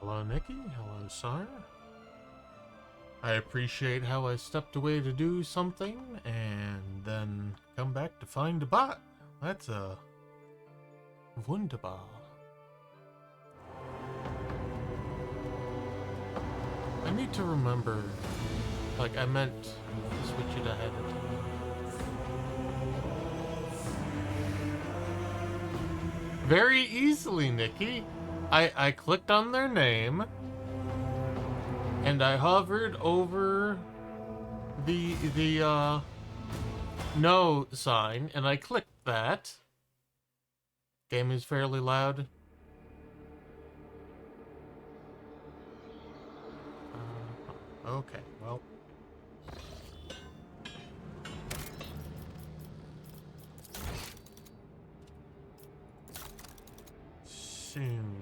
Hello, Nikki. Hello, Sarah. I appreciate how I stepped away to do something and then come back to find a bot. That's a wunderbar. I need to remember, like, I meant to switch it ahead of time. Very easily, Nikki. I clicked on their name and I hovered over the no sign and I clicked that. Game is fairly loud. Okay, well. Soon.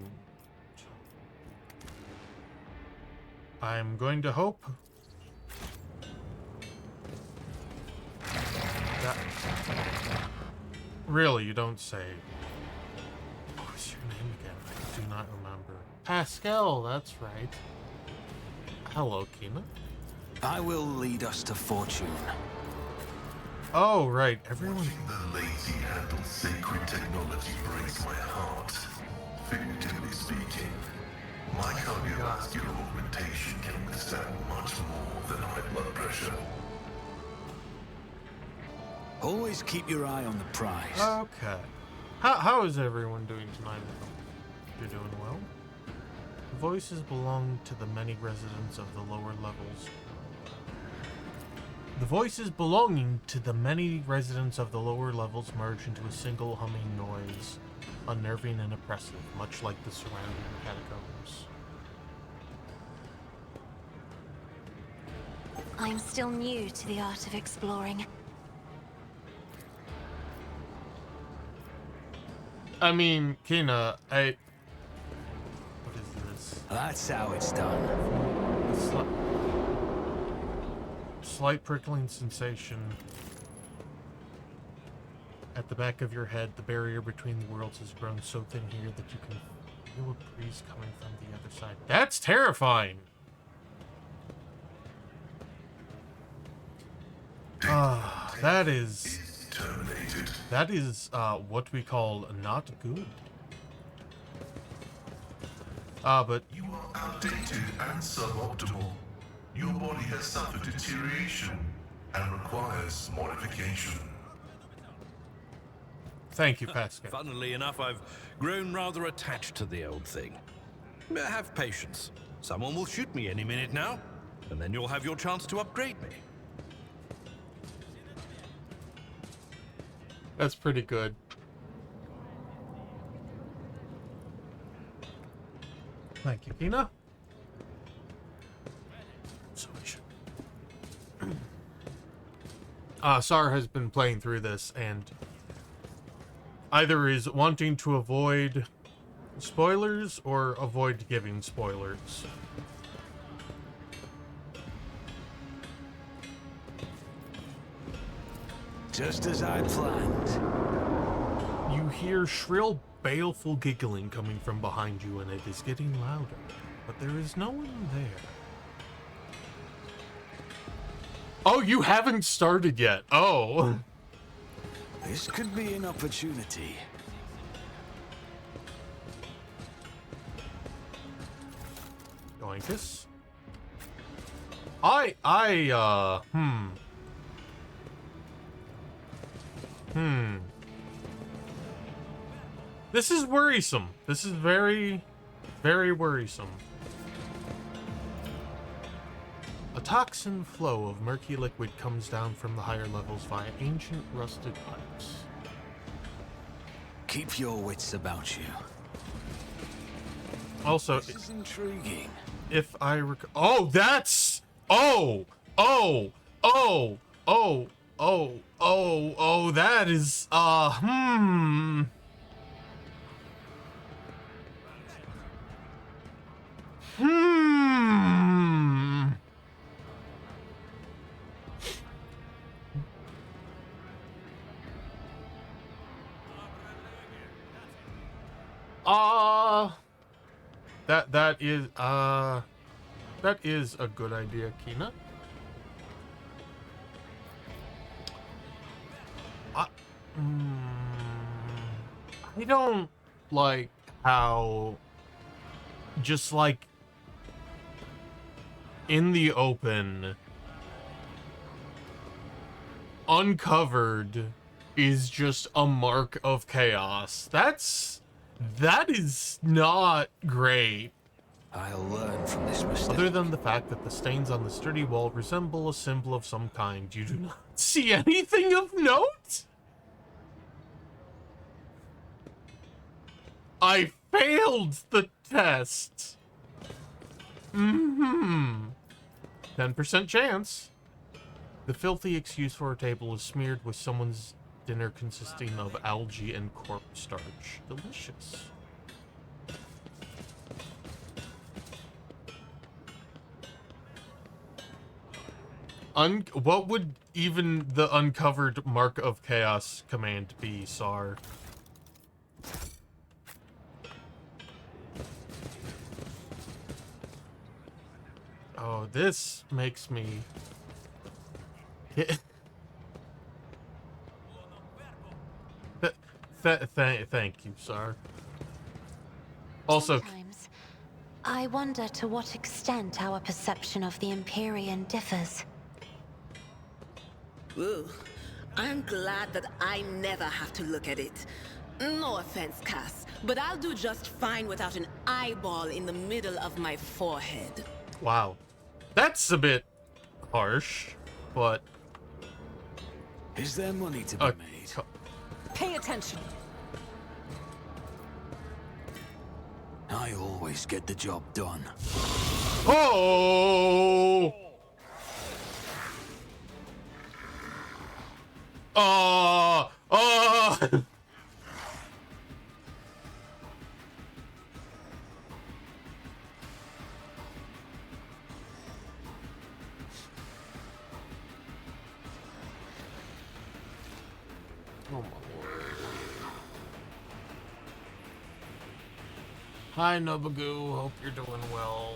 I'm going to hope that... Really, you don't say. What was your name again? I do not remember. Pascal, that's right. Hello, Kina. I will lead us to fortune. Oh, right. Everyone... Watching the lazy handle sacred technology breaks my heart. Figuratively speaking, my cardiovascular augmentation can withstand much more than high blood pressure. Always keep your eye on the prize. Okay. How is everyone doing tonight? You're doing well? Voices belong to the many residents of the lower levels. The voices belonging to the many residents of the lower levels merge into a single humming noise, unnerving and oppressive, much like the surrounding catacombs. I'm still new to the art of exploring. I mean, Kina, what is this? That's how it's done. Slight prickling sensation at the back of your head. The barrier between the worlds has grown so thin here that you can feel a breeze coming from the other side. That's terrifying! That is Terminated. That is what we call not good. But You are outdated and suboptimal. Your body has suffered deterioration and requires modification. thank you, Pascal. Funnily enough, I've grown rather attached to the old thing. Have patience. Someone will shoot me any minute now, and then you'll have your chance to upgrade me. That's pretty good. Thank you, Kina. So we should... Sar has been playing through this and either is wanting to avoid spoilers or avoid giving spoilers. Just as I planned. You hear shrill, baleful giggling coming from behind you, and it is getting louder, but there is no one there. Oh, you haven't started yet. Oh. This could be an opportunity. Oinkus. This is worrisome. This is very, very worrisome. A toxin flow of murky liquid comes down from the higher levels via ancient rusted pipes. Keep your wits about you. Also, This is intriguing. if I oh, that's... Oh! Oh! Oh! Oh! Oh! Oh! Oh! That is... that is a good idea, Kina. I, I don't like how just like in the open, uncovered is just a mark of chaos. That is not great. I'll learn from this mistake. Other than the fact that the stains on the sturdy wall resemble a symbol of some kind, you do not see anything of note? I failed the test. 10% chance. The filthy excuse for a table is smeared with someone's dinner consisting of algae and corpse starch. Delicious. What would even the uncovered mark of chaos command be, Sar? Oh, this makes me... Thank you, Sar. Also... Sometimes, I wonder to what extent our perception of the Empyrean differs. Ooh, I'm glad that I never have to look at it. No offense, Cass, but I'll do just fine without an eyeball in the middle of my forehead. Wow. That's a bit harsh, but... Is there money to be made? Pay attention. I always get the job done. Oh! Oh! Oh! Oh my word. Hi, Nobagoo. Hope you're doing well.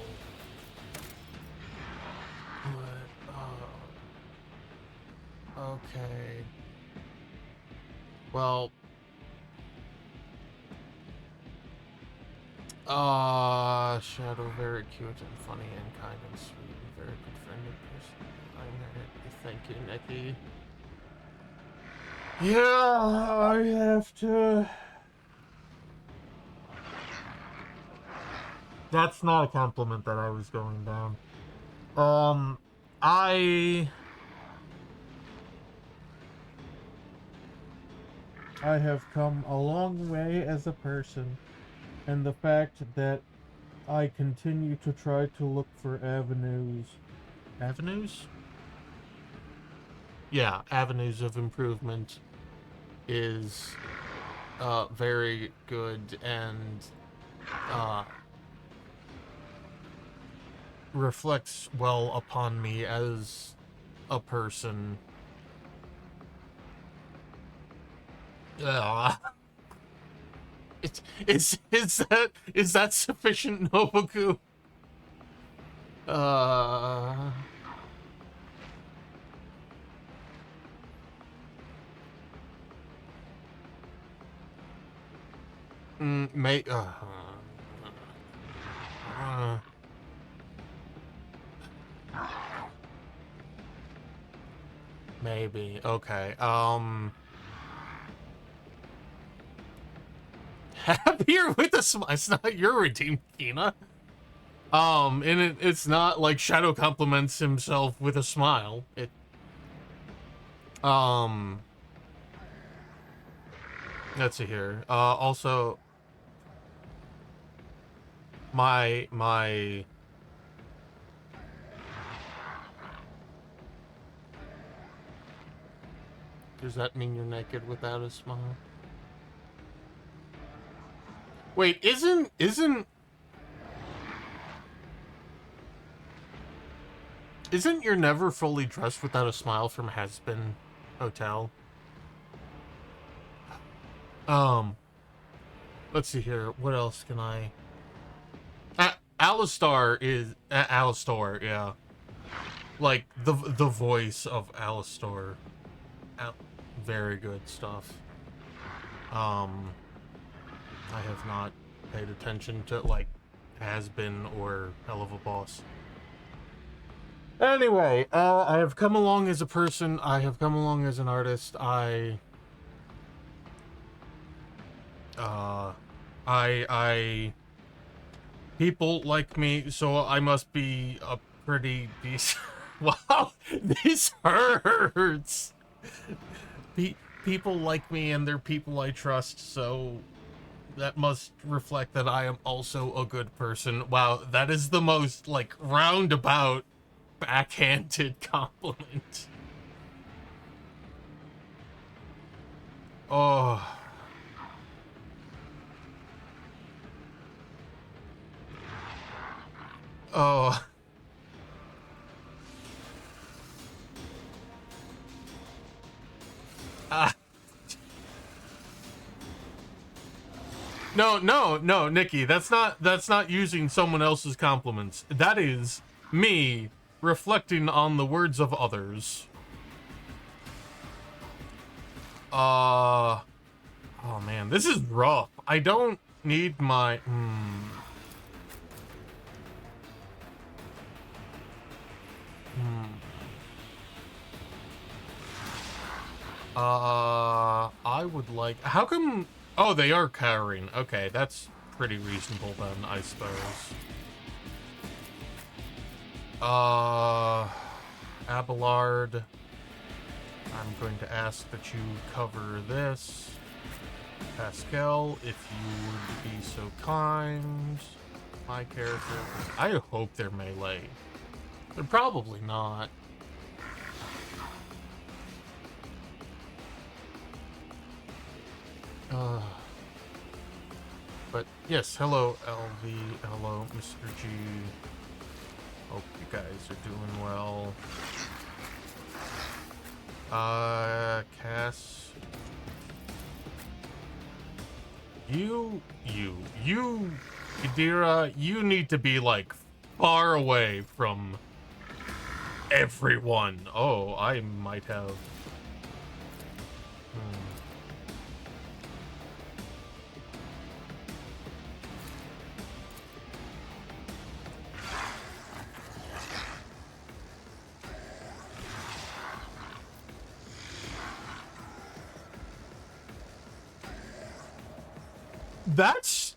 But, okay. Well. Shadow, very cute and funny and kind and sweet and very good friend and person. I'm happy. Thank you, Nikki. Yeah, I have to. That's not a compliment that I was going down. I have come a long way as a person, and the fact that I continue to try to look for avenues. Avenues? Yeah, avenues of improvement is very good and reflects well upon me as a person. Is that sufficient, Nobuku? Maybe. Okay. Happier with a smile. It's not your redeem, Kina. And it's not like Shadow compliments himself with a smile. Let's see here. Also, my. Does that mean you're naked without a smile? Wait, isn't You're Never Fully Dressed Without a Smile from Has-Been Hotel? Let's see here. What else can I... Alistar is Alistar, yeah. Like the voice of Alistar. Very good stuff. I have not paid attention to like Has Been or Hell of a Boss. Anyway, I have come along as a person. I have come along as an artist. I people like me, so I must be a pretty decent. Wow, this hurts. People like me, and they're people I trust, so that must reflect that I am also a good person. Wow, that is the most like roundabout, backhanded compliment. Oh. Oh. Ah. No, Nikki, that's not using someone else's compliments. That is me reflecting on the words of others. Oh man, this is rough. I don't need my I would like... How come... Oh, they are cowering. Okay, that's pretty reasonable then, I suppose. Abelard. I'm going to ask that you cover this. Pascal, if you would be so kind. My character... I hope they're melee. They're probably not. But yes, hello LV, hello Mr. G. Hope you guys are doing well. Cass. You, Kadira, you need to be like far away from everyone. Oh, I might have. That's...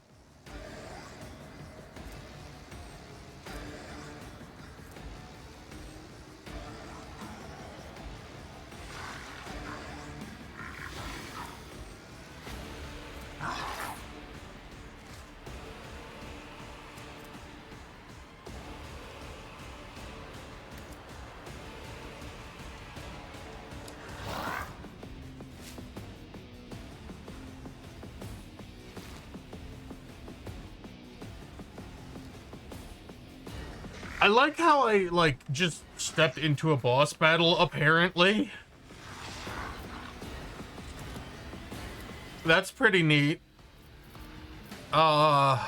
I like how I, like, just stepped into a boss battle, apparently. That's pretty neat. I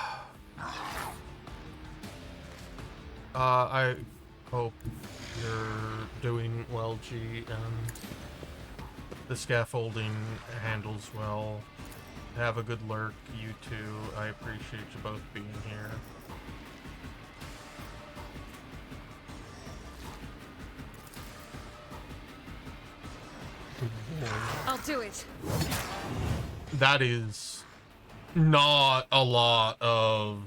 hope you're doing well, G, and the scaffolding handles well. Have a good lurk, you two. I appreciate you both being here. I'll do it. That is not a lot of...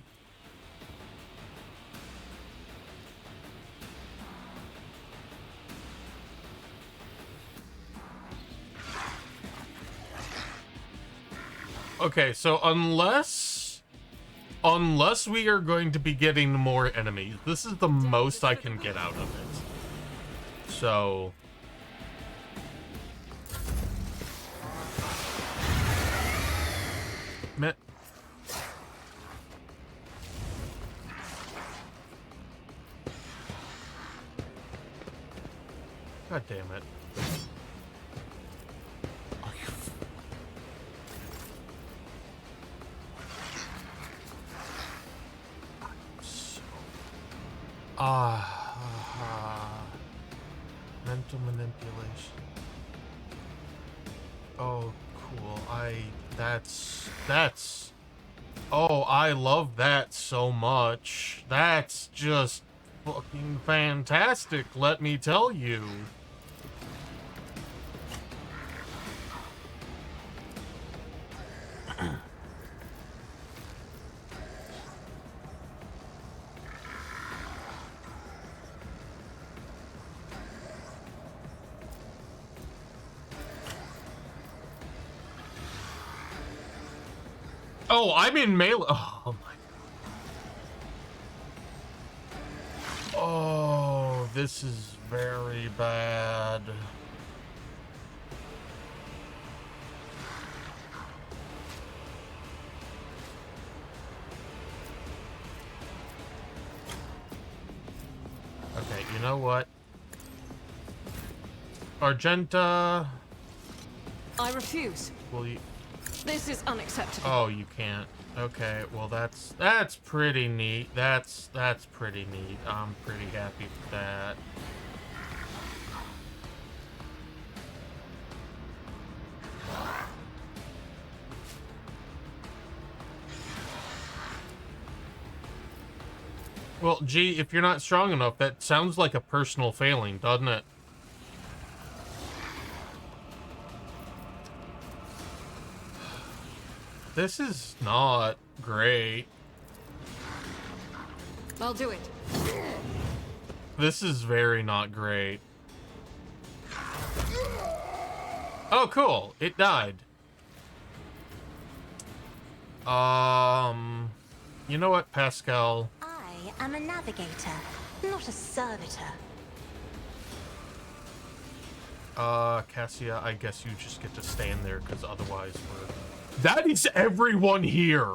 Okay, so unless we are going to be getting more enemies, this is the most I can get out of it. So... God damn it. I'm so manipulation. Oh, cool. Oh, I love that so much. That's just fucking fantastic, let me tell you. Oh, I'm in melee. Oh my. Oh, this is very bad. Okay, you know what? Argenta. I refuse. Will you? This is unacceptable. Oh, you can't. Okay, well that's pretty neat. That's pretty neat. I'm pretty happy with that. Well, gee, if you're not strong enough, that sounds like a personal failing, doesn't it? This is not great. I'll do it. This is very not great. Oh, cool. It died. You know what, Pascal? I am a navigator, not a servitor. Cassia, I guess you just get to stand there, because otherwise we're... That is everyone here!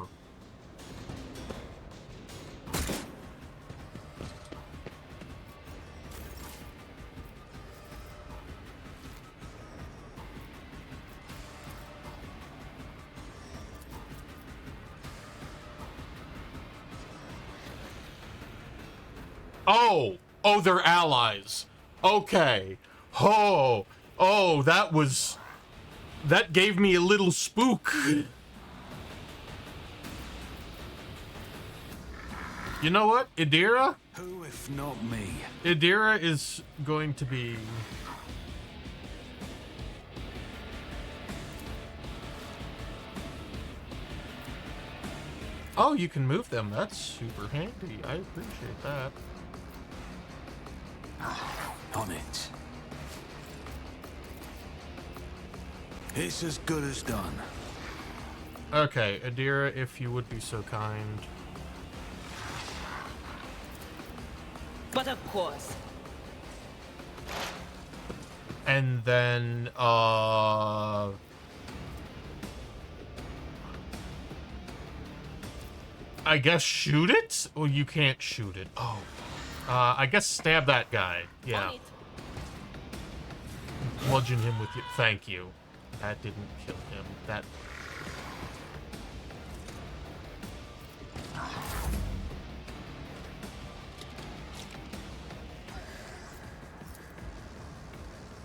Oh, they're allies. Okay. Oh, that gave me a little spook. You know what, Idira? Who if not me? Idira is going to be... Oh, you can move them. That's super handy. I appreciate that. On it. It's as good as done. Okay, Adira, if you would be so kind. But of course. And then, I guess shoot it? Well, you can't shoot it. Oh. I guess stab that guy. Yeah. Bludgeon him with you. Thank you. That didn't kill him. That...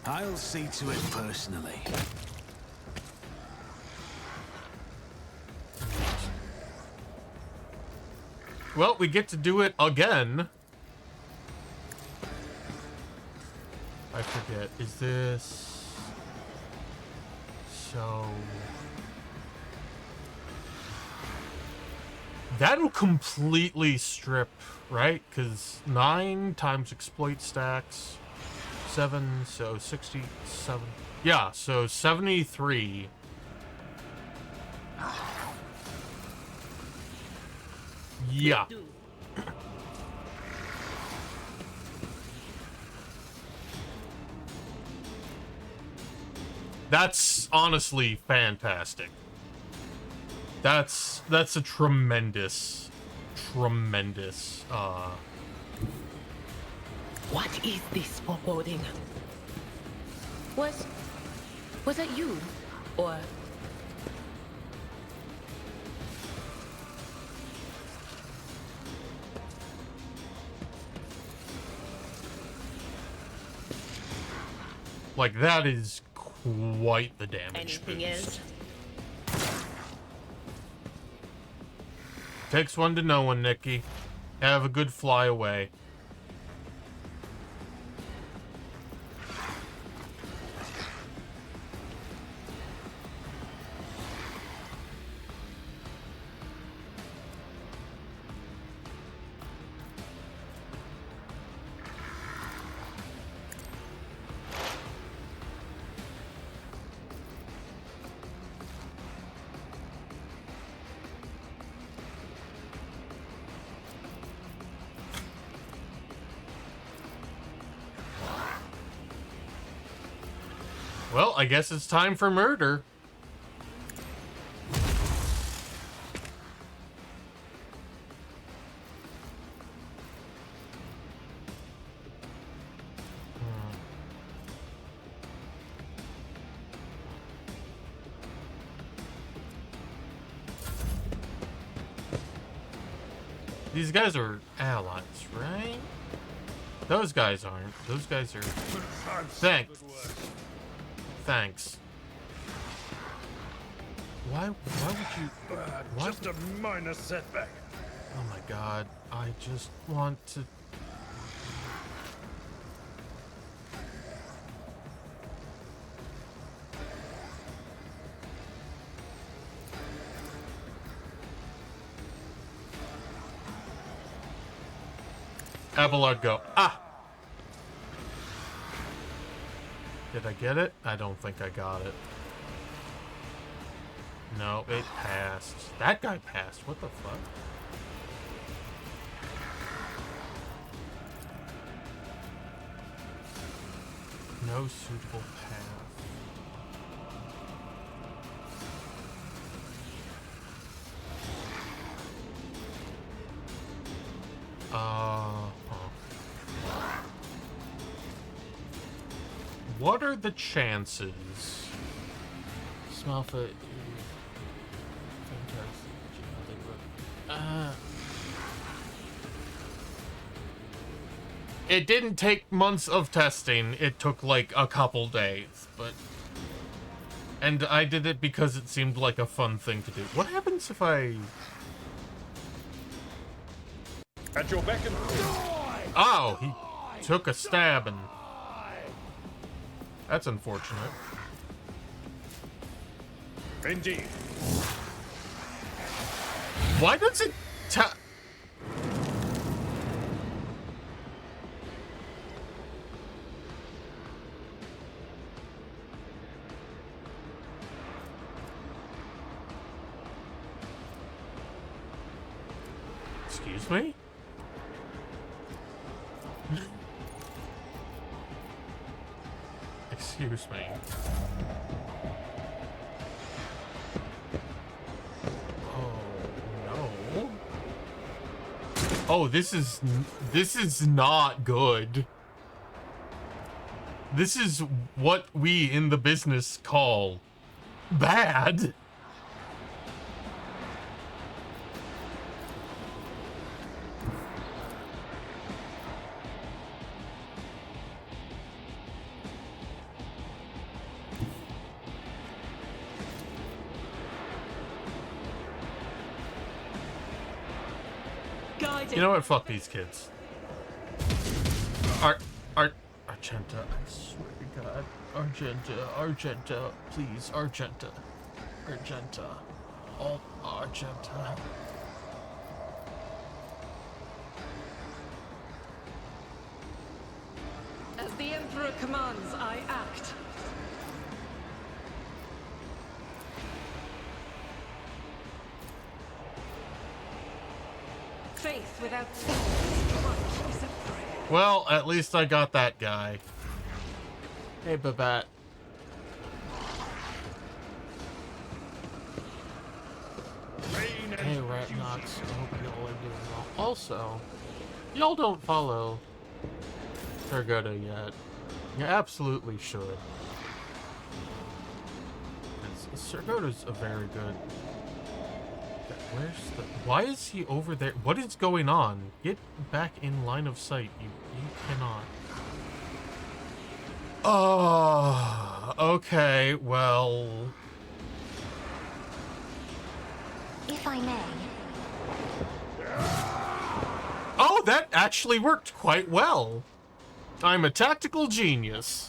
I'll see to it personally. Well, we get to do it again. I forget. Is this... So... That'll completely strip, right? Because 9 times exploit stacks, 7, so 67. Yeah, so 73. Yeah. That's honestly fantastic. That's a tremendous What is this foreboding? Was it you? Or... Like, that is quite the damage Anything boost. else? Takes one to know one, Nikki. Have a good fly away. Well, I guess it's time for murder. These guys are allies, right? Those guys aren't. Those guys are... Thanks. Why would you... Why? Just a minor setback. Oh my god. I just want to... Abelard, go. Ah! Did I get it? I don't think I got it. No, it passed. That guy passed. What the fuck? No suitable path. What are the chances? Smell for it didn't take months of testing. It took like a couple days, but and I did it because it seemed like a fun thing to do. What happens if I... At your beck and Oh, he took a stab and... That's unfortunate. Indeed. Why does it Excuse me? Excuse me. Oh, no. Oh, this is not good. This is what we in the business call bad. You know what? Fuck these kids. Argenta, I swear to God. Argenta, please, Argenta. Oh, Argenta. As the Emperor commands, I act. Faith without faith is a prayer. Well, at least I got that guy. Hey, Babette. Hey, Ratnox. I hope y'all are doing well. Also, y'all don't follow Sargota yet. You absolutely should. Sargota's a very good... Where's the... Why is he over there? What is going on? Get back in line of sight. You cannot. Okay, well... If I may. Oh, that actually worked quite well. I'm a tactical genius.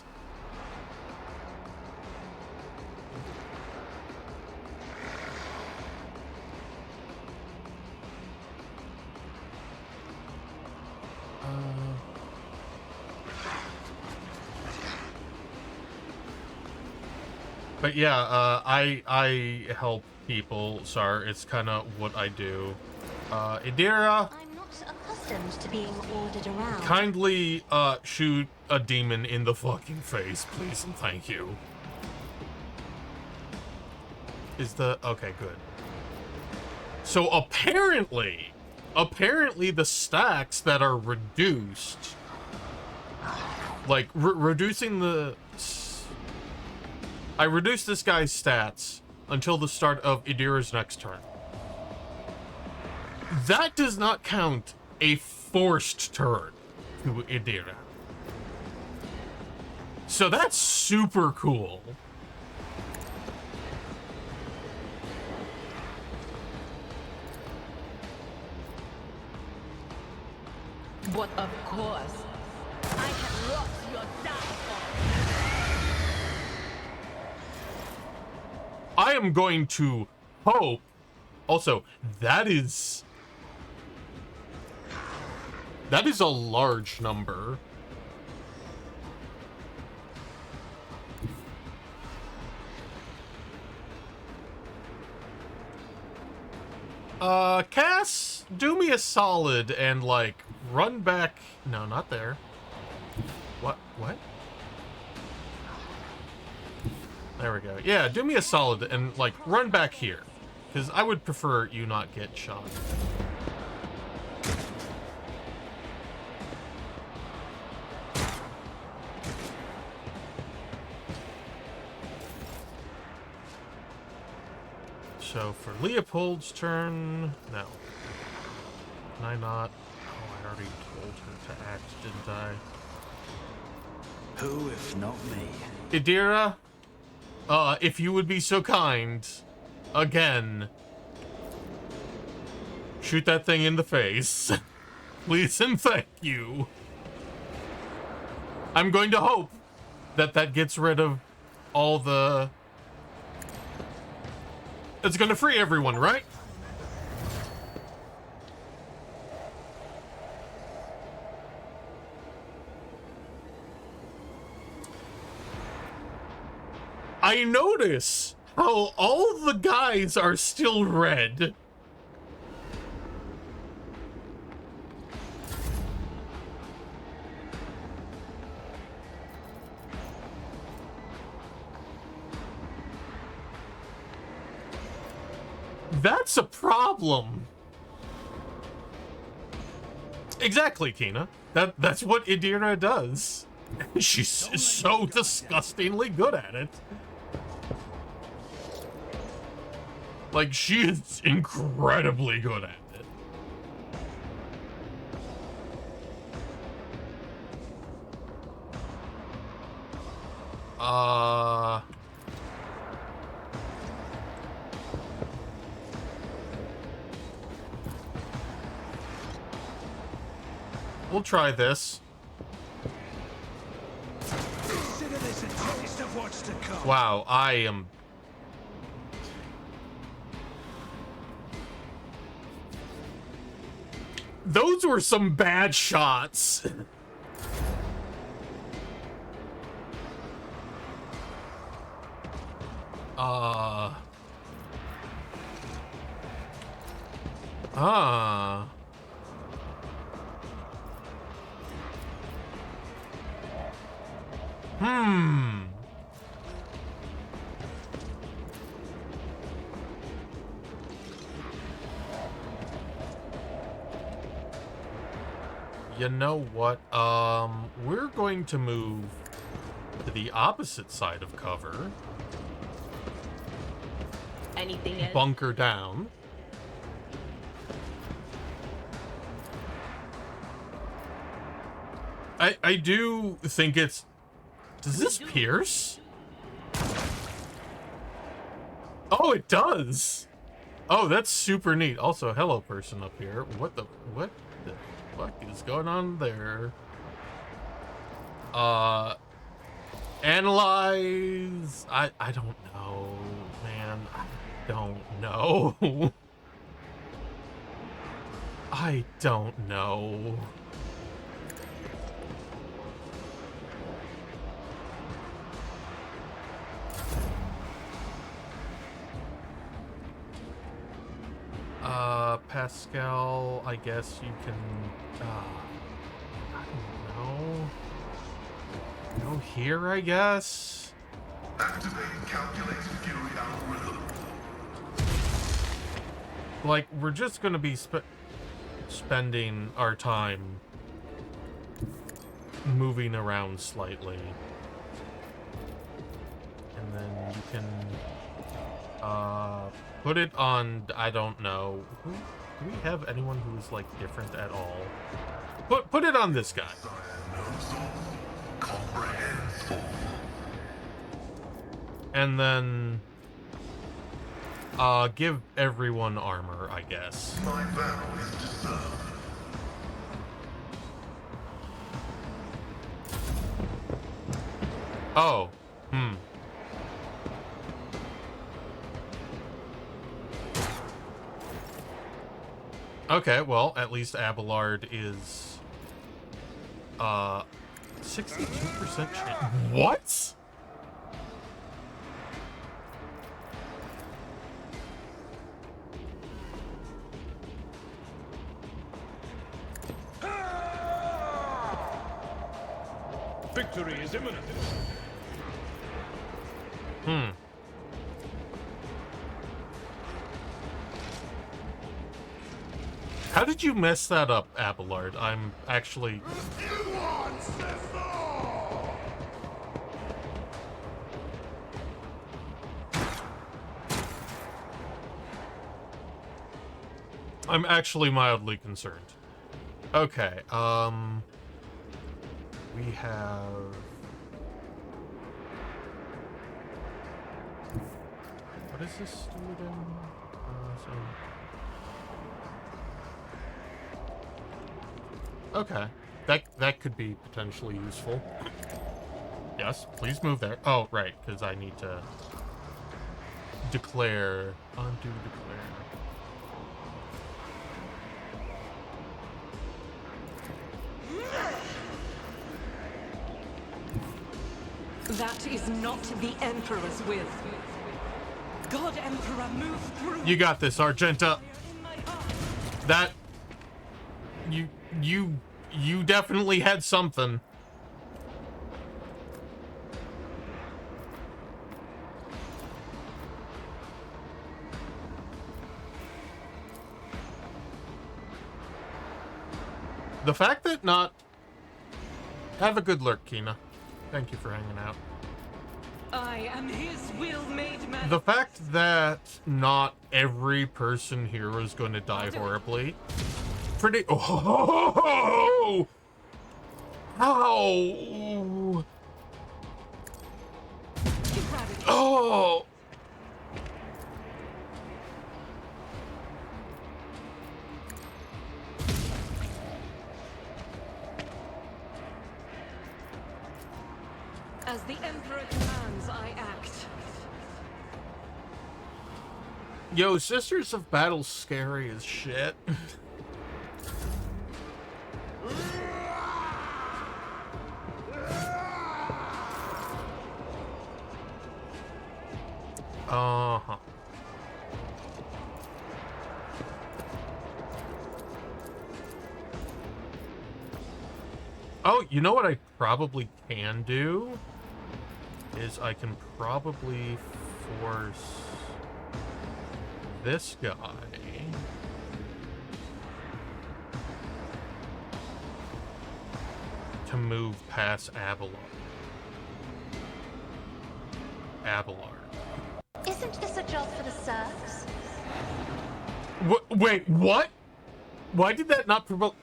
But yeah, I help people, Sar. It's kind of what I do. Idira, I'm not accustomed to being ordered around. kindly shoot a demon in the fucking face, please and thank you. Is the okay, good. So apparently the stacks that are reduced, like reducing the. I reduced this guy's stats until the start of Idira's next turn. That does not count a forced turn to Idira. So that's super cool. But of course, I have lost your downfall. I am going to hope. Also, that is a large number. Cass, do me a solid and, like, run back. No, not there. What? There we go. Yeah, do me a solid and, like, run back here. Because I would prefer you not get shot. So for Leopold's turn, no. Can I not? Oh, I already told her to act, didn't I? Who, if not me? Idira, if you would be so kind, again, shoot that thing in the face. Please and thank you. I'm going to hope that that gets rid of all the... It's gonna free everyone, right? I notice how all the guys are still red. That's a problem. Exactly, Kina. That's what Idira does. She's so disgustingly good at it. Like, she is incredibly good at it. We'll try this. Consider this a taste of what's to come. Wow, I am... Those were some bad shots. You know what? We're going to move to the opposite side of cover. Anything else? Bunker down. I do think it's Does this pierce? Oh, it does! Oh, that's super neat. Also, hello person up here. What the fuck is going on there? Analyze. I don't know, man. I don't know. I don't know. Pascal, I guess you can, I don't know. Go here, I guess? Activate calculated fury algorithm. Like, we're just gonna be spending our time moving around slightly. And then you can, put it on, I don't know. Do we have anyone who's, like, different at all? Put it on this guy. And then, give everyone armor, I guess. My vow is to serve. Oh, Okay, well, at least Abelard is, 62% chance. What? Victory is imminent. How did you mess that up, Abelard? I'm actually... I'm actually mildly concerned. Okay, we have... What is this student? Okay, that could be potentially useful. Yes, please move there. Oh, right, because I need to declare, undo declare. That is not the Emperor's will. God Emperor, move through. You got this, Argenta. That... You definitely had something. The fact that not... Have a good lurk, Kina. Thank you for hanging out. I am his will made man. The fact that not every person here is going to die horribly... Pretty... Oh! Ow! Oh! As the Emperor commands, I act. Yo, Sisters of Battle's scary as shit. Uh-huh. Oh, you know what I probably can do? Is I can probably force this guy to move past Abelard. Isn't this a job for the serfs? Wait, what? Why did that not provoke?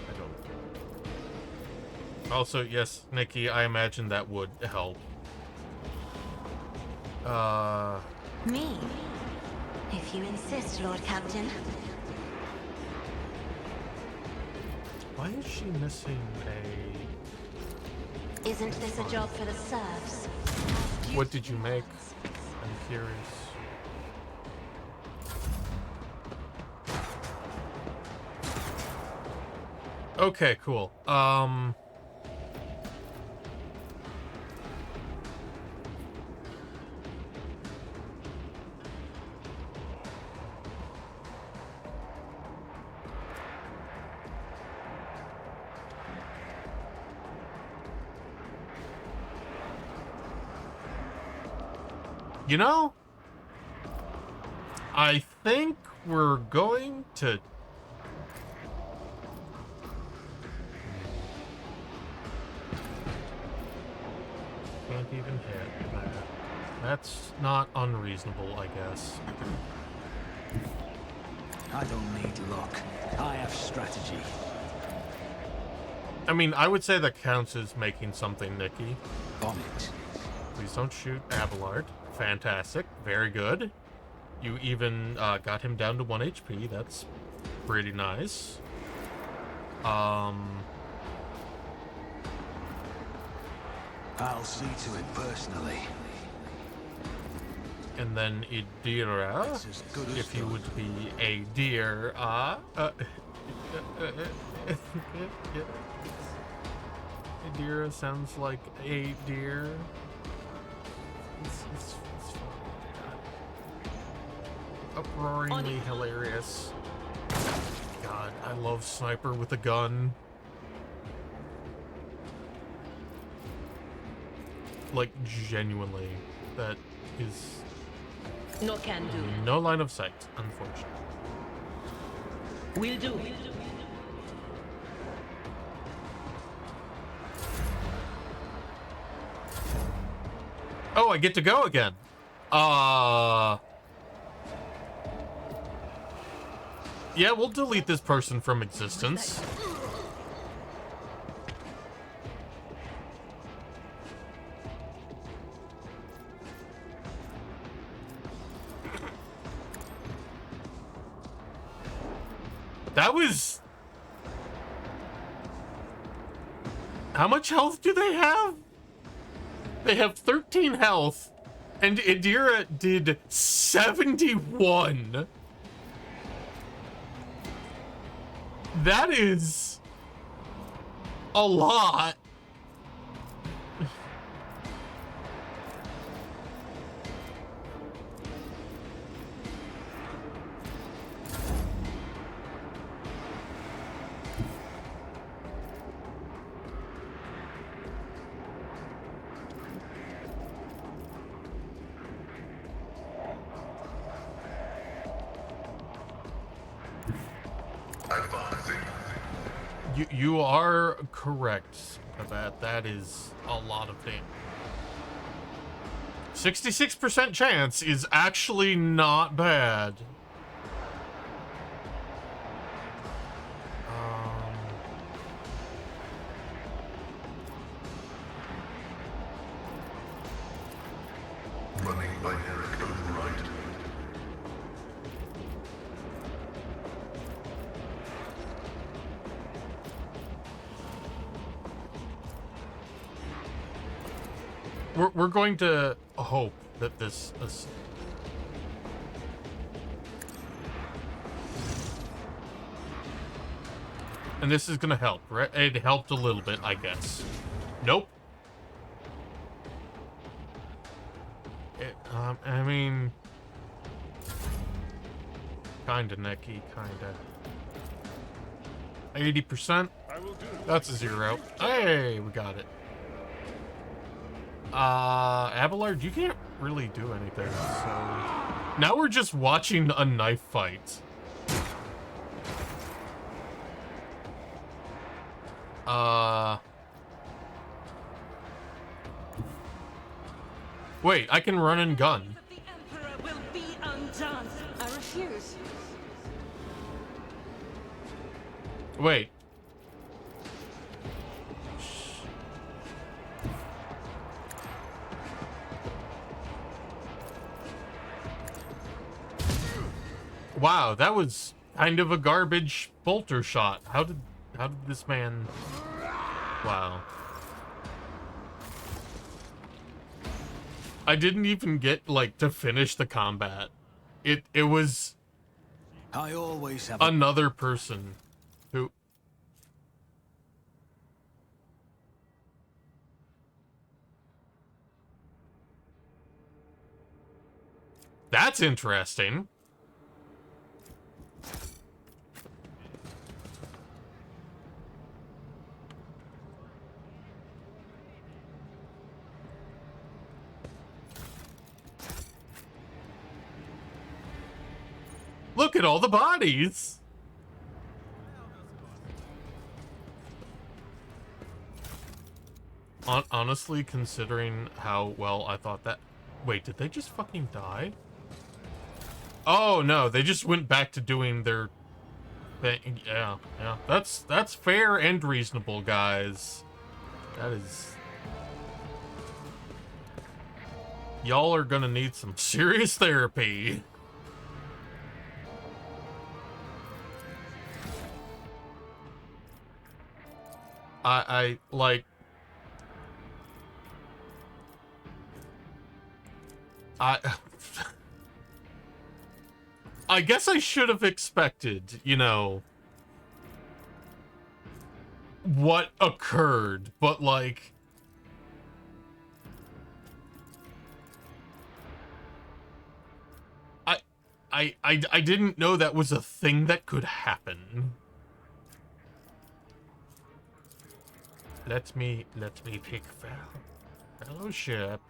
I Also, yes, Nikki, I imagine that would help. Me? If you insist, Lord Captain. Why is she missing a... Isn't this a job for the serfs? What did you make? I'm curious. Okay, cool. You know, I think we're going to... Can't even hit that. That's not unreasonable, I guess. I don't need luck. I have strategy. I mean, I would say that counts as making something, Nikki. On it. Please don't shoot Abelard. Fantastic. Very good. You even got him down to 1 HP. That's pretty nice. I'll see to it personally. And then Idira, It's as good as if you done. would be a deer, Idira sounds like a deer. It's uproaringly hilarious. God, I love Sniper with a gun. Like, genuinely, that is No can do. no line of sight, unfortunately. Will do. Oh, I get to go again. Yeah, we'll delete this person from existence. That was... How much health do they have? They have 13 health, and Idira did 71. That is a lot. You are correct about that. Is a lot of damage. 66% chance is actually not bad. Running binary code right. We're going to hope that this is... And this is gonna help, right? It helped a little bit, I guess. Nope. I mean... Kinda, Nicky, kinda. 80%? That's a 0. Hey, we got it. Abelard, you can't really do anything, so... Now we're just watching a knife fight. Wait, I can run and gun. The Emperor will be undone. I refuse. Wait. Wow, that was kind of a garbage bolter shot. How did this man... Wow. I didn't even get, like, to finish the combat. It was I always have another person who... That's interesting. Look at all the bodies. Honestly, considering how well I thought that... Wait, did they just fucking die? Oh, no, they just went back to doing their thing. Yeah. That's fair and reasonable, guys. That is... Y'all are gonna need some serious therapy. I like... I guess I should have expected, you know, what occurred, but like... I didn't know that was a thing that could happen. Let me pick fellowship.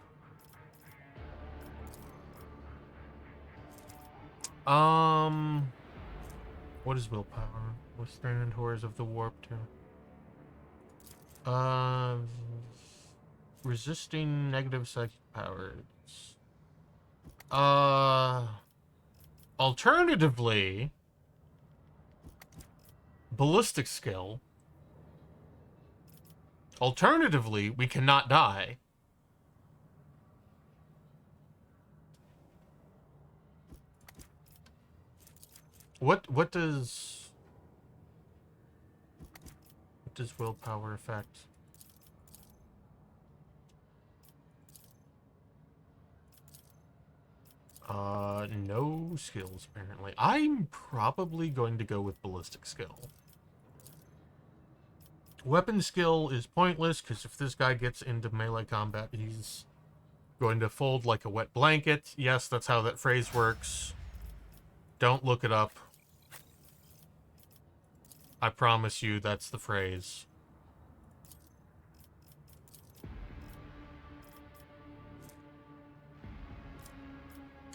What is willpower? Withstand horrors of the warp to. Resisting negative psychic powers. Alternatively, ballistic skill. Alternatively, we cannot die. What does willpower affect? No skills apparently. I'm probably going to go with ballistic skill. Weapon skill is pointless because if this guy gets into melee combat, he's going to fold like a wet blanket. Yes, that's how that phrase works. Don't look it up. I promise you that's the phrase.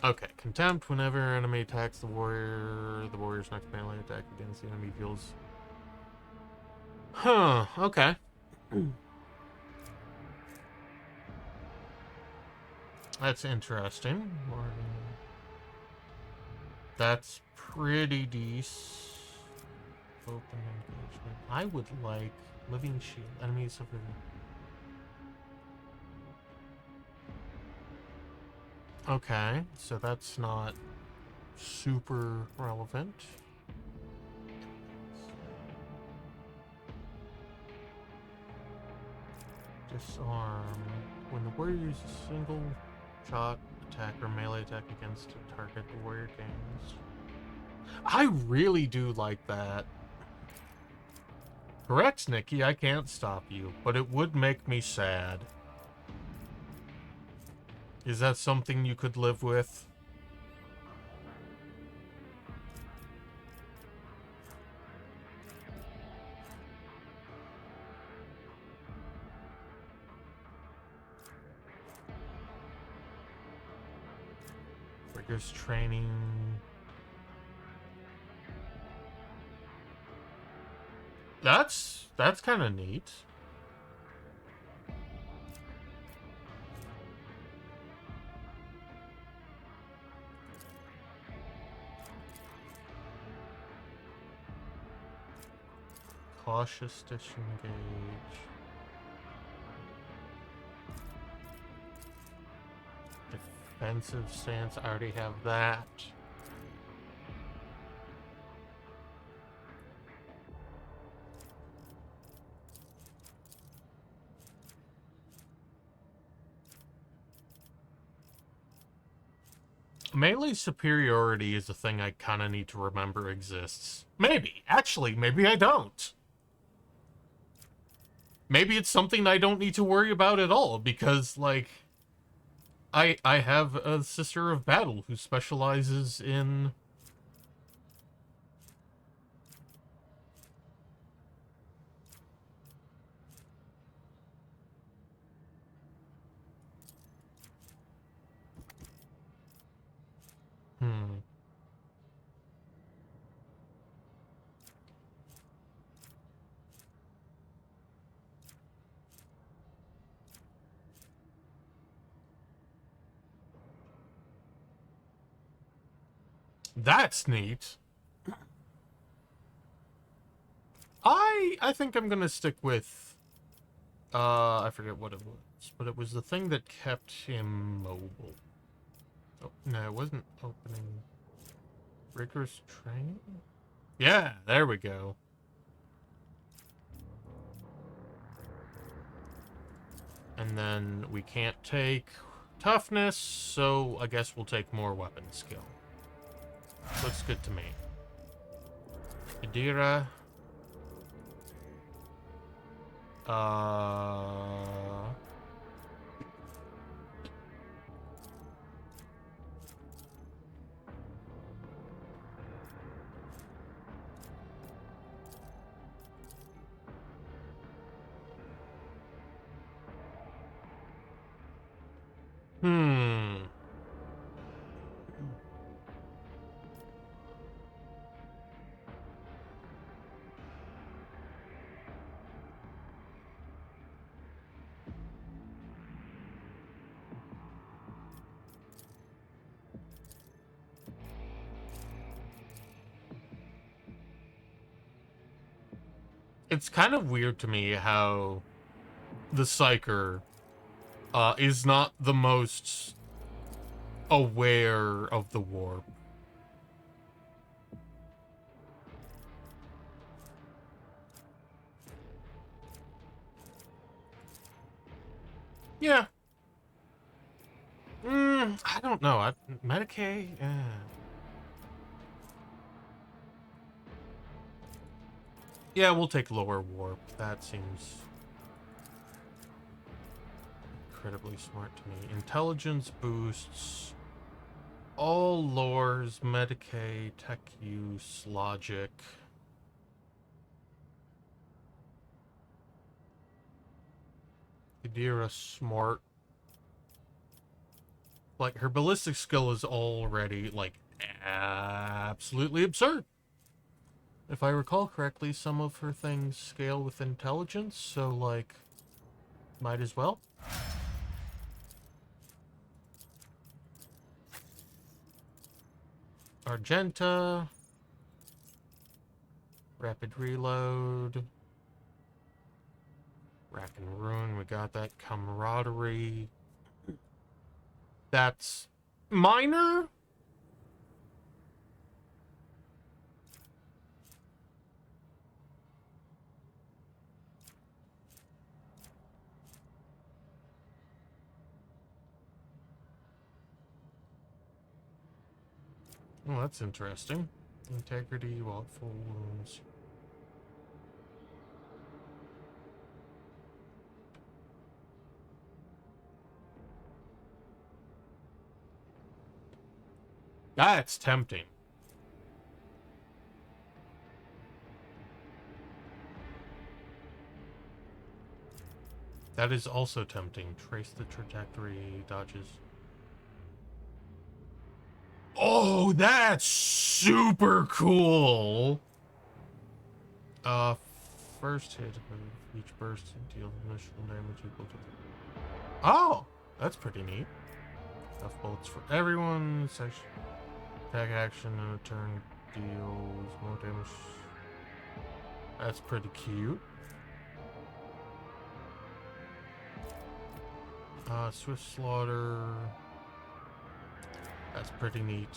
Okay, contempt. Whenever an enemy attacks the warrior's next melee attack against the enemy deals... Huh, okay. That's interesting. That's pretty decent. Open engagement. I would like living shield. Enemies suffer. Okay, so that's not super relevant. Disarm. When the warrior uses a single shot attack or melee attack against a target, the warrior gains. I really do like that. Correct, Nikki, I can't stop you, but it would make me sad. Is that something you could live with? Rigorous training. That's kind of neat. Cautious disengage. Defensive stance, I already have that. Melee superiority is a thing I kind of need to remember exists. Maybe. Actually, maybe I don't. Maybe it's something I don't need to worry about at all, because, like, I have a Sister of Battle who specializes in... That's neat. I think I'm gonna stick with... I forget what it was, but it was the thing that kept him mobile. Oh, no, it wasn't opening... Rigorous training? Yeah, there we go. And then we can't take toughness, so I guess we'll take more weapon skill. Looks good to me. Idira. It's kind of weird to me how the Psyker is not the most aware of the warp. Yeah. I don't know. Medicaid? Yeah, we'll take lower warp. That seems incredibly smart to me. Intelligence boosts. All lores, Medicaid, tech use, logic. Idira smart. Like, her ballistic skill is already, like, absolutely absurd. If I recall correctly, some of her things scale with intelligence, so, like, might as well. Argenta. Rapid reload. Rack and ruin, we got that. Camaraderie. That's minor? Oh, that's interesting. Integrity, walkful wounds. That's tempting. That is also tempting. Trace the trajectory, dodges. Oh, that's super cool! First hit of each burst deals initial damage equal to... Oh! That's pretty neat. Enough bullets for everyone. Section. Attack action in a turn deals more damage. That's pretty cute. Swift slaughter. That's pretty neat.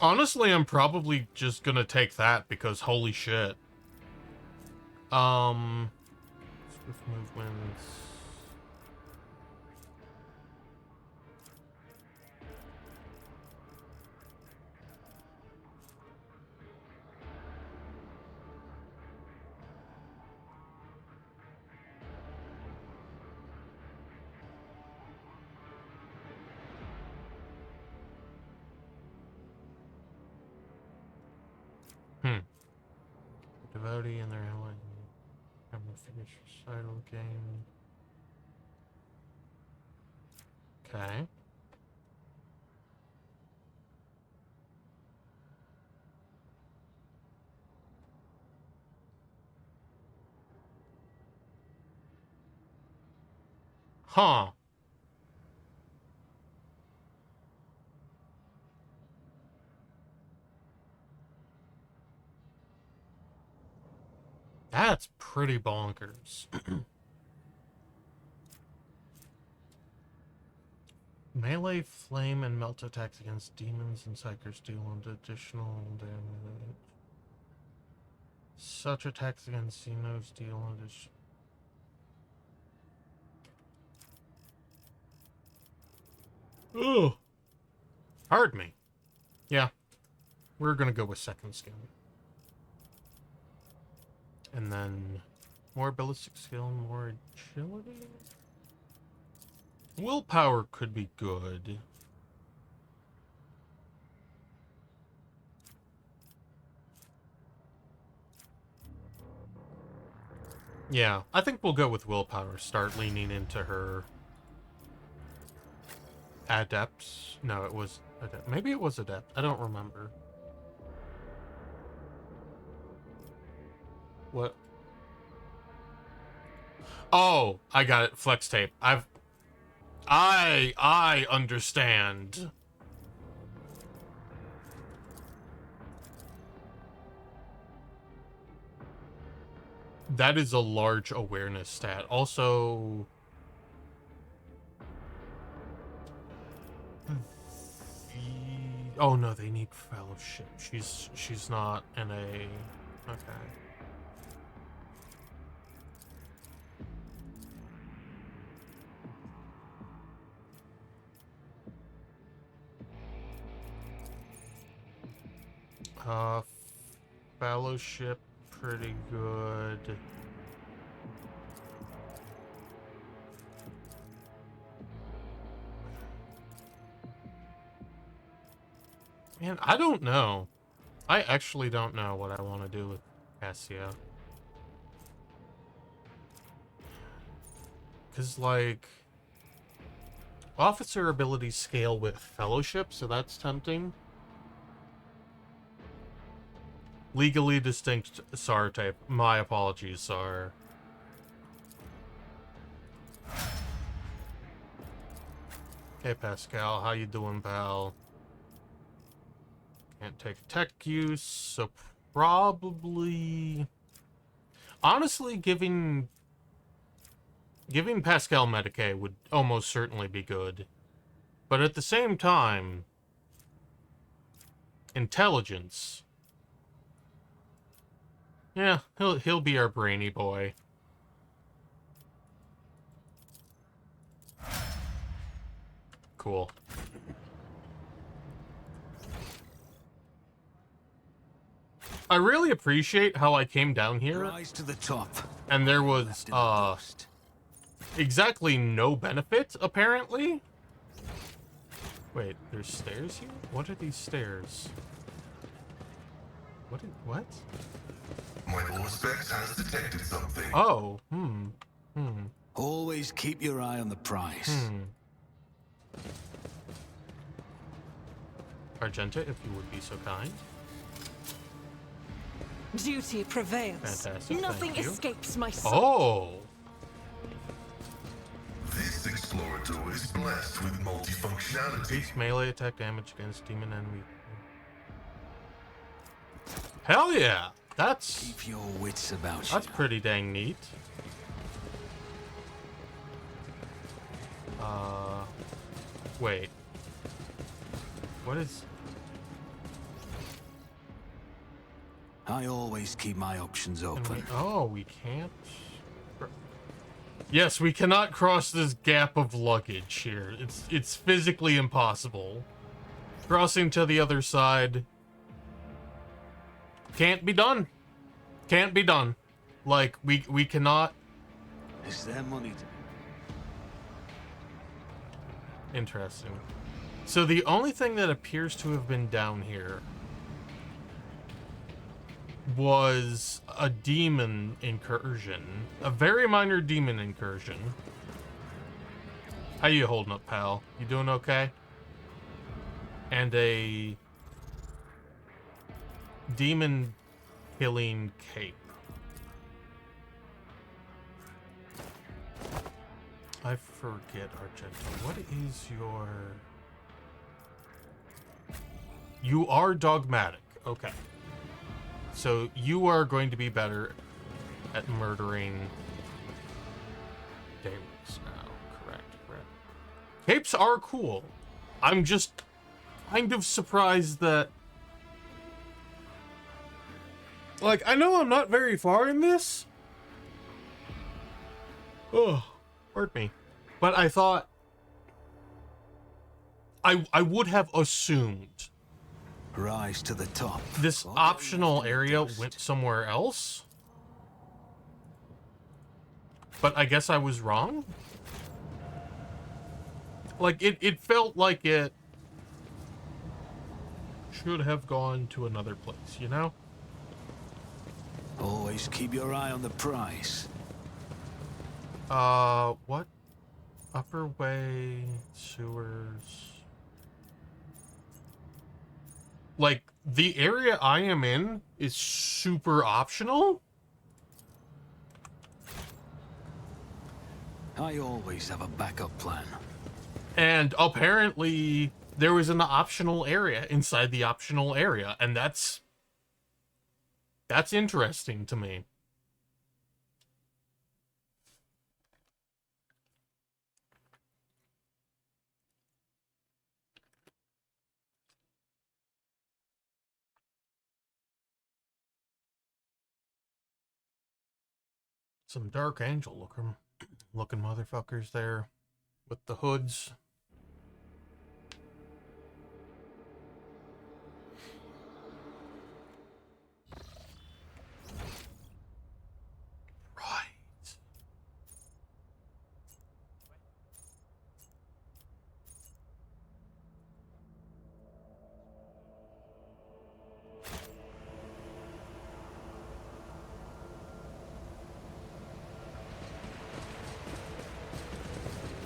Honestly, I'm probably just gonna take that because holy shit. Swift movements. Devotee and their ally. I'm gonna finish recital game. Okay. Huh. That's pretty bonkers. Melee, flame, and melt attacks against demons and psychers deal additional damage. Such attacks against Xenos deal additional. Ugh. Pardon me. Yeah. We're gonna go with second skill. And then more ballistic skill, more agility? Willpower could be good. Yeah, I think we'll go with willpower. Start leaning into her adepts. No, it was adept. Maybe it was adept. I don't remember. What? Oh, I got it. Flex tape. I understand. That is a large awareness stat. Also, oh no, they need fellowship. She's not in a okay. Fellowship, pretty good. Man, I don't know. I actually don't know what I want to do with Cassia. Because, like, officer abilities scale with fellowship, so that's tempting. Legally distinct SAR type. My apologies, SAR. Hey, Pascal. How you doing, pal? Can't take tech use, so probably... Honestly, giving Pascal Medicae would almost certainly be good. But at the same time... Intelligence... Yeah, he'll be our brainy boy. Cool. I really appreciate how I came down here Rise to the top. and there was exactly no benefit apparently. Wait, there's stairs here? What are these stairs? What? My Auspex has detected something. Oh, Always keep your eye on the prize. Argenta, if you would be so kind. Duty prevails. Fantastic, Nothing thank you. escapes my sight. Oh! This Explorator is blessed with multifunctionality. Increase melee attack damage against demon enemy. Hell yeah! Keep your wits about you. That's pretty dang neat. Wait. What is... I always keep my options open. Oh, we can't. Yes, we cannot cross this gap of luggage here. It's physically impossible. Crossing to the other side can't be done. Can't be done. Like, we cannot. Is there money to... Interesting. So the only thing that appears to have been down here was a demon incursion. A very minor demon incursion. How you holding up, pal? You doing okay? And a demon killing cape. I forget, Argento. What is your... You are dogmatic. Okay. So you are going to be better at murdering Daewooks now. Correct. Capes are cool. I'm just kind of surprised that... Like, I know I'm not very far in this. Oh, pardon me. But I thought... I would have assumed Rise to the top. this optional area went somewhere else. But I guess I was wrong. Like, it felt like it should have gone to another place, you know? Always keep your eye on the prize. What? Upper way, sewers... Like, the area I am in is super optional? I always have a backup plan. And apparently, there was an optional area inside the optional area, and that's interesting to me. Some Dark Angel looking motherfuckers there with the hoods. Right.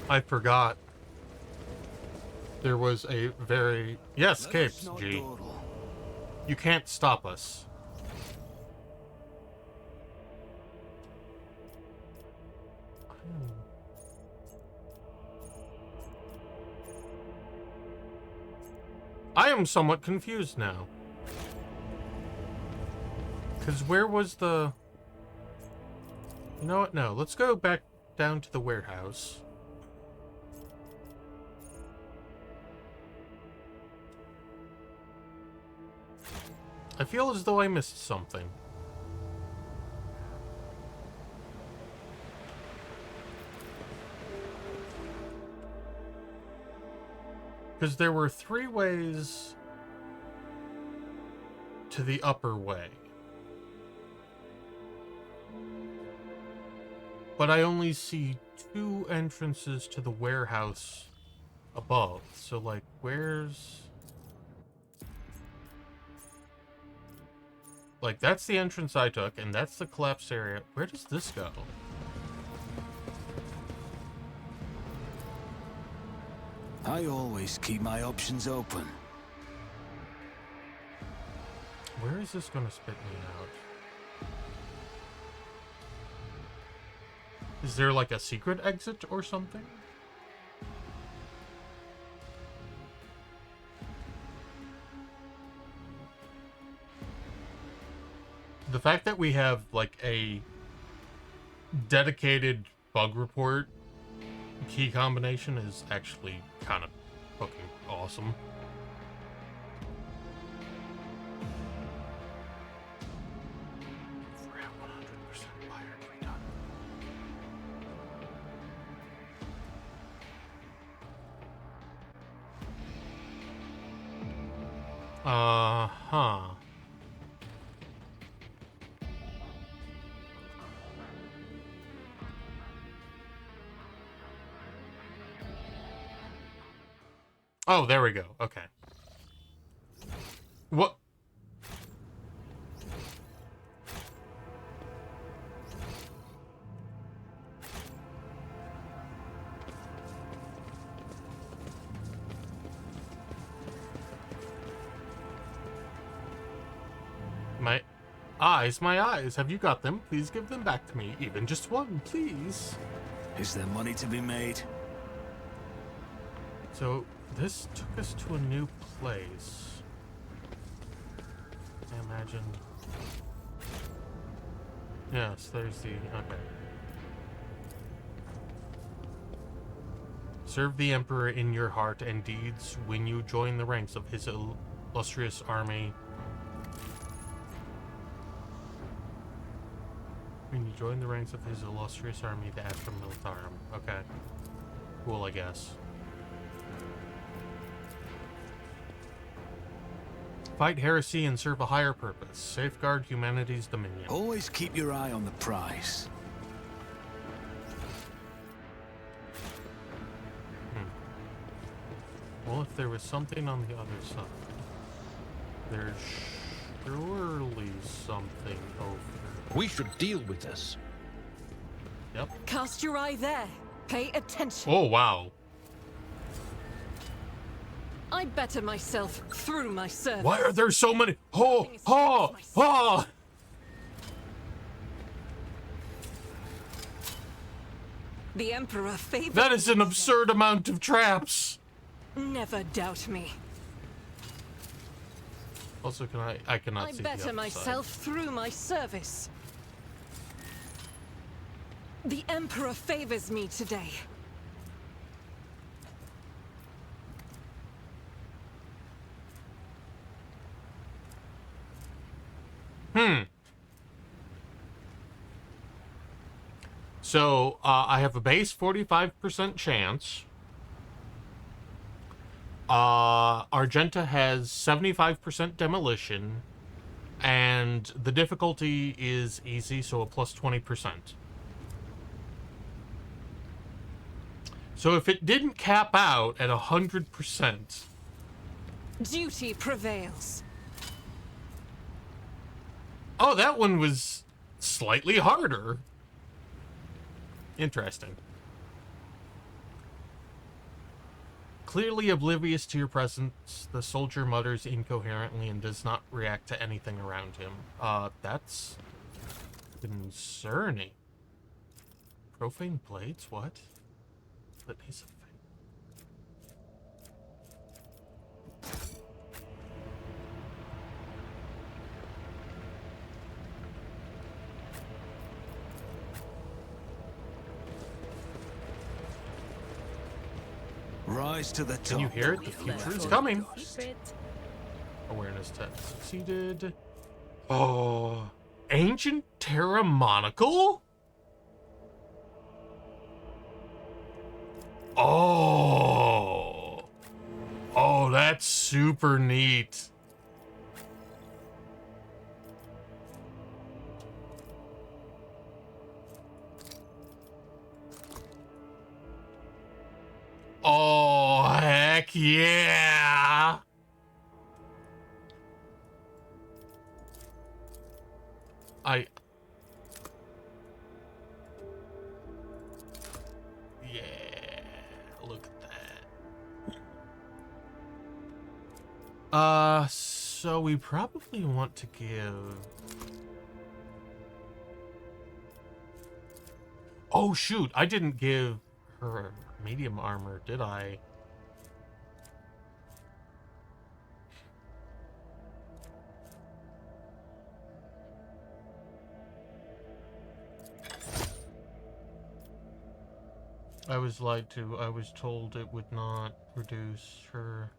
I forgot. There was a very... Yes, Capes, G. You can't stop us. I am somewhat confused now. Because where was the... You know what? No, let's go back down to the warehouse. I feel as though I missed something. Because there were 3 ways to the upper way. But I only see 2 entrances to the warehouse above. So, like, where's... Like, that's the entrance I took, and that's the collapsed area. Where does this go? I always keep my options open. Where is this going to spit me out? Is there, like, a secret exit or something? The fact that we have, like, a dedicated bug report key combination is actually kind of fucking awesome. Huh. Oh, there we go. Okay. What? My eyes. Have you got them? Please give them back to me. Even just one, please. Is there money to be made? So, this took us to a new place. I imagine. Yes, there's the... Okay. Serve the Emperor in your heart and deeds when you join the ranks of his illustrious army. When you join the ranks of his illustrious army, the Astra Militarum. Okay. Cool, I guess. Fight heresy and serve a higher purpose. Safeguard humanity's dominion. Always keep your eye on the prize. Well, if there was something on the other side, there's surely something over. We should deal with this. Yep. Cast your eye there. Pay attention. Oh, wow. I better myself through my service. Why are there so many? Oh, oh, oh! The Emperor favors. That is an absurd amount of traps. Never doubt me. Also, I cannot see the I better other myself side. through my service. The Emperor favors me today. So, I have a base 45% chance. Argenta has 75% demolition. And the difficulty is easy, so a plus 20%. So if it didn't cap out at 100%... Duty prevails. Oh, that one was slightly harder. Interesting. Clearly oblivious to your presence, the soldier mutters incoherently and does not react to anything around him. That's concerning. Profane blades? What? Litanies of fate. Rise to the top. Can you hear it? The future is coming. Awareness test succeeded. Oh, ancient Terra Monocle? Oh. Oh, that's super neat. Oh, heck yeah. Yeah, look at that. So we probably want to give... Oh, shoot, I didn't give her medium armor, did I? I was lied to. I was told it would not reduce her.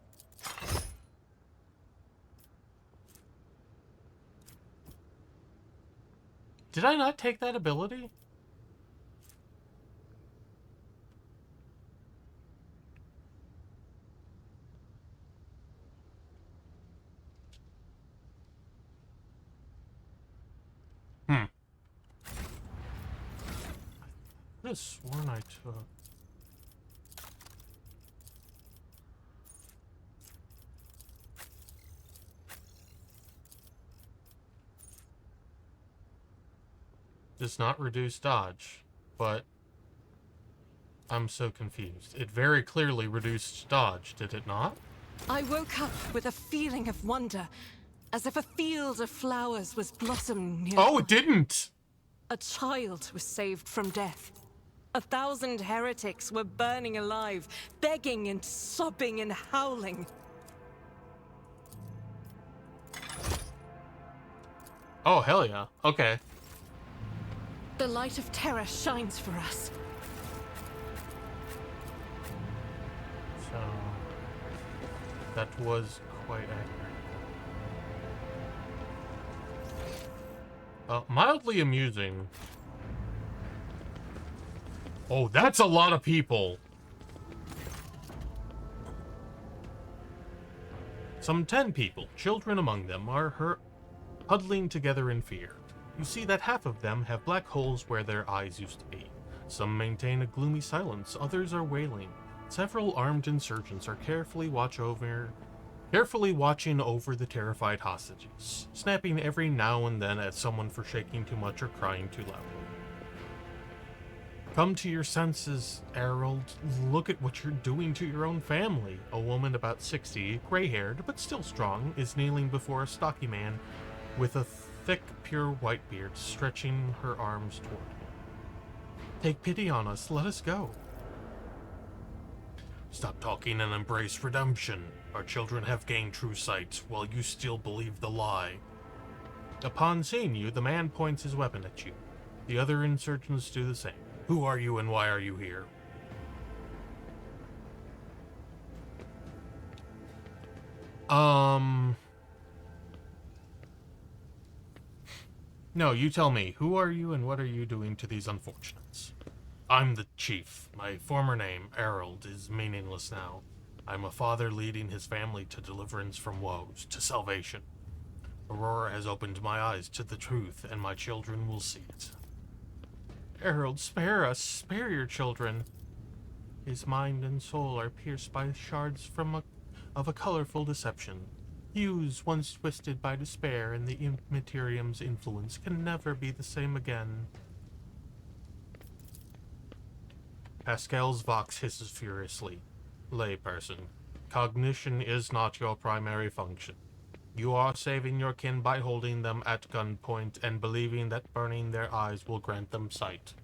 Did I not take that ability? Could have sworn I took. Does not reduce dodge, but I'm so confused. It very clearly reduced dodge, did it not? I woke up with a feeling of wonder, as if a field of flowers was blossoming near. Oh, it didn't! A child was saved from death. 1,000 heretics were burning alive, begging and sobbing and howling. Oh, hell yeah. Okay. The light of terror shines for us. So, that was quite accurate. Mildly amusing. Oh, that's a lot of people. Some 10 people, children among them, are huddling together in fear. You see that half of them have black holes where their eyes used to be. Some maintain a gloomy silence, others are wailing. Several armed insurgents are carefully watching over the terrified hostages, snapping every now and then at someone for shaking too much or crying too loudly. Come to your senses, Harold. Look at what you're doing to your own family. A woman about 60, gray-haired but still strong, is kneeling before a stocky man with a thick, pure white beard, stretching her arms toward him. Take pity on us. Let us go. Stop talking and embrace redemption. Our children have gained true sight, while you still believe the lie. Upon seeing you, the man points his weapon at you. The other insurgents do the same. Who are you and why are you here? No, you tell me. Who are you and what are you doing to these unfortunates? I'm the chief. My former name, Harold, is meaningless now. I'm a father leading his family to deliverance from woes, to salvation. Aurora has opened my eyes to the truth, and my children will see it. Harold, spare us. Spare your children. His mind and soul are pierced by shards of a colorful deception. Hues once twisted by despair and the Immaterium's influence can never be the same again. Pascal's vox hisses furiously. Layperson, cognition is not your primary function. You are saving your kin by holding them at gunpoint and believing that burning their eyes will grant them sight.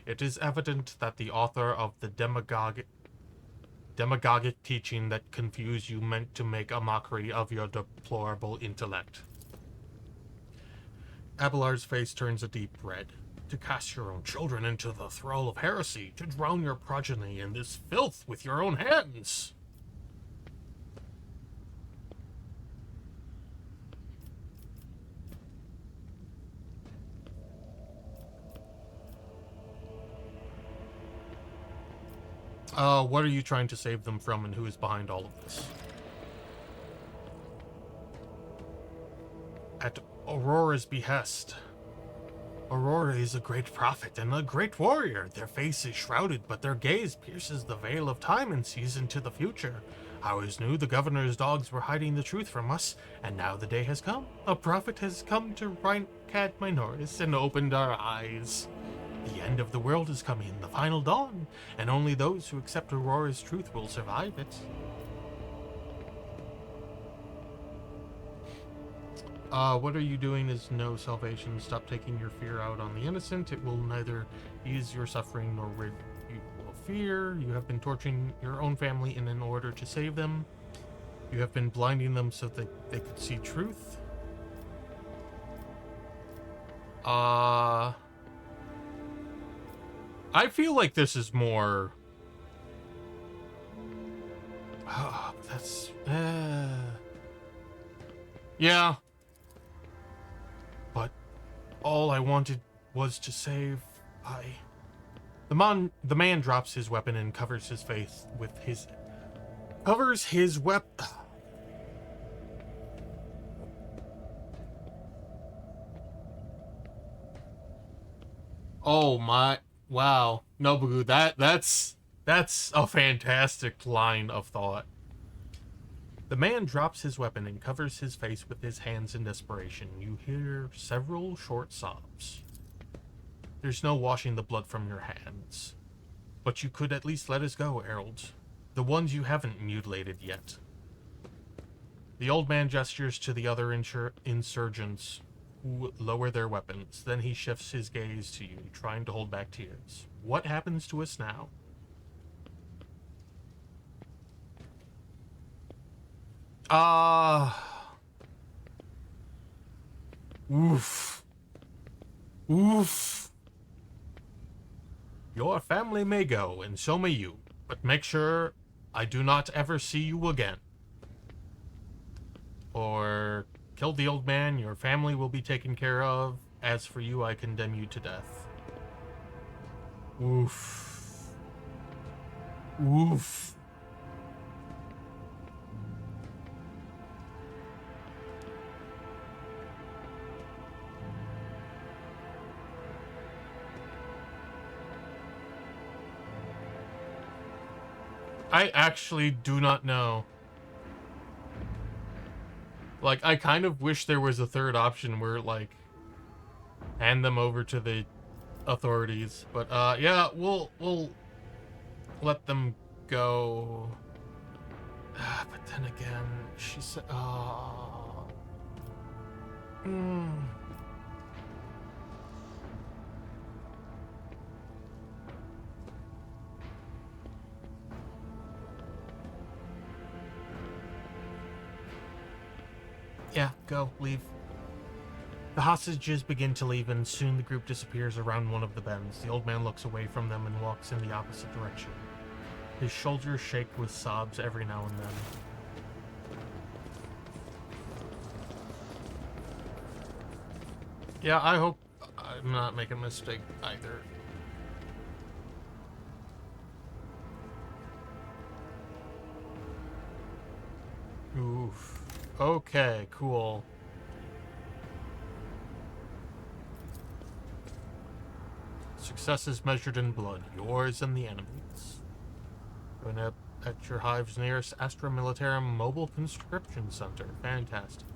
It is evident that the author of the demagogic teaching that confused you meant to make a mockery of your deplorable intellect. Abelard's face turns a deep red. To cast your own children into the thrall of heresy, to drown your progeny in this filth with your own hands. What are you trying to save them from, and who is behind all of this? At Aurora's behest. Aurora is a great prophet and a great warrior. Their face is shrouded, but their gaze pierces the veil of time and sees into the future. I always knew the governor's dogs were hiding the truth from us, and now the day has come. A prophet has come to Rhincad Minoris and opened our eyes. The end of the world is coming, the final dawn, and only those who accept Aurora's truth will survive it. What are you doing is no salvation. Stop taking your fear out on the innocent. It will neither ease your suffering nor rid you of fear. You have been torturing your own family in order to save them. You have been blinding them so that they could see truth. I feel like this is more... that's... Yeah. But all I wanted was to save... The man drops his weapon and covers his face with his... Covers his weapon... Oh my... Wow, Nobugu, that's a fantastic line of thought. The man drops his weapon and covers his face with his hands in desperation. You hear several short sobs. There's no washing the blood from your hands. But you could at least let us go, Herald. The ones you haven't mutilated yet. The old man gestures to the other insurgents who lower their weapons. Then he shifts his gaze to you, trying to hold back tears. What happens to us now? Oof. Oof. Your family may go, and so may you, but make sure I do not ever see you again. Or kill the old man, your family will be taken care of. As for you, I condemn you to death. Oof. Oof. I actually do not know. Like, I kind of wish there was a third option where, like, hand them over to the authorities. But, yeah, we'll let them go. But then again, she said, Yeah, go, leave. The hostages begin to leave, and soon the group disappears around one of the bends. The old man looks away from them and walks in the opposite direction. His shoulders shake with sobs every now and then. Yeah, I hope I'm not making a mistake either. Oof. Okay, cool. Success is measured in blood, yours and the enemy's. Going up at your hive's nearest Astra Militarum Mobile Conscription Center. Fantastic.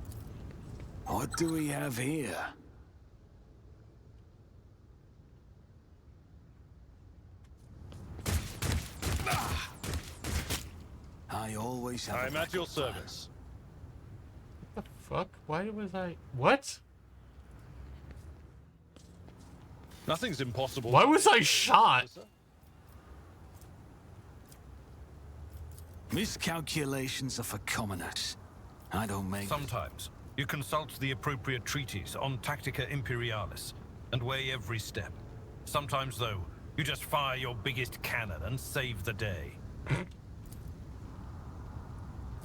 What do we have here? I always have. I'm at your service. What the fuck? Why was I... What? Nothing's impossible. Why was I shot? Miscalculations are for commoners. I don't make... Sometimes you consult the appropriate treaties on Tactica Imperialis and weigh every step. Sometimes, though, you just fire your biggest cannon and save the day.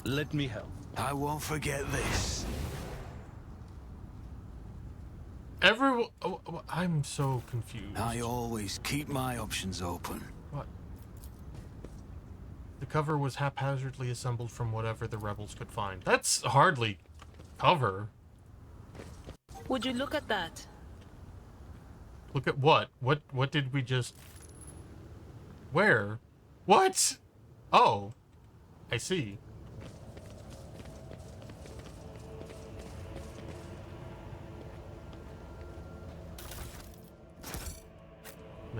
Let me help. I won't forget this. Everyone... Oh, I'm so confused. I always keep my options open. What? The cover was haphazardly assembled from whatever the rebels could find. That's hardly cover. Would you look at that? Look at what? What did we just... Where? What? Oh. I see.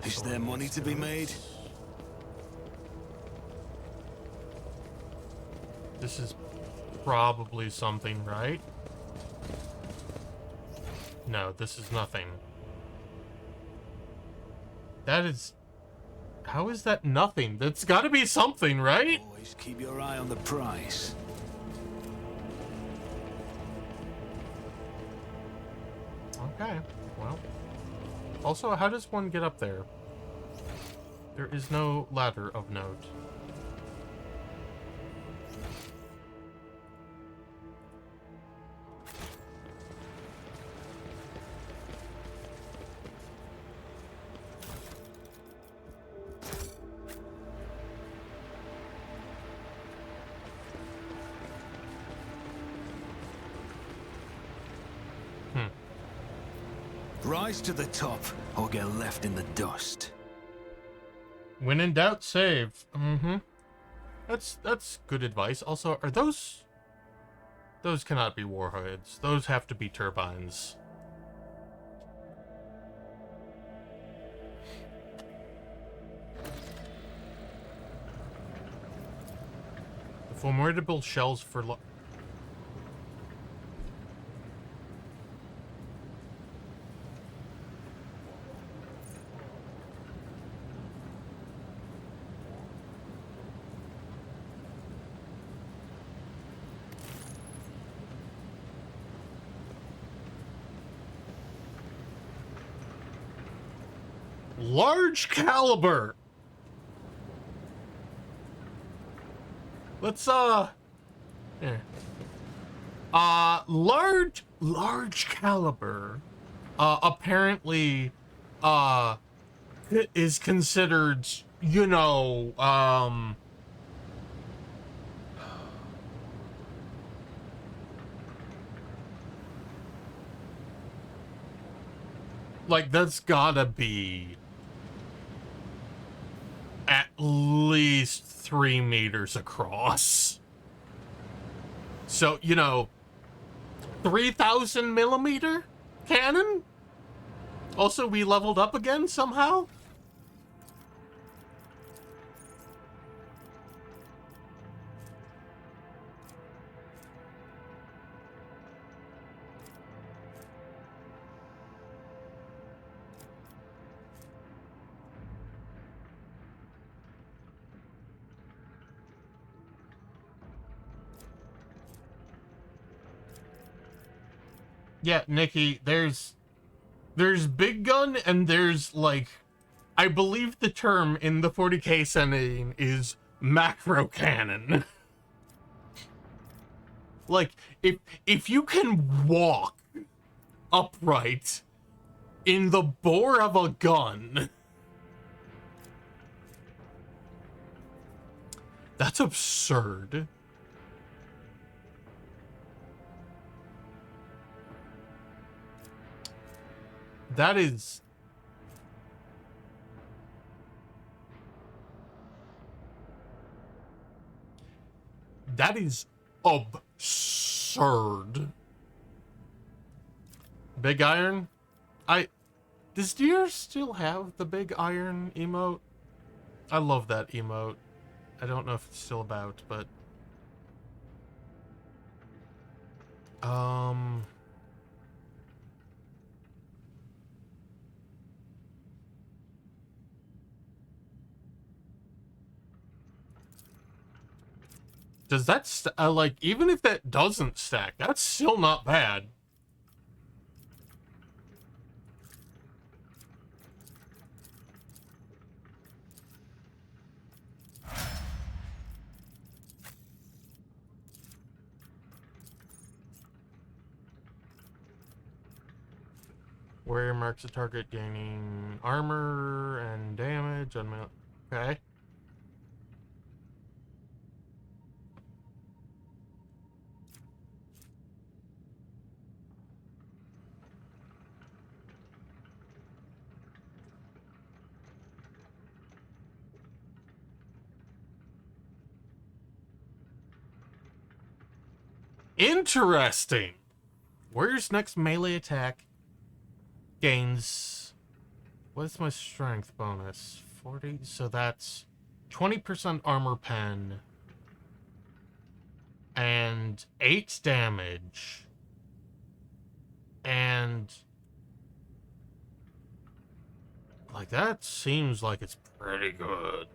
Is there money to be made? This is probably something, right? No, this is nothing. That is... How is that nothing? That's gotta be something, right? Always keep your eye on the prize. Okay, well. Also, how does one get up there? There is no ladder of note. Rise to the top, or get left in the dust. When in doubt, save. Mm-hmm. That's good advice. Also, are those cannot be warheads. Those have to be turbines. The formidable shells for large caliber. Let's here. Large caliber apparently is considered, you know, like that's gotta be at least 3 meters across. So, you know, 3,000 millimeter cannon? Also, we leveled up again somehow? Yeah, Nikki, there's big gun and there's like, I believe the term in the 40k setting is macro cannon. Like, if you can walk upright in the bore of a gun, that's absurd. That is absurd. Big iron? Does Deer still have the big iron emote? I love that emote. I don't know if it's still about, but does that like, even if that doesn't stack, that's still not bad. Warrior marks a target gaining armor and damage on my... Okay. Interesting. Warrior's next melee attack gains... What's my strength bonus? 40? So that's 20% armor pen and 8 damage. And like, that seems like it's pretty good.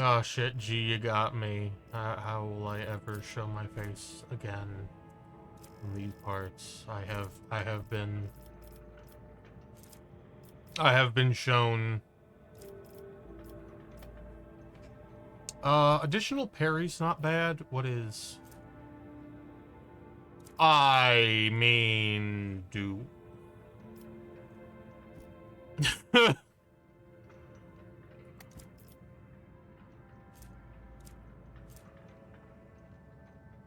Oh shit, G, you got me. How will I ever show my face again? in these parts. I have been shown additional parry's not bad. What is I mean do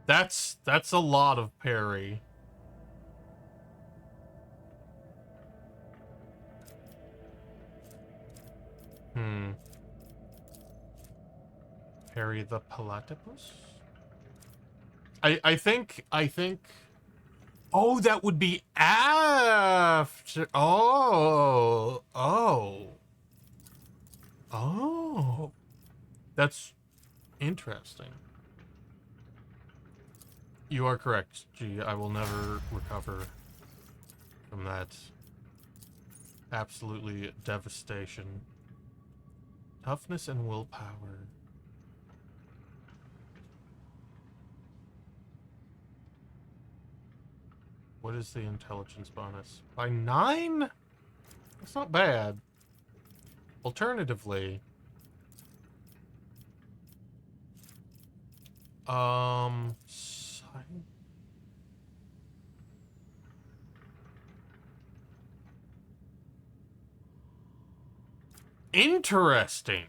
that's a lot of parry. Parry the platypus? I think oh, that would be after. Oh, that's interesting. You are correct, G. I will never recover from that. Absolutely devastation. Toughness and willpower. What is the intelligence bonus? By 9? That's not bad. Alternatively, interesting.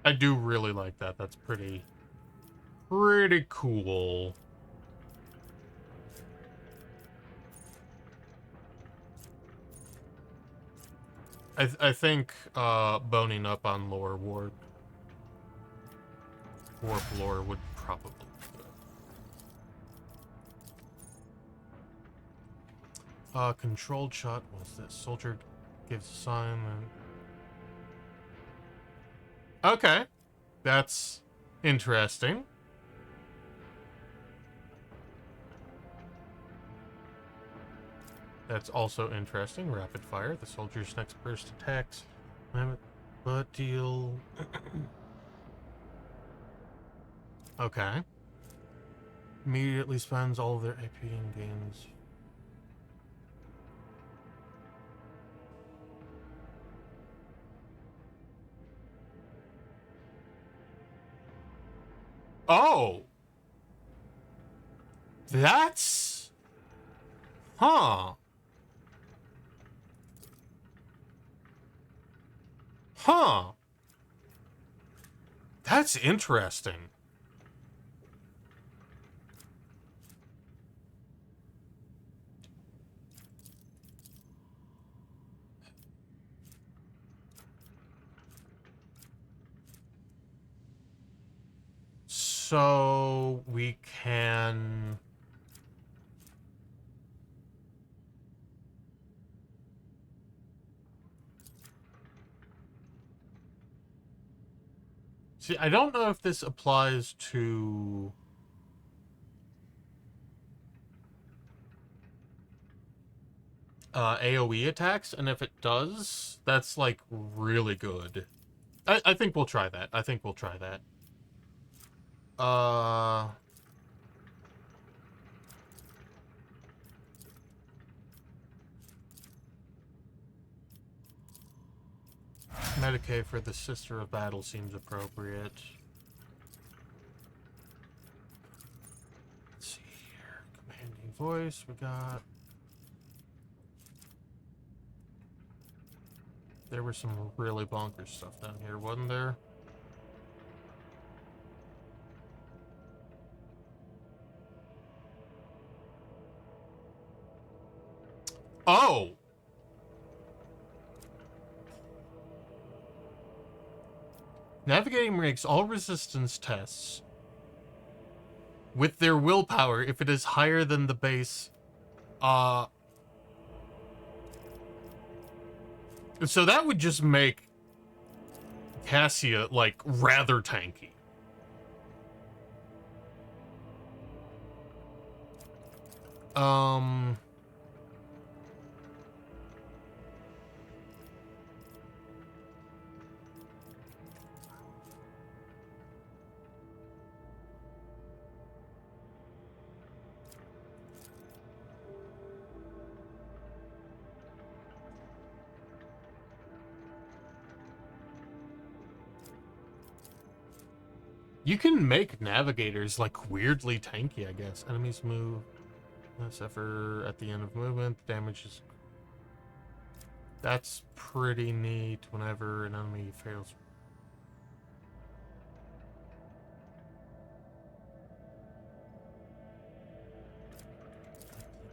I do really like that. That's pretty cool. I think boning up on Warp lore would probably be good. Controlled shot. What's this? Soldier gives a sign and... Okay. That's interesting. That's also interesting. Rapid fire. The soldier's next burst attacks. But deal... Okay. Immediately spends all of their AP and gains. Oh! That's... Huh. Huh. That's interesting. So we can... See, I don't know if this applies to... AoE attacks, and if it does, that's, like, really good. I think we'll try that. I think we'll try that. Medicaid for the Sister of Battle seems appropriate. Let's see here. Commanding voice, we got... There was some really bonkers stuff down here, wasn't there? Oh! Navigating makes all resistance tests with their willpower if it is higher than the base So that would just make Cassia, like, rather tanky. You can make navigators, like, weirdly tanky, I guess. Enemies move. Except for at the end of movement, damage is... That's pretty neat whenever an enemy fails.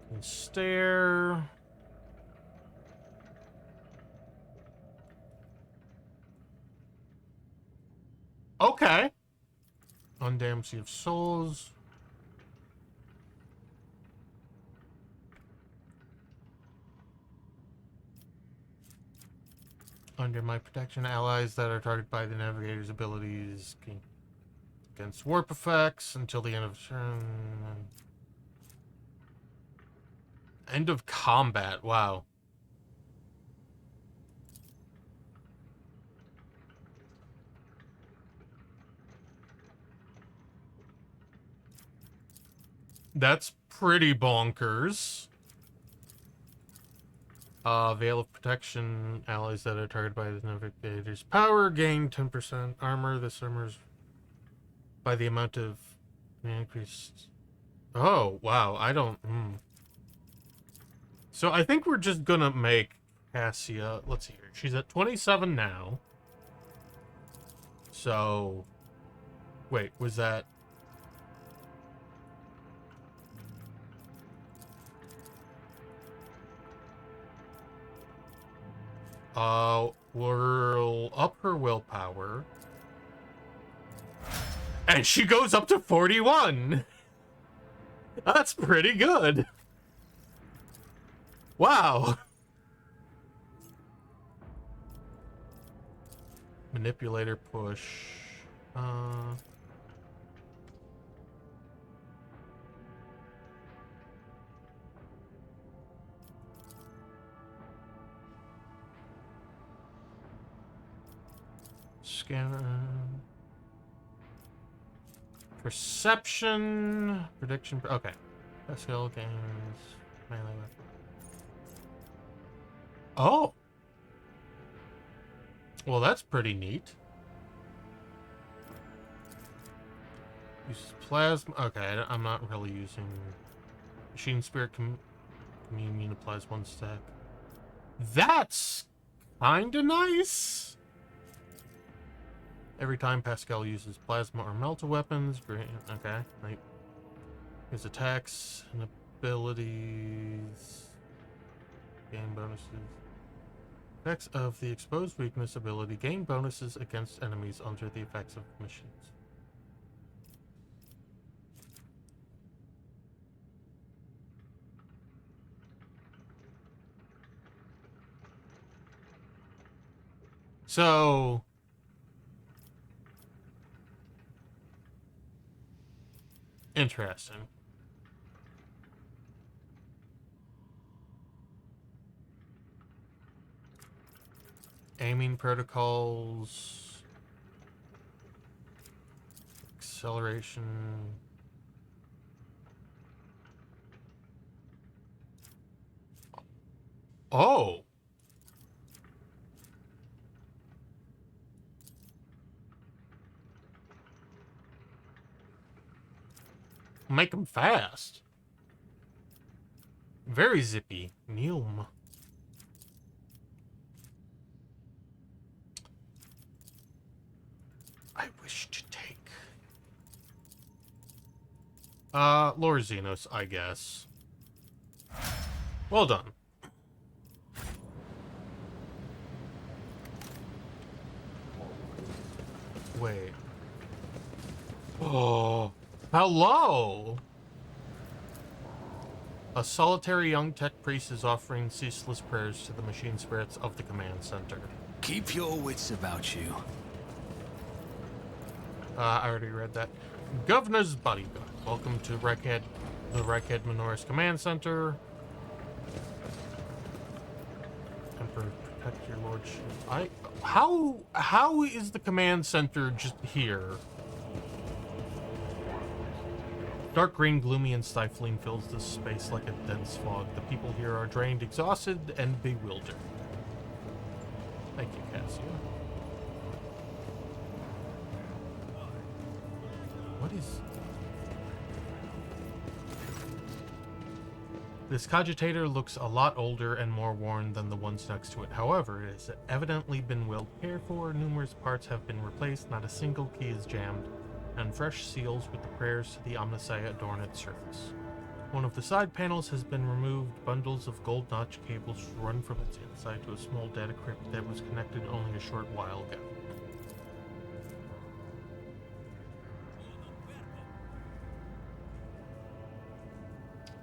You can stare. Okay. Undamned Sea of Souls. Under my protection, allies that are targeted by the navigator's abilities gain against warp effects until the end of turn. End of combat. Wow. That's pretty bonkers. Veil of Protection. Allies that are targeted by the navigator's power gain 10% armor. This armor's by the amount of increased. Oh, wow. I don't... So I think we're just gonna make Cassia... Let's see here. She's at 27 now. So... Wait, was that... We'll up her willpower. And she goes up to 41! That's pretty good! Wow! Manipulator push. Scanner. Perception. Prediction. Okay. Pascal gains. Melee weapon. Oh! Well, that's pretty neat. Uses plasma. Okay, I'm not really using... Machine Spirit Communion applies 1 stack. That's kinda nice! Every time Pascal uses plasma or melta weapons, okay, like his attacks and abilities gain bonuses. Effects of the exposed weakness ability gain bonuses against enemies under the effects of missions. So interesting. Aiming protocols. Acceleration. Oh! Make them fast. Very zippy. Neum. I wish to take... Lord Xenos, I guess. Well done. Wait. Oh... Hello! A solitary young tech priest is offering ceaseless prayers to the machine spirits of the command center. Keep your wits about you. I already read that. Governor's bodyguard. Welcome to the Reichhead Minoris Command Center. Emperor, protect your lordship. How is the command center just here? Dark green, gloomy, and stifling fills this space like a dense fog. The people here are drained, exhausted, and bewildered. Thank you, Cassia. What is... This cogitator looks a lot older and more worn than the ones next to it. However, it has evidently been well cared for. Numerous parts have been replaced, not a single key is jammed, and fresh seals with the prayers to the Omnissiah adorn its surface. One of the side panels has been removed. Bundles of gold notch cables run from its inside to a small data crypt that was connected only a short while ago.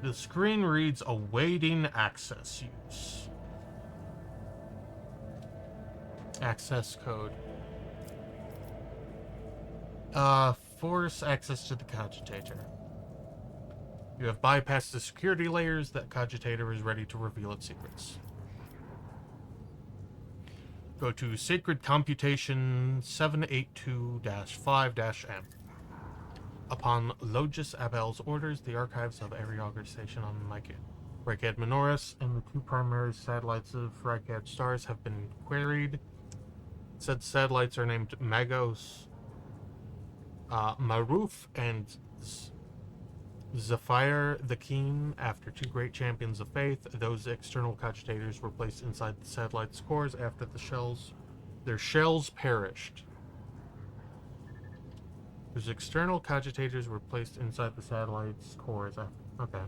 The screen reads awaiting access use. Access code. Force access to the cogitator. You have bypassed the security layers. That cogitator is ready to reveal its secrets. Go to Sacred Computation 782-5-M. Upon Logis Abel's orders, the archives of every augur station on Reichhead Minoris and the two primary satellites of Reichhead stars have been queried. Said satellites are named Magos, Maruf, and Zephyr the Keen, after two great champions of faith. Those external cogitators were placed inside the satellite's cores after their shells perished. Those external cogitators were placed inside the satellite's cores. Okay.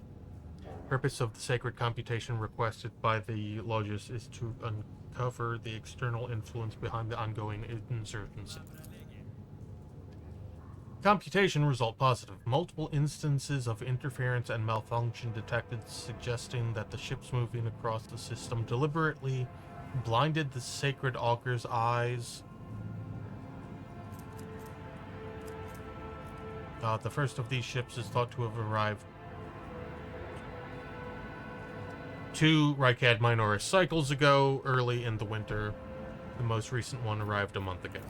Purpose of the sacred computation requested by the Logis is to uncover the external influence behind the ongoing insurgency. Computation result positive. Multiple instances of interference and malfunction detected, suggesting that the ships moving across the system deliberately blinded the sacred augur's eyes. The first of these ships is thought to have arrived 2 Reichhead Minoris cycles ago, early in the winter. The most recent one arrived a month ago.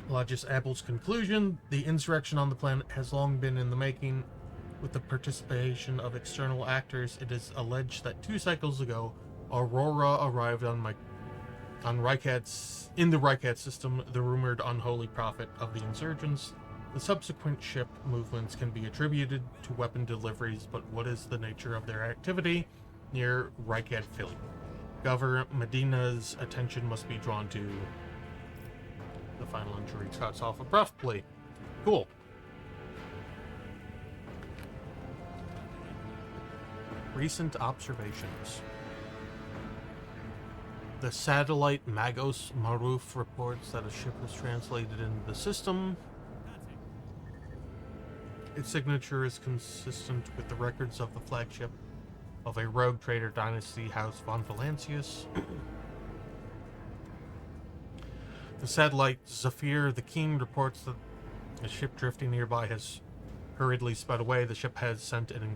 Logis Abel's conclusion: the insurrection on the planet has long been in the making. With the participation of external actors, it is alleged that 2 cycles ago, Aurora arrived in the Reichhead system, the rumored unholy prophet of the insurgents. The subsequent ship movements can be attributed to weapon deliveries, but what is the nature of their activity near Reichhead Philly? Governor Medina's attention must be drawn to. The final entry cuts off abruptly. Cool. Recent observations. The satellite Magos Maruf reports that a ship was translated into the system. Its signature is consistent with the records of the flagship of a rogue trader dynasty, House von Valancius. The satellite Zephyr the Keen reports that a ship drifting nearby has hurriedly sped away. The ship has sent an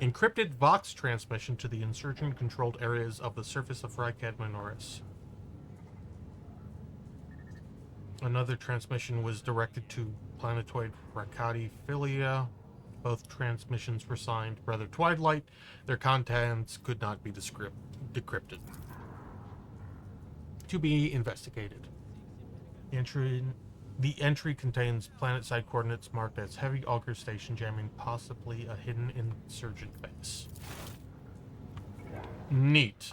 encrypted Vox transmission to the insurgent-controlled areas of the surface of Reichhead Minoris. Another transmission was directed to planetoid Rakati Philia. Both transmissions were signed Brother Twilight. Their contents could not be decrypted. To be investigated. The entry contains planet-side coordinates marked as heavy augur station jamming, possibly a hidden insurgent base. Neat.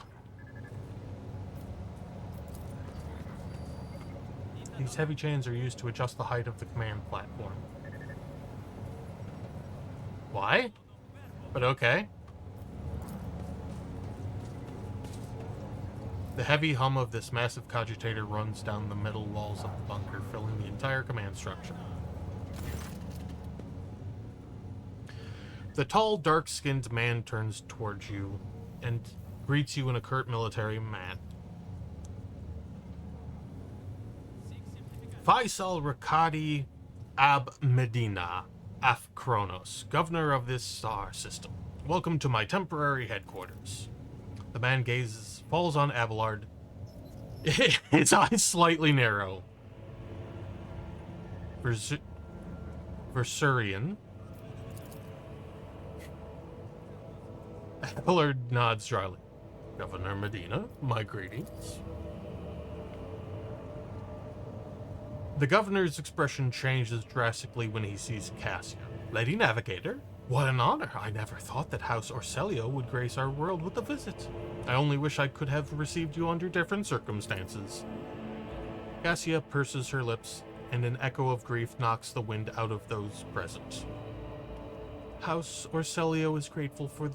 These heavy chains are used to adjust the height of the command platform. Why? But okay. The heavy hum of this massive cogitator runs down the metal walls of the bunker, filling the entire command structure. The tall, dark-skinned man turns towards you and greets you in a curt military man. Faisal Rakadi Ab Medina Af Kronos, governor of this star system. Welcome to my temporary headquarters. The man falls on Abelard. His eyes slightly narrow. Versurian. Abelard nods dryly. Governor Medina, my greetings. The governor's expression changes drastically when he sees Cassia. Lady Navigator? What an honor! I never thought that House Orselio would grace our world with a visit. I only wish I could have received you under different circumstances. Cassia purses her lips, and an echo of grief knocks the wind out of those present. House Orselio is grateful for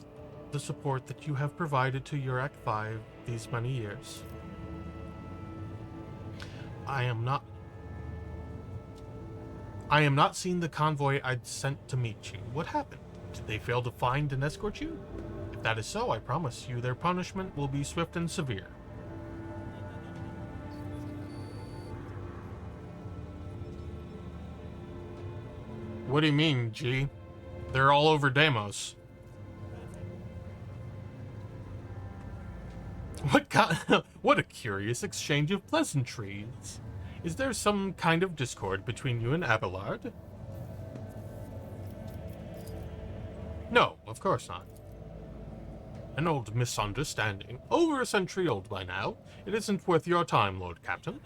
the support that you have provided to Urac 5 these many years. I am not seeing the convoy I'd sent to meet you. What happened? Did they fail to find and escort you? If that is so, I promise you their punishment will be swift and severe. What do you mean, G? They're all over Deimos. What a curious exchange of pleasantries. Is there some kind of discord between you and Abelard? No, of course not. An old misunderstanding. Over a century old by now. It isn't worth your time, Lord Captain.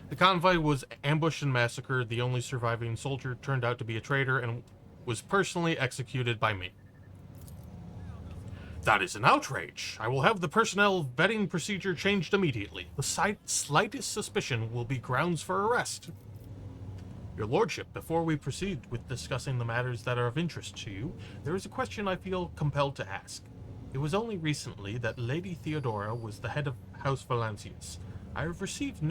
The convoy was ambushed and massacred. The only surviving soldier turned out to be a traitor and was personally executed by me. That is an outrage. I will have the personnel vetting procedure changed immediately. The slightest suspicion will be grounds for arrest. Your Lordship, before we proceed with discussing the matters that are of interest to you, there is a question I feel compelled to ask. It was only recently that Lady Theodora was the head of House Valancius. I have received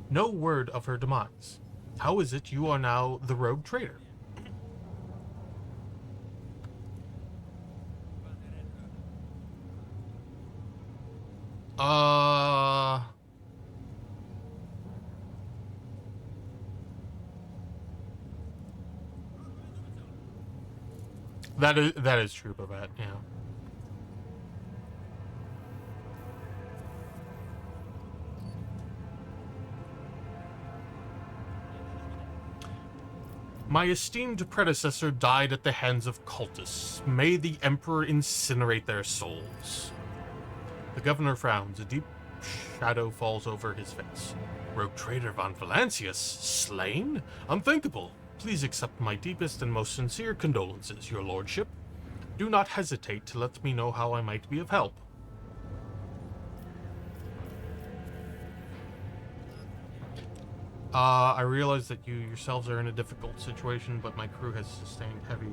no word of her demise. How is it you are now the rogue traitor? That is true, Babette, yeah. My esteemed predecessor died at the hands of cultists. May the Emperor incinerate their souls. The governor frowns. A deep shadow falls over his face. Rogue traitor von Valancius? Slain? Unthinkable. Please accept my deepest and most sincere condolences, your lordship. Do not hesitate to let me know how I might be of help. I realize that you yourselves are in a difficult situation, but my crew has sustained heavy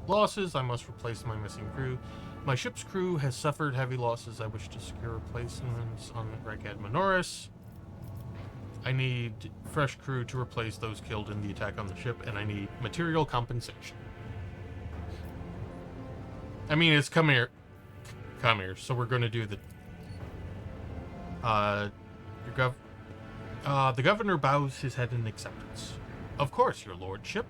losses. I must replace my missing crew. My ship's crew has suffered heavy losses. I wish to secure replacements on Regad Minoris. I need fresh crew to replace those killed in the attack on the ship, and I need material compensation. I mean, it's come here, so we're going to do the... the governor bows his head in acceptance. Of course, your lordship.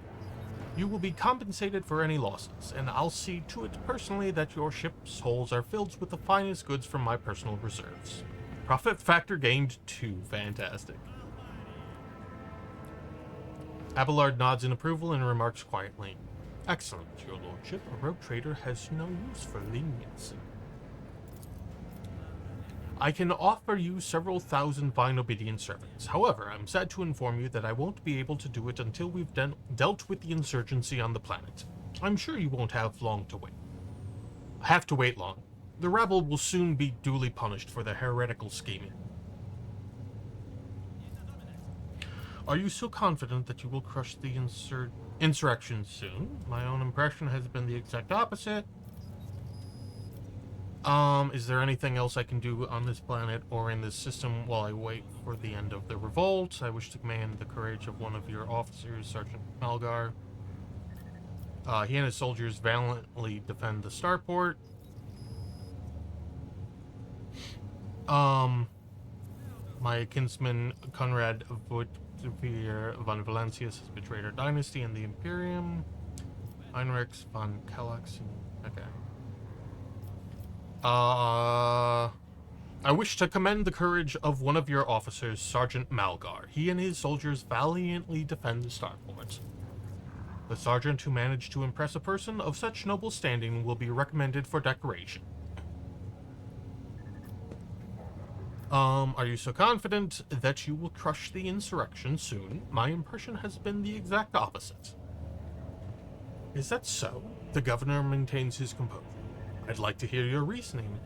You will be compensated for any losses, and I'll see to it personally that your ship's holds are filled with the finest goods from my personal reserves. Profit factor gained 2. Fantastic. Abelard nods in approval and remarks quietly. Excellent, your lordship. A rogue trader has no use for leniency. I can offer you several thousand fine obedient servants. However, I'm sad to inform you that I won't be able to do it until we've dealt with the insurgency on the planet. I'm sure you won't have to wait long. The rabble will soon be duly punished for their heretical scheming. Are you so confident that you will crush the insurrection soon? My own impression has been the exact opposite. Is there anything else I can do on this planet or in this system while I wait for the end of the revolt? I wish to command the courage of one of your officers, Sergeant Malgar. He and his soldiers valiantly defend the starport. My kinsman Conrad Voigtvier von Valancius has betrayed our dynasty and the Imperium. Heinrich von Kallax. Okay. I wish to commend the courage of one of your officers, Sergeant Malgar. He and his soldiers valiantly defend the starport. The sergeant who managed to impress a person of such noble standing will be recommended for decoration. Are you so confident that you will crush the insurrection soon? My impression has been the exact opposite. Is that so? The governor maintains his composure. I'd like to hear your reasoning.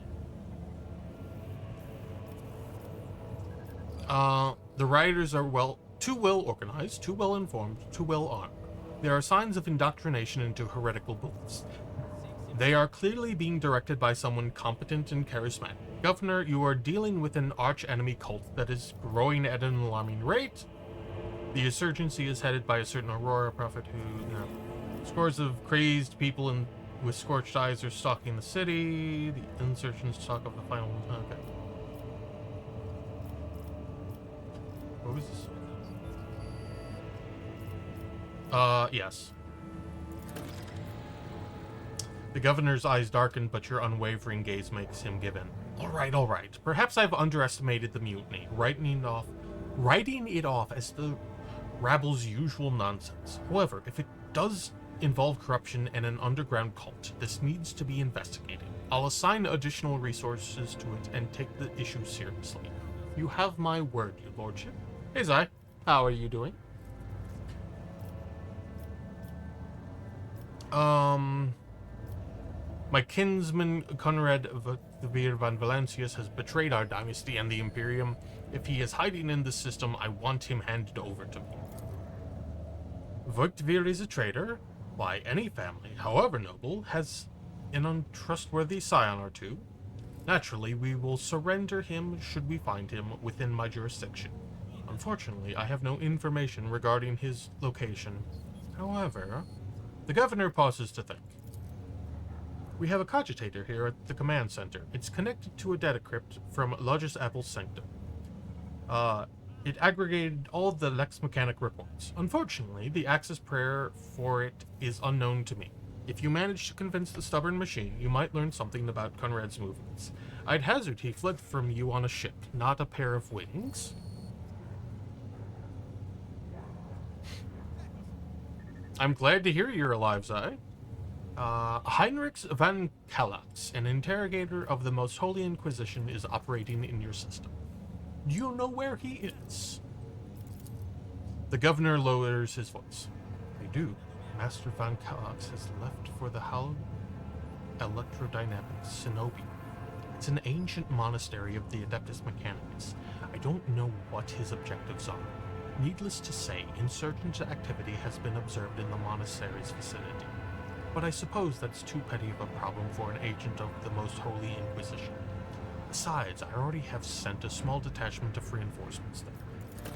The rioters are too well organized, too well informed, too well armed. There are signs of indoctrination into heretical beliefs. They are clearly being directed by someone competent and charismatic. Governor, you are dealing with an arch-enemy cult that is growing at an alarming rate. The insurgency is headed by a certain Aurora prophet who, scores of crazed people with scorched eyes are stalking the city. The insurgents talk of the final... Okay. What was this? Yes. The governor's eyes darken, but your unwavering gaze makes him give in. All right. Perhaps I've underestimated the mutiny, writing it off as the rabble's usual nonsense. However, if it does involve corruption and an underground cult, this needs to be investigated. I'll assign additional resources to it and take the issue seriously. You have my word, your lordship. Hey, Zai. How are you doing? My kinsman Conrad Voigtvier von Valancius has betrayed our dynasty and the Imperium. If he is hiding in the system, I want him handed over to me. Voigtvier is a traitor. Why, any family, however noble, has an untrustworthy scion or two. Naturally, we will surrender him should we find him within my jurisdiction. Unfortunately, I have no information regarding his location. However, the governor pauses to think. We have a cogitator here at the command center. It's connected to a data crypt from Logis Apple's sanctum. It aggregated all the Lex Mechanic reports. Unfortunately, the access prayer for it is unknown to me. If you manage to convince the stubborn machine, you might learn something about Conrad's movements. I'd hazard he fled from you on a ship, not a pair of wings. I'm glad to hear you're alive, Zai. Heinrich von Kallax, an interrogator of the Most Holy Inquisition, is operating in your system. Do you know where he is? The governor lowers his voice. I do. Master von Kallax has left for the hallowed electrodynamic Cenobi. It's an ancient monastery of the Adeptus Mechanicus. I don't know what his objectives are. Needless to say, insurgent activity has been observed in the monastery's vicinity. But I suppose that's too petty of a problem for an agent of the Most Holy Inquisition. Besides, I already have sent a small detachment of reinforcements there.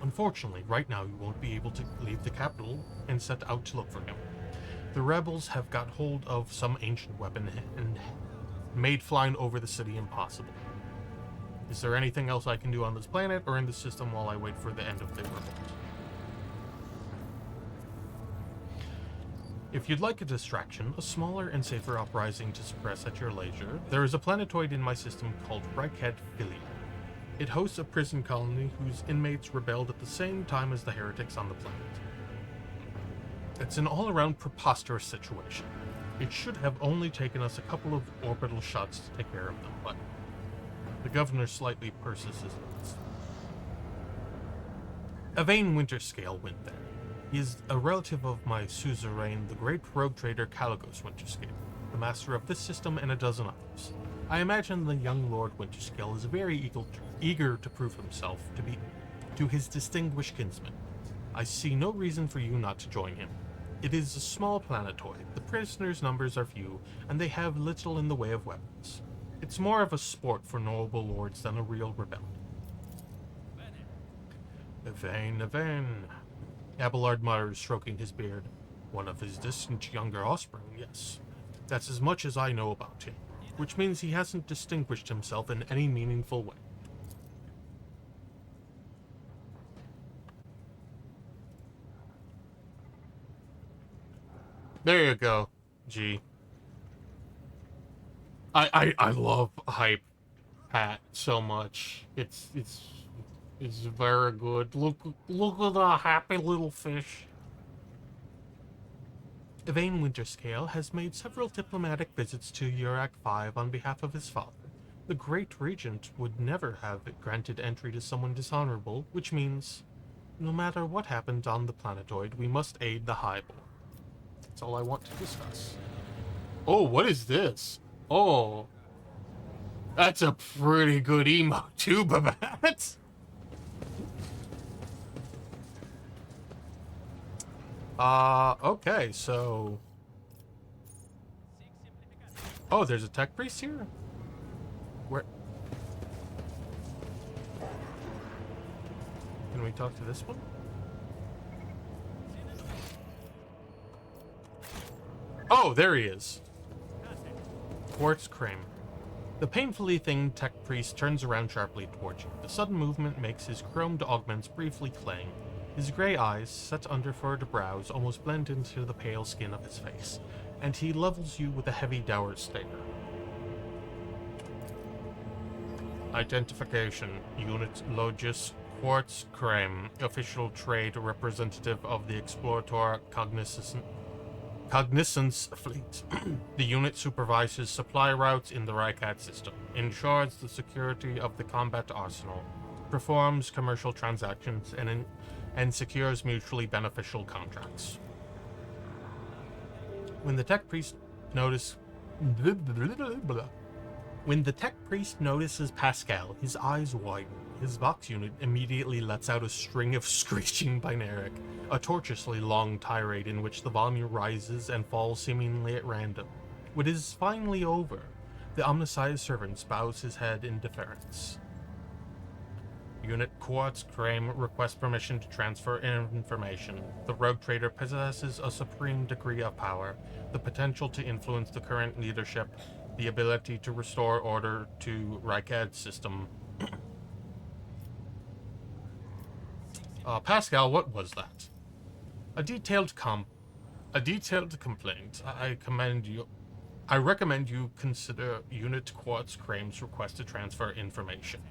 Unfortunately, right now you won't be able to leave the capital and set out to look for him. The rebels have got hold of some ancient weapon and made flying over the city impossible. Is there anything else I can do on this planet or in the system while I wait for the end of the revolt? If you'd like a distraction, a smaller and safer uprising to suppress at your leisure, there is a planetoid in my system called Reichhead Philia. It hosts a prison colony whose inmates rebelled at the same time as the heretics on the planet. It's an all-around preposterous situation. It should have only taken us a couple of orbital shots to take care of them, but the governor slightly purses his lips. Yvain Winterscale went there. He is a relative of my suzerain, the great rogue trader Caligos Winterscale, the master of this system and a dozen others. I imagine the young Lord Winterscale is very eager to prove himself to his distinguished kinsman. I see no reason for you not to join him. It is a small planetoid, the prisoners' numbers are few, and they have little in the way of weapons. It's more of a sport for noble lords than a real rebellion. Yvain. Abelard mutters, stroking his beard. One of his distant younger offspring, yes. That's as much as I know about him, which means he hasn't distinguished himself in any meaningful way. There you go, G. I love Hype Pat so much. It's very good. Look at the happy little fish. Yvain Winterscale has made several diplomatic visits to Urak 5 on behalf of his father. The Great Regent would never have granted entry to someone dishonorable, which means, no matter what happened on the planetoid, we must aid the Highborn. That's all I want to discuss. Oh, what is this? Oh, that's a pretty good emote too, Babette. Okay, so... Oh, there's a tech priest here? Where... Can we talk to this one? Oh, there he is. Quartz Crane. The painfully thin tech priest turns around sharply towards you. The sudden movement makes his chromed augments briefly clang. His grey eyes, set under furrowed brows, almost blend into the pale skin of his face, and he levels you with a heavy dour stare. Identification. Unit Logis Quartz Crane, official trade representative of the Explorator Cognizance Fleet. The unit supervises supply routes in the Rycat system, ensures the security of the combat arsenal, performs commercial transactions, and secures mutually beneficial contracts. When the tech priest notices Pascal, his eyes widen. His Vox unit immediately lets out a string of screeching binaric, a tortuously long tirade in which the volume rises and falls seemingly at random. When it is finally over, the omniscient servant bows his head in deference. Unit Quartz Crane requests permission to transfer information. The rogue trader possesses a supreme degree of power, the potential to influence the current leadership, the ability to restore order to Rykad's system. Pascal, what was that? A detailed complaint. I recommend you consider Unit Quartz Crane's request to transfer information.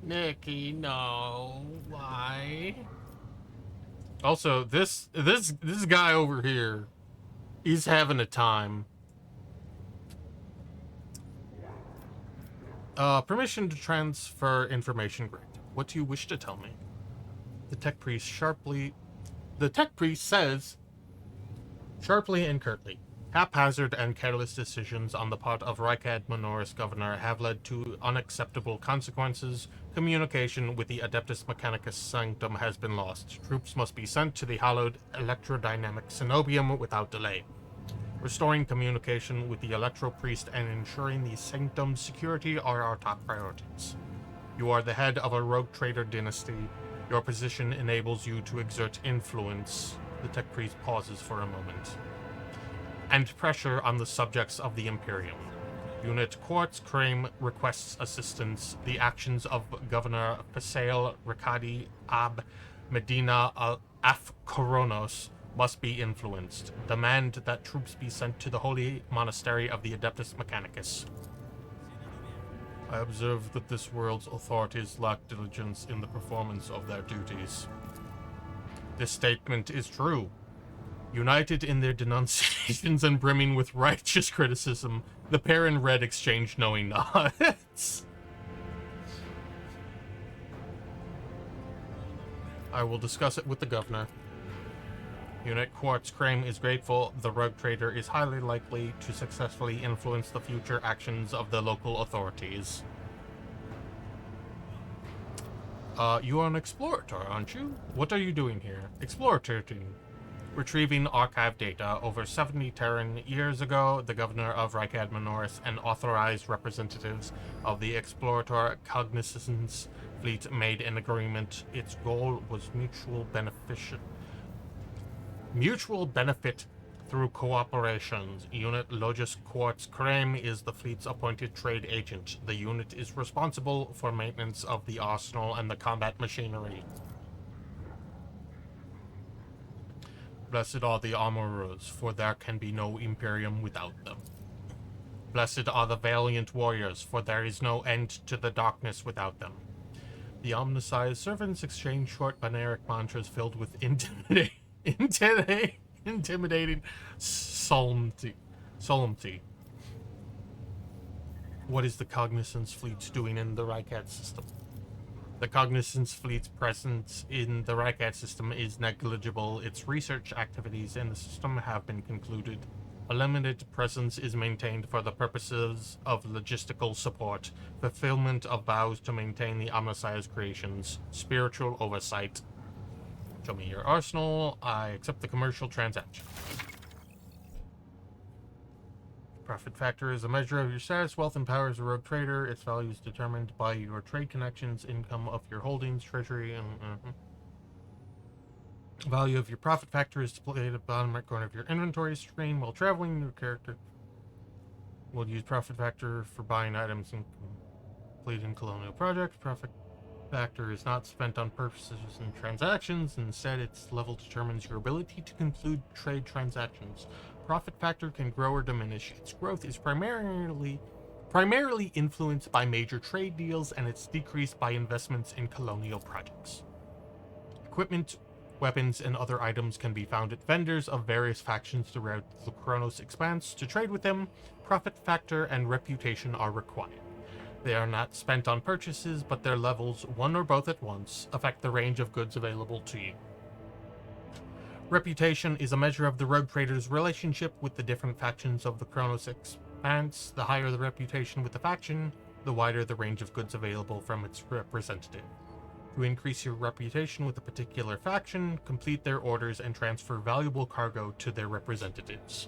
Nikki, no. Why? Also, this guy over here, he's having a time. Permission to transfer information granted. What do you wish to tell me? The tech priest says, sharply and curtly, haphazard and careless decisions on the part of Rykad Minoris governor have led to unacceptable consequences. Communication with the Adeptus Mechanicus Sanctum has been lost. Troops must be sent to the hallowed electrodynamic cenobium without delay. Restoring communication with the Electro Priest and ensuring the Sanctum's security are our top priorities. You are the head of a rogue trader dynasty. Your position enables you to exert influence. The tech priest pauses for a moment. And pressure on the subjects of the Imperium. Unit Quartz Crane requests assistance. The actions of Governor Pasael Ricadi Ab Medina Af Koronos must be influenced. Demand that troops be sent to the holy monastery of the Adeptus Mechanicus. I observe that this world's authorities lack diligence in the performance of their duties. This statement is true. United in their denunciations and brimming with righteous criticism, the pair in red exchange knowing nods. I will discuss it with the governor. Unit Quartz Crane is grateful. The rogue trader is highly likely to successfully influence the future actions of the local authorities. You are an explorator, aren't you? What are you doing here? Explorator team. retrieving archive data. Over 70 Terran years ago, the governor of Rykad Minoris and authorized representatives of the explorator Cognizance fleet made an agreement. Its goal was mutual benefit through cooperation. Unit Logis Quartz Krem is the fleet's appointed trade agent. The unit is responsible for maintenance of the arsenal and the combat machinery. Blessed are the armorers, for there can be no Imperium without them. Blessed are the valiant warriors, for there is no end to the darkness without them. The Omnisci's servants exchange short binaric mantras filled with intimidating solemnity. What is the Cognizance fleet doing in the Rykad system? The Cognizance fleet's presence in the Rykad system is negligible. Its research activities in the system have been concluded. A limited presence is maintained for the purposes of logistical support, fulfillment of vows to maintain the Omnisci's creations, spiritual oversight. Show me your arsenal. I accept the commercial transaction. Profit factor is a measure of your status, wealth, and power as a rogue trader. Its value is determined by your trade connections, income of your holdings, treasury, and value of your profit factor is displayed at the bottom right corner of your inventory screen. While traveling, your character will use profit factor for buying items and completing colonial projects. Profit factor is not spent on purchases and transactions. Instead, its level determines your ability to conclude trade transactions. Profit factor can grow or diminish. Its growth is primarily influenced by major trade deals, and it's decreased by investments in colonial projects. Equipment, weapons, and other items can be found at vendors of various factions throughout the Kronos Expanse. To trade with them, profit factor and reputation are required. They are not spent on purchases, but their levels, one or both at once, affect the range of goods available to you. Reputation is a measure of the rogue trader's relationship with the different factions of the Kronos Expanse. The higher the reputation with the faction, the wider the range of goods available from its representative. To increase your reputation with a particular faction, complete their orders and transfer valuable cargo to their representatives.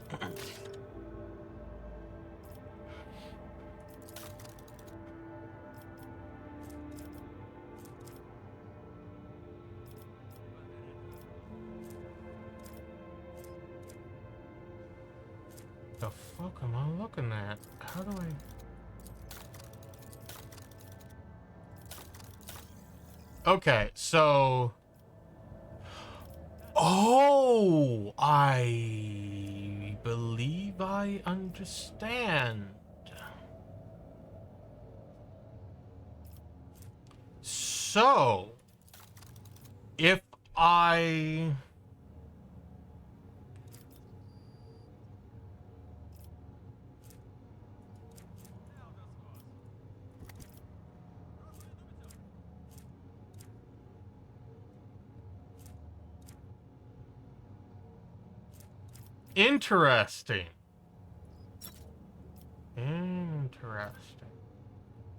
The fuck am I looking at? How do I... Okay, so... Oh! I believe I understand. So... If I... Interesting.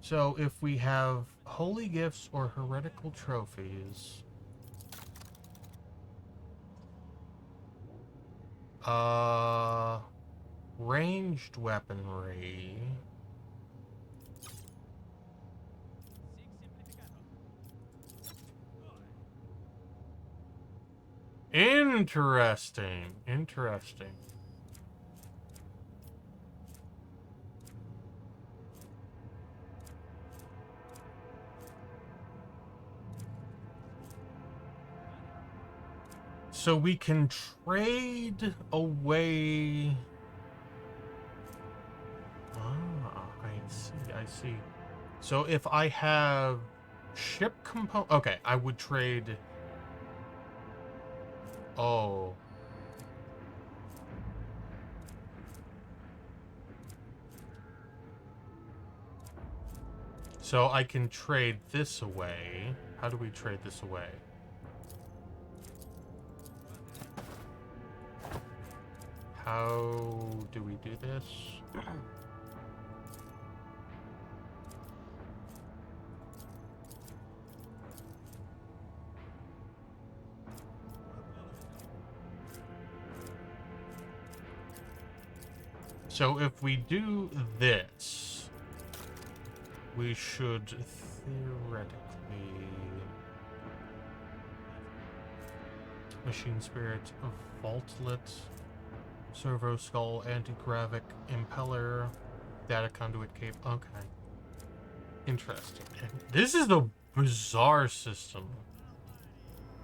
So if we have holy gifts or heretical trophies, ranged weaponry, interesting. So we can trade away... Ah, I see. So if I have ship component... Okay, I would trade... Oh. So I can trade this away. How do we trade this away? How do we do this? So if we do this, we should theoretically... Machine Spirit, Vaultlet, Servo Skull, Anti-Gravic, Impeller, Data Conduit Cape. Okay. Interesting. This is a bizarre system.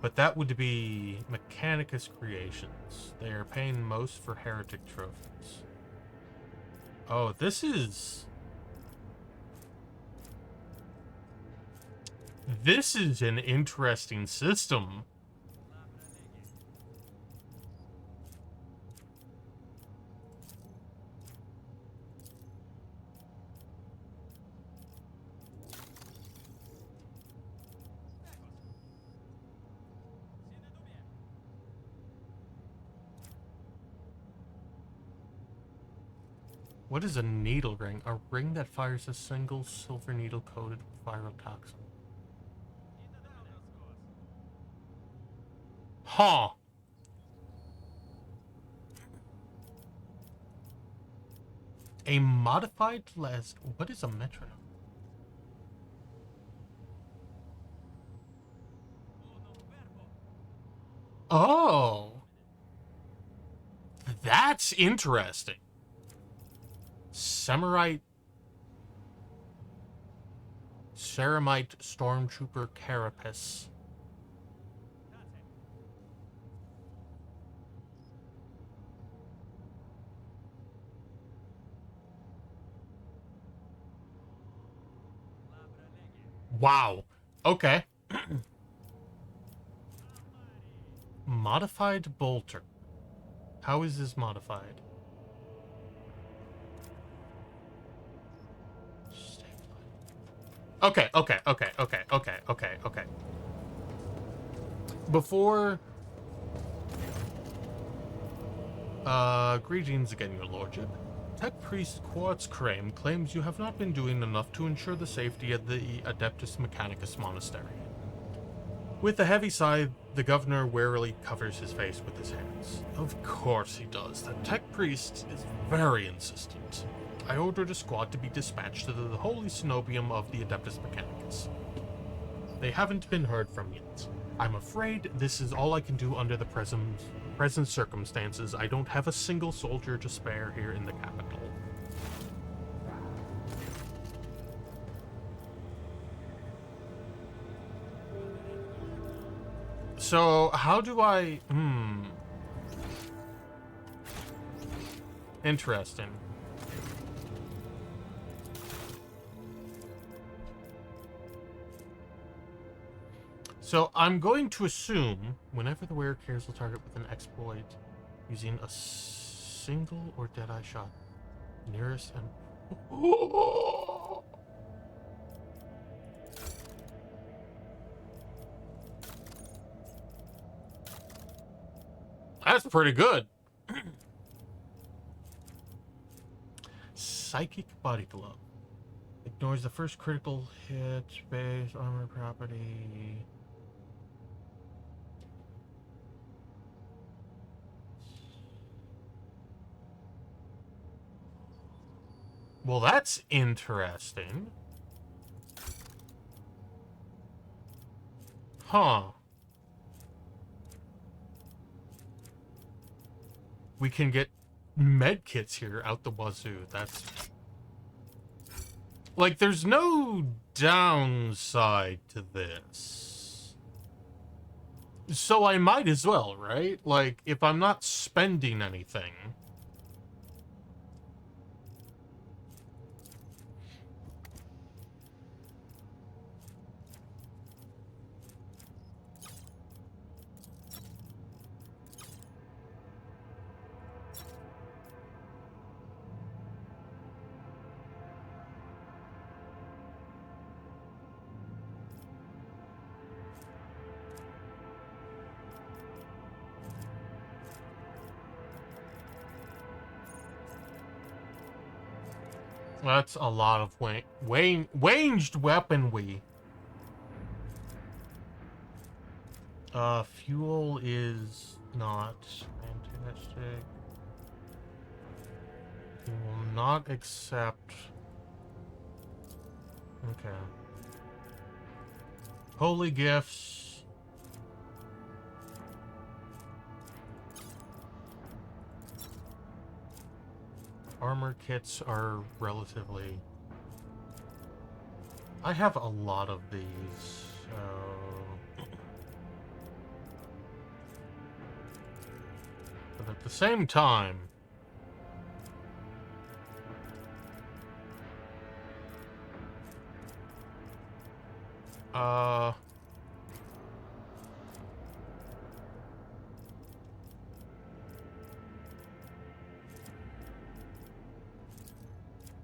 But that would be Mechanicus Creations. They are paying most for Heretic Trophies. Oh, this is... This is an interesting system. What is a needle ring? A ring that fires a single silver needle coated with virotoxin. Huh. A modified last... What is a metronome? Oh. That's interesting. Ceramite Stormtrooper Carapace. Wow. Okay. Modified bolter. How is this modified? Okay. Before... greetings again, your lordship. Tech Priest Quartz Crane claims you have not been doing enough to ensure the safety of the Adeptus Mechanicus Monastery. With a heavy sigh, the governor warily covers his face with his hands. Of course he does. The Tech Priest is very insistent. I ordered a squad to be dispatched to the Holy Cenobium of the Adeptus Mechanicus. They haven't been heard from yet. I'm afraid this is all I can do under the present circumstances. I don't have a single soldier to spare here in the capital. So, how do I... Interesting. So, I'm going to assume whenever the wearer carries the target with an exploit using a single or deadeye shot, nearest and... That's pretty good. Psychic Body Glove. Ignores the first critical hit, base, armor, property. Well, that's interesting. Huh. We can get med kits here out the wazoo. That's... Like, there's no downside to this. So I might as well, right? Like, if I'm not spending anything... That's a lot of ranged weaponry. Fuel is not fantastic. We will not accept... Okay. Holy gifts. Armor kits are relatively... I have a lot of these, so... But at the same time...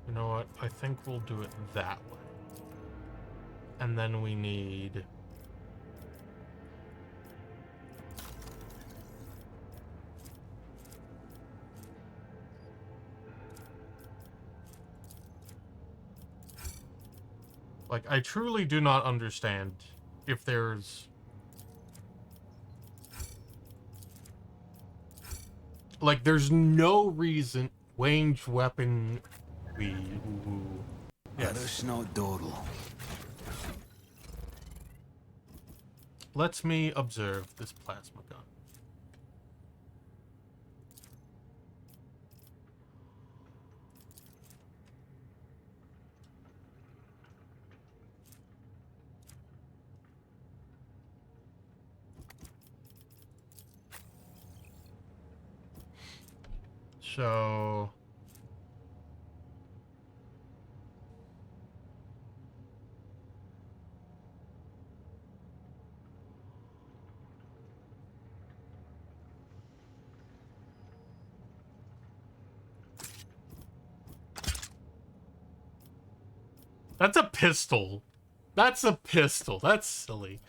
You know what? I think we'll do it that way. And then we need... Like, I truly do not understand if there's... Like, there's no reason ranged weapon... Let us not dawdle. Let's me observe this plasma gun. So... That's a pistol. That's a pistol. That's silly.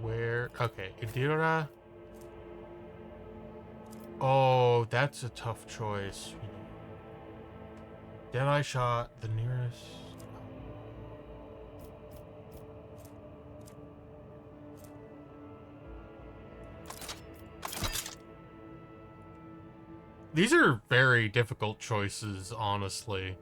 Where? Okay, Idira. Oh, that's a tough choice. Deadeye shot, the nearest. These are very difficult choices, honestly.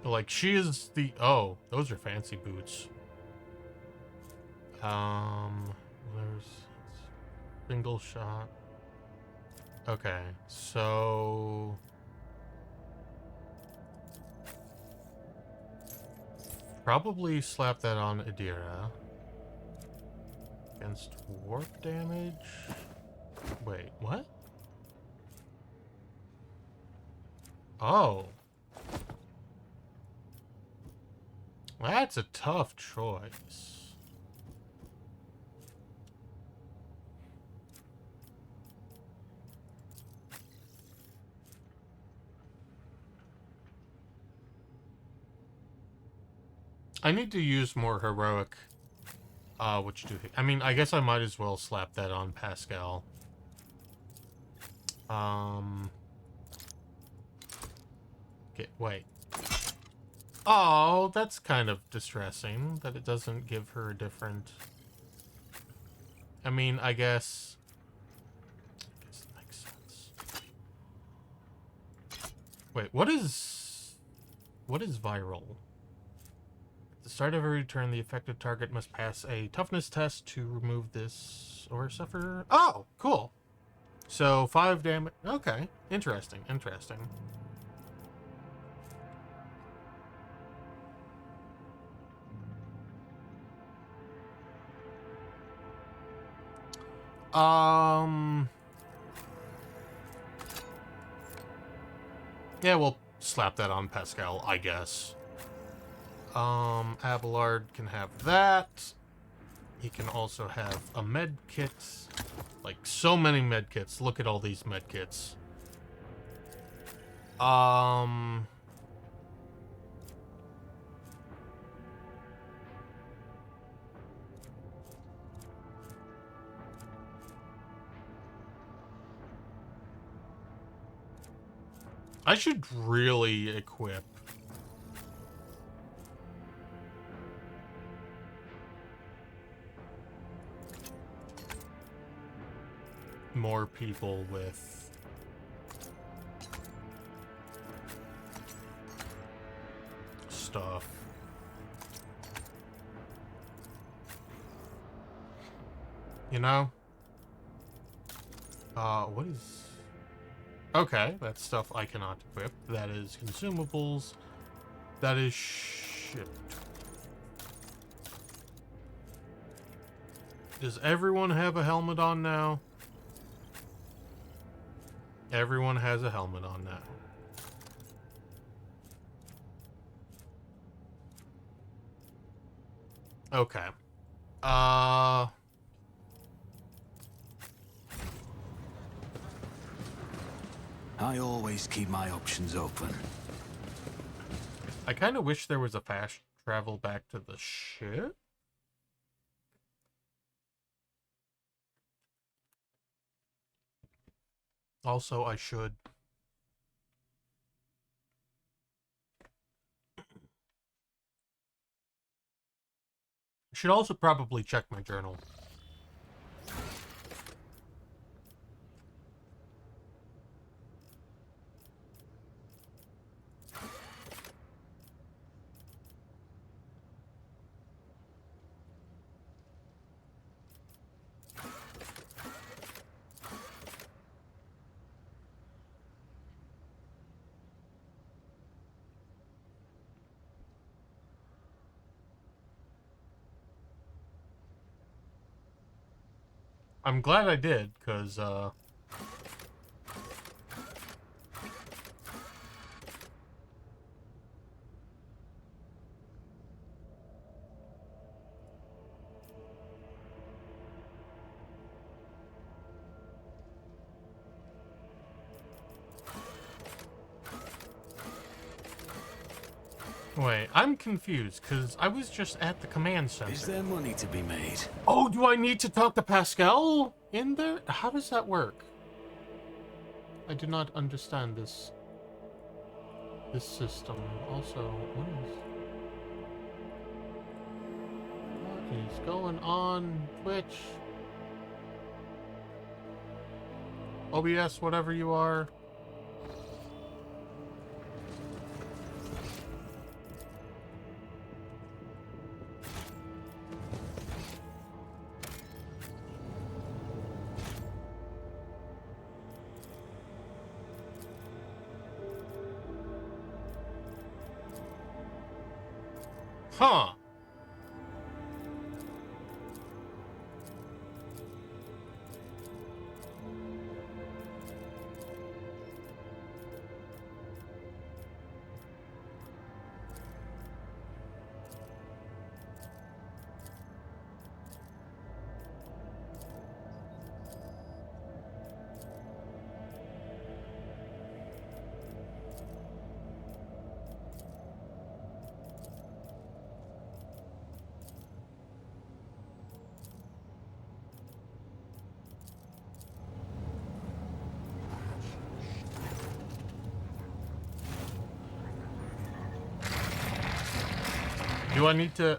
Like, she is the... Oh, those are fancy boots. There's... Single shot. Okay, so... Probably slap that on Idira. Against warp damage? Wait, what? Oh. That's a tough choice. I need to use more heroic, which do... I mean, I guess I might as well slap that on Pascal. Okay, wait. Oh, that's kind of distressing that it doesn't give her a different... I mean, I guess it makes sense. Wait, what is viral? At the start of every turn, the affected target must pass a toughness test to remove this or suffer... Oh, cool. So, 5 damage... Okay, interesting, interesting. Yeah, we'll slap that on Pascal, I guess. Abelard can have that. He can also have a med kit. Like, so many med kits. Look at all these med kits. I should really equip more people with stuff. You know? What is... Okay, that's stuff I cannot equip. That is consumables. That is shit. Does everyone have a helmet on now? Everyone has a helmet on now. Okay. I always keep my options open. I kind of wish there was a fast travel back to the ship. Also, I should also probably check my journal. I'm glad I did, because, wait, I'm confused, because I was just at the command center. Is there money to be made? Oh, do I need to talk to Pascal in there? How does that work? I do not understand this system. Also, what is going on Twitch? OBS, whatever you are. Huh. Do I need to...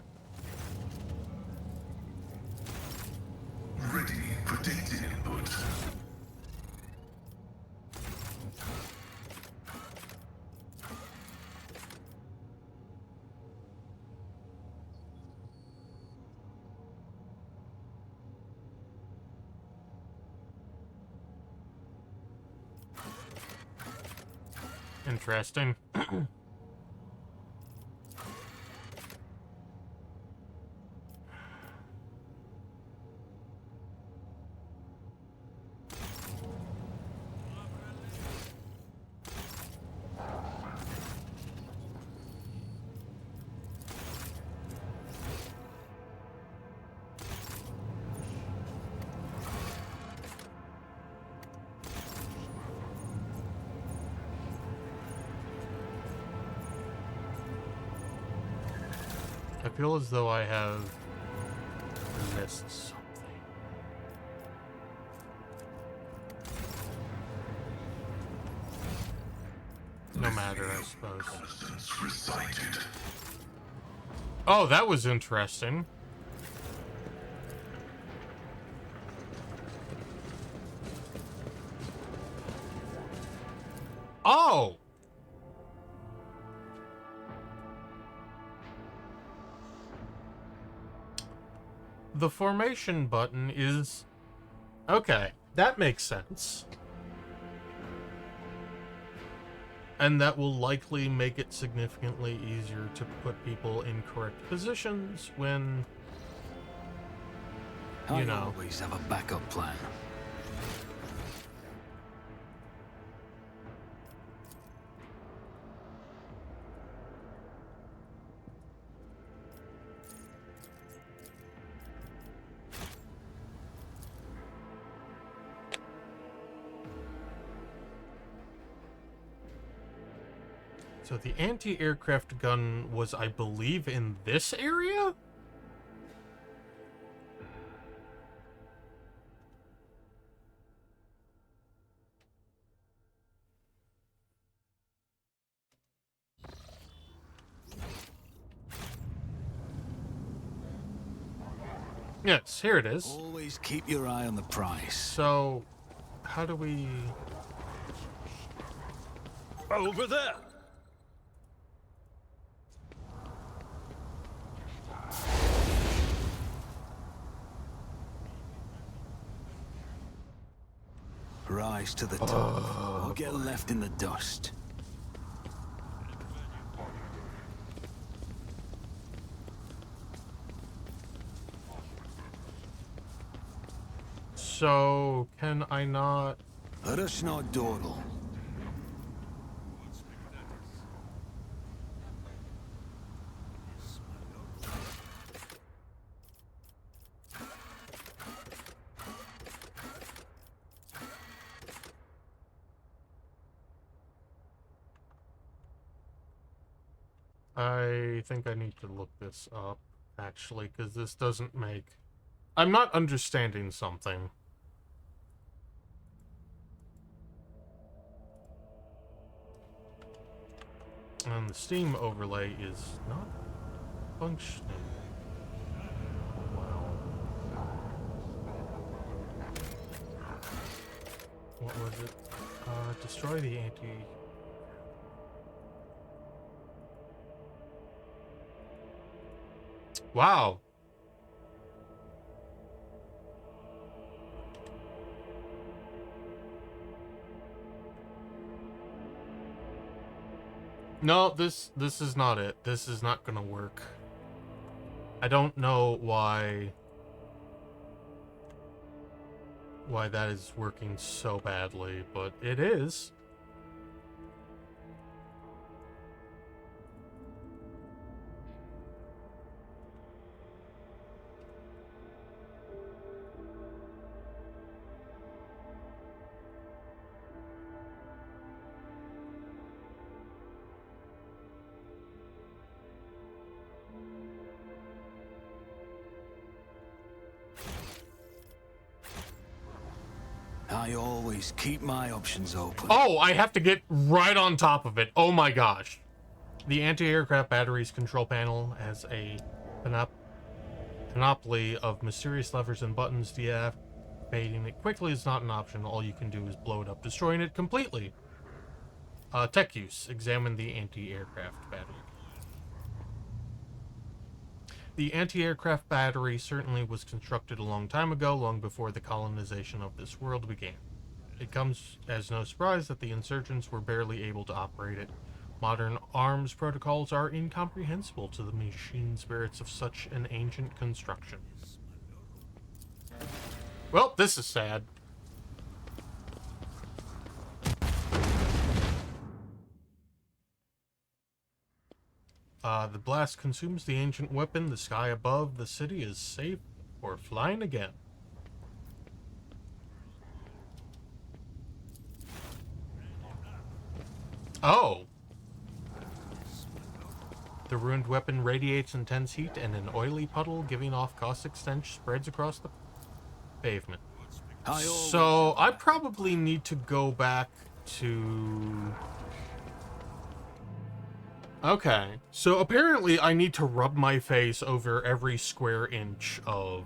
Ready, predicted input. Interesting. I feel as though I have missed something. No matter, I suppose. Constance recited. Oh, that was interesting. Oh! The formation button is... Okay, that makes sense. And that will likely make it significantly easier to put people in correct positions when, you know. I always have a backup plan. So the anti-aircraft gun was, I believe, in this area? Yes, here it is. Always keep your eye on the prize. So, how do we... Over there! Rise to the top, or get left in the dust. So, can I not... Let us not dawdle. I think I need to look this up, actually, because this doesn't make... I'm not understanding something. And the Steam overlay is not functioning. Wow. What was it? Destroy the anti... Wow. No, this is not it. This is not gonna work. I don't know why that is working so badly, but it is. I always keep my options open. Oh, I have to get right on top of it. Oh my gosh. The anti-aircraft batteries control panel has a panoply of mysterious levers and buttons. Deactivating it quickly is not an option. All you can do is blow it up, destroying it completely. Tech use. Examine the anti-aircraft battery. The anti-aircraft battery certainly was constructed a long time ago, long before the colonization of this world began. It comes as no surprise that the insurgents were barely able to operate it. Modern arms protocols are incomprehensible to the machine spirits of such an ancient construction. Well, this is sad. The blast consumes the ancient weapon. The sky above the city is safe for flying again. Oh. The ruined weapon radiates intense heat, and an oily puddle giving off caustic stench spreads across the pavement. So I probably need to go back to... Okay, so apparently I need to rub my face over every square inch of...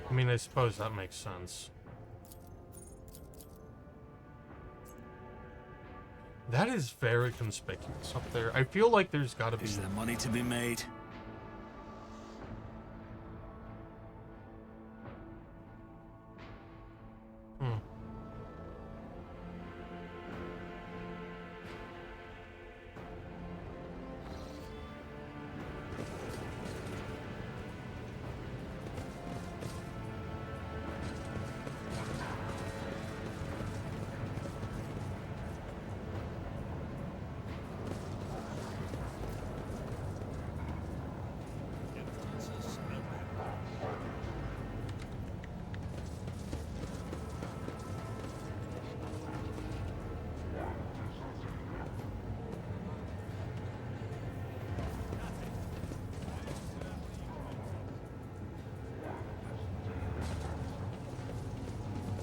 I mean, I suppose that makes sense. That is very conspicuous up there. I feel like there's gotta be... Is there money to be made?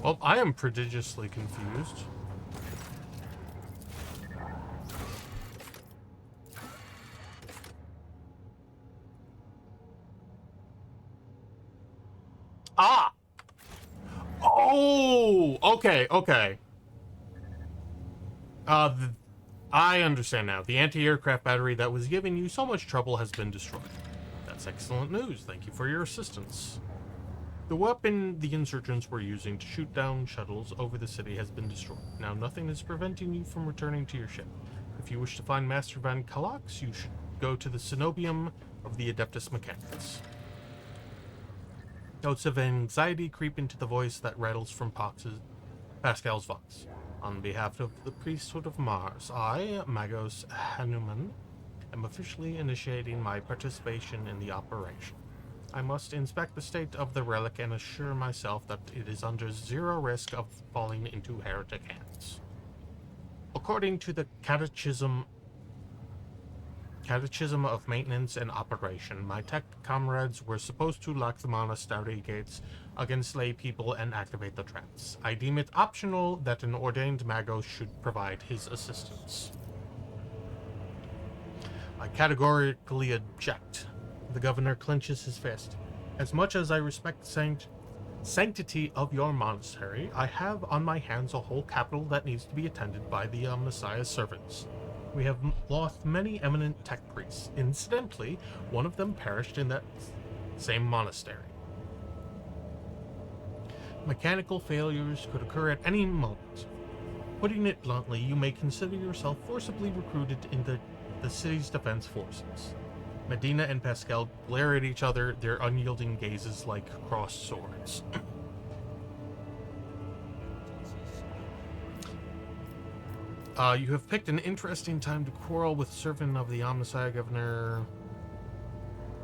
Well, I am prodigiously confused. Ah! Oh! Okay, okay. I understand now. The anti-aircraft battery that was giving you so much trouble has been destroyed. That's excellent news. Thank you for your assistance. The weapon the insurgents were using to shoot down shuttles over the city has been destroyed. Now nothing is preventing you from returning to your ship. If you wish to find Master Van Kalax, you should go to the Cenobium of the Adeptus Mechanicus. Notes of anxiety creep into the voice that rattles from Pascal's vox. On behalf of the priesthood of Mars, I, Magos Hanuman, am officially initiating my participation in the operation. I must inspect the state of the relic and assure myself that it is under zero risk of falling into heretic hands. According to the Catechism of Maintenance and Operation, my tech comrades were supposed to lock the monastery gates against lay people and activate the traps. I deem it optional that an ordained Magos should provide his assistance. I categorically object. The governor clenches his fist. As much as I respect the sanctity of your monastery, I have on my hands a whole capital that needs to be attended by the Messiah's servants. We have lost many eminent tech priests. Incidentally, one of them perished in that same monastery. Mechanical failures could occur at any moment. Putting it bluntly, you may consider yourself forcibly recruited into the city's defense forces. Medina and Pascal glare at each other, their unyielding gazes like crossed swords. You have picked an interesting time to quarrel with servant of the Messiah governor.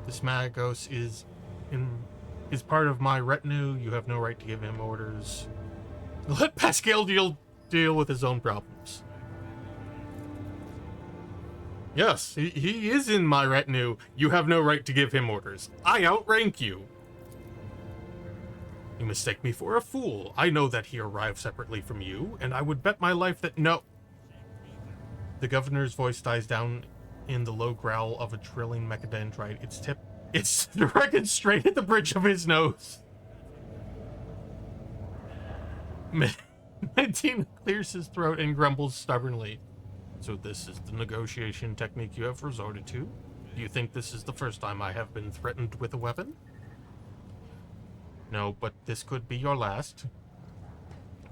This Magos is part of my retinue. You have no right to give him orders. Let Pascal deal with his own problems. Yes, he is in my retinue. You have no right to give him orders. I outrank you. You mistake me for a fool. I know that he arrived separately from you, and I would bet my life that no... The governor's voice dies down in the low growl of a drilling mechadendrite. It's directed straight at the bridge of his nose. Medina clears his throat and grumbles stubbornly. So this is the negotiation technique you have resorted to? Do you think this is the first time I have been threatened with a weapon? No, but this could be your last.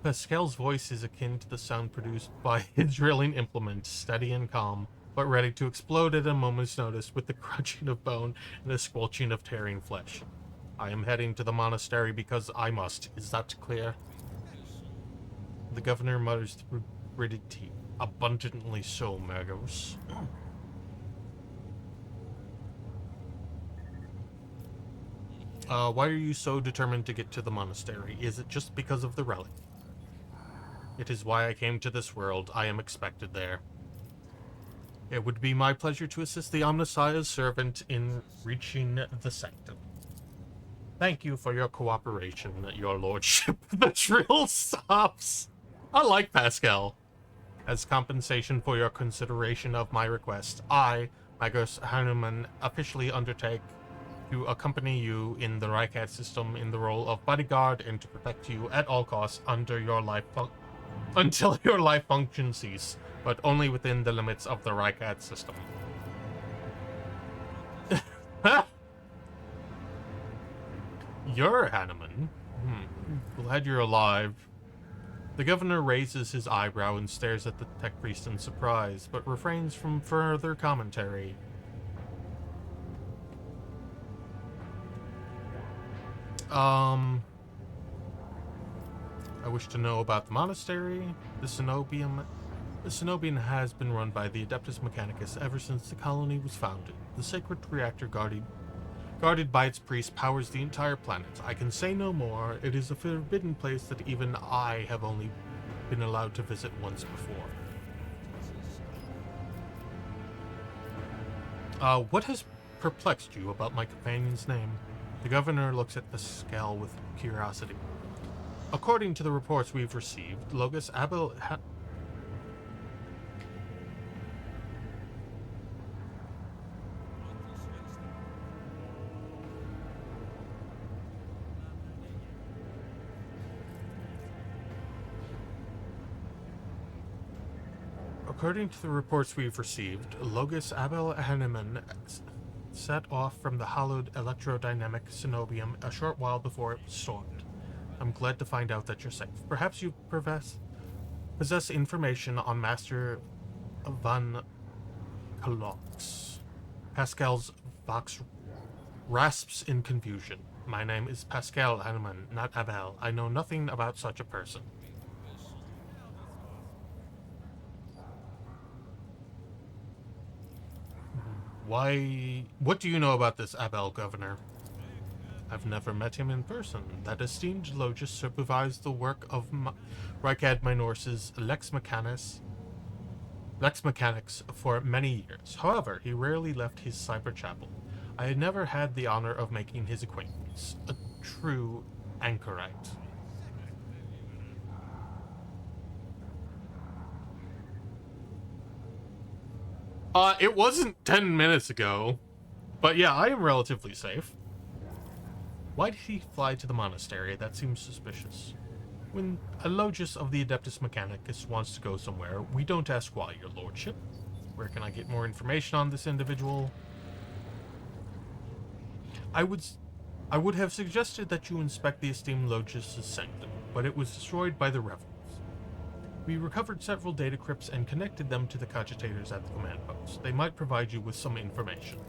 Pascal's voice is akin to the sound produced by a drilling implement, steady and calm, but ready to explode at a moment's notice with the crunching of bone and the squelching of tearing flesh. I am heading to the monastery because I must. Is that clear? The governor mutters through gritted teeth. Abundantly so, Magos. Why are you so determined to get to the monastery? Is it just because of the relic? It is why I came to this world. I am expected there. It would be my pleasure to assist the Omnissiah's servant in reaching the sanctum. Thank you for your cooperation, your lordship. The drill stops. I like Pascal. As compensation for your consideration of my request, I, Magos Hanuman, officially undertake to accompany you in the Rycat system in the role of bodyguard and to protect you at all costs until your life function cease, but only within the limits of the Rycat system. You're Hanuman. Glad you're alive. The governor raises his eyebrow and stares at the tech priest in surprise, but refrains from further commentary. I wish to know about the monastery. The Cenobium has been run by the Adeptus Mechanicus ever since the colony was founded. The sacred reactor guarded by its priests powers the entire planet. I can say no more. It is a forbidden place that even I have only been allowed to visit once before. What has perplexed you about my companion's name? The governor looks at Pascal with curiosity. According to the reports we've received, Logos Abel According to the reports we've received, Logos Abel Hanuman set off from the hallowed electrodynamic Cenobium a short while before it was stormed. I'm glad to find out that you're safe. Perhaps you possess information on Master Van Kalox. Pascal's vox rasps in confusion. My name is Pascal Hanuman, not Abel. I know nothing about such a person. What do you know about this Abel, Governor? I've never met him in person. That esteemed Logis supervised the work of Rykad Minor's Lex Mechanics for many years. However, he rarely left his cyber chapel. I had never had the honor of making his acquaintance. A true anchorite. It wasn't 10 minutes ago. But yeah, I am relatively safe. Why did he fly to the monastery? That seems suspicious. When a Logis of the Adeptus Mechanicus wants to go somewhere, we don't ask why, your lordship. Where can I get more information on this individual? I would have suggested that you inspect the esteemed Logis' sanctum, but it was destroyed by the rebels. We recovered several data crypts and connected them to the cogitators at the command post. They might provide you with some information.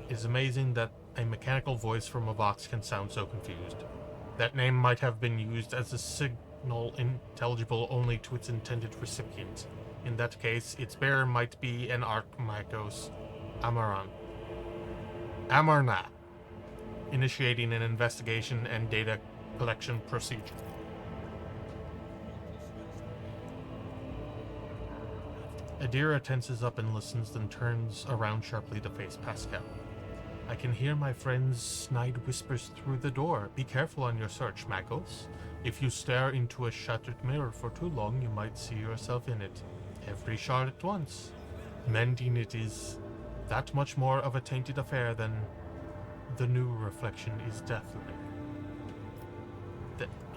It is amazing that a mechanical voice from a Vox can sound so confused. That name might have been used as a signal intelligible only to its intended recipient. In that case, its bearer might be an Archmagos Amarna, initiating an investigation and data collection procedure. Adira tenses up and listens, then turns around sharply to face Pascal. I can hear my friend's snide whispers through the door. Be careful on your search, Magos. If you stare into a shattered mirror for too long, you might see yourself in it. Every shard at once. Mending it is that much more of a tainted affair than the new reflection is deathly.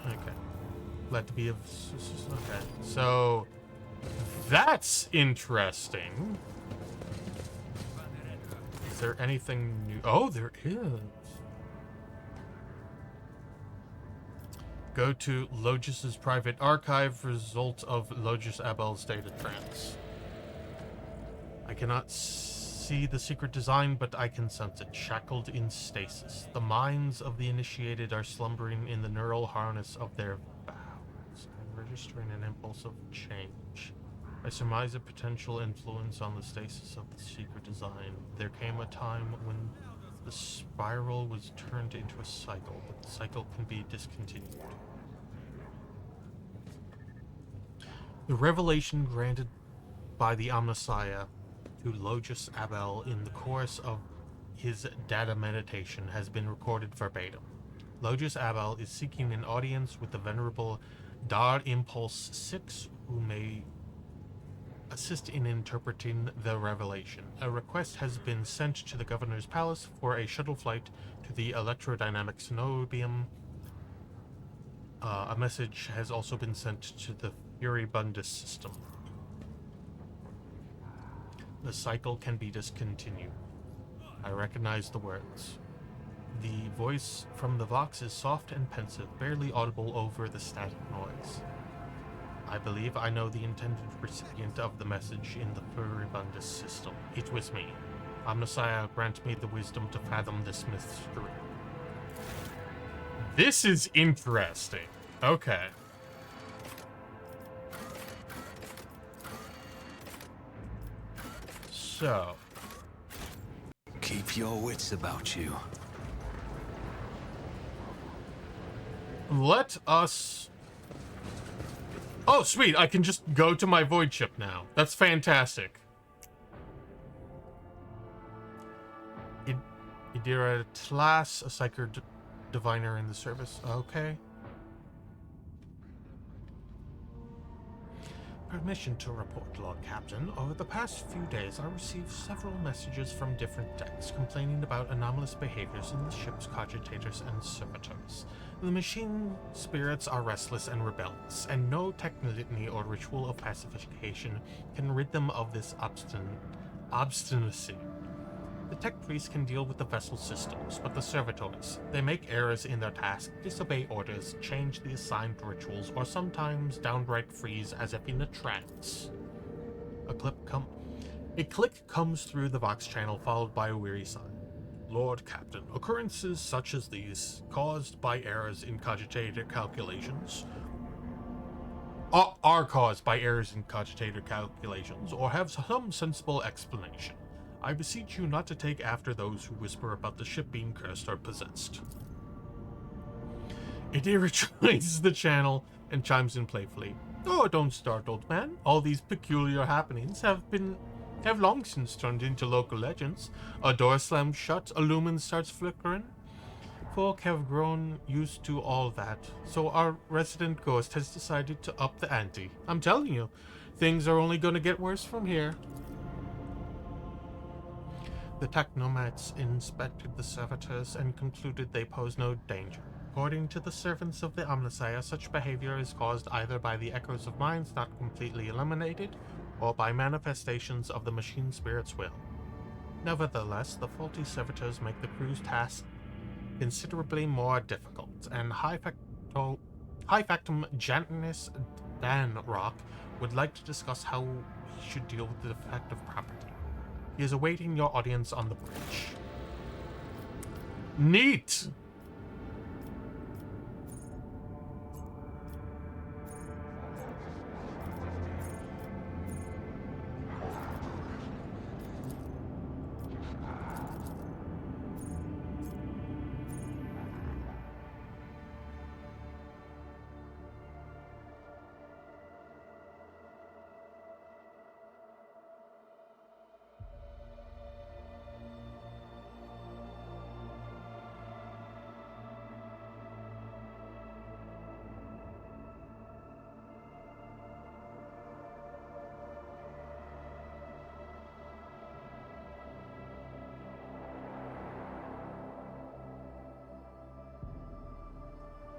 Okay. Glad to be of... Okay. So... That's interesting. Is there anything new? Oh, there is. Go to Logis' private archive, result of Logis Abel's data trance. I cannot see the secret design, but I can sense it, shackled in stasis. The minds of the initiated are slumbering in the neural harness of their vows. registering an impulse of change. I surmise a potential influence on the stasis of the secret design. There came a time when the spiral was turned into a cycle, but the cycle can be discontinued. The revelation granted by the Omnissiah to Logus Abel in the course of his data meditation has been recorded verbatim. Logus Abel is seeking an audience with the venerable Dar Impulse 6, who may assist in interpreting the revelation. A request has been sent to the governor's palace for a shuttle flight to the electrodynamic cenobium. A message has also been sent to the Furibundus system. The cycle can be discontinued. I recognize the words. The voice from the Vox is soft and pensive, barely audible over the static noise. I believe I know the intended recipient of the message in the Furibundus system. It was me. Omnissiah, grant me the wisdom to fathom this mystery. This is interesting. Okay. So, Keep your wits about you. let us... Oh, sweet. I can just go to my void ship now. That's fantastic. Idira Tlas, a psycho diviner in the service. Okay. Permission to report, Lord Captain. Over the past few days, I received several messages from different decks complaining about anomalous behaviors in the ship's cogitators and servitors. The machine spirits are restless and rebellious, and no technolitany or ritual of pacification can rid them of this obstinacy. The tech priests can deal with the vessel systems, but the servitors, they make errors in their task, disobey orders, change the assigned rituals, or sometimes downright freeze as if in a trance. A click comes through the Vox channel, followed by a weary sigh. Lord Captain, occurrences such as these, caused by errors in cogitator calculations, are caused by errors in cogitator calculations, or have some sensible explanation. I beseech you not to take after those who whisper about the ship being cursed or possessed. It irritates the channel and chimes in playfully. Oh, don't start, old man. All these peculiar happenings have long since turned into local legends. A door slams shut, a lumen starts flickering. Folk have grown used to all that, so our resident ghost has decided to up the ante. I'm telling you, things are only going to get worse from here. The technomads inspected the servitors and concluded they pose no danger. According to the servants of the Omnissiah, such behavior is caused either by the echoes of minds not completely eliminated, or by manifestations of the machine spirit's will. Nevertheless, the faulty servitors make the crew's task considerably more difficult, and High Factum Jantinus Danrock would like to discuss how he should deal with the defective property. He is awaiting your audience on the bridge. Neat!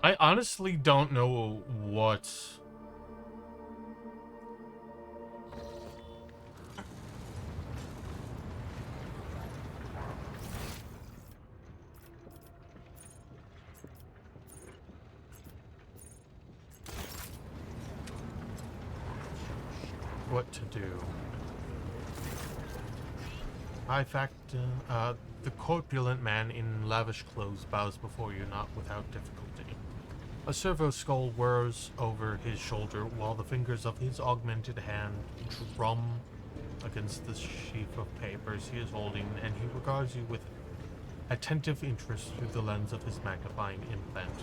I honestly don't know what to do. I fact, the corpulent man in lavish clothes bows before you not without difficulty. A servo skull whirs over his shoulder while the fingers of his augmented hand drum against the sheaf of papers he is holding, and he regards you with attentive interest through the lens of his magnifying implant.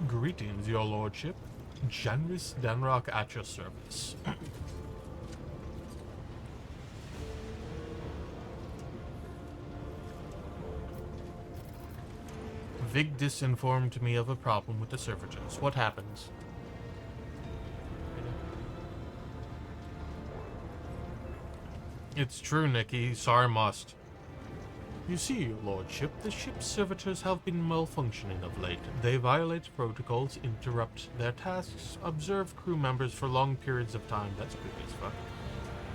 Greetings, your lordship. Janris Danrock at your service. Vigdis informed me of a problem with the servitors. What happens? It's true, Nikki. Sorry, must. You see, your lordship, the ship's servitors have been malfunctioning of late. They violate protocols, interrupt their tasks, observe crew members for long periods of time, that's creepy as fuck,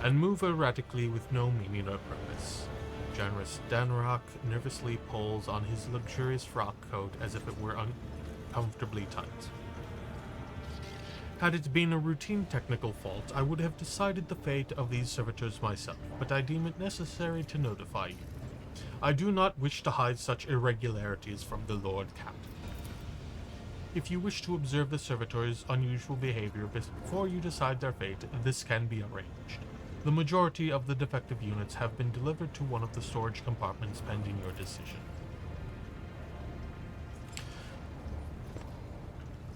and move erratically with no meaning or purpose. Generous Danrock nervously pulls on his luxurious frock coat as if it were uncomfortably tight. Had it been a routine technical fault, I would have decided the fate of these servitors myself, but I deem it necessary to notify you. I do not wish to hide such irregularities from the Lord Captain. If you wish to observe the servitors' unusual behavior before you decide their fate, this can be arranged. The majority of the defective units have been delivered to one of the storage compartments pending your decision.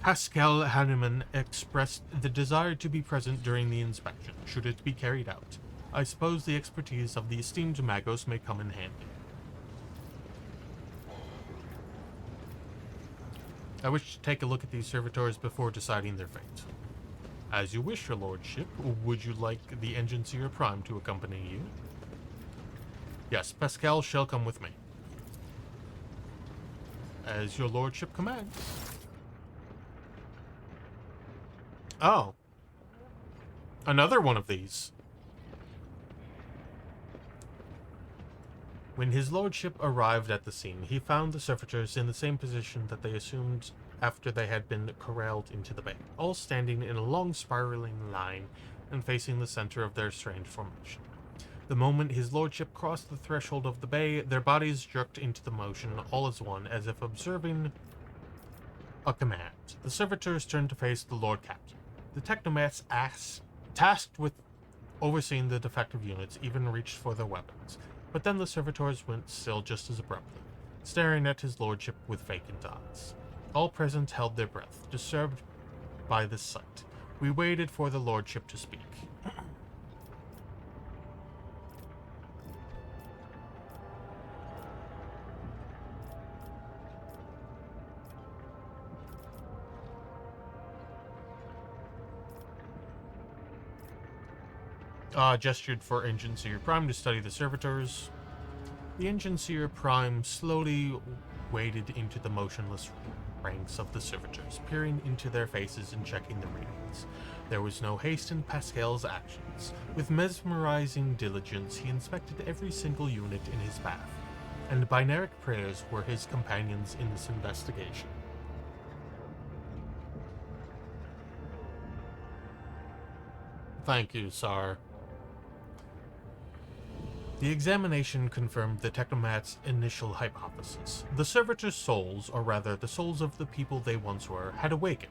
Pascal Hanneman expressed the desire to be present during the inspection, should it be carried out. I suppose the expertise of the esteemed Magos may come in handy. I wish to take a look at these servitors before deciding their fate. As you wish, your lordship. Would you like the Engineer Prime to accompany you? Yes, Pascal shall come with me. As your lordship commands. Oh. Another one of these. When his lordship arrived at the scene, he found the servitors in the same position that they assumed after they had been corralled into the bay, all standing in a long spiraling line and facing the center of their strange formation. The moment his lordship crossed the threshold of the bay, their bodies jerked into the motion all as one, as if observing a command. The servitors turned to face the Lord Captain. The technomats tasked with overseeing the defective units even reached for their weapons, but then the servitors went still just as abruptly, staring at his lordship with vacant eyes. All present held their breath, disturbed by this sight. We waited for the lordship to speak. Gestured for Engineer Prime to study the servitors. The Engineer Prime slowly waded into the motionless ranks of the servitors, peering into their faces and checking the readings. There was no haste in Pascal's actions. With mesmerizing diligence, he inspected every single unit in his path, and binaric prayers were his companions in this investigation. Thank you, Sar. The examination confirmed the technomat's initial hypothesis. The servitors' souls, or rather the souls of the people they once were, had awakened.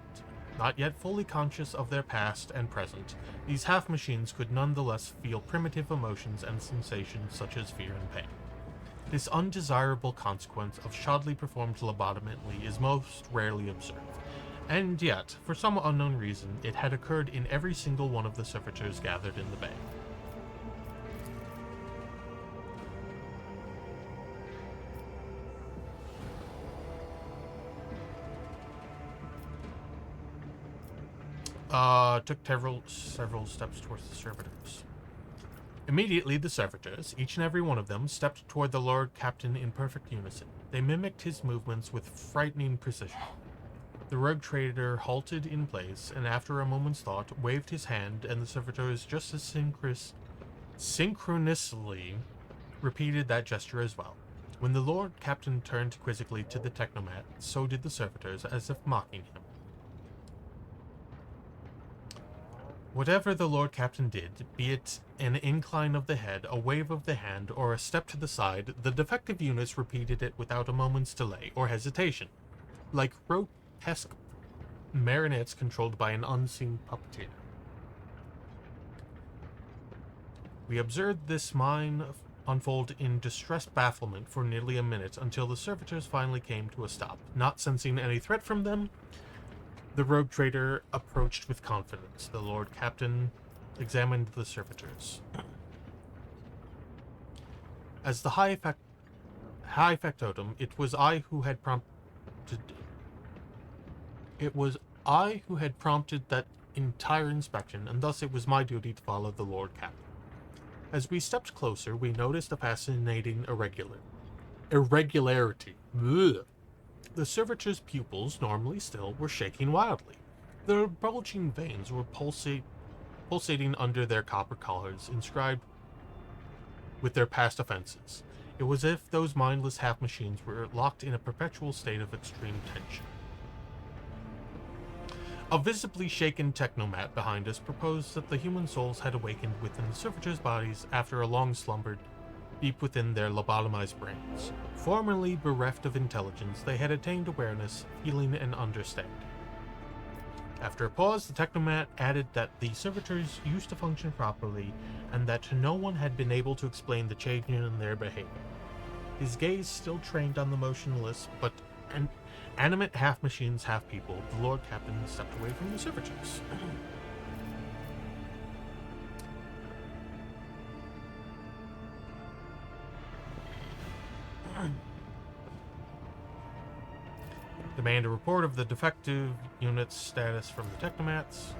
Not yet fully conscious of their past and present, these half-machines could nonetheless feel primitive emotions and sensations such as fear and pain. This undesirable consequence of shoddily performed lobotomically is most rarely observed, and yet, for some unknown reason, it had occurred in every single one of the servitors gathered in the bay. Took several steps towards the servitors. Immediately, the servitors, each and every one of them, stepped toward the Lord Captain in perfect unison. They mimicked his movements with frightening precision. The rogue trader halted in place, and after a moment's thought, waved his hand, and the servitors just as synchronously repeated that gesture as well. When the Lord Captain turned quizzically to the technomat, so did the servitors, as if mocking him. Whatever the Lord Captain did, be it an incline of the head, a wave of the hand, or a step to the side, the defective units repeated it without a moment's delay or hesitation. Like grotesque marionettes controlled by an unseen puppeteer. We observed this mine unfold in distressed bafflement for nearly a minute until the servitors finally came to a stop. Not sensing any threat from them, the rogue trader approached with confidence. The Lord Captain examined the servitors. As the High Factotum, it was I who had prompted that entire inspection, and thus it was my duty to follow the Lord Captain. As we stepped closer, we noticed a fascinating irregularity. Ugh. The servitors' pupils, normally still, were shaking wildly. Their bulging veins were pulsating under their copper collars, inscribed with their past offenses. It was as if those mindless half-machines were locked in a perpetual state of extreme tension. A visibly shaken technomat behind us proposed that the human souls had awakened within the servitors' bodies after a long slumber deep within their lobotomized brains. Formerly bereft of intelligence, they had attained awareness, feeling, and understanding. After a pause, the technomat added that the servitors used to function properly, and that no one had been able to explain the change in their behavior. His gaze still trained on the motionless, but animate half-machines, half-people, the Lord Captain stepped away from the servitors. Demand a report of the defective unit's status from the technomats.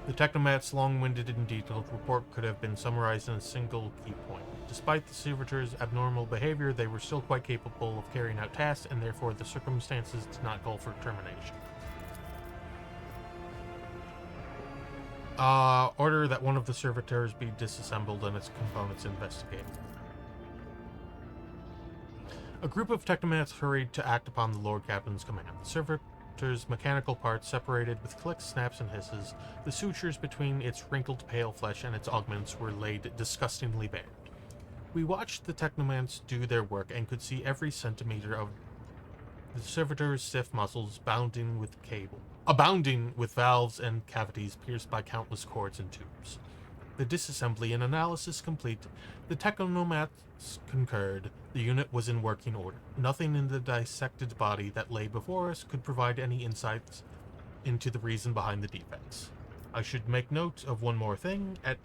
The technomat's long-winded and detailed report could have been summarized in a single key point. Despite the servitors' abnormal behavior, they were still quite capable of carrying out tasks, and therefore the circumstances did not call for termination. Order that one of the servitors be disassembled and its components investigated. A group of technomats hurried to act upon the Lord Captain's command. The servitor's mechanical parts separated with clicks, snaps, and hisses. The sutures between its wrinkled pale flesh and its augments were laid disgustingly bare. We watched the technomats do their work and could see every centimeter of the servitor's stiff muscles abounding with valves and cavities pierced by countless cords and tubes. The disassembly and analysis complete, the technomats concurred. The unit was in working order. Nothing in the dissected body that lay before us could provide any insights into the reason behind the defects. I should make note of one more thing. At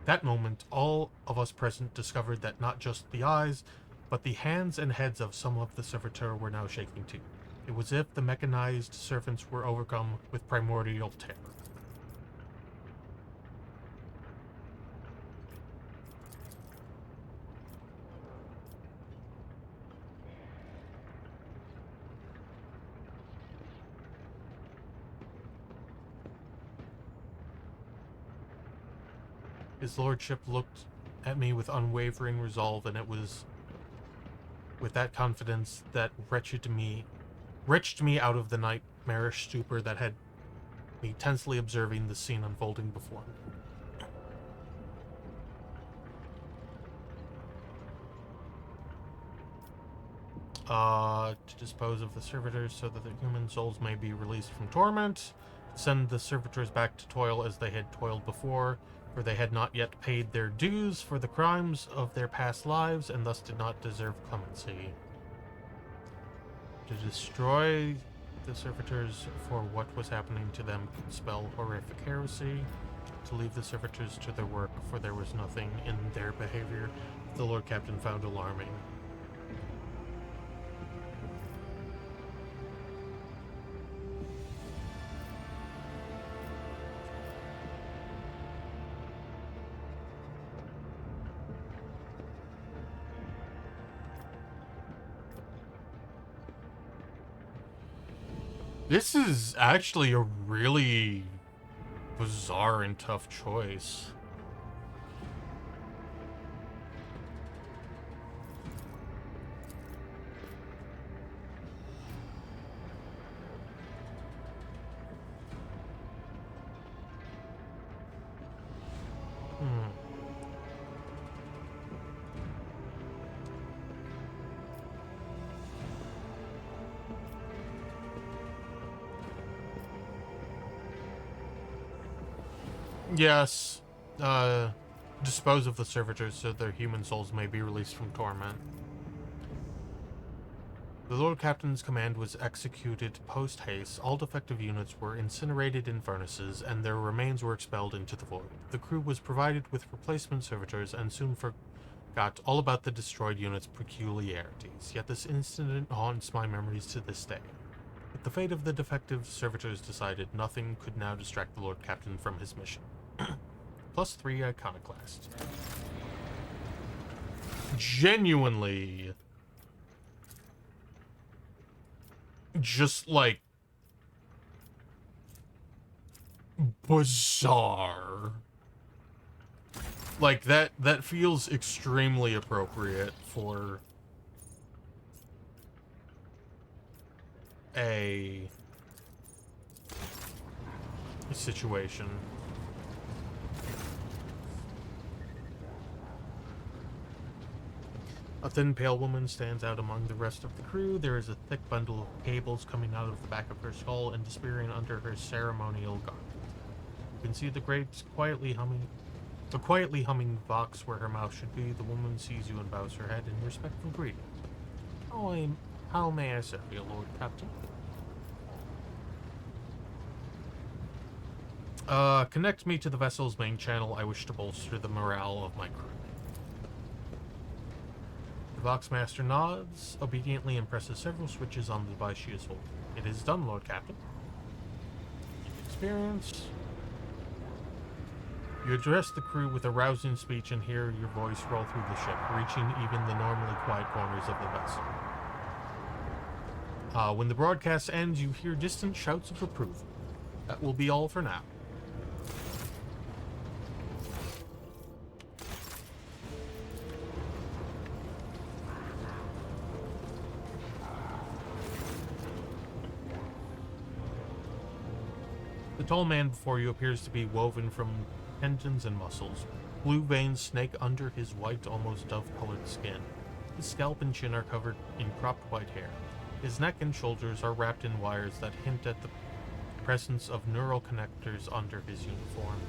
that moment, all of us present discovered that not just the eyes, but the hands and heads of some of the servitor were now shaking too. It was as if the mechanized servants were overcome with primordial terror. His lordship looked at me with unwavering resolve, and it was with that confidence that wrenched me out of the nightmarish stupor that had me tensely observing the scene unfolding before me. To dispose of the servitors so that the human souls may be released from torment, send the servitors back to toil as they had toiled before, for they had not yet paid their dues for the crimes of their past lives, and thus did not deserve clemency. To destroy the servitors for what was happening to them could spell horrific heresy. To leave the servitors to their work, for there was nothing in their behavior the Lord Captain found alarming. This is actually a really bizarre and tough choice. Yes. Dispose of the servitors so their human souls may be released from torment. The Lord Captain's command was executed post-haste. All defective units were incinerated in furnaces, and their remains were expelled into the void. The crew was provided with replacement servitors and soon forgot all about the destroyed unit's peculiarities. Yet this incident haunts my memories to this day. With the fate of the defective servitors decided, nothing could now distract the Lord Captain from his mission. +3 Iconoclast. Genuinely... just, like... bizarre. Like, that feels extremely appropriate for... a situation. A thin, pale woman stands out among the rest of the crew. There is a thick bundle of cables coming out of the back of her skull and disappearing under her ceremonial garment. You can see the quietly humming box where her mouth should be. The woman sees you and bows her head in respectful greeting. How may I serve you, Lord Captain? Connect me to the vessel's main channel. I wish to bolster the morale of my crew. The Voxmaster nods, obediently and presses several switches on the device she is holding. It is done, Lord Captain. Experience. You address the crew with a rousing speech and hear your voice roll through the ship, reaching even the normally quiet corners of the vessel. When the broadcast ends, you hear distant shouts of approval. That will be all for now. The tall man before you appears to be woven from tendons and muscles. Blue veins snake under his white, almost dove-colored skin. His scalp and chin are covered in cropped white hair. His neck and shoulders are wrapped in wires that hint at the presence of neural connectors under his uniform.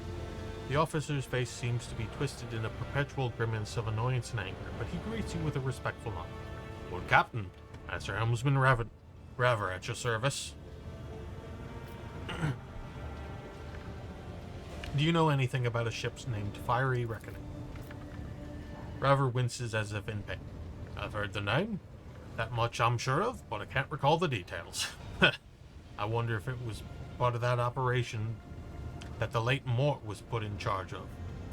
The officer's face seems to be twisted in a perpetual grimace of annoyance and anger, but he greets you with a respectful nod. Lord Captain, Master Helmsman Raver at your service. Do you know anything about a ship named Fiery Reckoning? Raver winces as if in pain. I've heard the name. That much I'm sure of, but I can't recall the details. I wonder if it was part of that operation that the late Mort was put in charge of.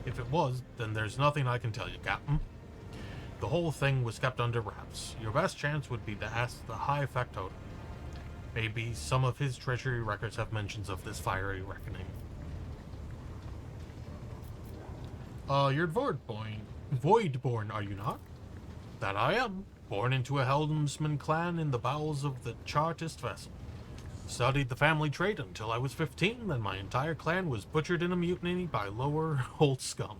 If it was, then there's nothing I can tell you, Captain. The whole thing was kept under wraps. Your best chance would be to ask the High Factotum. Maybe some of his treasury records have mentions of this Fiery Reckoning. You're Voidborn, are you not? That I am. Born into a helmsman clan in the bowels of the Chartist vessel. Studied the family trait until I was 15, then my entire clan was butchered in a mutiny by lower old scum.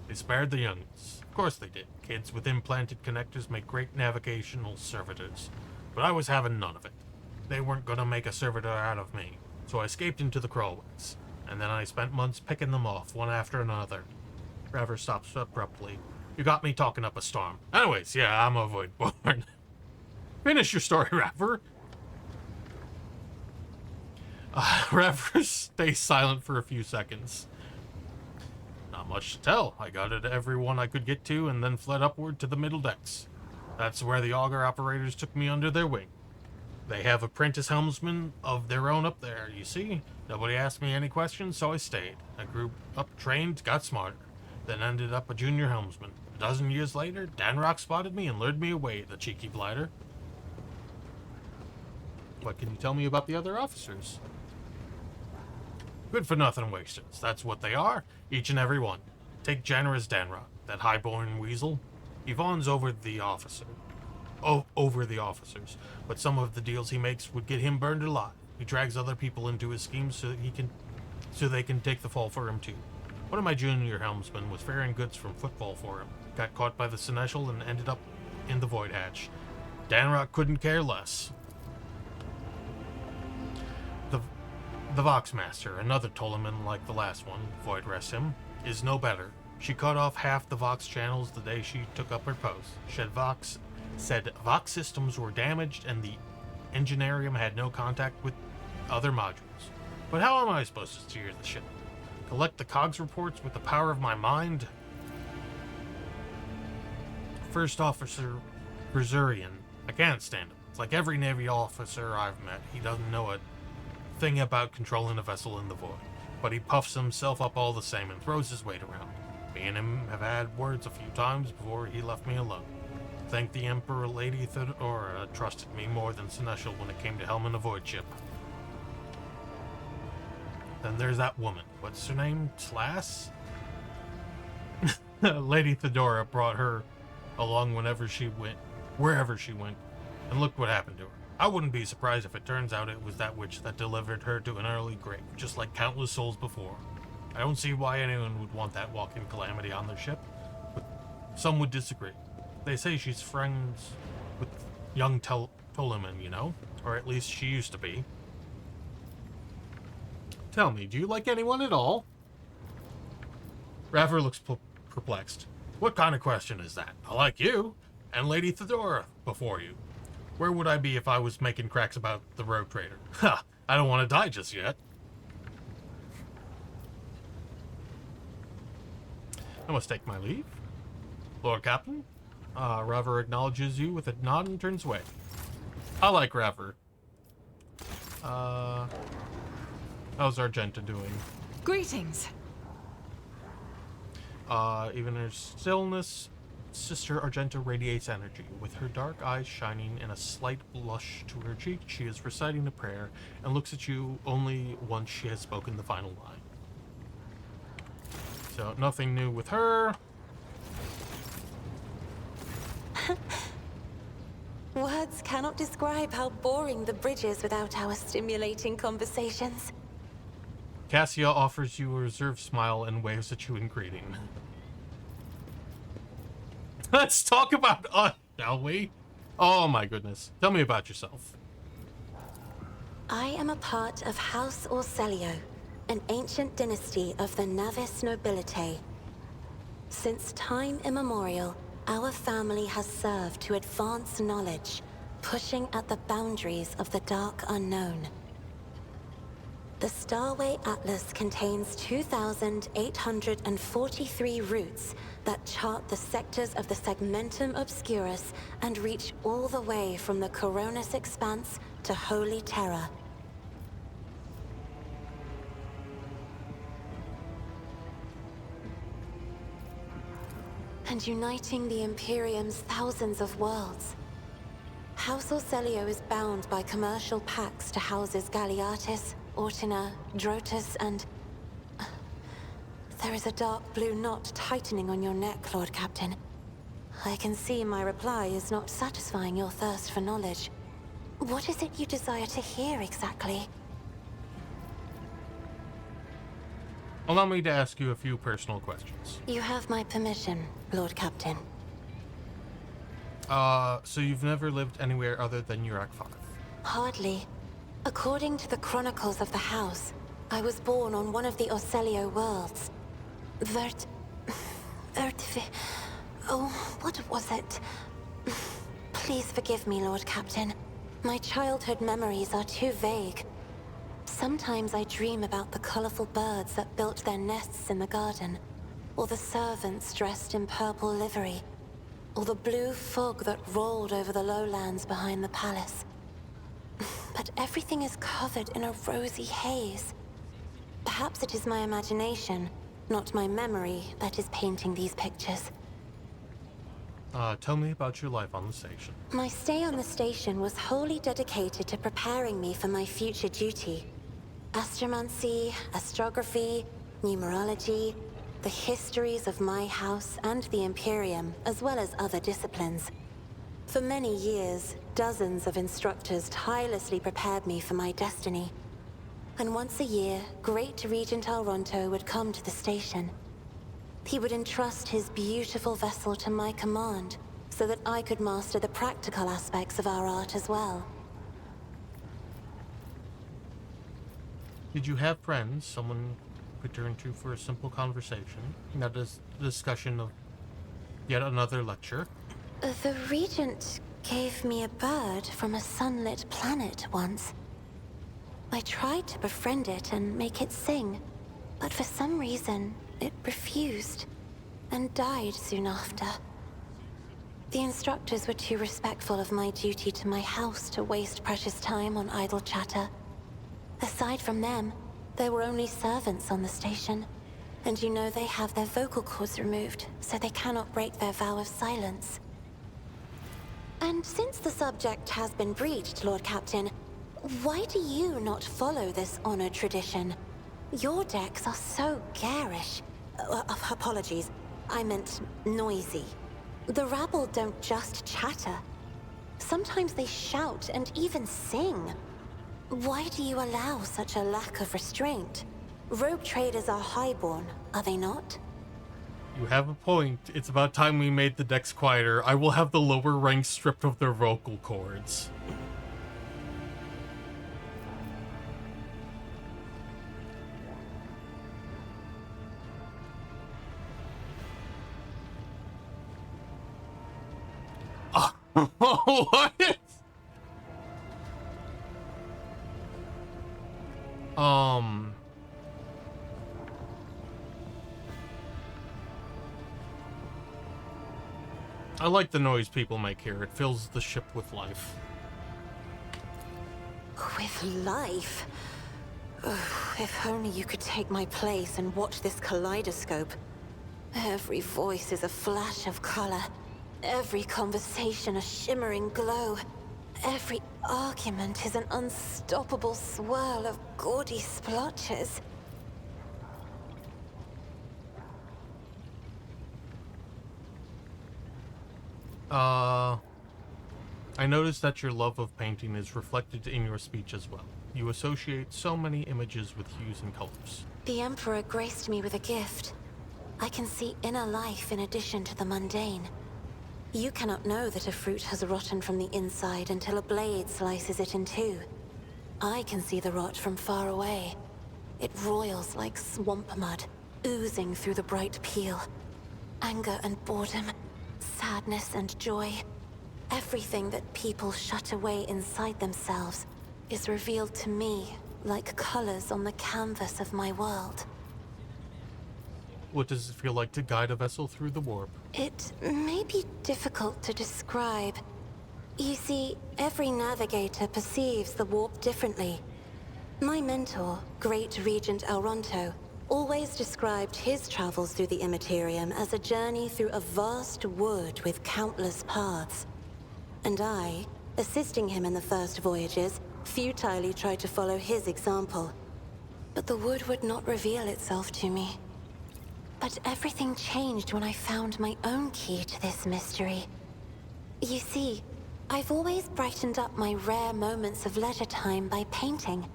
They spared the youngins. Of course they did. Kids with implanted connectors make great navigational servitors. But I was having none of it. They weren't gonna make a servitor out of me, so I escaped into the crawlways. And then I spent months picking them off, one after another. Raver stops abruptly. You got me talking up a storm. Anyways, yeah, I'm a Voidborn. Finish your story, Raver. Raver stays silent for a few seconds. Not much to tell. I got it everyone I could get to and then fled upward to the middle decks. That's where the auger operators took me under their wing. They have apprentice helmsmen of their own up there, you see? Nobody asked me any questions, so I stayed. I grew up, trained, got smarter. Then ended up a junior helmsman. A dozen years later, Danrock spotted me and lured me away, the cheeky blighter. What can you tell me about the other officers? Good-for-nothing wasters. That's what they are, each and every one. Take generous Danrock, that high-born weasel. He fawns over the officers. But some of the deals he makes would get him burned alive. He drags other people into his schemes so they can take the fall for him too. One of my junior helmsmen was ferrying goods from football for him. Got caught by the Seneschal and ended up in the Void Hatch. The Voxmaster, another Tolleman like the last one, void rest him, is no better. She cut off half the Vox channels the day she took up her post. Said Vox systems were damaged and the Engineerium had no contact with other modules. But how am I supposed to steer the ship? Collect the COGS reports with the power of my mind? First Officer Brazurian. I can't stand him. It's like every Navy officer I've met. He doesn't know a thing about controlling a vessel in the void. But he puffs himself up all the same and throws his weight around. Me and him have had words a few times before he left me alone. Thank the Emperor Lady Theodora trusted me more than Seneschal when it came to helming a void ship. Then there's that woman. What's her name? Slass? Lady Theodora brought her along wherever she went, and look what happened to her. I wouldn't be surprised if it turns out it was that witch that delivered her to an early grave, just like countless souls before. I don't see why anyone would want that walking calamity on their ship, but some would disagree. They say she's friends with young Tolleman, you know? Or at least she used to be. Tell me, do you like anyone at all? Raver looks perplexed. What kind of question is that? I like you, and Lady Theodora before you. Where would I be if I was making cracks about the rogue trader? Ha! I don't want to die just yet. I must take my leave. Lord Captain, Raver acknowledges you with a nod and turns away. I like Raver. How's Argenta doing? Greetings. Even in her stillness, Sister Argenta radiates energy. With her dark eyes shining and a slight blush to her cheek, she is reciting a prayer and looks at you only once she has spoken the final line. So, nothing new with her. Words cannot describe how boring the bridge is without our stimulating conversations. Cassia offers you a reserved smile and waves at you in greeting. Let's talk about us, shall we? Oh my goodness. Tell me about yourself. I am a part of House Orselio, an ancient dynasty of the Navis nobility. Since time immemorial, our family has served to advance knowledge, pushing at the boundaries of the dark unknown. The Starway Atlas contains 2,843 routes that chart the sectors of the Segmentum Obscurus and reach all the way from the Coronis Expanse to Holy Terra. And uniting the Imperium's thousands of worlds. House Orselio is bound by commercial pacts to houses Galeatis, Ortina, Drotus, and... There is a dark blue knot tightening on your neck, Lord Captain. I can see my reply is not satisfying your thirst for knowledge. What is it you desire to hear exactly? Allow me to ask you a few personal questions. You have my permission, Lord Captain. So you've never lived anywhere other than Urak 5? Hardly. According to the chronicles of the house, I was born on one of the Orselio worlds. Oh, what was it? Please forgive me, Lord Captain. My childhood memories are too vague. Sometimes I dream about the colorful birds that built their nests in the garden, or the servants dressed in purple livery, or the blue fog that rolled over the lowlands behind the palace. But everything is covered in a rosy haze. Perhaps it is my imagination, not my memory, that is painting these pictures. Tell me about your life on the station. My stay on the station was wholly dedicated to preparing me for my future duty. Astromancy, astrography, numerology, the histories of my house and the Imperium, as well as other disciplines. For many years, dozens of instructors tirelessly prepared me for my destiny. And once a year, Great Regent Alronto would come to the station. He would entrust his beautiful vessel to my command, so that I could master the practical aspects of our art as well. Did you have friends, someone you could turn to for a simple conversation? Not a discussion of yet another lecture. The Regent gave me a bird from a sunlit planet once. I tried to befriend it and make it sing, but for some reason, it refused and died soon after. The instructors were too respectful of my duty to my house to waste precious time on idle chatter. Aside from them, there were only servants on the station. And you know they have their vocal cords removed, so they cannot break their vow of silence. And since the subject has been breached, Lord Captain, why do you not follow this honored tradition? Your decks are so garish. Apologies, I meant noisy. The rabble don't just chatter. Sometimes they shout and even sing. Why do you allow such a lack of restraint? Rogue traders are highborn, are they not? You have a point. It's about time we made the decks quieter. I will have the lower ranks stripped of their vocal cords. What? I like the noise people make here. It fills the ship with life. With life? Ugh, if only you could take my place and watch this kaleidoscope. Every voice is a flash of color. Every conversation a shimmering glow. Every argument is an unstoppable swirl of gaudy splotches. I noticed that your love of painting is reflected in your speech as well. You associate so many images with hues and colors. The Emperor graced me with a gift. I can see inner life in addition to the mundane. You cannot know that a fruit has rotten from the inside until a blade slices it in two. I can see the rot from far away. It roils like swamp mud, oozing through the bright peel. Anger and boredom, sadness and joy. Everything that people shut away inside themselves is revealed to me like colors on the canvas of my world. What does it feel like to guide a vessel through the warp? It may be difficult to describe. You see, every navigator perceives the warp differently. My mentor, Great Regent Elronto, always described his travels through the Immaterium as a journey through a vast wood with countless paths. And I, assisting him in the first voyages, futilely tried to follow his example. But the wood would not reveal itself to me. But everything changed when I found my own key to this mystery. You see, I've always brightened up my rare moments of leisure time by painting.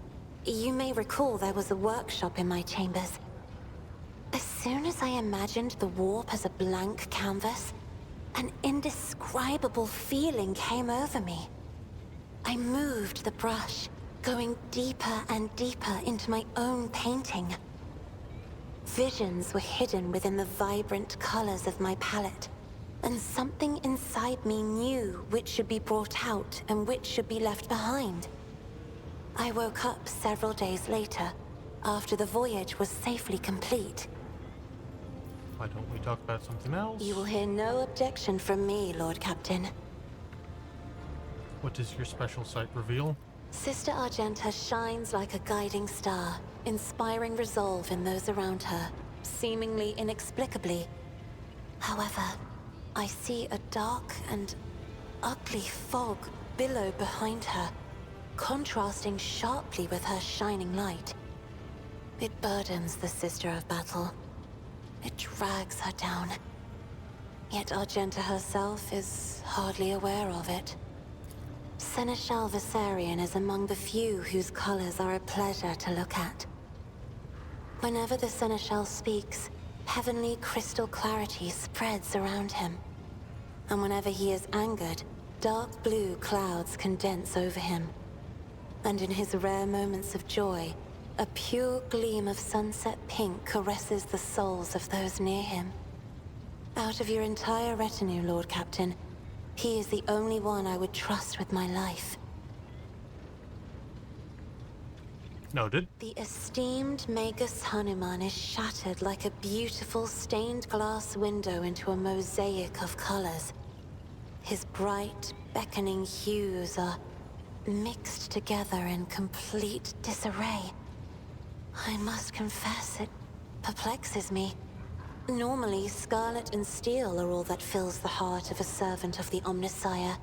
You may recall there was a workshop in my chambers. As soon as I imagined the warp as a blank canvas, an indescribable feeling came over me. I moved the brush, going deeper and deeper into my own painting. Visions were hidden within the vibrant colors of my palette, and something inside me knew which should be brought out and which should be left behind. I woke up several days later, after the voyage was safely complete. Why don't we talk about something else? You will hear no objection from me, Lord Captain. What does your special sight reveal? Sister Argenta shines like a guiding star, inspiring resolve in those around her, seemingly inexplicably. However, I see a dark and ugly fog billow behind her, contrasting sharply with her shining light. It burdens the Sister of Battle. It drags her down. Yet Argenta herself is hardly aware of it. Seneschal Viserion is among the few whose colors are a pleasure to look at. Whenever the Seneschal speaks, heavenly crystal clarity spreads around him. And whenever he is angered, dark blue clouds condense over him. And in his rare moments of joy, A pure gleam of sunset pink caresses the souls of those near him. Out of your entire retinue, Lord Captain, he is the only one I would trust with my life. Noted. The esteemed Magus Hanuman is shattered like a beautiful stained glass window into a mosaic of colors. His bright, beckoning hues are mixed together in complete disarray. I must confess, it perplexes me. Normally, scarlet and steel are all that fills the heart of a servant of the Omnissiah.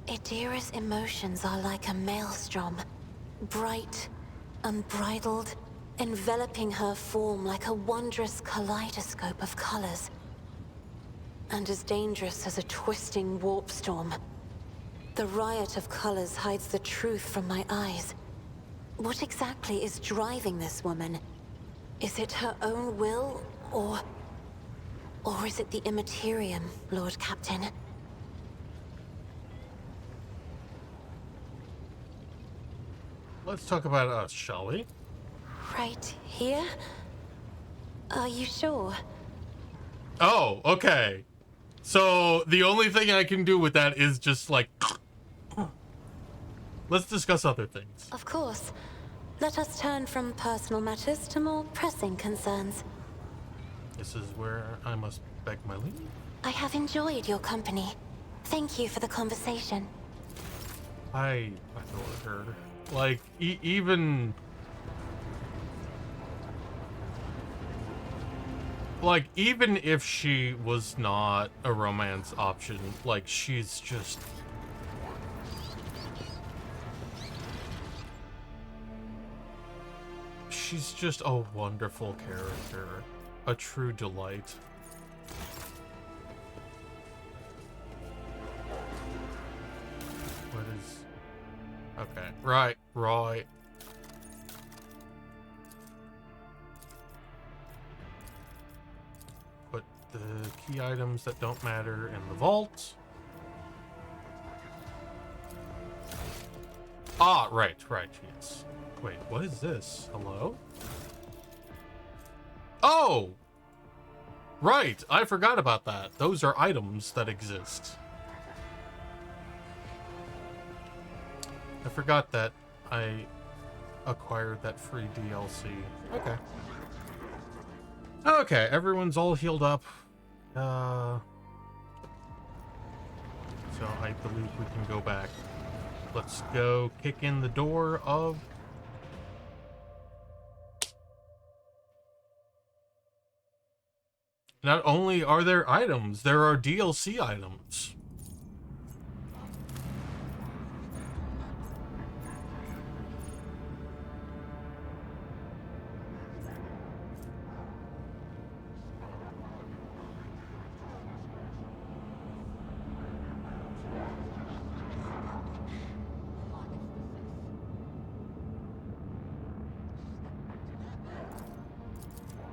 Idira's emotions are like a maelstrom, bright, unbridled, enveloping her form like a wondrous kaleidoscope of colors. And as dangerous as a twisting warp storm. The riot of colors hides the truth from my eyes. What exactly is driving this woman? Is it her own will, or is it the Immaterium, Lord Captain? Let's talk about us, shall we? Right here? Are you sure? Oh, okay. So the only thing I can do with that is just like... Let's discuss other things. Of course. Let us turn from personal matters to more pressing concerns. This is where I must beg my leave. I have enjoyed your company. Thank you for the conversation. I adore her. Like, even... Like, even if she was not a romance option, like, she's just... She's just a wonderful character. A true delight. What is... Okay, right. Put the key items that don't matter in the vault. Ah, right, yes. Wait, what is this? Hello? Oh! Right, I forgot about that. Those are items that exist. I forgot that I acquired that free DLC. Okay. Okay, everyone's all healed up. So I believe we can go back. Let's go kick in the door of... Not only are there items, there are DLC items.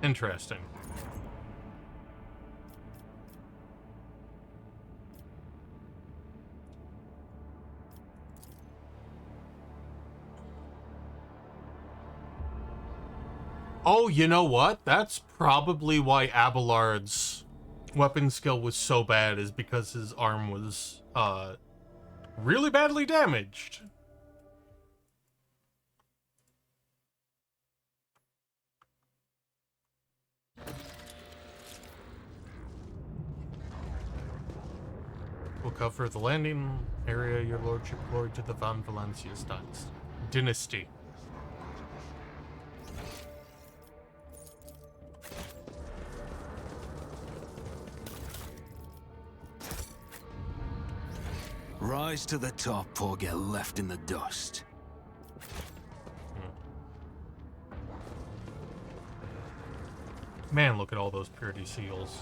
Interesting. Oh, you know what? That's probably why Abelard's weapon skill was so bad, is because his arm was, really badly damaged. We'll cover the landing area, your lordship. Glory to the Van Valencia dynasty. Rise to the top or get left in the dust. Man, look at all those purity seals.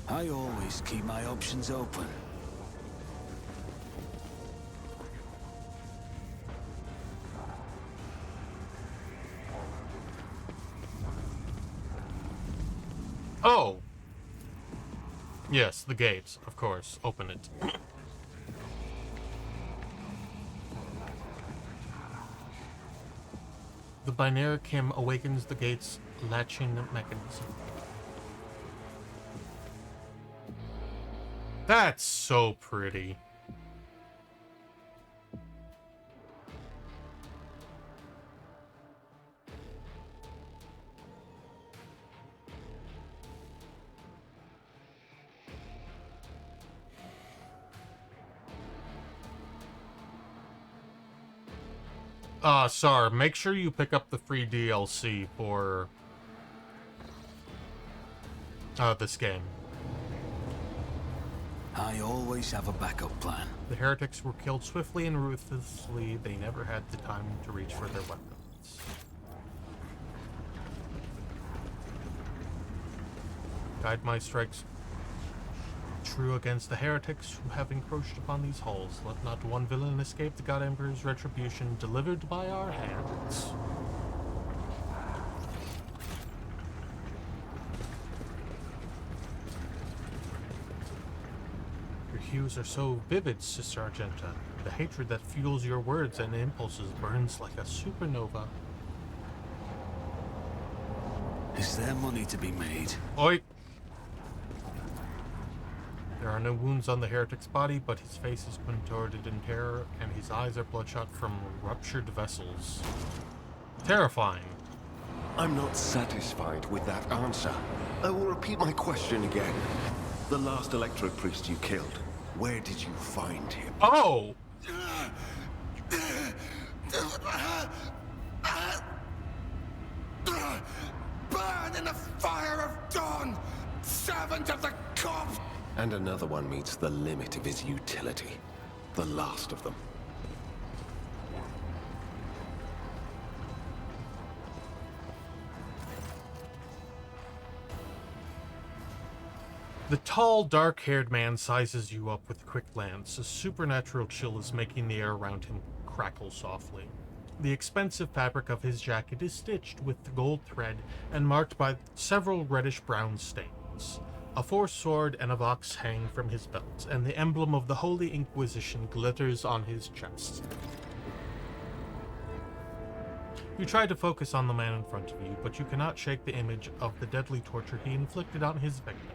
I always keep my options open. Oh! Yes, the gates, of course. Open it. The Binaricum awakens the gate's latching mechanism. That's so pretty. Sorry, make sure you pick up the free DLC for this game. I always have a backup plan. The heretics were killed swiftly and ruthlessly. They never had the time to reach for their weapons. Guide my strikes true against the heretics who have encroached upon these halls. Let not one villain escape the God Emperor's retribution delivered by our hands. Your hues are so vivid, Sister Argenta. The hatred that fuels your words and impulses burns like a supernova. Is there money to be made? Oi! There are no wounds on the heretic's body, but his face is contorted in terror, and his eyes are bloodshot from ruptured vessels. Terrifying. I'm not satisfied with that answer. I will repeat my question again. The last Electro Priest you killed, where did you find him? Oh! Burn in the fire of dawn, servant of the corpse! And another one meets the limit of his utility. The last of them. The tall, dark-haired man sizes you up with a quick glance. A supernatural chill is making the air around him crackle softly. The expensive fabric of his jacket is stitched with gold thread and marked by several reddish-brown stains. A forced sword and a vox hang from his belt, and the emblem of the Holy Inquisition glitters on his chest. You try to focus on the man in front of you, but you cannot shake the image of the deadly torture he inflicted on his victim.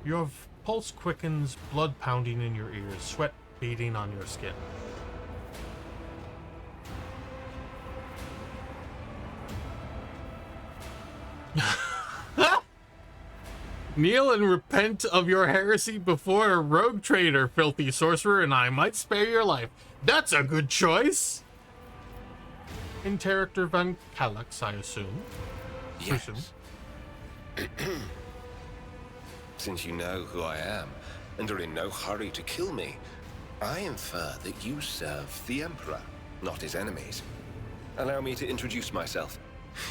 Your pulse quickens, blood pounding in your ears, sweat beading on your skin. Kneel and repent of your heresy before a rogue traitor, filthy sorcerer, and I might spare your life. That's a good choice! Interrector Van Calyx, I assume. Yes. Since you know who I am, and are in no hurry to kill me, I infer that you serve the Emperor, not his enemies. Allow me to introduce myself.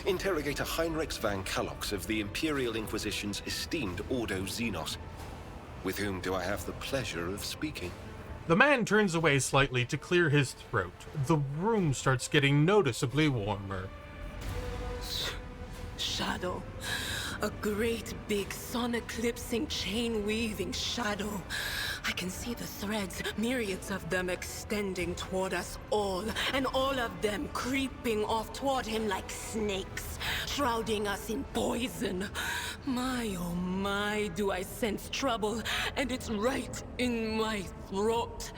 Interrogator Heinrich Van Calyx of the Imperial Inquisition's esteemed Ordo Xenos. With whom do I have the pleasure of speaking? The man turns away slightly to clear his throat. The room starts getting noticeably warmer. Shadow. A great big sun-eclipsing, chain-weaving shadow. I can see the threads, myriads of them extending toward us all, and all of them creeping off toward him like snakes, shrouding us in poison. My, oh my, do I sense trouble, and it's right in my throat.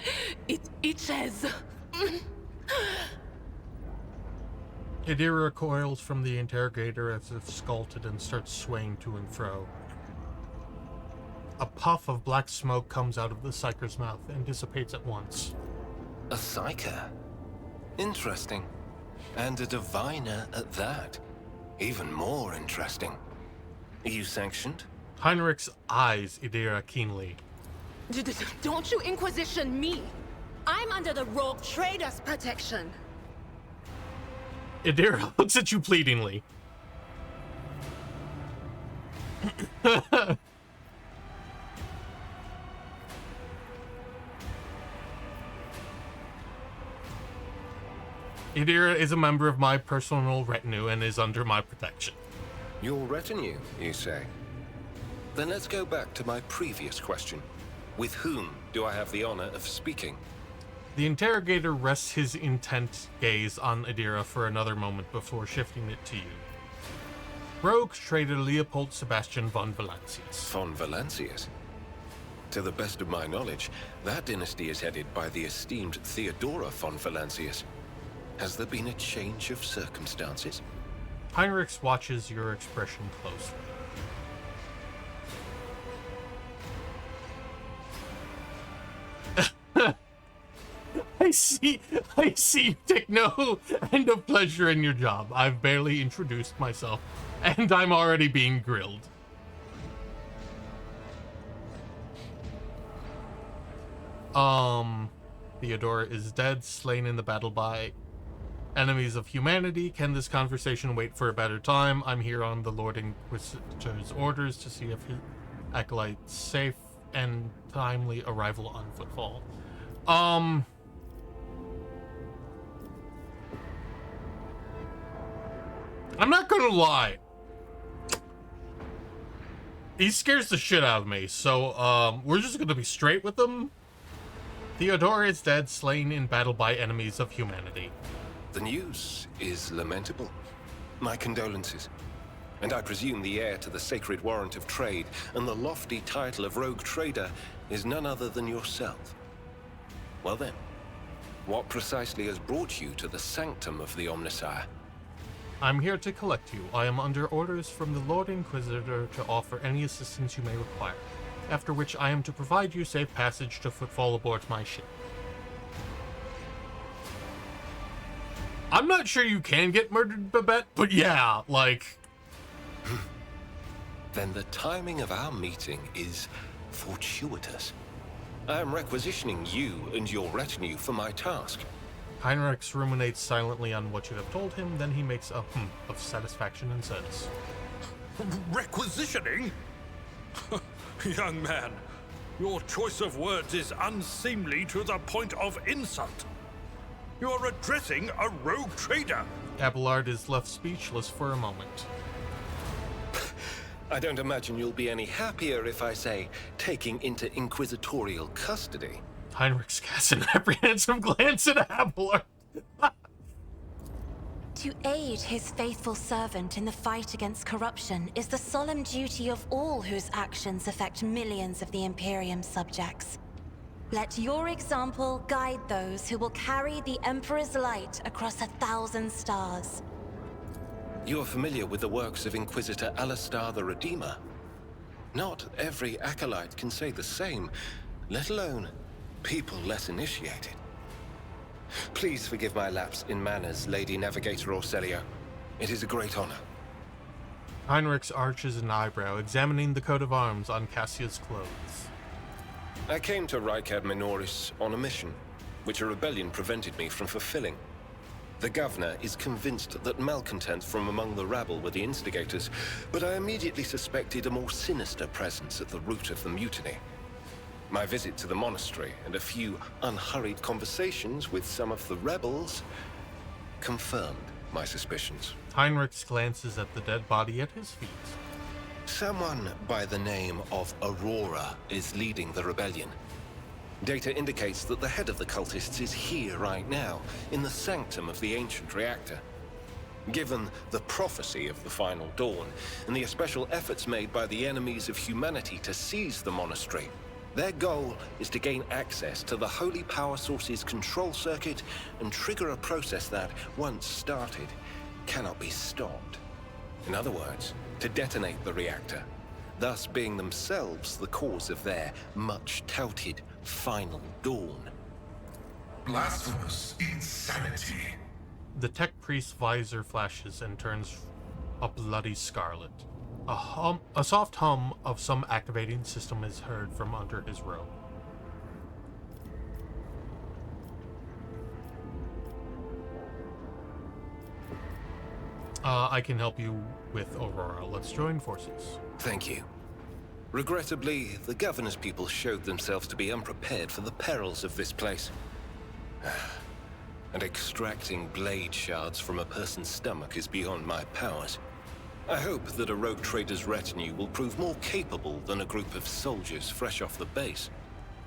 It itches. Idira recoils from the interrogator as if scalded and starts swaying to and fro. A puff of black smoke comes out of the psyker's mouth and dissipates at once. A psyker? Interesting. And a diviner at that. Even more interesting. Are you sanctioned? Heinrich's eyes Idira keenly. Don't you Inquisition me! I'm under the rogue trader's protection. Idira looks at you pleadingly. Idira is a member of my personal retinue and is under my protection. Your retinue, you say? Then let's go back to my previous question. With whom do I have the honor of speaking? The interrogator rests his intent gaze on Adira for another moment before shifting it to you. Rogue trader Leopold Sebastian von Valancius. Von Valancius? To the best of my knowledge, that dynasty is headed by the esteemed Theodora von Valancius. Has there been a change of circumstances? Heinrich watches your expression closely. I see you take no end of pleasure in your job. I've barely introduced myself, and I'm already being grilled. Theodora is dead, slain in the battle by enemies of humanity. Can this conversation wait for a better time? I'm here on the Lord Inquisitor's orders to see if his acolyte's safe and timely arrival on footfall. I'm not gonna lie. He scares the shit out of me, so we're just gonna be straight with him. Theodora is dead, slain in battle by enemies of humanity. The news is lamentable. My condolences. And I presume the heir to the sacred warrant of trade and the lofty title of rogue trader is none other than yourself. Well then, what precisely has brought you to the sanctum of the Omnissiah? I'm here to collect you. I am under orders from the Lord Inquisitor to offer any assistance you may require, after which I am to provide you safe passage to footfall aboard my ship. I'm not sure you can get murdered, Babette, but yeah, like... Then the timing of our meeting is fortuitous. I am requisitioning you and your retinue for my task. Heinrich ruminates silently on what you have told him, then he makes a of satisfaction and says, Requisitioning? Young man, your choice of words is unseemly to the point of insult. You are addressing a rogue trader. Abelard is left speechless for a moment. I don't imagine you'll be any happier if I say taking into inquisitorial custody. Heinrich casts an apprehensive glance at Abelard. To aid his faithful servant in the fight against corruption is the solemn duty of all whose actions affect millions of the Imperium's subjects. Let your example guide those who will carry the Emperor's light across 1,000 stars. You are familiar with the works of Inquisitor Alistar the Redeemer. Not every acolyte can say the same, let alone people less initiated. Please forgive my lapse in manners, Lady Navigator Orselio. It is a great honor. Heinrich arches an eyebrow, examining the coat of arms on Cassia's clothes. I came to Ricad Minoris on a mission, which a rebellion prevented me from fulfilling. The governor is convinced that malcontents from among the rabble were the instigators, but I immediately suspected a more sinister presence at the root of the mutiny. My visit to the monastery and a few unhurried conversations with some of the rebels confirmed my suspicions. Heinrich glances at the dead body at his feet. Someone by the name of Aurora is leading the rebellion. Data indicates that the head of the cultists is here right now, in the sanctum of the ancient reactor. Given the prophecy of the final dawn, and the special efforts made by the enemies of humanity to seize the monastery, their goal is to gain access to the holy power source's control circuit and trigger a process that, once started, cannot be stopped. In other words, to detonate the reactor, thus being themselves the cause of their much-touted final dawn. Blasphemous insanity. The tech priest's visor flashes and turns a bloody scarlet. A soft hum of some activating system is heard from under his robe. I can help you with Aurora. Let's join forces. Thank you. Regrettably, the governor's people showed themselves to be unprepared for the perils of this place. And extracting blade shards from a person's stomach is beyond my powers. I hope that a rogue trader's retinue will prove more capable than a group of soldiers fresh off the base.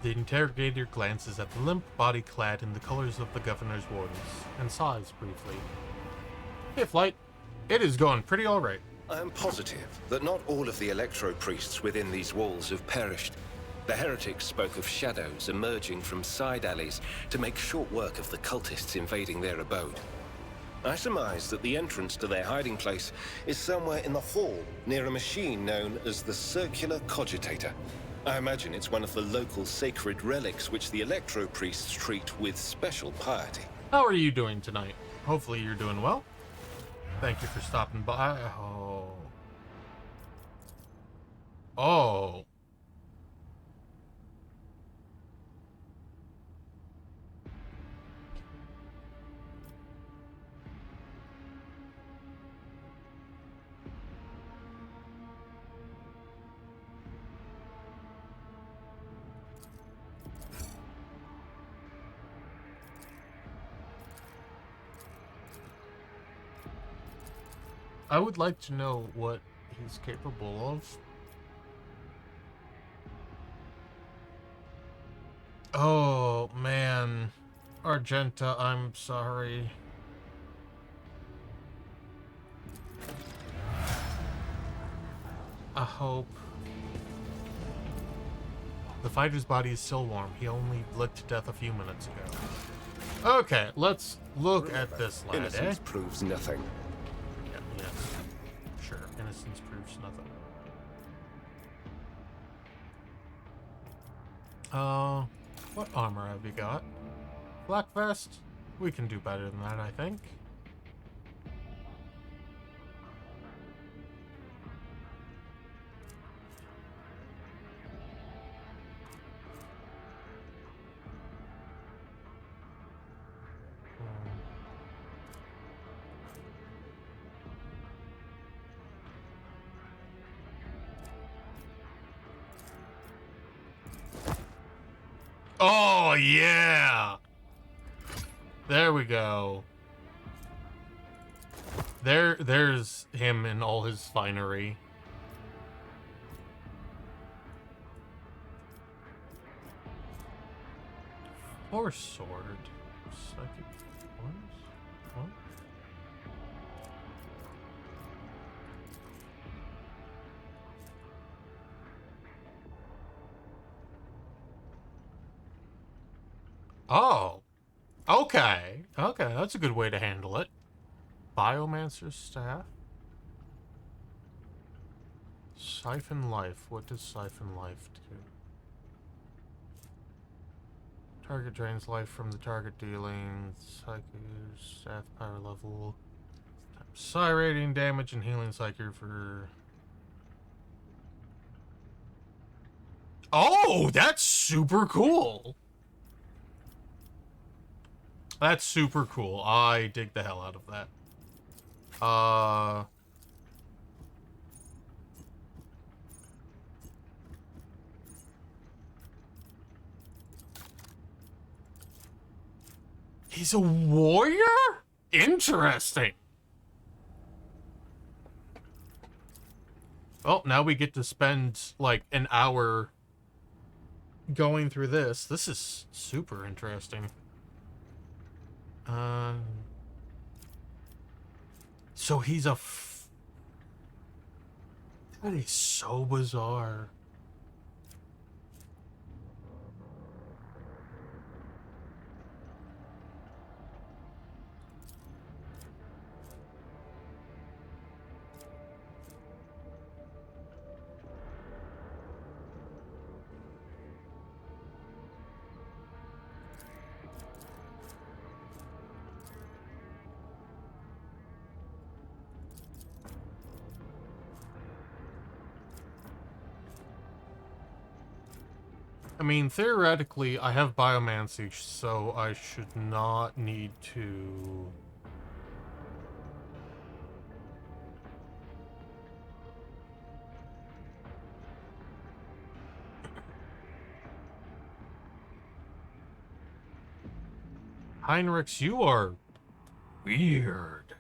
The interrogator glances at the limp body clad in the colors of the governor's wardens, and sighs briefly. Hey, Flight. It is going pretty alright. I am positive that not all of the electro-priests within these walls have perished. The heretics spoke of shadows emerging from side alleys to make short work of the cultists invading their abode. I surmise that the entrance to their hiding place is somewhere in the hall, near a machine known as the Circular Cogitator. I imagine it's one of the local sacred relics which the electro-priests treat with special piety. How are you doing tonight? Hopefully you're doing well. Thank you for stopping by. Oh. Oh. I would like to know what he's capable of. Oh, man. Argenta, I'm sorry. I hope. The fighter's body is still warm. He only bled to death a few minutes ago. Okay, let's look at this lad, Innocence proves nothing. Yes. Sure, innocence proves nothing. What armor have you got? Black vest? We can do better than that, I think. Oh, yeah! There we go. There's him in all his finery. Or sword. Psychic forms? What? Oh. Okay. Okay, that's a good way to handle it. Biomancer's staff. Siphon life. What does siphon life do? Target drains life from the target dealing. Psychic staff power level. Psi rating, damage, and healing psychic for... Oh, that's super cool. That's super cool. I dig the hell out of that. He's a warrior? Interesting. Well, now we get to spend like an hour going through this. This is super interesting. So he's a that is so bizarre. I mean, theoretically, I have biomancy, so I should not need to... Heinrichs, you are weird.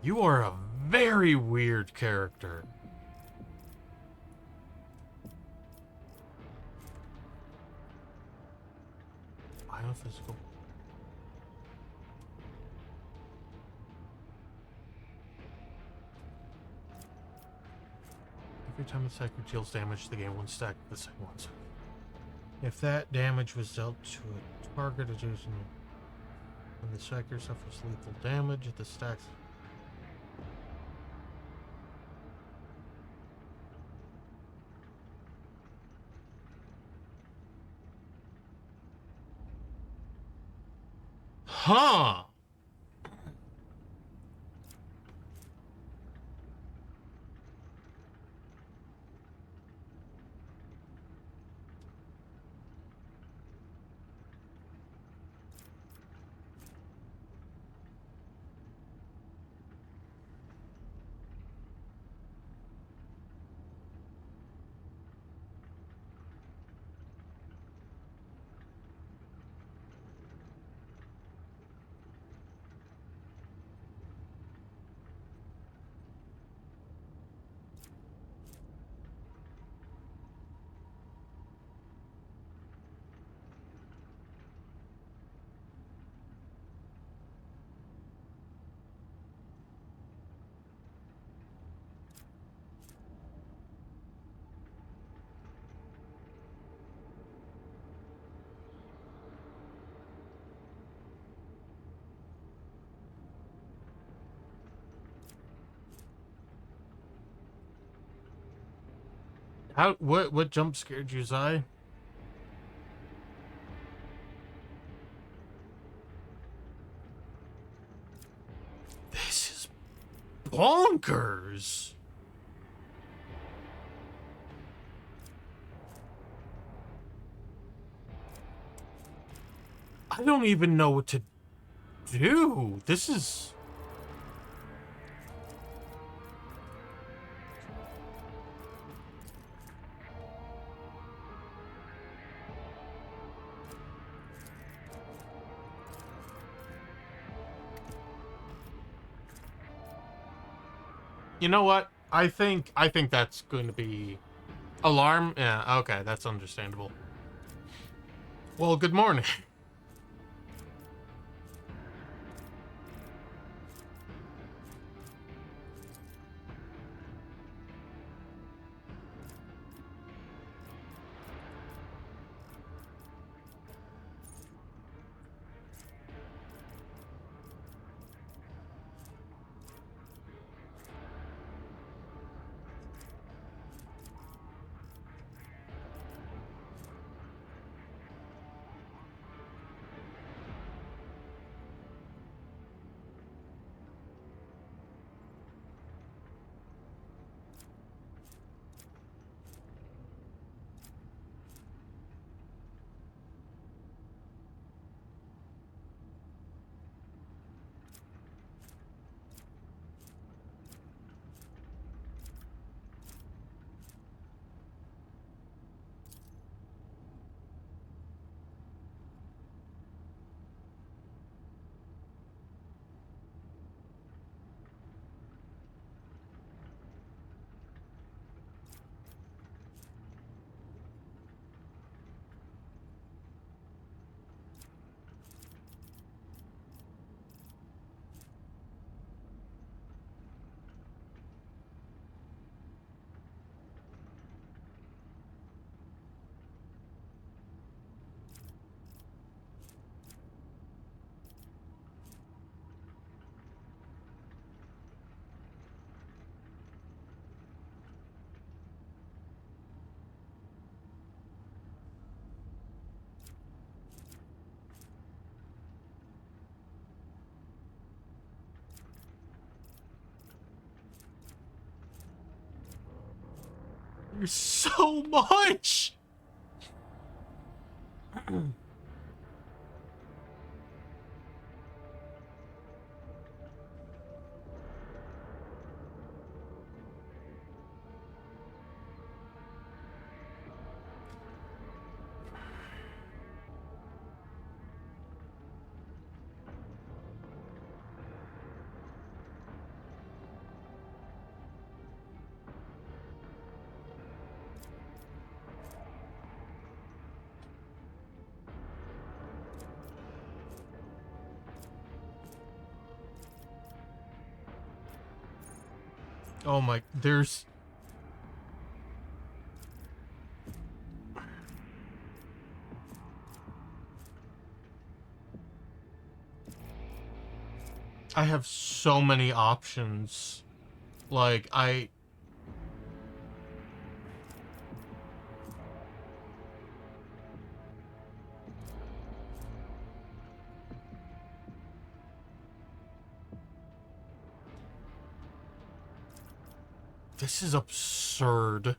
You are a very weird character. Biophysical. Every time the sacred deals damage, they gain one stack of the same ones. If that damage was dealt to a target, it is when the striker suffers lethal damage, the stacks. Huh. What jump scared you, Zai? This is bonkers. I don't even know what to do. This is... You know what? I think that's going to be alarm. Yeah, okay, that's understandable. Well, good morning. There's so much. Oh my, there's... I have so many options. Like, this is absurd.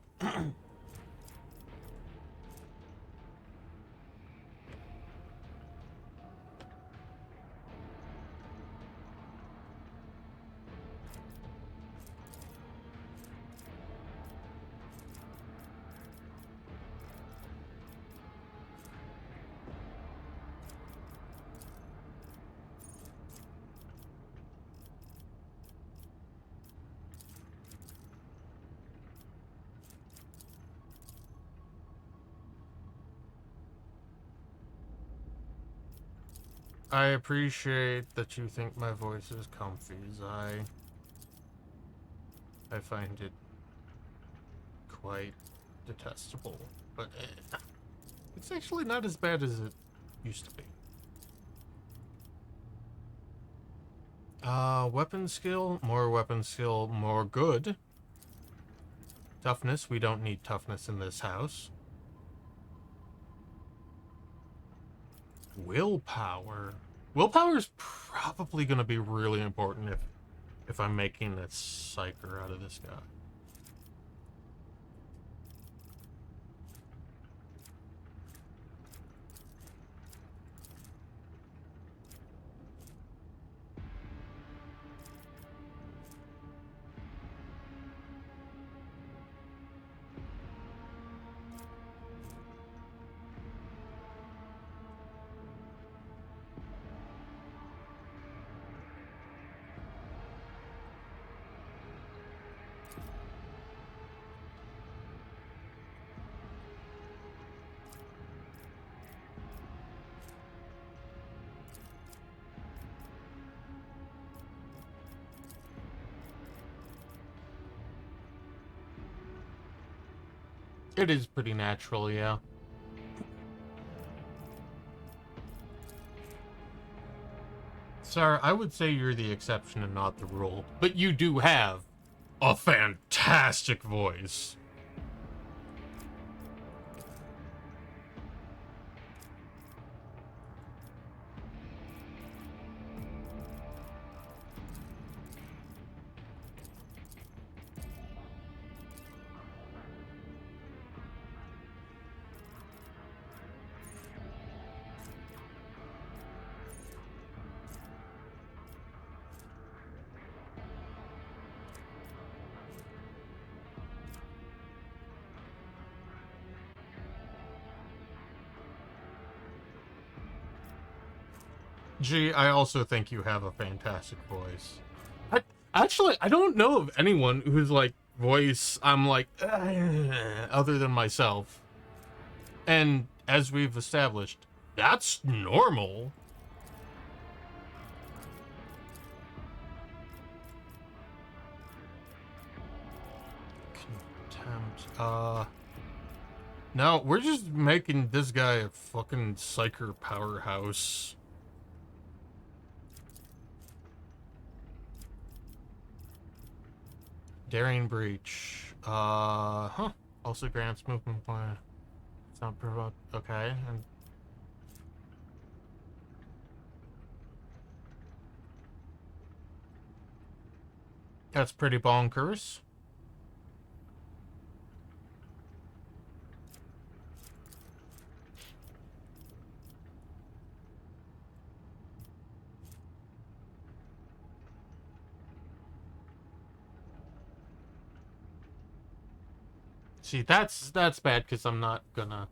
I appreciate that you think my voice is comfy. I find it quite detestable, but it's actually not as bad as it used to be. Weapon skill, more good. Toughness, we don't need toughness in this house. Willpower. Willpower is probably going to be really important if I'm making a psyker out of this guy. It is pretty natural, yeah. Sir, I would say you're the exception and not the rule, but you do have a fantastic voice. Gee, I also think you have a fantastic voice. I don't know of anyone whose, like, voice I'm like, other than myself. And as we've established, that's normal. Contempt, no, we're just making this guy a fucking psyker powerhouse. Daring breach. Also grants movement point. It's not provoked. Okay. And that's pretty bonkers. See, that's bad because I'm not gonna.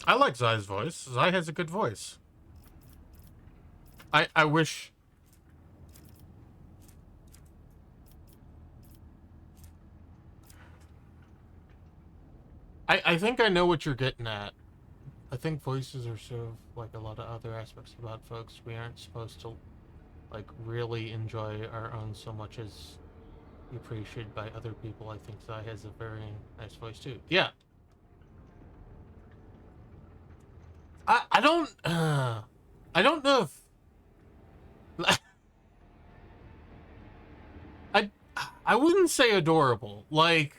I like Zai's voice. Zai has a good voice. I wish. I think I know what you're getting at. I think voices are sort of like a lot of other aspects about folks. We aren't supposed to, like, really enjoy our own so much as be appreciated by other people. I think Zai has a very nice voice too. Yeah. I don't know if I wouldn't say adorable. Like,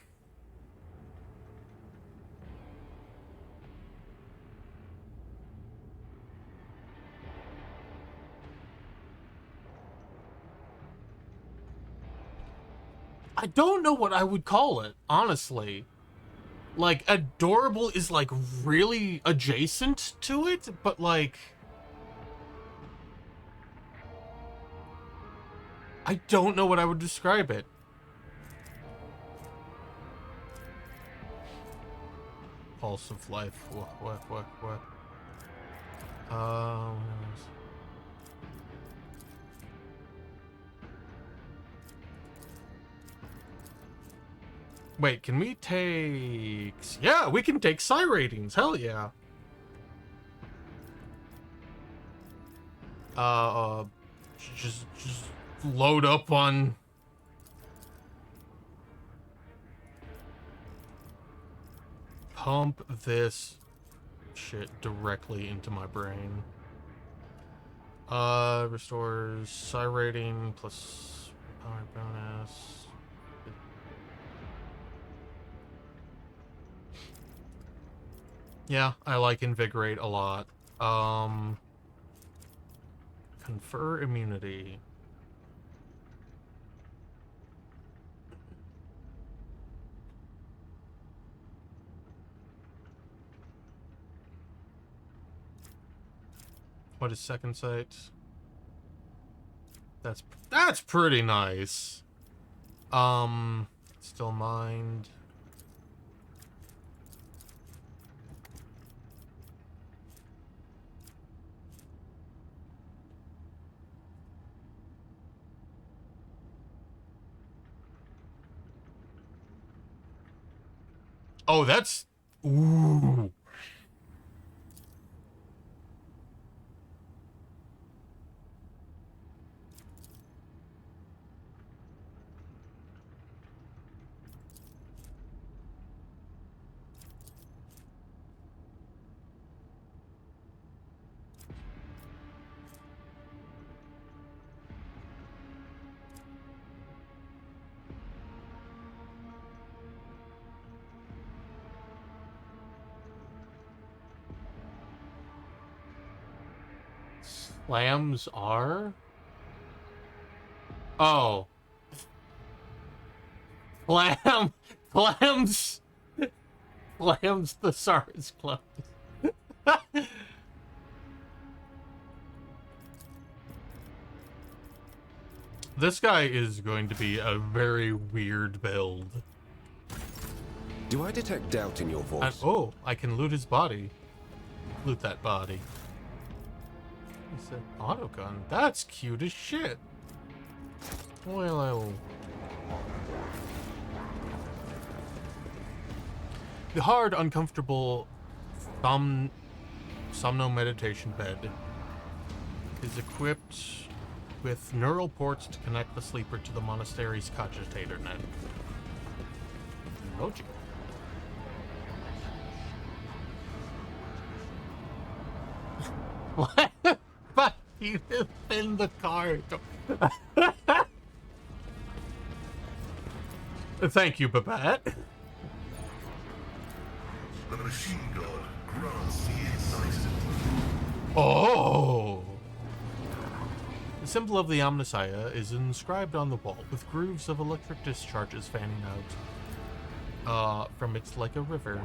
I don't know what I would call it, honestly. Like, adorable is, like, really adjacent to it, but, like, I don't know what I would describe it. Pulse of life. What? Wait, can we take... Yeah, we can take psi ratings. Hell yeah. Just load up on... Pump this shit directly into my brain. Restores psi rating plus power bonus. Yeah, I like Invigorate a lot. Confer immunity. What is second sight? That's pretty nice. Still mind. Oh, that's... Ooh. Slams are? Oh. Slams the SARS clone. This guy is going to be a very weird build. Do I detect doubt in your voice? Oh, I can loot his body. Loot that body. He said autogun. That's cute as shit. Well, I will... The hard, uncomfortable somno meditation bed is equipped with neural ports to connect the sleeper to the monastery's cogitator net. Emoji. What? But you in the car. Thank you, Babette. The machine god grants the insight. Oh! The symbol of the Omnissiah is inscribed on the wall, with grooves of electric discharges fanning out from its like a river.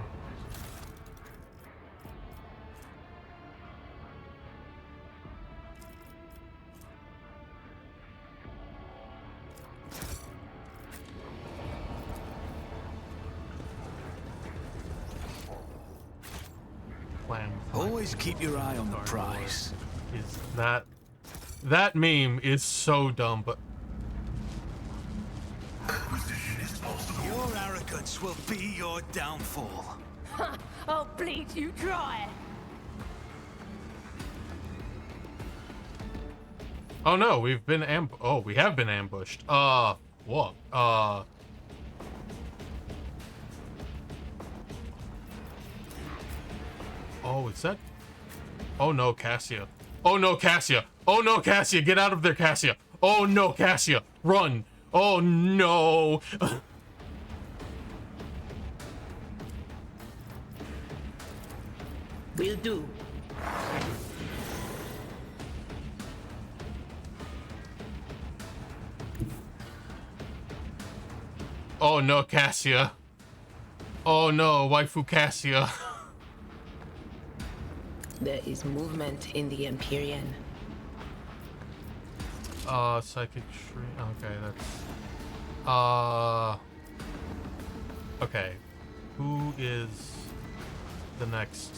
Always keep your eye on the prize. Is that meme is so dumb, but Acquisition is possible. Your arrogance will be your downfall. I'll bleed you dry. Oh no, we have been ambushed. What? Oh, is that? Oh no, Cassia. Oh no, Cassia. Oh no, Cassia, get out of there, Cassia. Oh no, Cassia, run. Oh no. Will do. Oh no, Cassia. Oh no, waifu Cassia. There is movement in the Empyrean. Psychic tree. Okay, that's. Okay. Who is the next?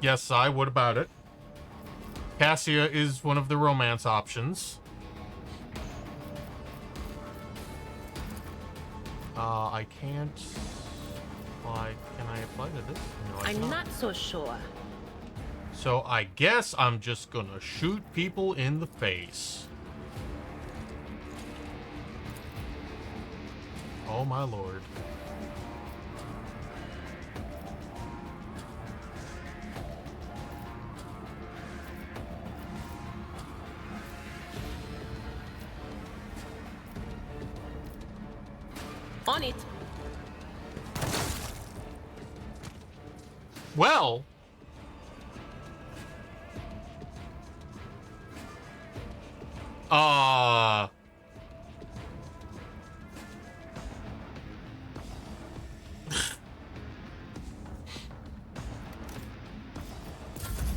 Yes, what about it? Cassia is one of the romance options. I can't. Why can I apply to this? No, I I'm cannot. not so sure. So I guess I'm just gonna shoot people in the face. Oh my lord. On it. Well,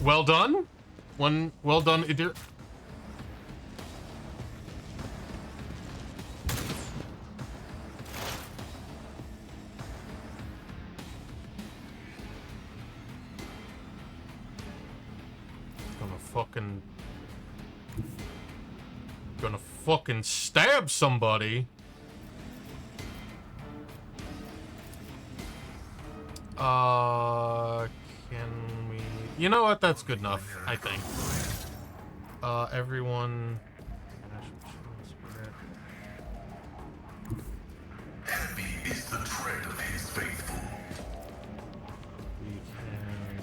well done. Well done, Idir. Gonna fucking stab somebody. Can we? You know what? That's good enough, I think. Everyone. Heavy is the tread of his faithful. We can.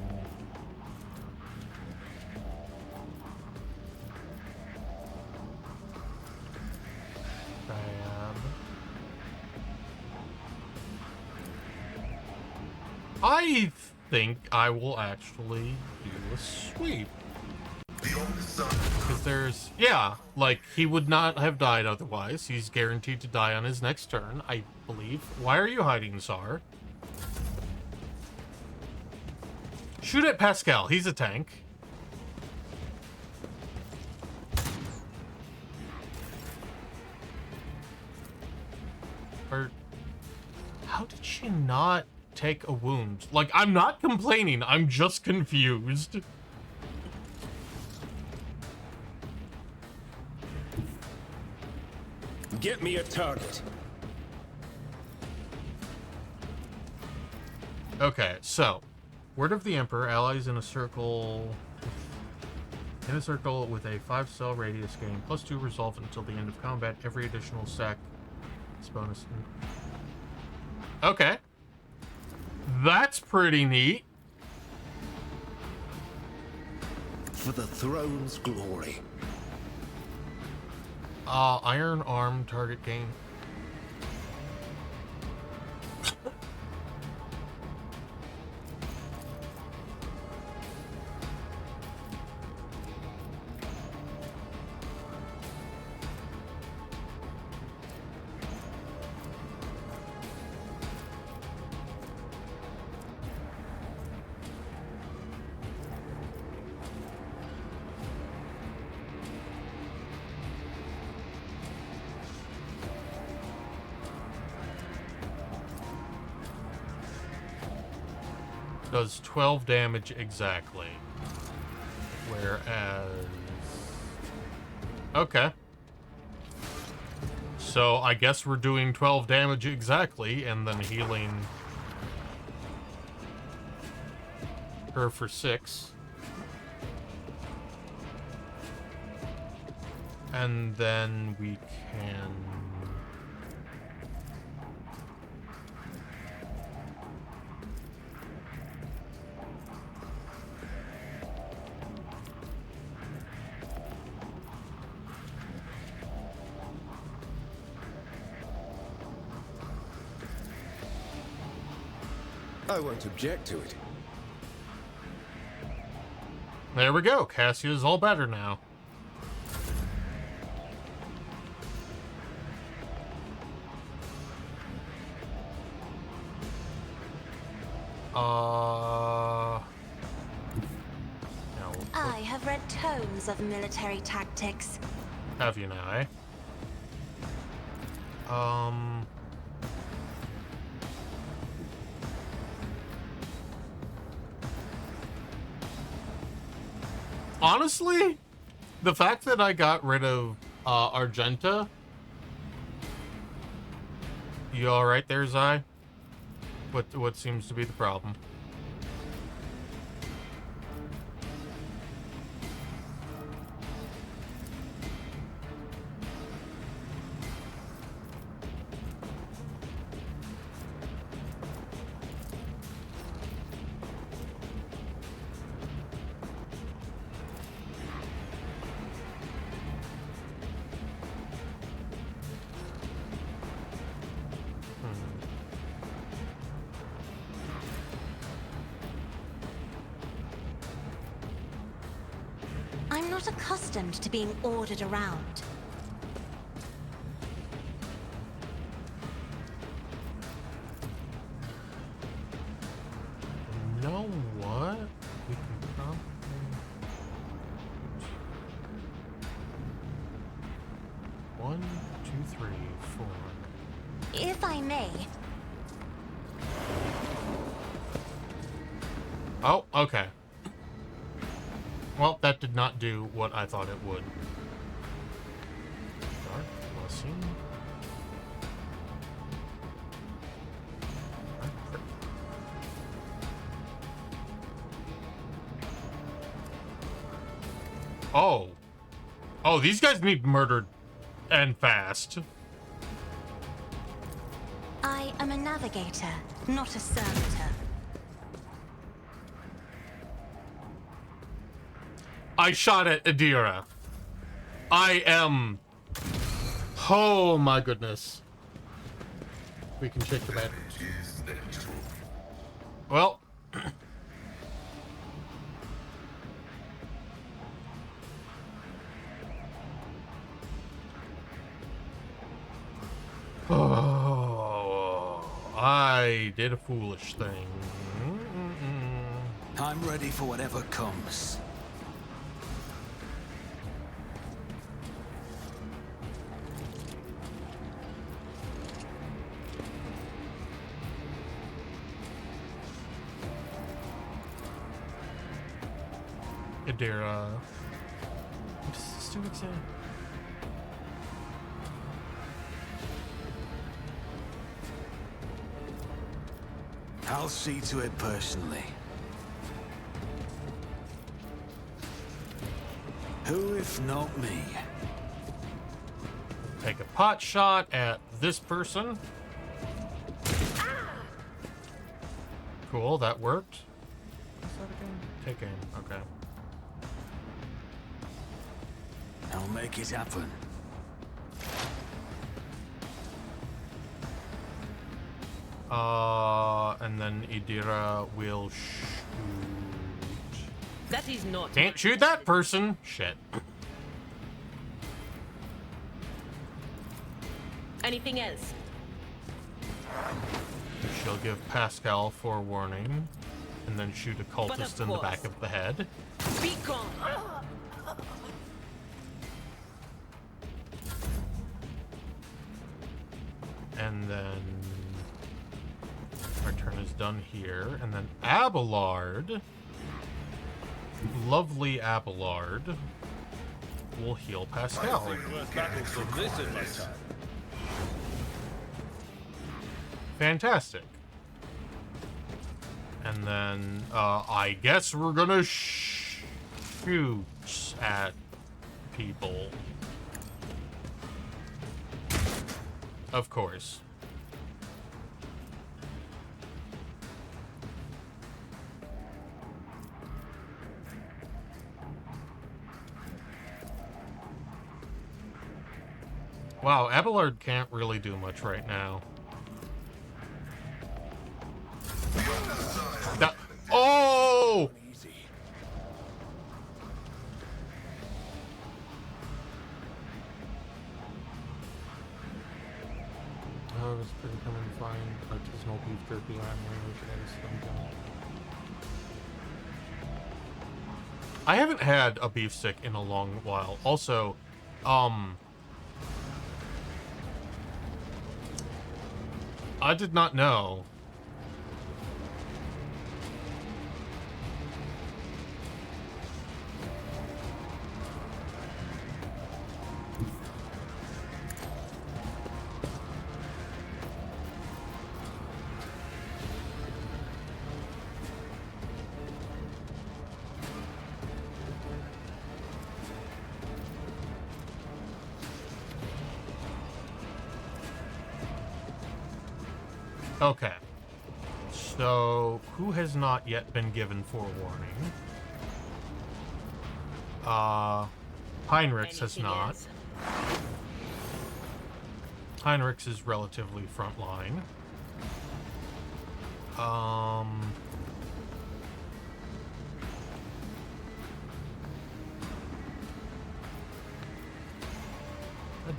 I think I will actually do a sweep. Because there's, yeah, like, he would not have died otherwise. He's guaranteed to die on his next turn, I believe. Why are you hiding, Tsar? Shoot at Pascal, he's a tank. Or, how did she not take a wound? Like, I'm not complaining, I'm just confused. Get me a target. Okay, so word of the Emperor, allies in a circle with a 5-cell radius gain +2 resolve until the end of combat. Every additional sack is bonus. Okay. That's pretty neat. For the throne's glory. Iron arm target gain. Does 12 damage exactly. Whereas... Okay. So I guess we're doing 12 damage exactly, and then healing her for 6. And then we can... I won't object to it. There we go. Cassia's all better now. No. I have read tomes of military tactics. Have you now, eh? Honestly, the fact that I got rid of Argenta. You alright there, Zai? What seems to be the problem? I'm not accustomed to being ordered around. You know what? We can probably... 1, 2, 3, 4. If I may. Oh, okay. Well, that did not do what I thought it would. Dark blessing. Oh. Oh, these guys need murdered and fast. I am a navigator, not a servitor. I shot at Adira. I am... Oh my goodness. We can shake the bed. Well... Oh, I did a foolish thing. I'm ready for whatever comes. Adira. What does this do exactly? I'll see to it personally. Who if not me? Take a pot shot at this person. Cool, that worked. What's that again? Take aim, okay. I'll make it happen. And then Idira will shoot. That is not. Can't shoot that person. Shit. Anything else? She'll give Pascal forewarning, and then shoot a cultist in the back of the head. Be gone. And then our turn is done here. And then Abelard, lovely Abelard, will heal Pascal. Fantastic. And then, I guess we're gonna shoot at people. Of course. Wow, Abelard can't really do much right now. Oh! Oh, it's pretty coming fine. Artisanal beef jerky on I haven't had a beef stick in a long while. Also, I did not know. Okay. So, who has not yet been given forewarning? Heinrichs has not. Heinrichs is relatively frontline. God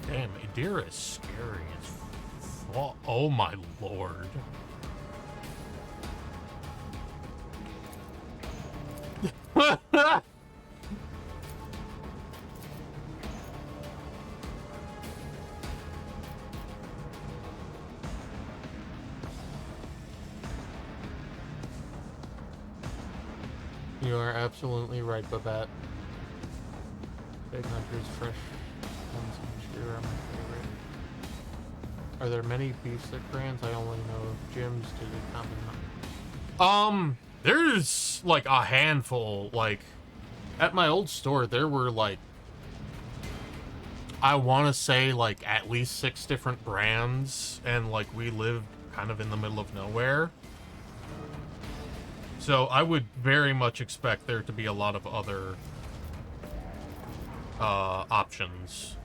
damn, Adira is scary as fuck. Oh my lord. You are absolutely right, Babette. Big Hunter's fresh ones each year are my favorite. Are there many beef stick brands? I only know of Jim's to the common. There's like a handful. Like at my old store, there were like, I want to say like at least 6 different brands, and like we lived kind of in the middle of nowhere. So I would very much expect there to be a lot of other options.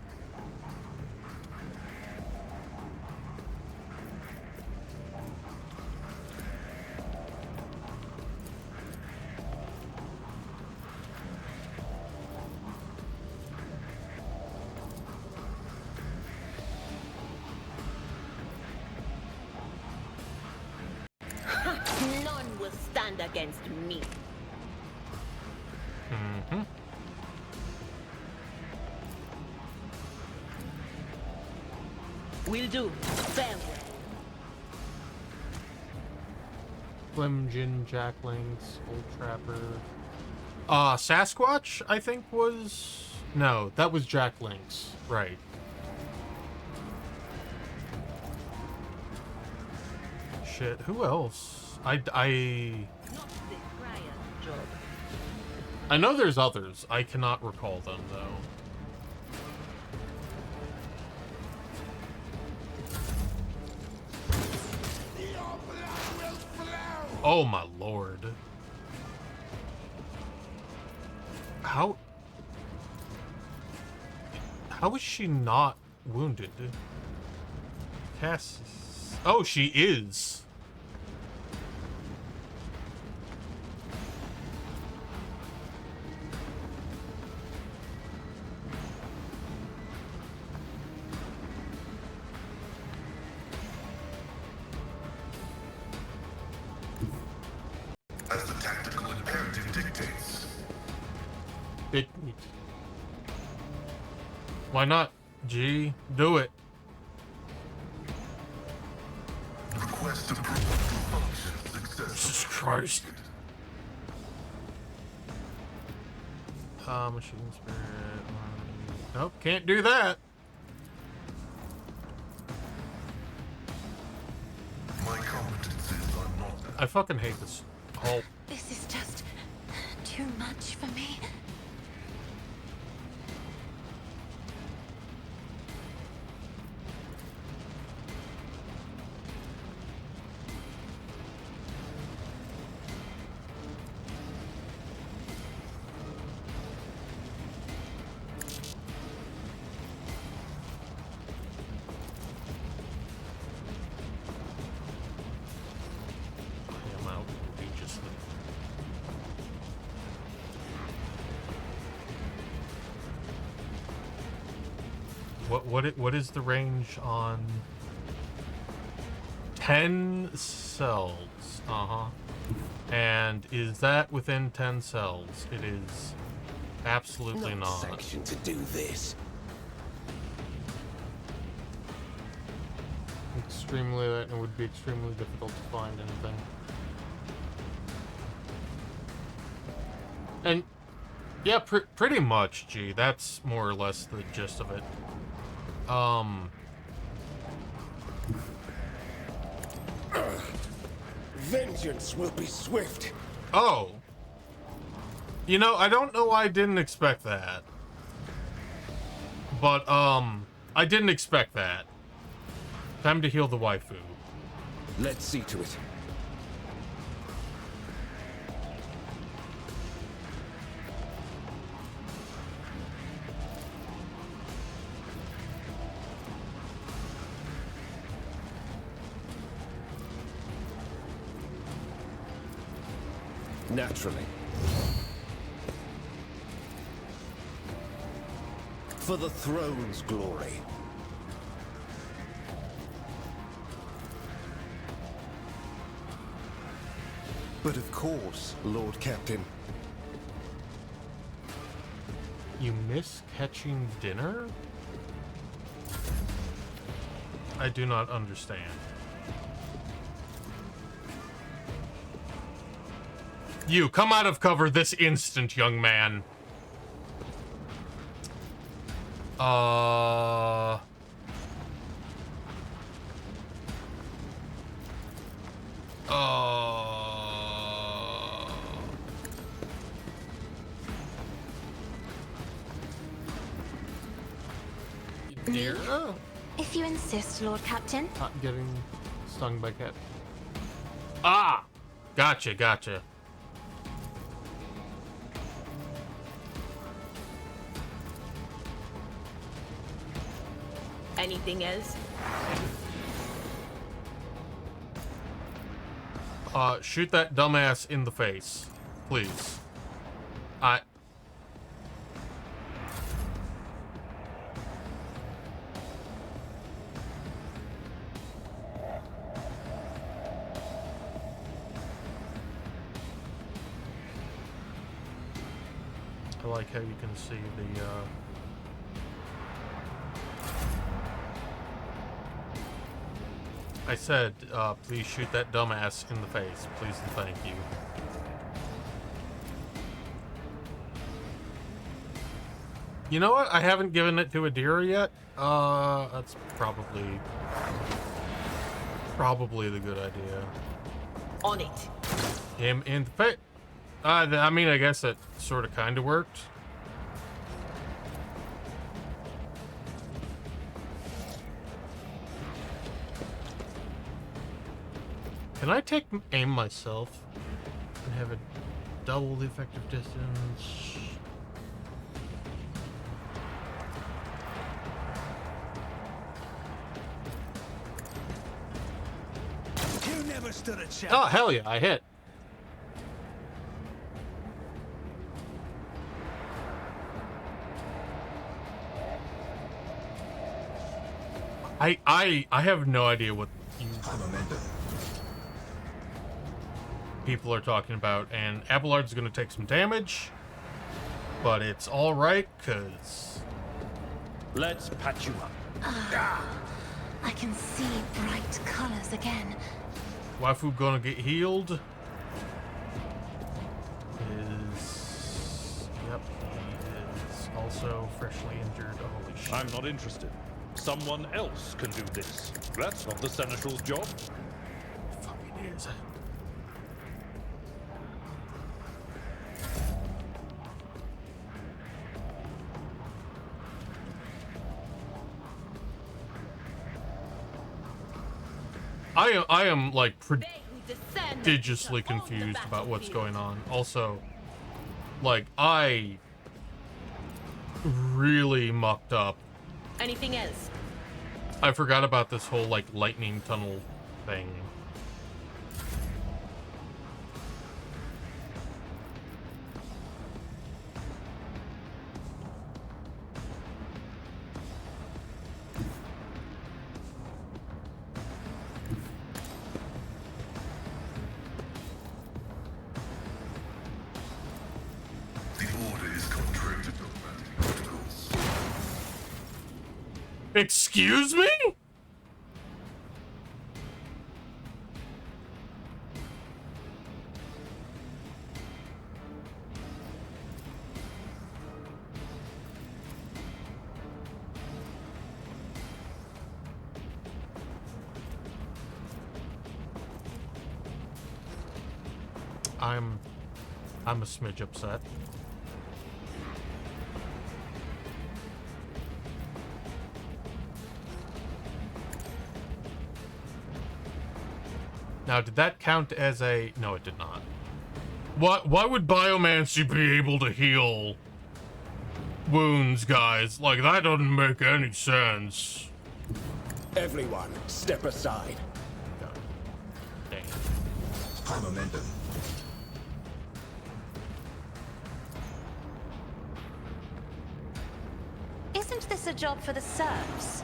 None will stand against me. Mm-hmm. Will do. Farewell. Flimgin, Jacklings, Old Trapper. Sasquatch, I think was... No, that was Jacklings. Right. Shit, who else? I know there's others. I cannot recall them, though. Oh, my lord. How is she not wounded? Cass... Oh, she is. As the tactical imperative dictates. Why not? G, do it. Request approval to function successfully. Jesus Christ. Machine spirit. Nope, can't do that. I fucking hate this whole... This is just too much for me. I'm out egregiously. What is the range on 10 cells? And is that within 10 cells? It is absolutely not. Sanctioned to do this. Extremely, it would be extremely difficult to find anything. And yeah, pretty much, G. That's more or less the gist of it. Vengeance will be swift. Oh. You know, I don't know why I didn't expect that. But, I didn't expect that. Time to heal the waifu. Let's see to it. Naturally. For the throne's glory. But of course, Lord Captain. You miss catching dinner? I do not understand. You, come out of cover this instant, young man. Dear? If you insist, Lord Captain. Not getting stung by cat. Ah! Gotcha. Anything else? Shoot that dumbass in the face, please. I like how you can see the, I said, please shoot that dumbass in the face. Please and thank you. You know what? I haven't given it to Adira yet. That's probably the good idea. On it. Him in the face. I mean, I guess that sort of kind of worked. Can I take aim myself and have it double the effective distance? You never stood a chance. Oh, hell yeah, I hit. I have no idea what people are talking about, and Abelard's gonna take some damage, but it's all right, cause Let's patch you up. I can see bright colors again. waifu gonna get healed. Yep, he is also freshly injured. Holy shit. I'm not interested. Someone else can do this. That's not the Seneschal's job. Fucking is. I am like prodigiously confused about what's going on. Also, like, I really mucked up. Anything else? I forgot about this whole, like, lightning tunnel thing. Excuse me? I'm a smidge upset. Now, did that count as a... No, it did not. Why would Biomancy be able to heal wounds, guys? Like, that doesn't make any sense. Everyone, step aside. God. Dang it. High momentum. Isn't this a job for the serfs?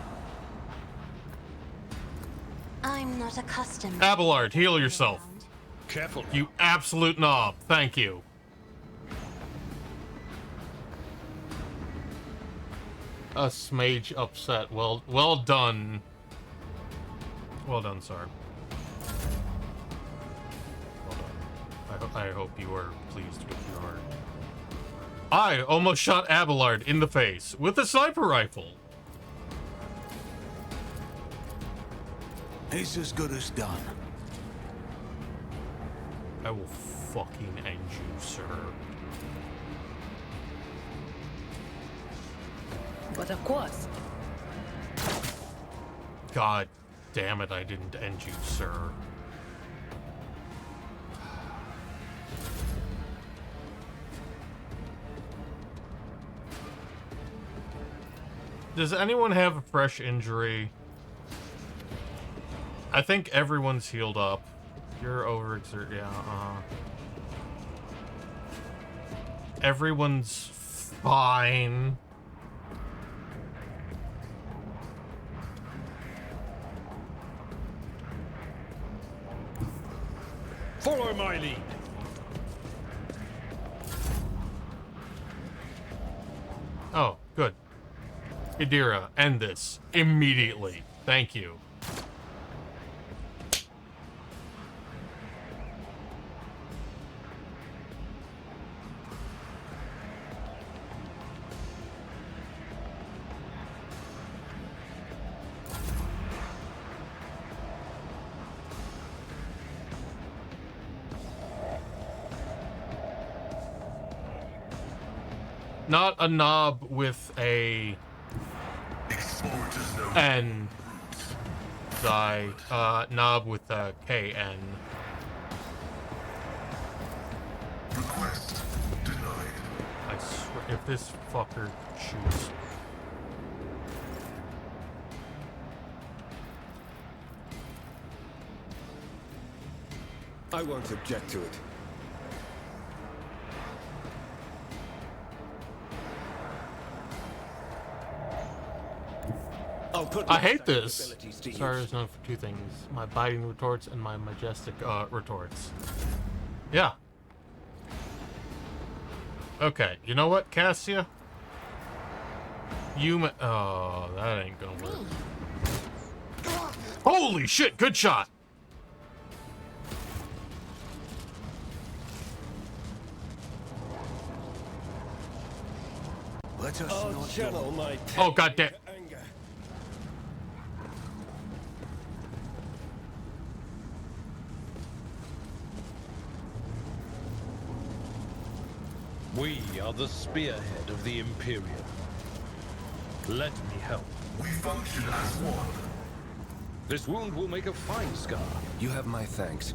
I'm not accustomed. Abelard, heal yourself. Careful. You absolute knob. Thank you. A smage upset. Well done. Well done, sir. Well done. I hope you are pleased with your heart. I almost shot Abelard in the face with a sniper rifle. He's as good as done. I will fucking end you, sir. But of course. God damn it, I didn't end you, sir. Does anyone have a fresh injury? I think everyone's healed up. You're overexerted. Yeah, everyone's fine. Follow my lead. Oh, good. Idira, end this immediately. Thank you. Not a knob with a N. Knob with a KN. Request denied. I swear, if this fucker shoots. I won't object to it. I hate this. Sorry, is known for two things: my biting retorts and my majestic retorts. Yeah. Okay, you know what, Cassia? Oh, that ain't gonna work. Holy shit! Good shot. Let us not channel my Oh goddamn! anger. We are the spearhead of the Imperium. Let me help. We function as one. This wound will make a fine scar. You have my thanks.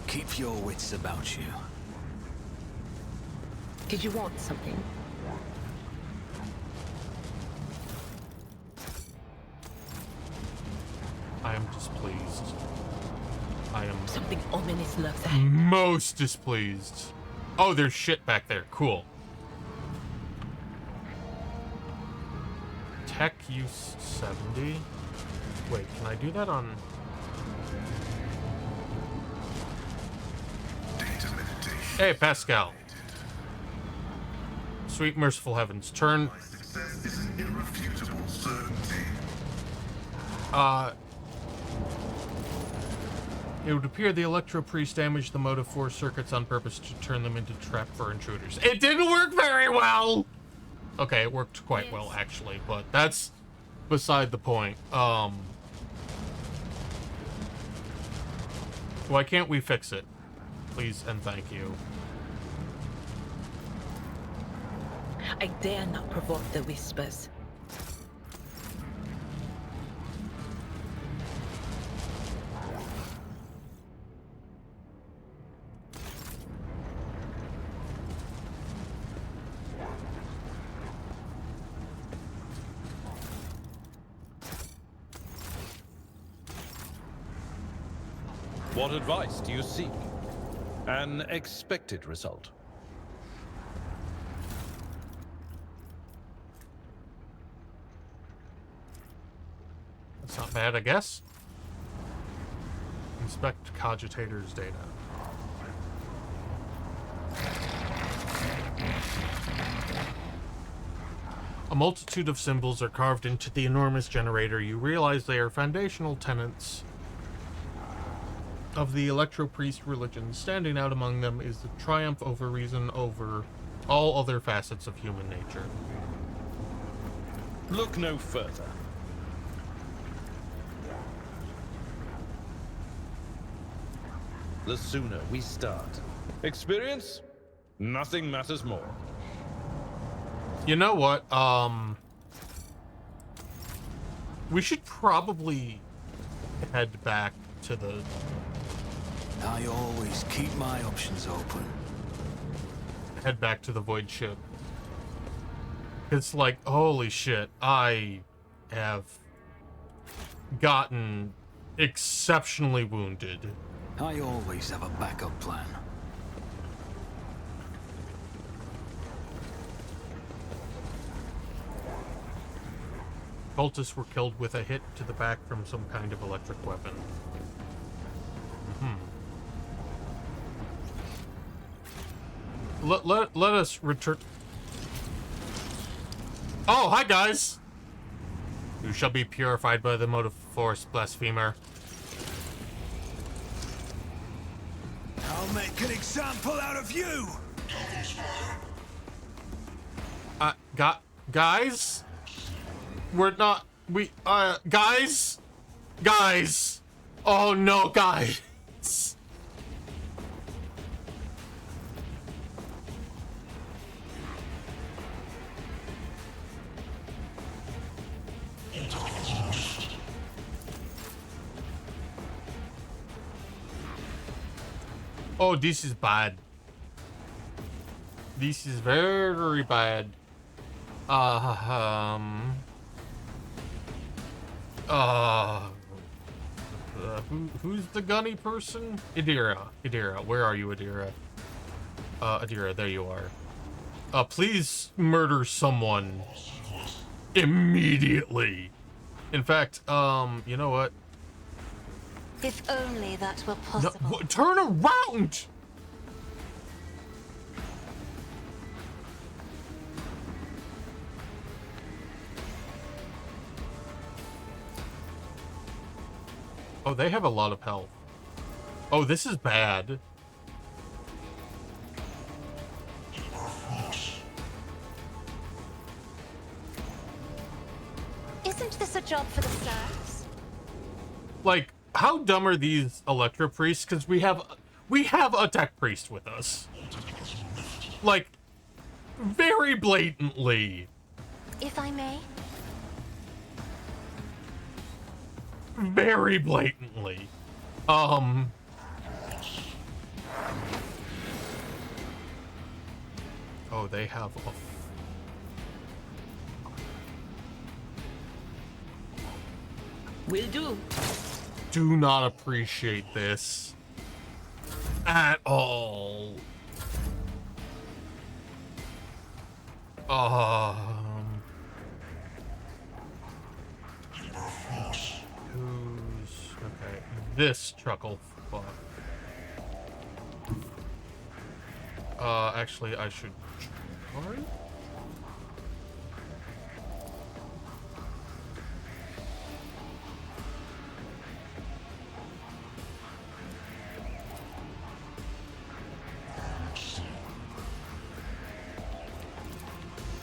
Keep your wits about you. Did you want something? I am displeased. I am Something ominous lurks ahead. most displeased. Oh, there's shit back there. Cool. Tech use 70. Wait, can I do that on... Hey, Pascal. Sweet merciful heavens. Turn... My success is an irrefutable certainty. It would appear the Electro Priest damaged the motive force circuits on purpose to turn them into trap for intruders. It didn't work very well! Okay, it worked quite well, actually, but that's beside the point. Why can't we fix it? Please and thank you. I dare not provoke the whispers. What advice do you seek? An expected result. That's not bad, I guess. Inspect Cogitator's data. A multitude of symbols are carved into the enormous generator. You realize they are foundational tenets of the Electro Priest religion. Standing out among them is the triumph over reason over all other facets of human nature. Look no further. The sooner we start. Experience? Nothing matters more. You know what? We should probably head back to the... I always keep my options open. Head back to the void ship. It's like, holy shit, I have gotten exceptionally wounded. I always have a backup plan. Cultists were killed with a hit to the back from some kind of electric weapon. Let us return. Oh, hi guys! You shall be purified by the motive force, blasphemer. I'll make an example out of you! Guys? We're not... Guys? Guys! Oh no, guys! Oh, this is bad. This is very bad. Who's the gunny person? Adira, where are you, Adira? Adira, there you are. Please murder someone immediately. In fact, you know what? If only that were possible. No, turn around! Oh, they have a lot of health. Oh, this is bad. Isn't this a job for the serfs? Like, how dumb are these Electro Priests? Because we have a Tech Priest with us. Like, very blatantly. If I may? Very blatantly. Oh, they have a... Will do. Do not appreciate this at all. Who's okay? This chuckle fuck. Actually, I should charge.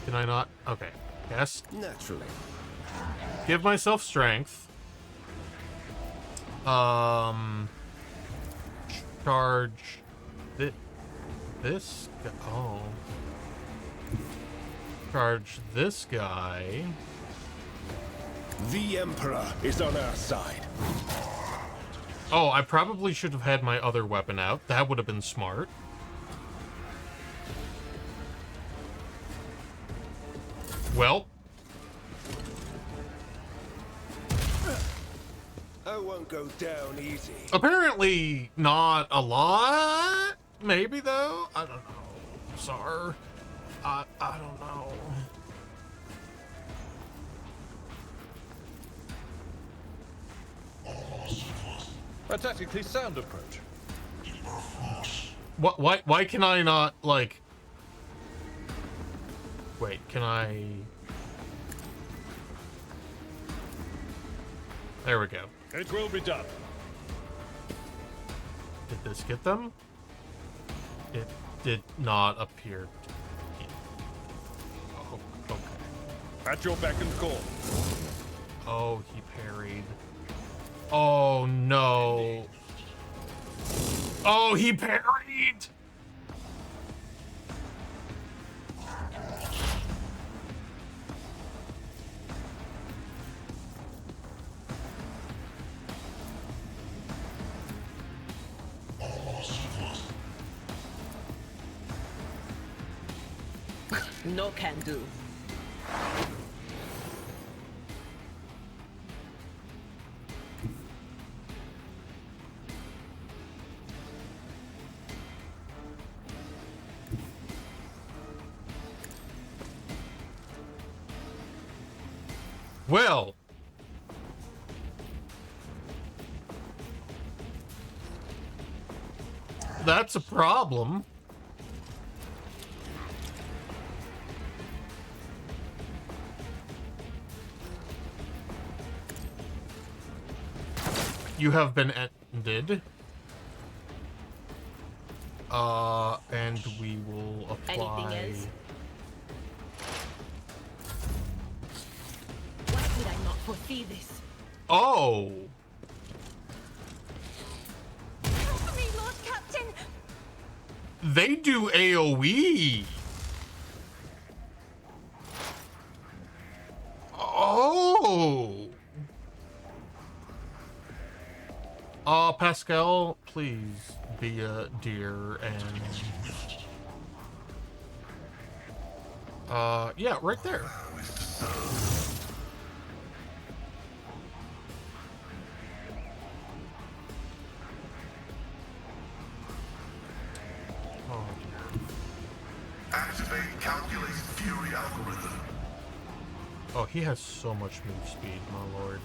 Can I not? Okay. Yes. Naturally. Give myself strength. Charge this guy. Oh. Charge this guy. The Emperor is on our side. Oh, I probably should have had my other weapon out. That would have been smart. Well. I won't go down easy. Apparently not a lot. Maybe though. I don't know. Sorry. I don't know. A tactically sound approach. What? Why can I not like? Wait, can I? There we go. It will be done. Did this get them? It did not appear to. Oh, okay. At your beck and call. Oh, he parried. Oh no. Oh, he parried. No can do. Well. That's a problem. You have been ended. And we will apply. Anything else? Why did I not foresee this? Oh. Help me, Lord Captain! They do AoE. Oh. Pascal, please be a dear and... yeah, right there. Oh, dear. Activate calculated fury algorithm. Oh, he has so much move speed, my lord.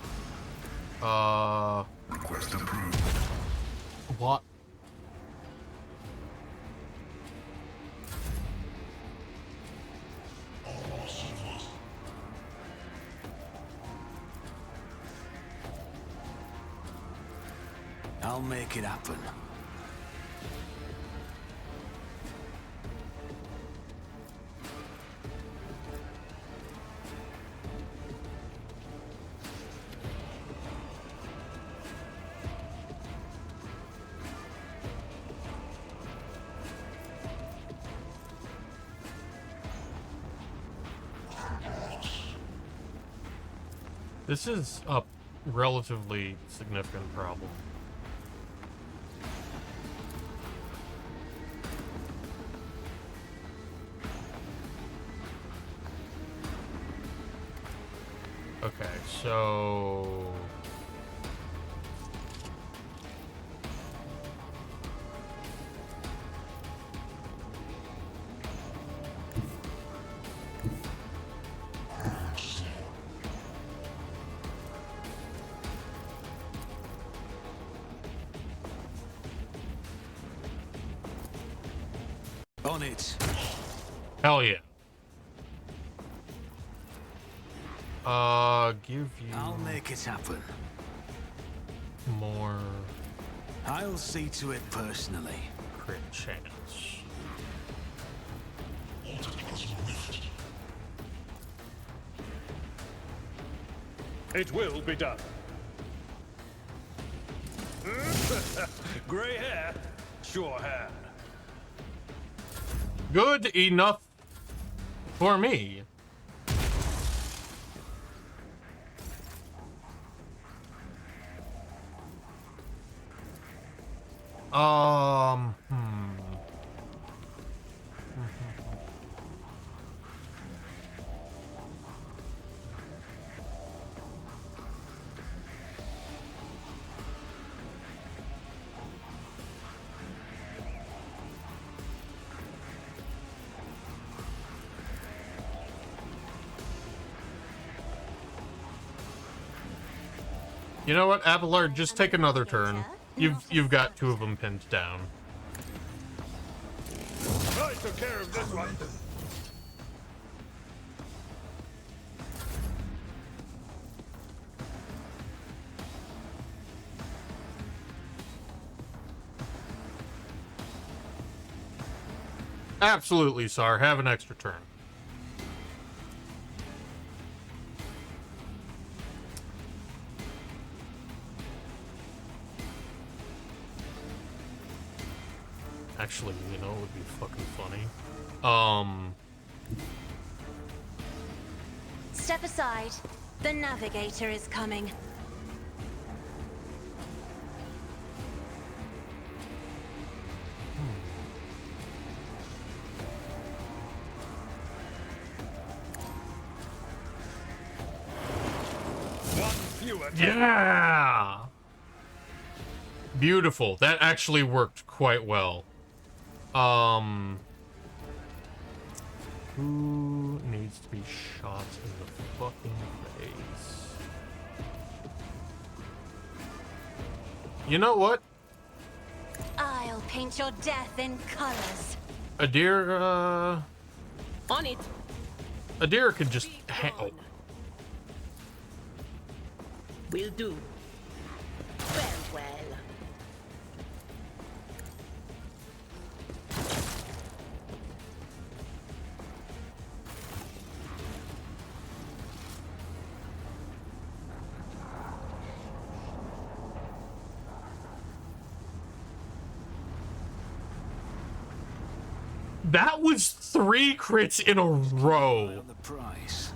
Request approved. What? I'll make it happen. This is a relatively significant problem. Okay, so... On it. Hell yeah. Give you... I'll make it happen. more I'll see to it personally. crit chance. It will be done. Grey hair, sure hand. Good enough for me. You know what, Abelard, just take another turn. You've got two of them pinned down. I took care of this one. Absolutely, Sar. Have an extra turn. Actually, you know, it would be fucking funny. Step aside. The navigator is coming. One fewer. Yeah! Beautiful. That actually worked quite well. Who needs to be shot in the fucking face? You know what? I'll paint your death in colors. Adira, On it. Adira could just oh. Will do. Well, well. That was 3 crits in a row. On the price.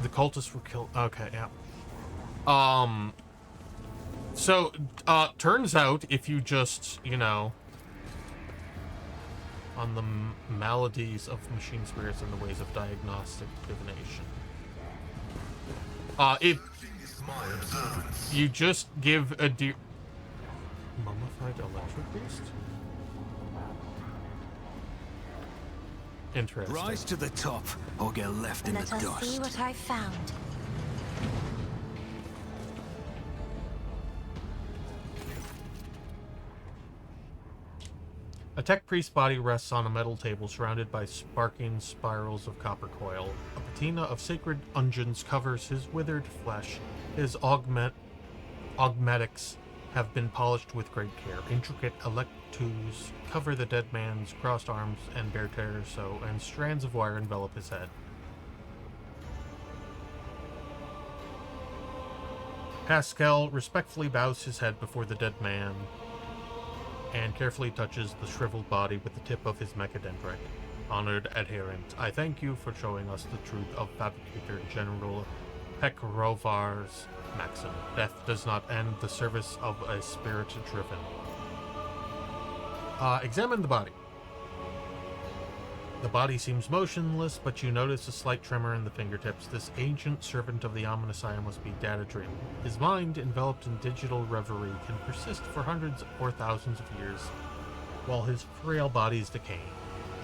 The cultists were killed. Okay, yeah. So, turns out if you just, you know, on the maladies of machine spirits and the ways of diagnostic divination. If you just give a mummified electric beast? Interesting. Rise to the top or get left in the Let us dust. see what I found. A tech priest's body rests on a metal table surrounded by sparking spirals of copper coil. A patina of sacred unguents covers his withered flesh. His augmatics have been polished with great care. Intricate electus cover the dead man's crossed arms and bare torso, and strands of wire envelop his head. Pascal respectfully bows his head before the dead man and carefully touches the shriveled body with the tip of his mechadendrite. Honored adherent, I thank you for showing us the truth of Fabricator General Pekrovar's maxim. Death does not end the service of a spirit driven. Examine the body. The body seems motionless, but you notice a slight tremor in the fingertips. This ancient servant of the Omnissiah must be data dreaming. His mind, enveloped in digital reverie, can persist for hundreds or thousands of years, while his frail body is decaying.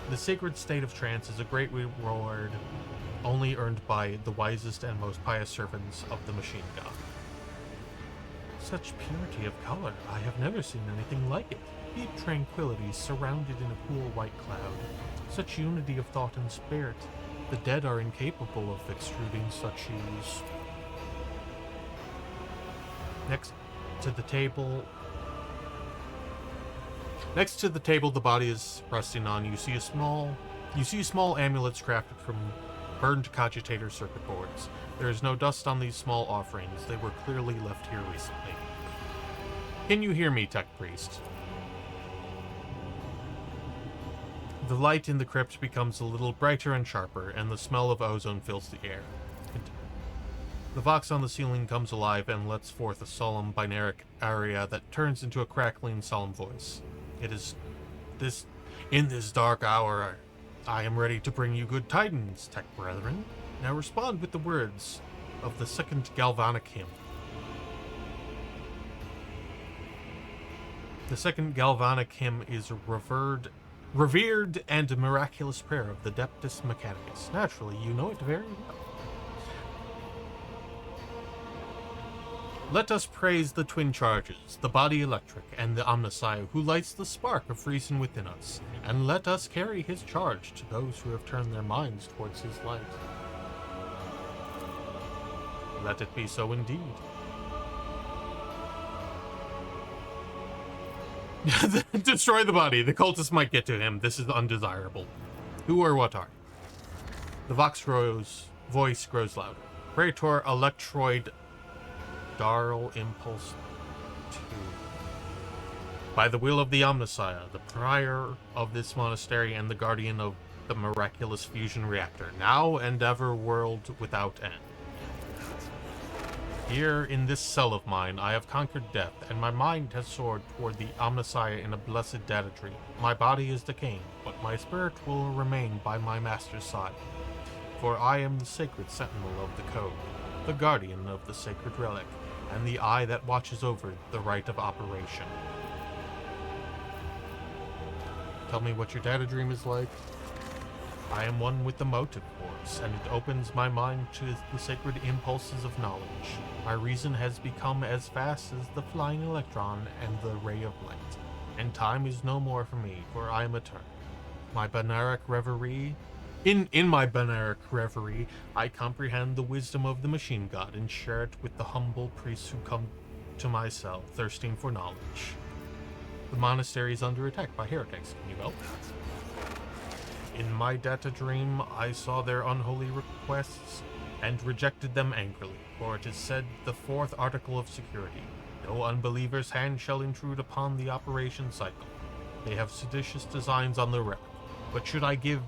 The sacred state of trance is a great reward only earned by the wisest and most pious servants of the machine god. Such purity of color, I have never seen anything like it. Deep tranquility surrounded in a cool white cloud. Such unity of thought and spirit. The dead are incapable of extruding such hues. Next to the table the body is resting on, you see small amulets crafted from burned cogitator circuit boards. There is no dust on these small offerings. They were clearly left here recently. Can you hear me, Tech Priest? The light in the crypt becomes a little brighter and sharper, and the smell of ozone fills the air. The vox on the ceiling comes alive and lets forth a solemn binaric aria that turns into a crackling, solemn voice. It is in this dark hour, I am ready to bring you good tidings, Tech Brethren. Now respond with the words of the second galvanic hymn. The second galvanic hymn is a revered and miraculous prayer of the Deptus Mechanicus. Naturally, you know it very well. Let us praise the twin charges, the body electric, and the Omnissiah, who lights the spark of reason within us, and let us carry his charge to those who have turned their minds towards his light. Let it be so indeed. Destroy the body. The cultists might get to him. This is undesirable. Who or what are you? The vox voice grows louder. Praetor Electroid Darl Impulse 2. By the will of the Omnissiah, the prior of this monastery and the guardian of the miraculous fusion reactor, now and ever world without end. Here in this cell of mine, I have conquered death, and my mind has soared toward the Omnissiah in a blessed data dream. My body is decaying, but my spirit will remain by my master's side. For I am the sacred sentinel of the code, the guardian of the sacred relic, and the eye that watches over the rite of operation. Tell me what your data dream is like. I am one with the motive force, and it opens my mind to the sacred impulses of knowledge. My reason has become as fast as the flying electron and the ray of light, and time is no more for me, for I am eternal. My binaric reverie... In my binaric reverie, I comprehend the wisdom of the machine god and share it with the humble priests who come to my cell, thirsting for knowledge. The monastery is under attack by heretics. Can you help? In my data dream, I saw their unholy requests and rejected them angrily, for it is said the fourth article of security, no unbeliever's hand shall intrude upon the operation cycle. They have seditious designs on the relic, but should I give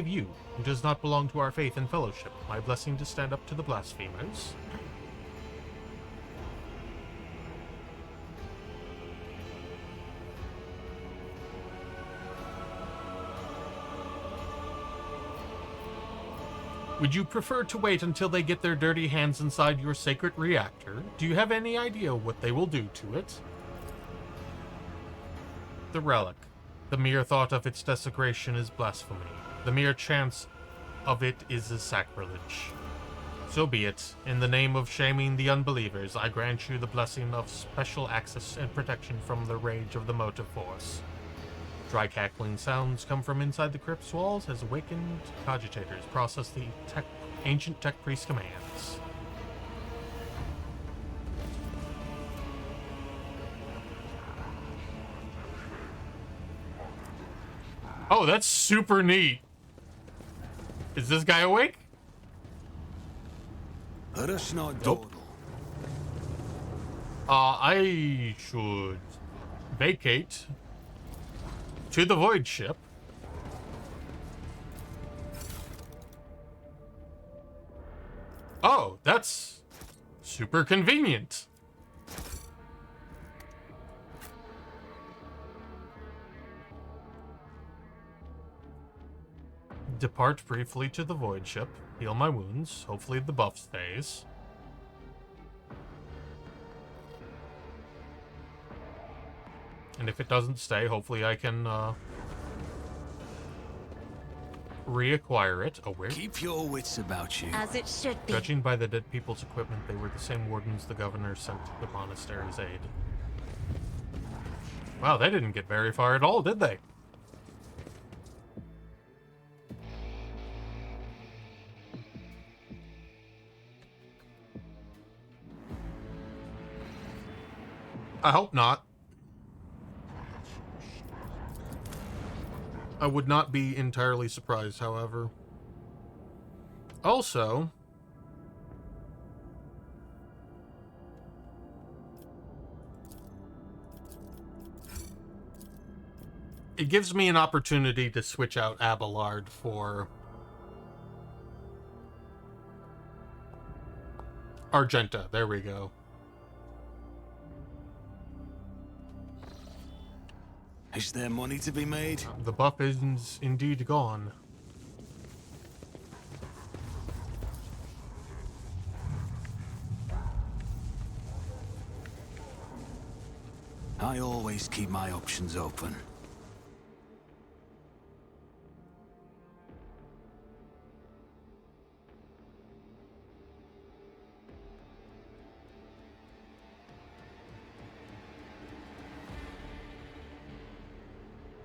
you, who does not belong to our faith and fellowship, my blessing to stand up to the blasphemers? Would you prefer to wait until they get their dirty hands inside your sacred reactor? Do you have any idea what they will do to it? The relic. The mere thought of its desecration is blasphemy. The mere chance of it is a sacrilege. So be it. In the name of shaming the unbelievers, I grant you the blessing of special access and protection from the rage of the motive force. Dry cackling sounds come from inside the crypt's walls as awakened cogitators process the ancient tech priest commands. Oh, that's super neat. Is this guy awake? Nope. I should vacate to the void ship Oh, that's super convenient. Depart briefly to the void ship. Heal my wounds. Hopefully the buff stays. And if it doesn't stay, hopefully I can reacquire it. Oh, where? Keep your wits about you. As it should be. Judging by the dead people's equipment, they were the same wardens the governor sent to the monastery's aid. Wow, they didn't get very far at all, did they? I hope not. I would not be entirely surprised, however. Also, it gives me an opportunity to switch out Abelard for Argenta. There we go. Is there money to be made? The buff is indeed gone. I always keep my options open.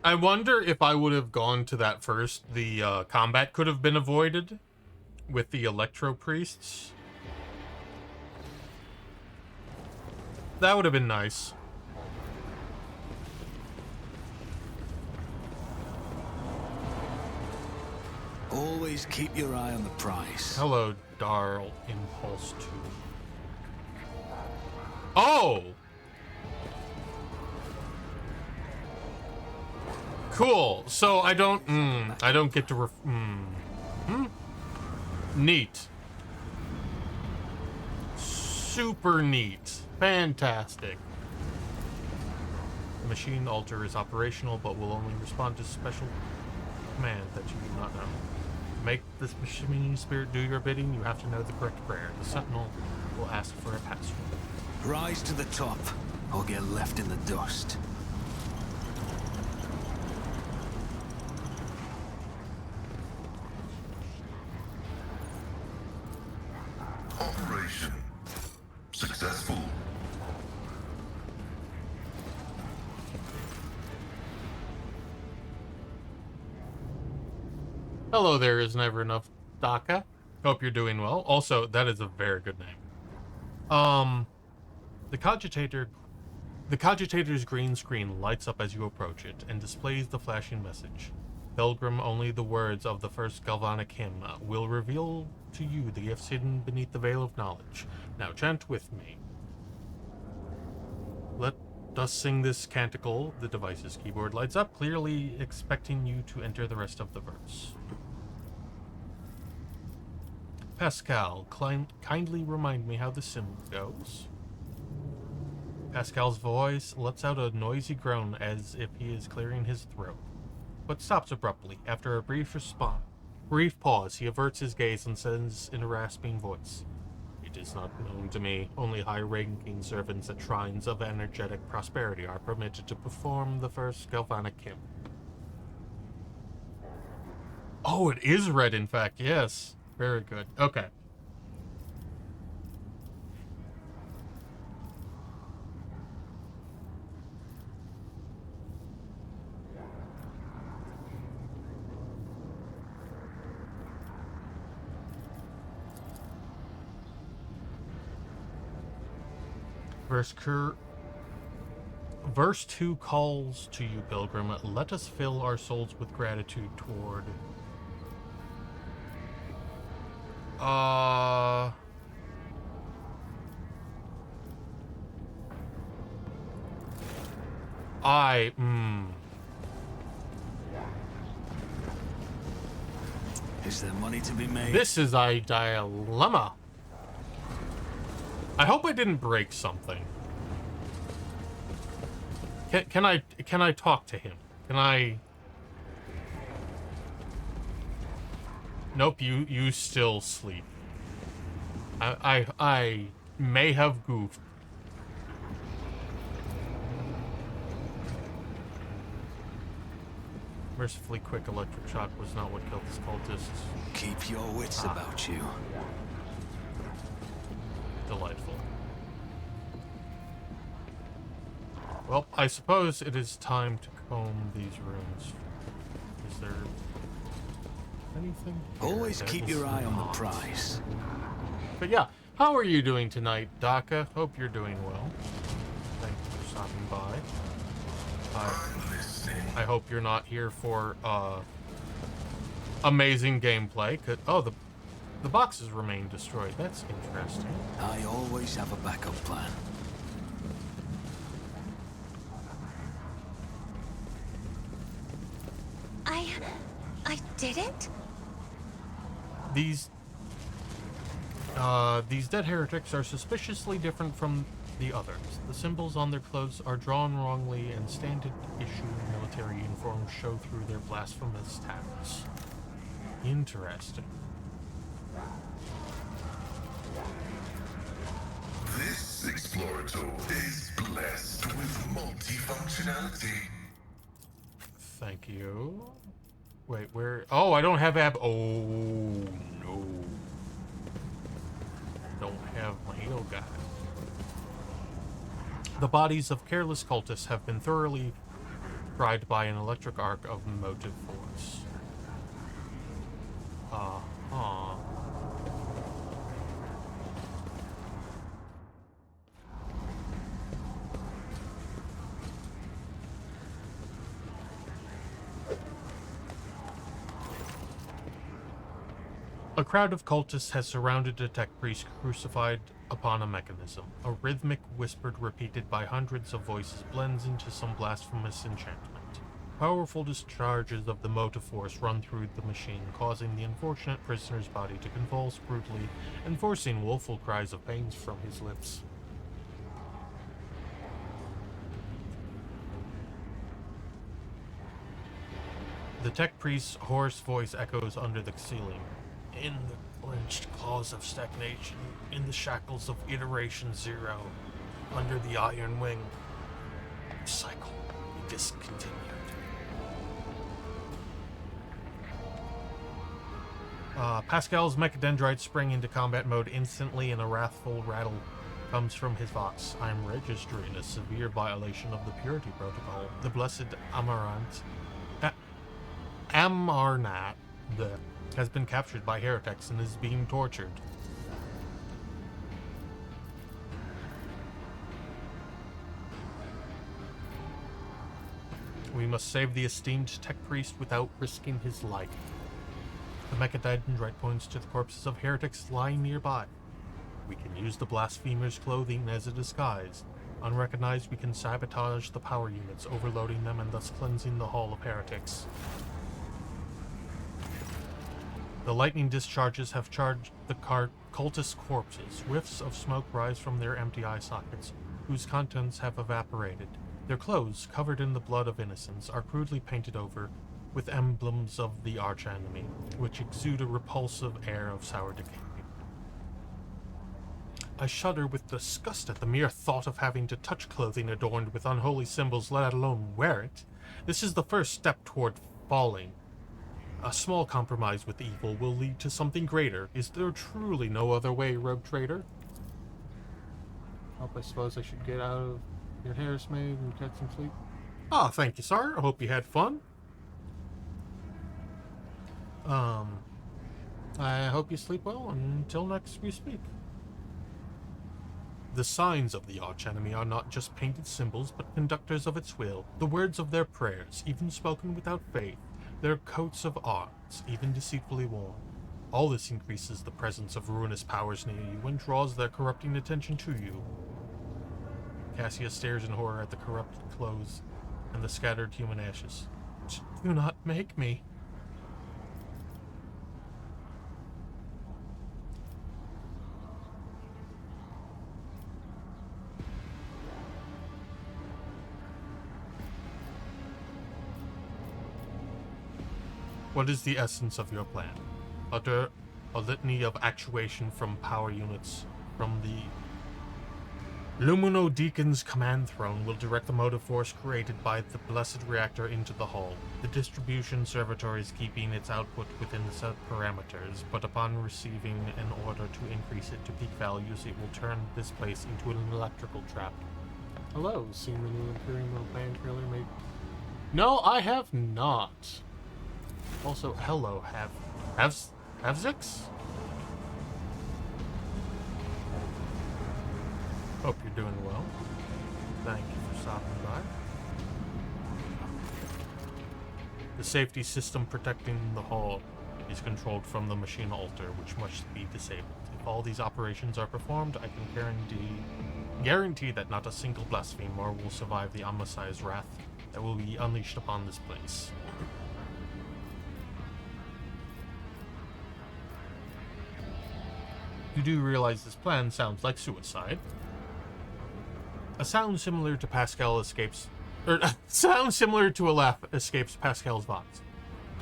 I wonder if I would have gone to that first, the combat could have been avoided with the Electro Priests. That would have been nice. Always keep your eye on the price. Hello, Darl Impulse 2. Oh! Cool. So I don't get to neat. Super neat. Fantastic. The machine altar is operational, but will only respond to special command that you do not know. To make this machine spirit do your bidding, you have to know the correct prayer. The sentinel will ask for a password. Rise to the top, or get left in the dust. Operation successful. Hello there, is never enough Daka. Hope you're doing well. Also, that is a very good name. The Cogitator's green screen lights up as you approach it and displays the flashing message. Pilgrim, only the words of the first Galvanic hymn will reveal to you the gifts hidden beneath the veil of knowledge. Now chant with me. Let us sing this canticle. The device's keyboard lights up, clearly expecting you to enter the rest of the verse. Pascal, kindly remind me how the sim goes. Pascal's voice lets out a noisy groan as if he is clearing his throat, but stops abruptly. After a brief pause, he averts his gaze and says in a rasping voice, "It is not known to me. Only high-ranking servants at shrines of energetic prosperity are permitted to perform the first Galvanic hymn." Oh, it is red, in fact. Yes. Very good. Okay. Verse 2 calls to you, Pilgrim. Let us fill our souls with gratitude toward... Is there money to be made? This is a dilemma. I hope I didn't break something. Can I talk to him? Can I? Nope, you still sleep. I may have goofed. Mercifully quick electric shock was not what killed this cultist. Keep your wits about you. Delightful. Well, I suppose it is time to comb these rooms. Is there anything here? Always There keep is your eye on the not. prize. But yeah, how are you doing tonight, Daka? Hope you're doing well. Thank you for stopping by. I hope you're not here for amazing gameplay. Oh, the boxes remain destroyed. That's interesting. I always have a backup plan. I did it? These dead heretics are suspiciously different from the others. The symbols on their clothes are drawn wrongly, and standard issue military uniforms show through their blasphemous tags. Interesting. This explorator is blessed with multifunctionality. Thank you. Wait, where? Oh, I don't have Oh, no. Don't have my heal guy. The bodies of careless cultists have been thoroughly fried by an electric arc of motive force. A crowd of cultists has surrounded a tech priest crucified upon a mechanism. A rhythmic whispered repeated by hundreds of voices blends into some blasphemous enchantment. Powerful discharges of the motive force run through the machine, causing the unfortunate prisoner's body to convulse brutally and forcing woeful cries of pain from his lips. The tech priest's hoarse voice echoes under the ceiling. In the clenched claws of stagnation, in the shackles of iteration zero, under the iron wing, cycle be discontinued. Pascal's mechadendrites spring into combat mode instantly, and a wrathful rattle comes from his vox. I'm registering a severe violation of the purity protocol. The blessed Amarnat has been captured by heretics and is being tortured. We must save the esteemed tech priest without risking his life. The mechadendrite points to the corpses of heretics lying nearby. We can use the blasphemer's clothing as a disguise. Unrecognized, we can sabotage the power units, overloading them and thus cleansing the hall of heretics. The lightning discharges have charged the cultist corpses. Whiffs of smoke rise from their empty eye sockets, whose contents have evaporated. Their clothes, covered in the blood of innocents, are crudely painted over with emblems of the archenemy, which exude a repulsive air of sour decay. I shudder with disgust at the mere thought of having to touch clothing adorned with unholy symbols, let alone wear it. This is the first step toward falling. A small compromise with evil will lead to something greater. Is there truly no other way, rogue trader? I suppose I should get out of your Harris maid and get some sleep. Ah, thank you, sir. I hope you had fun. I hope you sleep well until next we speak. The signs of the archenemy are not just painted symbols, but conductors of its will. The words of their prayers, even spoken without faith. Their coats of arms, even deceitfully worn. All this increases the presence of ruinous powers near you and draws their corrupting attention to you. Cassia stares in horror at the corrupted clothes and the scattered human ashes. Do not make me. What is the essence of your plan? Utter a litany of actuation from power units from the Lumino Deacon's command throne will direct the motive force created by the blessed reactor into the hull. The distribution servitor is keeping its output within the set parameters, but upon receiving an order to increase it to peak values, it will turn this place into an electrical trap. Hello, seen the new Imperial Plan trailer made? No, I have not. Also, hello, Havzix? Hope you're doing well. Thank you for stopping by. The safety system protecting the hull is controlled from the machine altar, which must be disabled. If all these operations are performed, I can guarantee that not a single blasphemer will survive the Omnissiah's wrath that will be unleashed upon this place. You do realize this plan sounds like suicide. A sound similar to a laugh escapes Pascal's vox.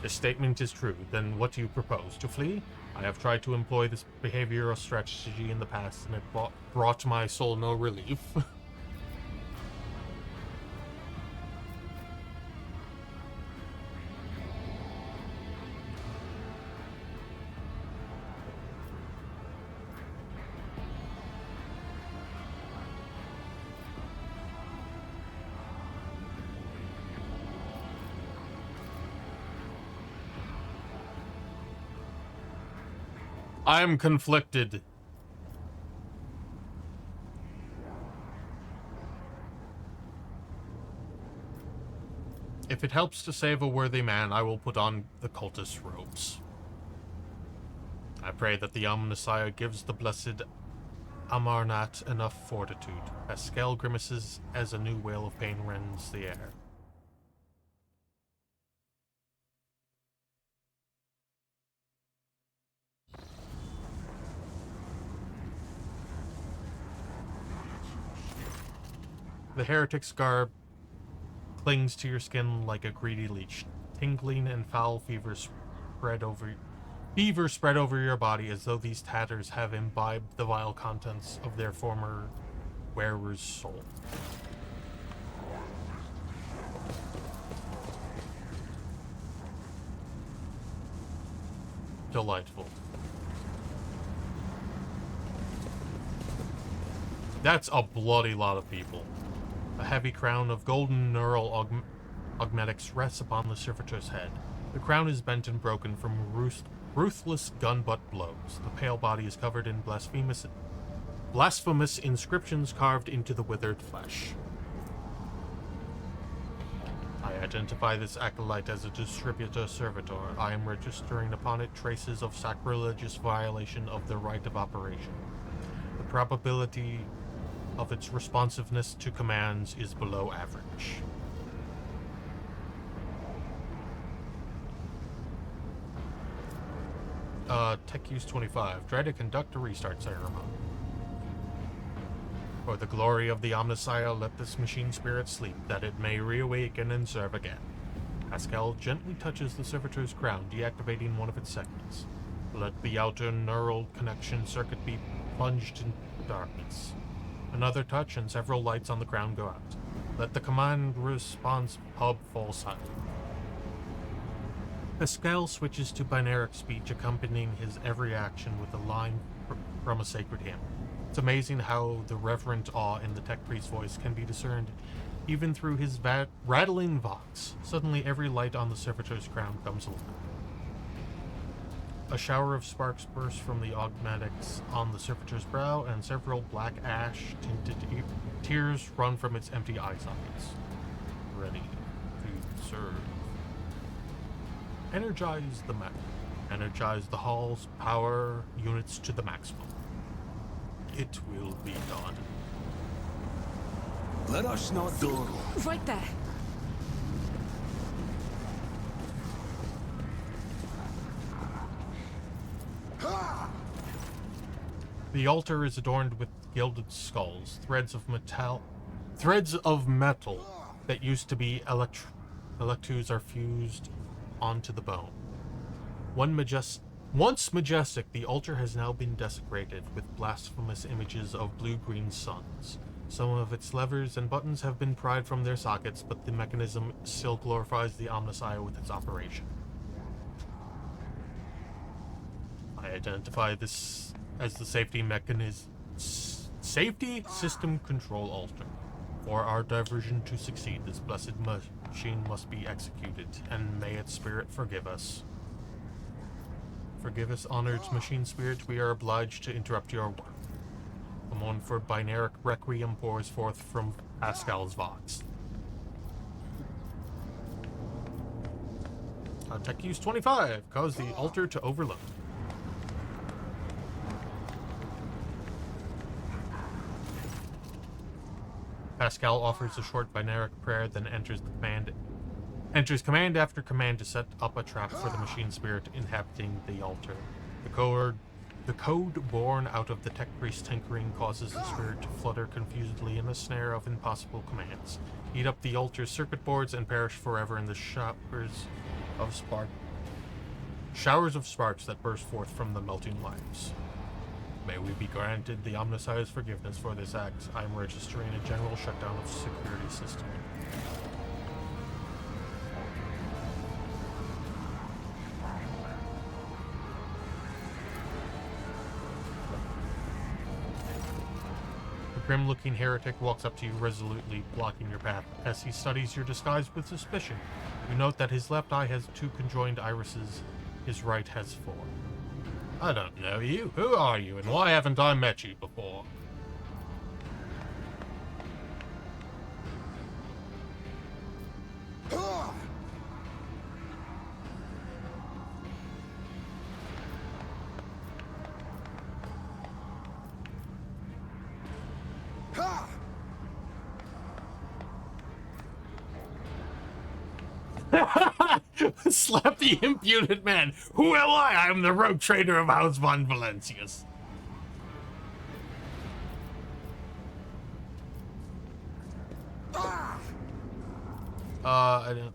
This statement is true. Then what do you propose? To flee? I have tried to employ this behavioral strategy in the past, and it brought my soul no relief. I am conflicted. If it helps to save a worthy man, I will put on the cultist robes. I pray that the Omnissiah gives the blessed Amarnat enough fortitude. Pascal grimaces as a new wail of pain rends the air. The heretic's garb clings to your skin like a greedy leech. Tingling and foul fever spread over your body as though these tatters have imbibed the vile contents of their former wearer's soul. Delightful. That's a bloody lot of people. A heavy crown of golden neural augmetics rests upon the servitor's head. The crown is bent and broken from ruthless gun-butt blows. The pale body is covered in blasphemous inscriptions carved into the withered flesh. I identify this acolyte as a distributor servitor. I am registering upon it traces of sacrilegious violation of the right of operation. The probability of its responsiveness to commands is below average. Tech use 25. Try to conduct a restart ceremony. For the glory of the Omnissiah, let this machine spirit sleep, that it may reawaken and serve again. Pascal gently touches the servitor's crown, deactivating one of its segments. Let the outer neural connection circuit be plunged in darkness. Another touch and several lights on the crown go out. Let the command response hub fall silent. Pascal switches to binaric speech, accompanying his every action with a line from a sacred hymn. It's amazing how the reverent awe in the tech priest's voice can be discerned even through his rattling vox. Suddenly every light on the servitor's crown comes alive. A shower of sparks bursts from the augmetics on the servitor's brow, and several black ash-tinted tears run from its empty eye sockets. Ready to serve. Energize the mech. Energize the hall's power units to the maximum. It will be done. Let us not do. Right there. The altar is adorned with gilded skulls, threads of metal that used to be electus are fused onto the bone. Once majestic, the altar has now been desecrated with blasphemous images of blue-green suns. Some of its levers and buttons have been pried from their sockets, but the mechanism still glorifies the Omnissiah with its operation. I identify this as the safety system control altar. For our diversion to succeed, this blessed machine must be executed, and may its spirit forgive us. Forgive us, honored machine spirit, we are obliged to interrupt your work. A mournful binaric requiem pours forth from Pascal's Vox. Tech use 25, cause the altar to overload. Pascal offers a short binaric prayer, then enters command after command to set up a trap for the machine spirit inhabiting the altar. The code born out of the tech priest's tinkering causes the spirit to flutter confusedly in a snare of impossible commands. Eat up the altar's circuit boards and perish forever in the showers of sparks that burst forth from the melting lives. May we be granted the Omnissiah's forgiveness for this act. I am registering a general shutdown of security system. The grim-looking heretic walks up to you resolutely, blocking your path. As he studies your disguise with suspicion, you note that his left eye has 2 conjoined irises, his right has 4. I don't know you. Who are you, and why haven't I met you before? Slap the impudent man. Who am I? I am the rogue trader of House von Valencius. I don't...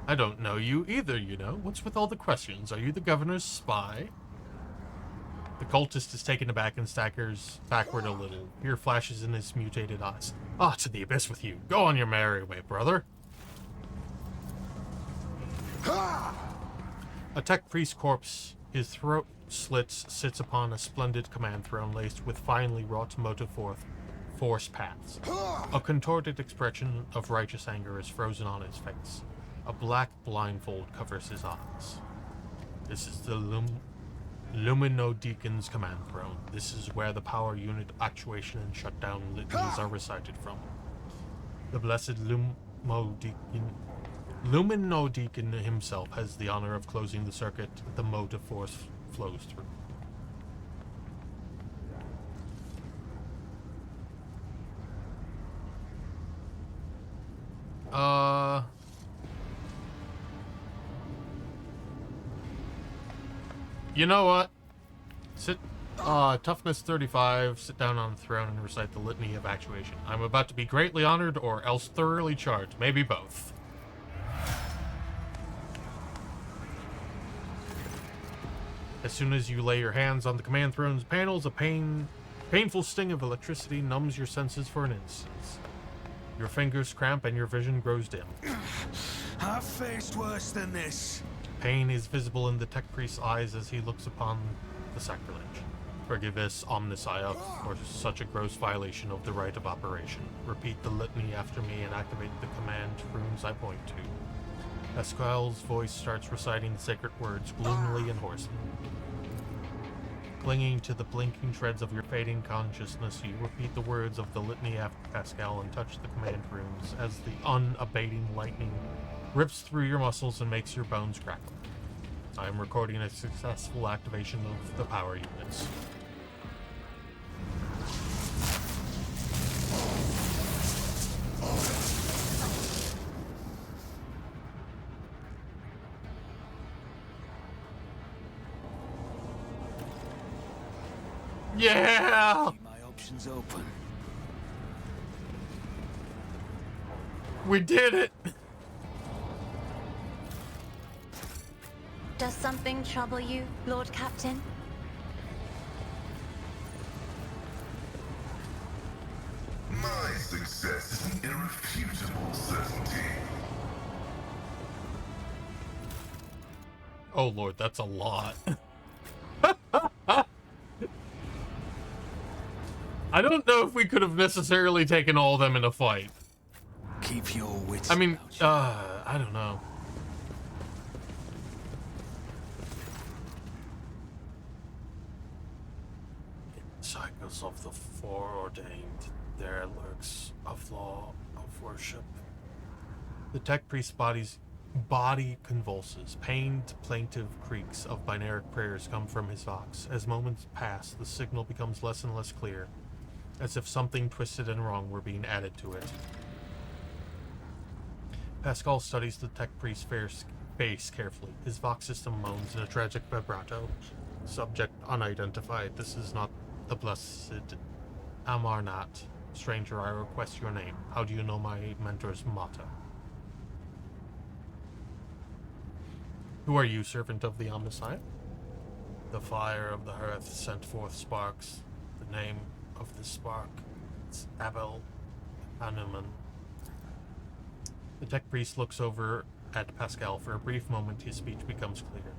I don't know you either, you know. What's with all the questions? Are you the governor's spy? The cultist is taken aback and staggers backward a little. Fear flashes in his mutated eyes. Ah, to the abyss with you. Go on your merry way, brother. A tech priest corpse, his throat slits, sits upon a splendid command throne laced with finely wrought motive force paths. A contorted expression of righteous anger is frozen on his face. A black blindfold covers his eyes. This is the Luminodeacon's command throne. This is where the power unit actuation and shutdown litanies are recited from. The blessed Luminodeacon himself has the honor of closing the circuit the motive force flows through. You know what? Toughness 35, sit down on the throne and recite the litany of actuation. I'm about to be greatly honored or else thoroughly charged. Maybe both. As soon as you lay your hands on the command throne's panels, a painful sting of electricity numbs your senses for an instant. Your fingers cramp and your vision grows dim. I've faced worse than this. Pain is visible in the tech priest's eyes as he looks upon the sacrilege. Forgive us, Omnissiah, for such a gross violation of the right of operation. Repeat the litany after me and activate the command runes I point to. Pascal's voice starts reciting the sacred words gloomily and hoarsely. Clinging to the blinking shreds of your fading consciousness, you repeat the words of the litany after Pascal and touch the command runes as the unabating lightning rips through your muscles and makes your bones crackle. I am recording a successful activation of the power units. Yeah! Keep my options open. We did it! Does something trouble you, Lord Captain? My success is an irrefutable certainty. Oh lord, that's a lot. I don't know if we could have necessarily taken all of them in a fight. Keep your wits I mean, about you. I don't know. In cycles of the foreordained, there lurks a flaw of worship. The tech priest's body convulses. Pained, plaintive creaks of binaric prayers come from his vox. As moments pass, the signal becomes less and less clear, as if something twisted and wrong were being added to it. Pascal studies the tech priest's face carefully. His vox system moans in a tragic vibrato. Subject unidentified. This is not the blessed Amarnat. Stranger, I request your name. How do you know my mentor's motto? Who are you, servant of the Omniscient? The fire of the hearth sent forth sparks. The name of the spark is Abel Hanuman. The tech priest looks over at Pascal. For a brief moment, his speech becomes clear.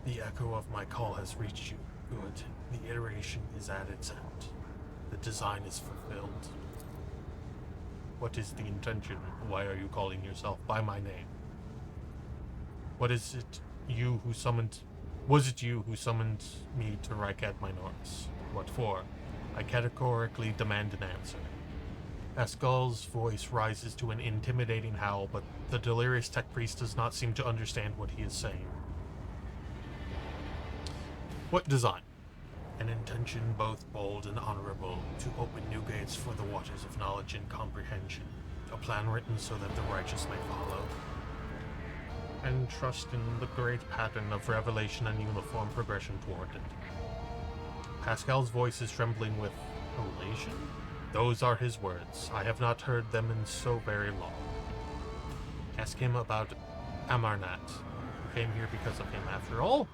The echo of my call has reached you. Good. The iteration is at its end. The design is fulfilled. What is the intention? Why are you calling yourself by my name? Was it you who summoned me to Rycat Minoris? What for? I categorically demand an answer. Pascal's voice rises to an intimidating howl, but the delirious tech priest does not seem to understand what he is saying. What design? An intention both bold and honorable, to open new gates for the waters of knowledge and comprehension. A plan written so that the righteous may follow. And trust in the great pattern of revelation and uniform progression toward it. Pascal's voice is trembling with elation? Those are his words. I have not heard them in so very long. Ask him about Amarnat. You came here because of him after all?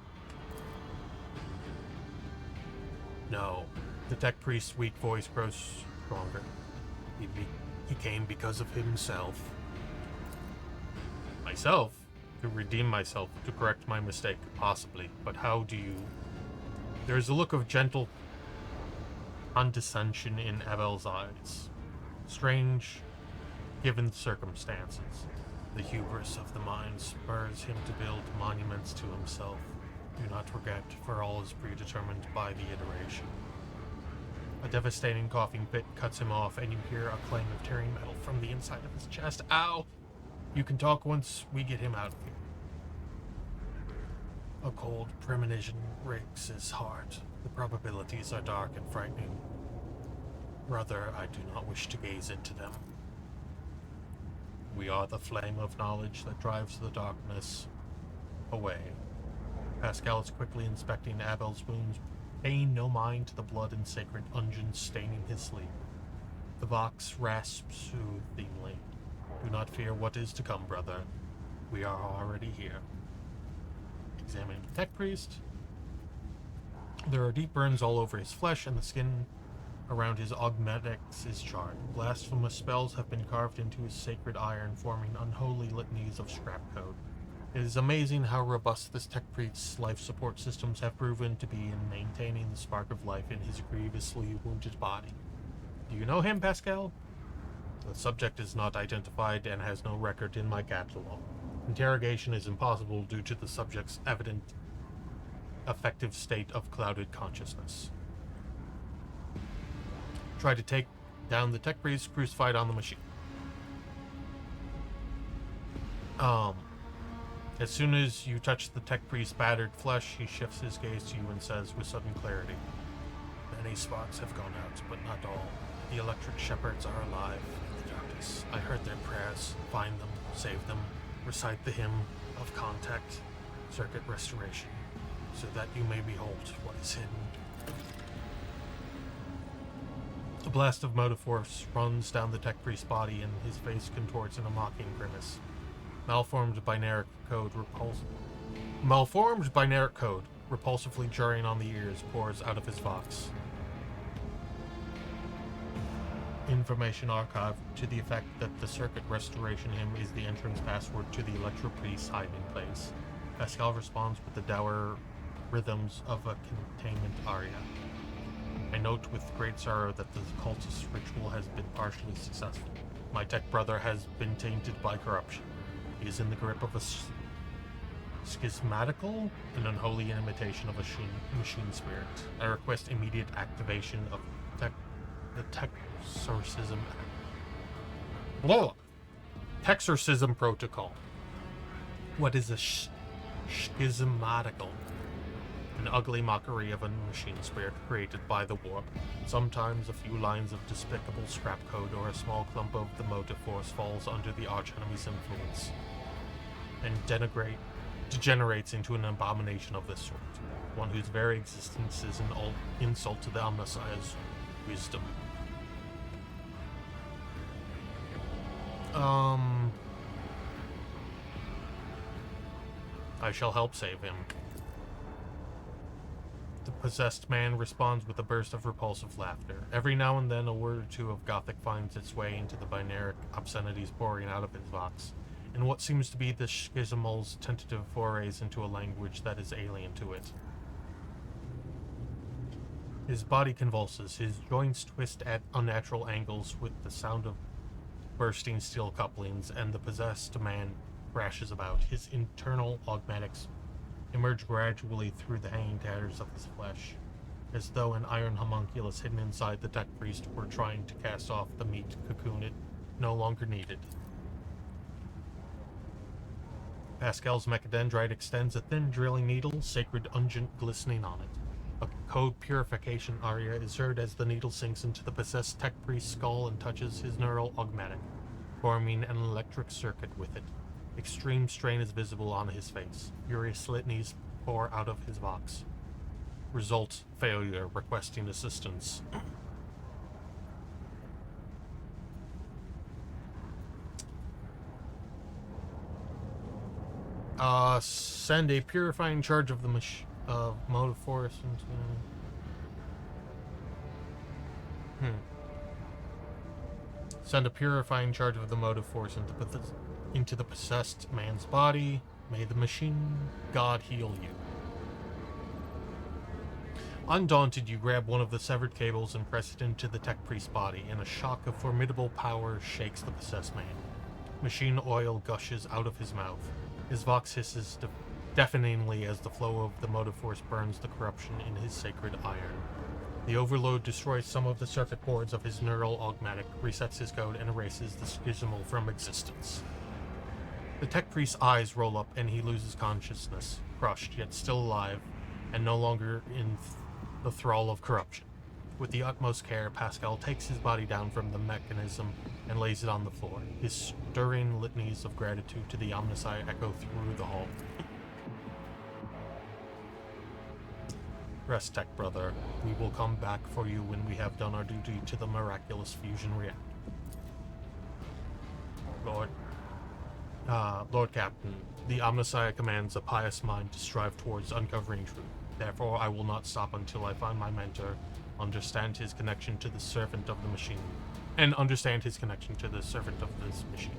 No. The tech priest's weak voice grows stronger. He came because of himself. Myself? To redeem myself, to correct my mistake, possibly. But how do you... There is a look of gentle condescension in Abel's eyes. Strange, given the circumstances. The hubris of the mind spurs him to build monuments to himself. Do not regret, for all is predetermined by the iteration. A devastating coughing fit cuts him off, and you hear a clang of tearing metal from the inside of his chest. Ow! You can talk once we get him out of here. A cold premonition breaks his heart. The probabilities are dark and frightening. Brother, I do not wish to gaze into them. We are the flame of knowledge that drives the darkness away. Pascal is quickly inspecting Abel's wounds, paying no mind to the blood and sacred unguents staining his sleep. The vox rasps soothingly. Do not fear what is to come, brother. We are already here. Examining the tech priest. There are deep burns all over his flesh, and the skin around his augmetics is charred. Blasphemous spells have been carved into his sacred iron, forming unholy litanies of scrap code. It is amazing how robust this tech priest's life support systems have proven to be in maintaining the spark of life in his grievously wounded body. Do you know him, Pascal? The subject is not identified and has no record in my catalog. Interrogation is impossible due to the subject's evident affective state of clouded consciousness. Try to take down the tech priest crucified on the machine. As soon as you touch the tech priest's battered flesh, he shifts his gaze to you and says with sudden clarity, "Many sparks have gone out, but not all. The electric shepherds are alive in the darkness. I heard their prayers. Find them, save them, recite the hymn of contact, circuit restoration, so that you may behold what is hidden." A blast of motive force runs down the tech priest's body and his face contorts in a mocking grimace. Malformed binary code, repulsively jarring on the ears, pours out of his vox. Information archived to the effect that the circuit restoration hymn is the entrance password to the Electro Priest's hiding place. Pascal responds with the dour rhythms of a containment aria. I note with great sorrow that the cultist ritual has been partially successful. My tech brother has been tainted by corruption. He is in the grip of a schismatical and unholy imitation of a machine spirit. I request immediate activation of the Texorcism protocol. What is a schismatical? An ugly mockery of a machine spirit created by the warp. Sometimes a few lines of despicable scrap code or a small clump of the motive force falls under the archenemy's influence and degenerates into an abomination of this sort, one whose very existence is an insult to the Messiah's wisdom. I shall help save him. The possessed man responds with a burst of repulsive laughter. Every now and then a word or two of Gothic finds its way into the binaric obscenities pouring out of his vox, in what seems to be the schismal's tentative forays into a language that is alien to it. His body convulses, his joints twist at unnatural angles with the sound of bursting steel couplings, and the possessed man thrashes about. His internal augmatics emerge gradually through the hanging tatters of his flesh, as though an iron homunculus hidden inside the tech priest were trying to cast off the meat cocoon it no longer needed. Pascal's mechadendrite extends a thin drilling needle, sacred unguent glistening on it. A code purification aria is heard as the needle sinks into the possessed tech priest's skull and touches his neural augmatic, forming an electric circuit with it. Extreme strain is visible on his face. Furious litanies pour out of his vox. Result: failure, requesting assistance. Send a purifying charge of the motive force into... Send a purifying charge of the motive force into the possessed man's body. May the machine god heal you. Undaunted, you grab one of the severed cables and press it into the tech priest's body, and a shock of formidable power shakes the possessed man. Machine oil gushes out of his mouth. His vox hisses deafeningly as the flow of the motive force burns the corruption in his sacred iron. The overload destroys some of the circuit boards of his neural augmatic, resets his code, and erases the schismal from existence. The tech priest's eyes roll up and he loses consciousness, crushed yet still alive, and no longer in the thrall of corruption. With the utmost care, Pascal takes his body down from the mechanism and lays it on the floor. His stirring litanies of gratitude to the Omnissiah echo through the hall. Rest, tech brother. We will come back for you when we have done our duty to the miraculous fusion reactor. Lord Captain, the Omnissiah commands a pious mind to strive towards uncovering truth. Therefore, I will not stop until I find my mentor, understand his connection to the servant of the machine, and understand his connection to the servant of this machine.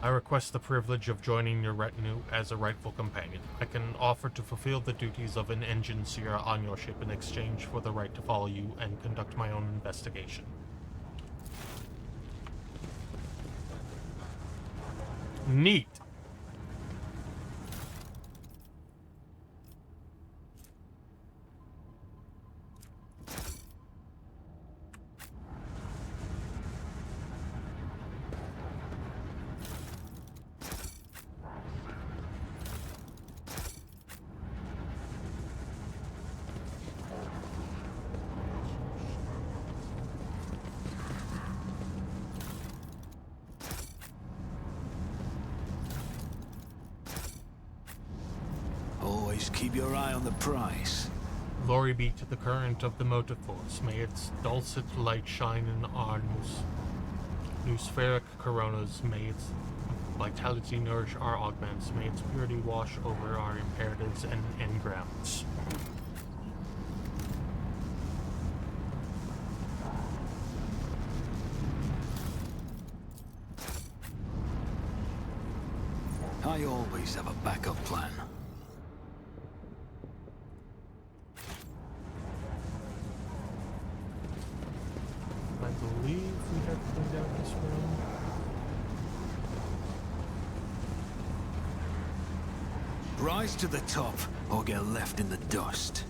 I request the privilege of joining your retinue as a rightful companion. I can offer to fulfill the duties of an engine seer on your ship in exchange for the right to follow you and conduct my own investigation. Neat. Always keep your eye on the prize. Glory be to the current of the motive force. May its dulcet light shine in our spheric coronas. May its vitality nourish our augments. May its purity wash over our imperatives and engrams. I always have a backup plan. I believe we have cleaned out this room. Rise to the top, or get left in the dust.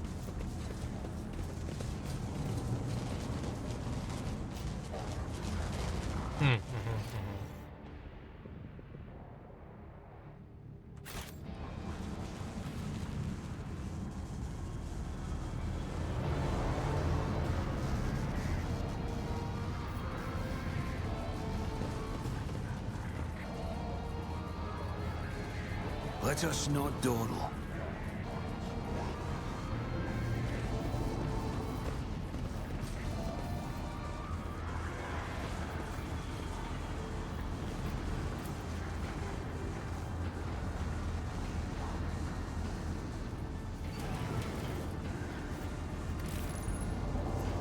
Let us not dawdle.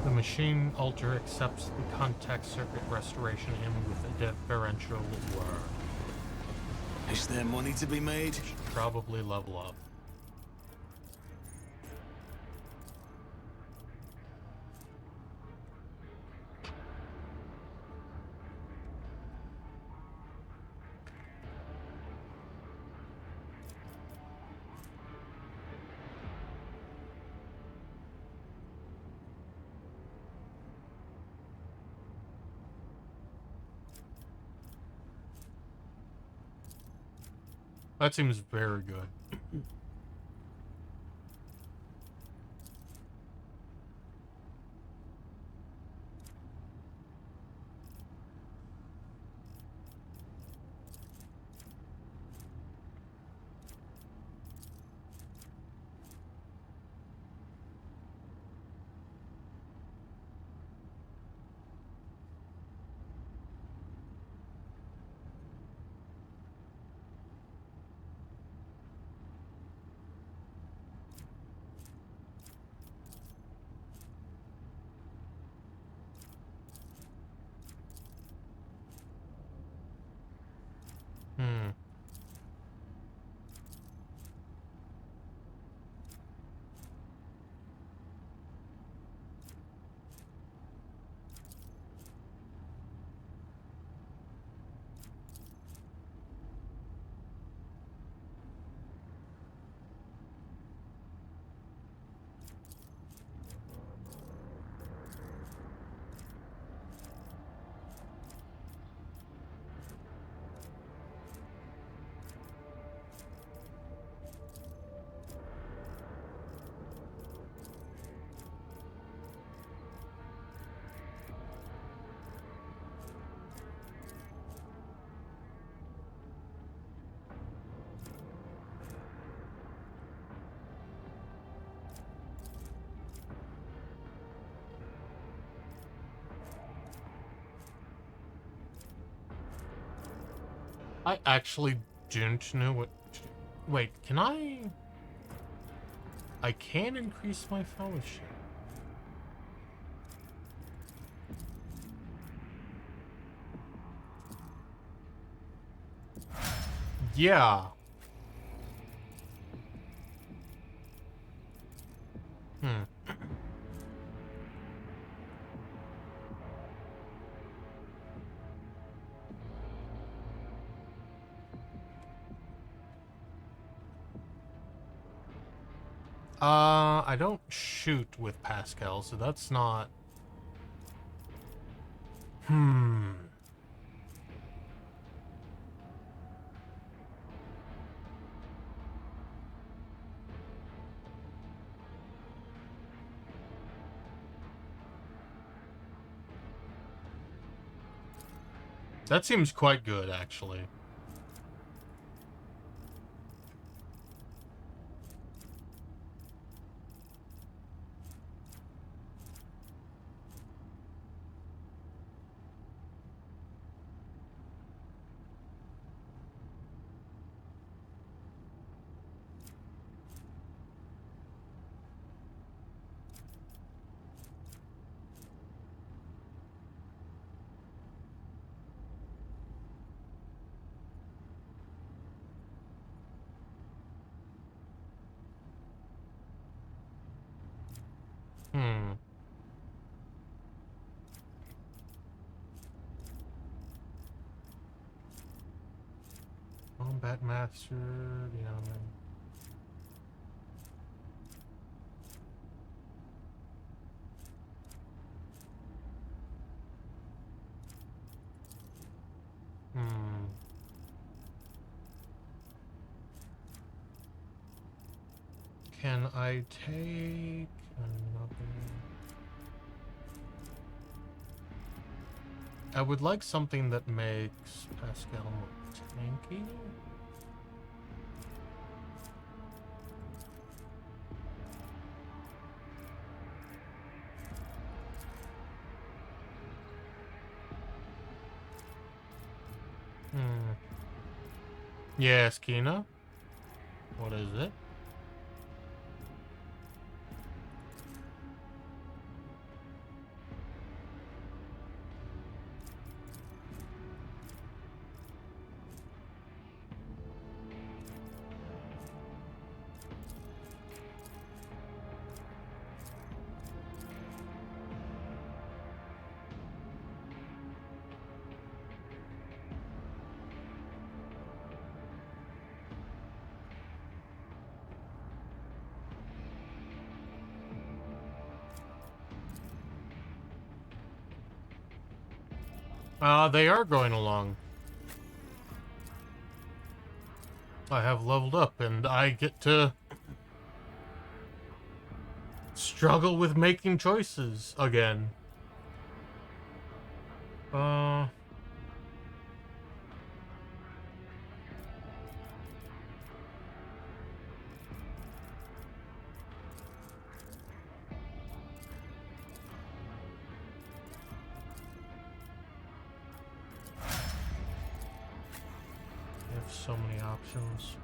The machine alter accepts the contact circuit restoration in with a differential word. Is there money to be made? Should probably level up. That seems very good. I actually don't know what... Wait, can I... I can increase my fellowship. Yeah. I don't shoot with Pascal, so that's not... That seems quite good, actually. Hmm. Combat Master, yeah, man. Hmm. Can I take another? I would like something that makes Pascal more tanky. Hmm. Yes, Kina. What is it? They are going along. I have leveled up, and I get to struggle with making choices again. I have so many options.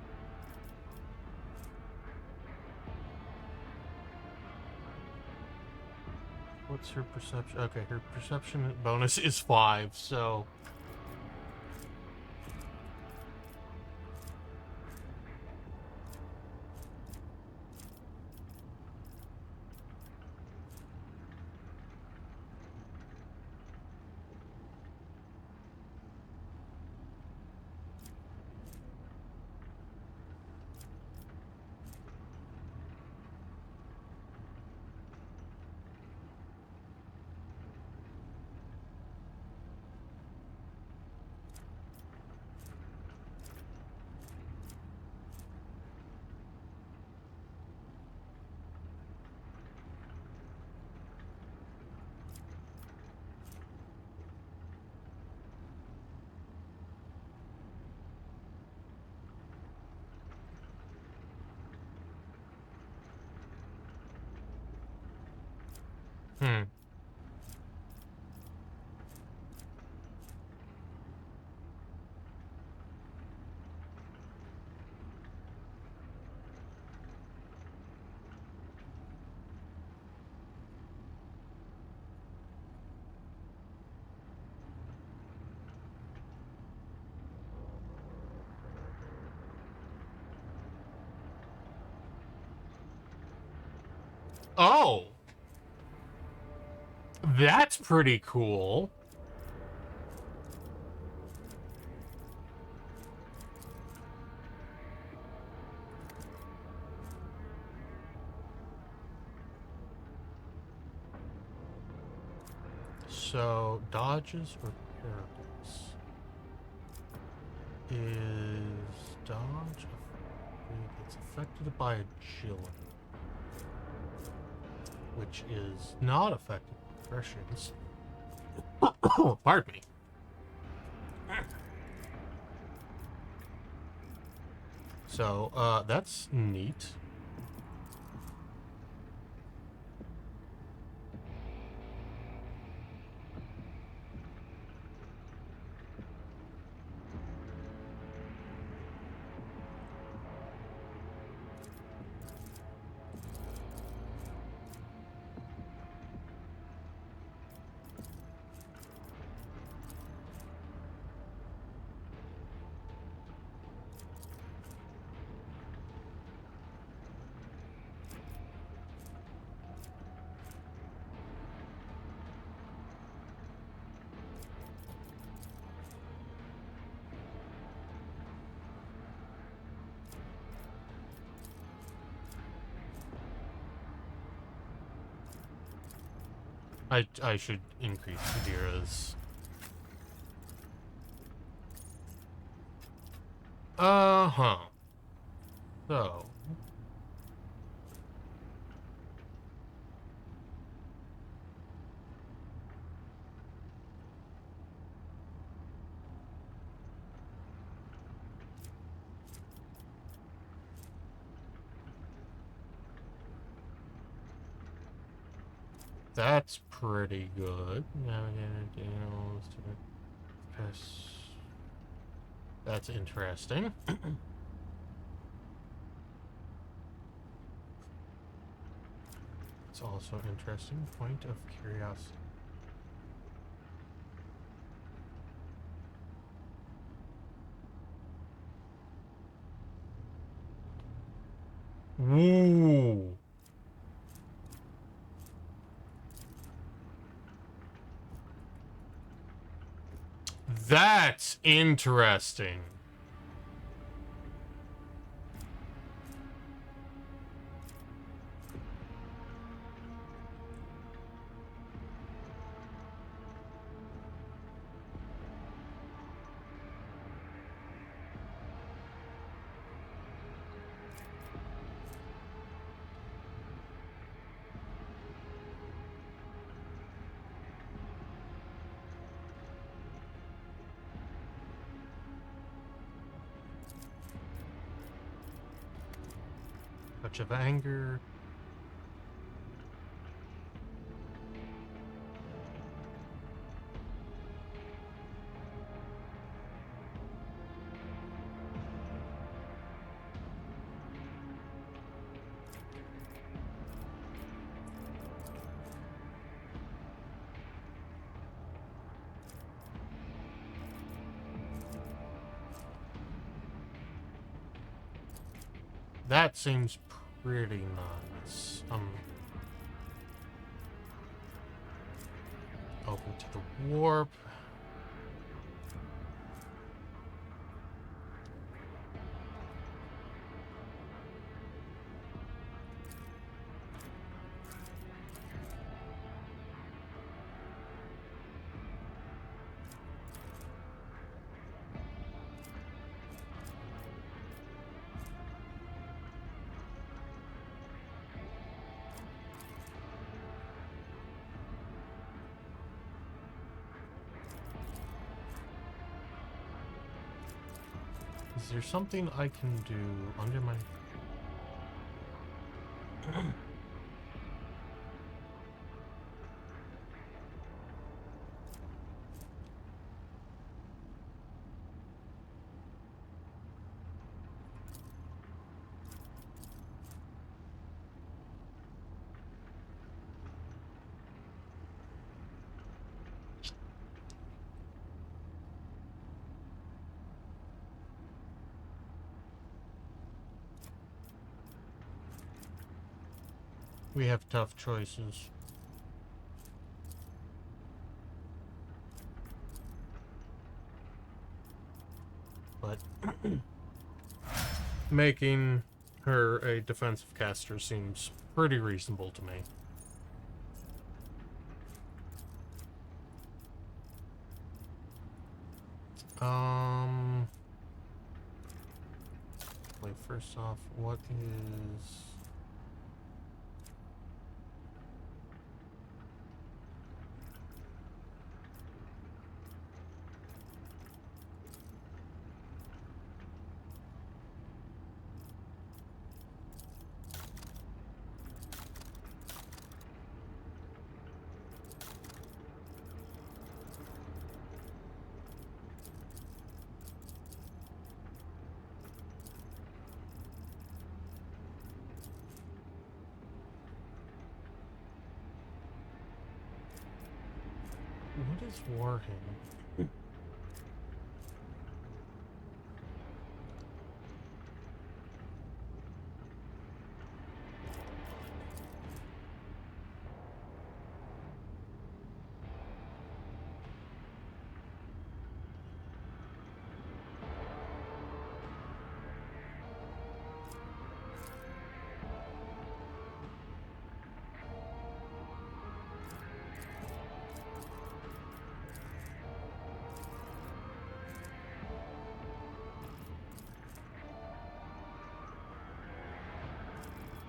What's her perception? Okay, her perception bonus is 5, so... Hmm. Oh! That's pretty cool. So, dodges or paradox? Is dodge... It's affected by agility, which is not affected by prescience. Pardon me. So, that's neat. I should increase Kadira's. Uh-huh. So. That's pretty good. That's interesting. It's also interesting. Point of curiosity. Ooh. That's interesting. Touch of anger. That seems pretty nice. Open to the warp. Is there something I can do under my... We have tough choices. But making her a defensive caster seems pretty reasonable to me. Wait, first off, what is... What is Warhammer?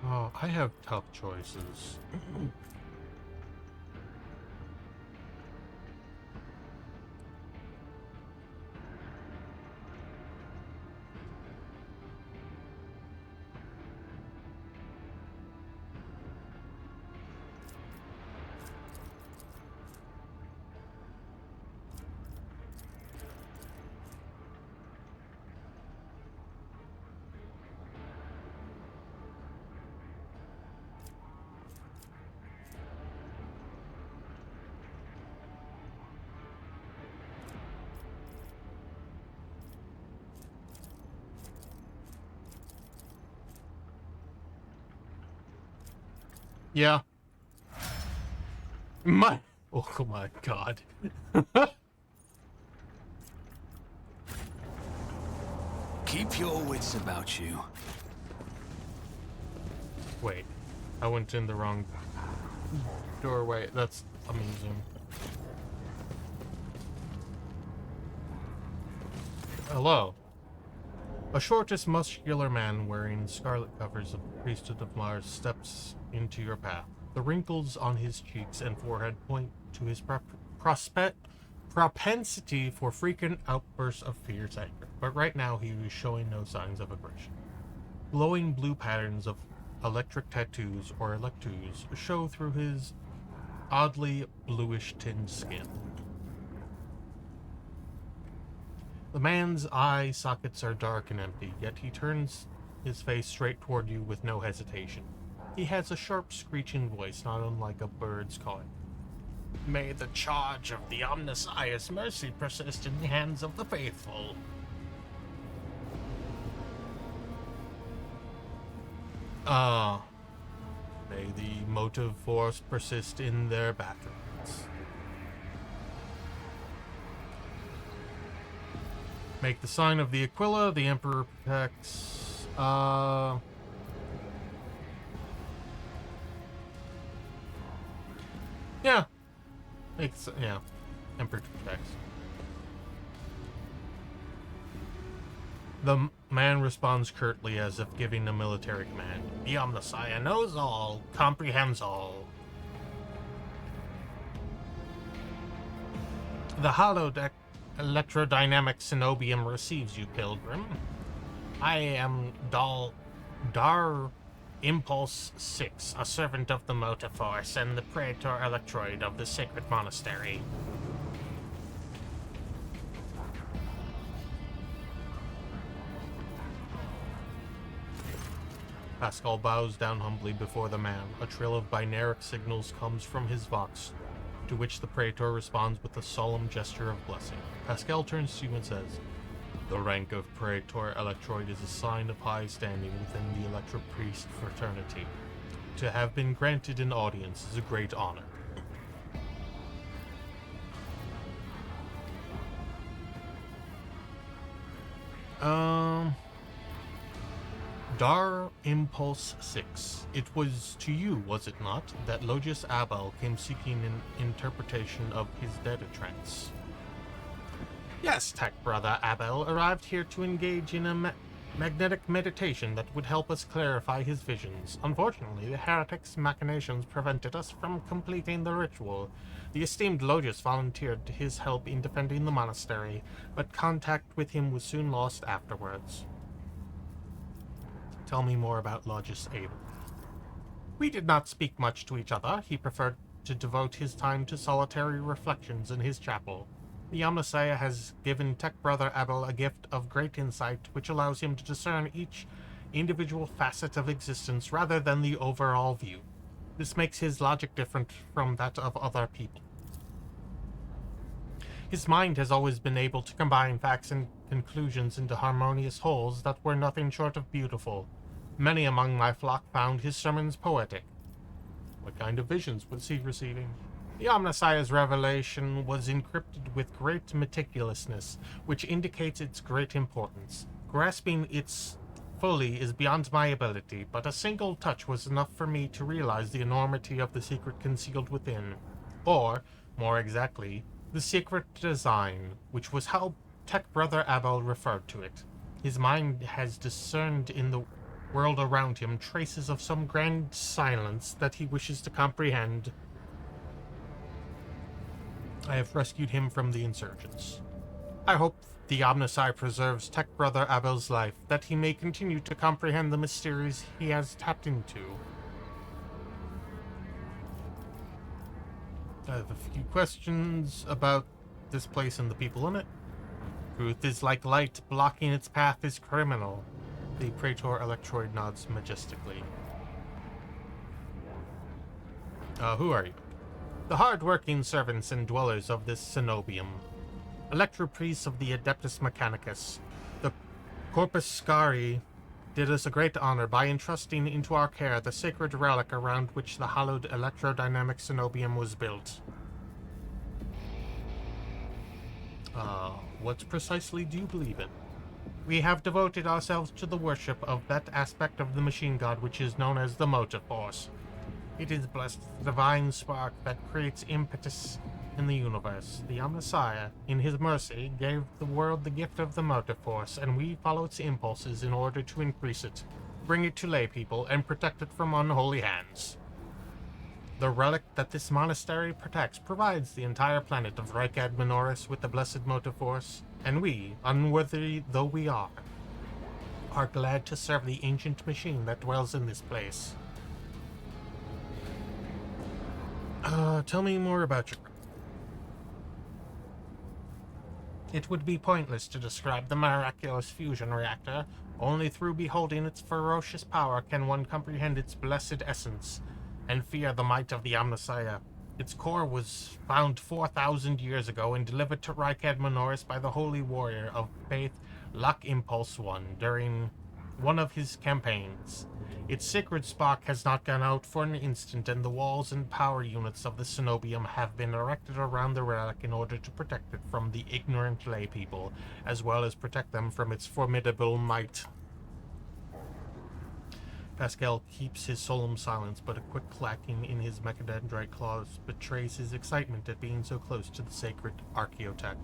Oh, I have tough choices. Yeah. Oh my god. Keep your wits about you. Wait. I went in the wrong doorway. That's amazing. Hello. A shortish, muscular man wearing scarlet covers of the priesthood of Mars steps into your path. The wrinkles on his cheeks and forehead point to his propensity for frequent outbursts of fierce anger, but right now he is showing no signs of aggression. Glowing blue patterns of electric tattoos or electus show through his oddly bluish-tinged skin. The man's eye sockets are dark and empty, yet he turns his face straight toward you with no hesitation. He has a sharp, screeching voice, not unlike a bird's cawing. May the charge of the Omnissiah's mercy persist in the hands of the faithful. May the motive force persist in their battles. Make the sign of the Aquila, the Emperor protects, yeah. Yeah. Emperor protects. The man responds curtly as if giving a military command. The Omnissiah knows all, comprehends all. The hallowed electrodynamic cenobium receives you, pilgrim. I am Dar Impulse 6, a servant of the motor force and the praetor electroid of the sacred monastery. Pascal bows down humbly before the man. A trail of binaric signals comes from his vox, to which the praetor responds with a solemn gesture of blessing. Pascal turns to you and says, "The rank of praetor electroid is a sign of high standing within the electro priest fraternity. To have been granted an audience is a great honor." Dar Impulse 6. It was to you, was it not, that Logius Abel came seeking an interpretation of his data trance? Yes, Tech Brother Abel arrived here to engage in a magnetic meditation that would help us clarify his visions. Unfortunately, the heretic's machinations prevented us from completing the ritual. The esteemed Logius volunteered his help in defending the monastery, but contact with him was soon lost afterwards. Tell me more about Logius Abel. We did not speak much to each other. He preferred to devote his time to solitary reflections in his chapel. The Omnissiah has given Tech Brother Abel a gift of great insight, which allows him to discern each individual facet of existence rather than the overall view. This makes his logic different from that of other people. His mind has always been able to combine facts and conclusions into harmonious wholes that were nothing short of beautiful. Many among my flock found his sermons poetic. What kind of visions was he receiving? The Omnissiah's revelation was encrypted with great meticulousness, which indicates its great importance. Grasping its fully is beyond my ability, but a single touch was enough for me to realize the enormity of the secret concealed within. Or, more exactly, the secret design, which was how Tech Brother Abel referred to it. His mind has discerned in the world around him traces of some grand silence that he wishes to comprehend. I have rescued him from the insurgents. I hope the Omnisci preserves Tech Brother Abel's life, that he may continue to comprehend the mysteries he has tapped into. I have a few questions about this place and the people in it. Truth is like light, blocking its path is criminal. The Praetor Electroid nods majestically. Who are you? The hard-working servants and dwellers of this cenobium. Electro-priests of the Adeptus Mechanicus. The Corpus Scari did us a great honor by entrusting into our care the sacred relic around which the hallowed electrodynamic cenobium was built. What precisely do you believe in? We have devoted ourselves to the worship of that aspect of the machine god which is known as the motive force. It is blessed the divine spark that creates impetus in the universe. The Omnisci, in his mercy, gave the world the gift of the motive force, and we follow its impulses in order to increase it, bring it to lay people, and protect it from unholy hands. The relic that this monastery protects provides the entire planet of Rykad Minoris with the blessed motive force, and we, unworthy though we are glad to serve the ancient machine that dwells in this place. Tell me more about your... It would be pointless to describe the miraculous fusion reactor. Only through beholding its ferocious power can one comprehend its blessed essence and fear the might of the Omnisci. Its core was found 4,000 years ago and delivered to Rykad Minoris by the holy warrior of faith, Luck Impulse One, during one of his campaigns. Its sacred spark has not gone out for an instant, and the walls and power units of the cenobium have been erected around the relic in order to protect it from the ignorant lay people, as well as protect them from its formidable might. Pascal keeps his solemn silence, but a quick clacking in his mechadendrite claws betrays his excitement at being so close to the sacred archaeotech.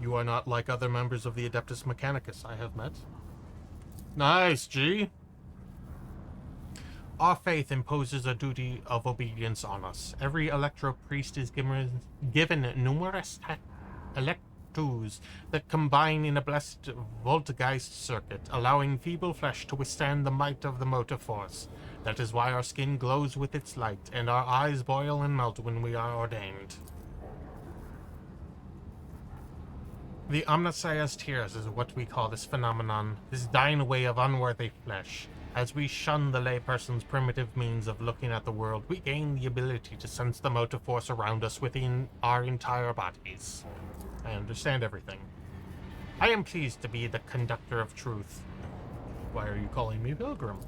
You are not like other members of the Adeptus Mechanicus I have met. Nice, G. Our faith imposes a duty of obedience on us. Every electro-priest is given numerous electos that combine in a blessed Voltgeist circuit, allowing feeble flesh to withstand the might of the motive force. That is why our skin glows with its light, and our eyes boil and melt when we are ordained. The Omnisci's tears is what we call this phenomenon, this dying away of unworthy flesh. As we shun the layperson's primitive means of looking at the world, we gain the ability to sense the motive force around us within our entire bodies. I understand everything. I am pleased to be the conductor of truth. Why are you calling me Pilgrim?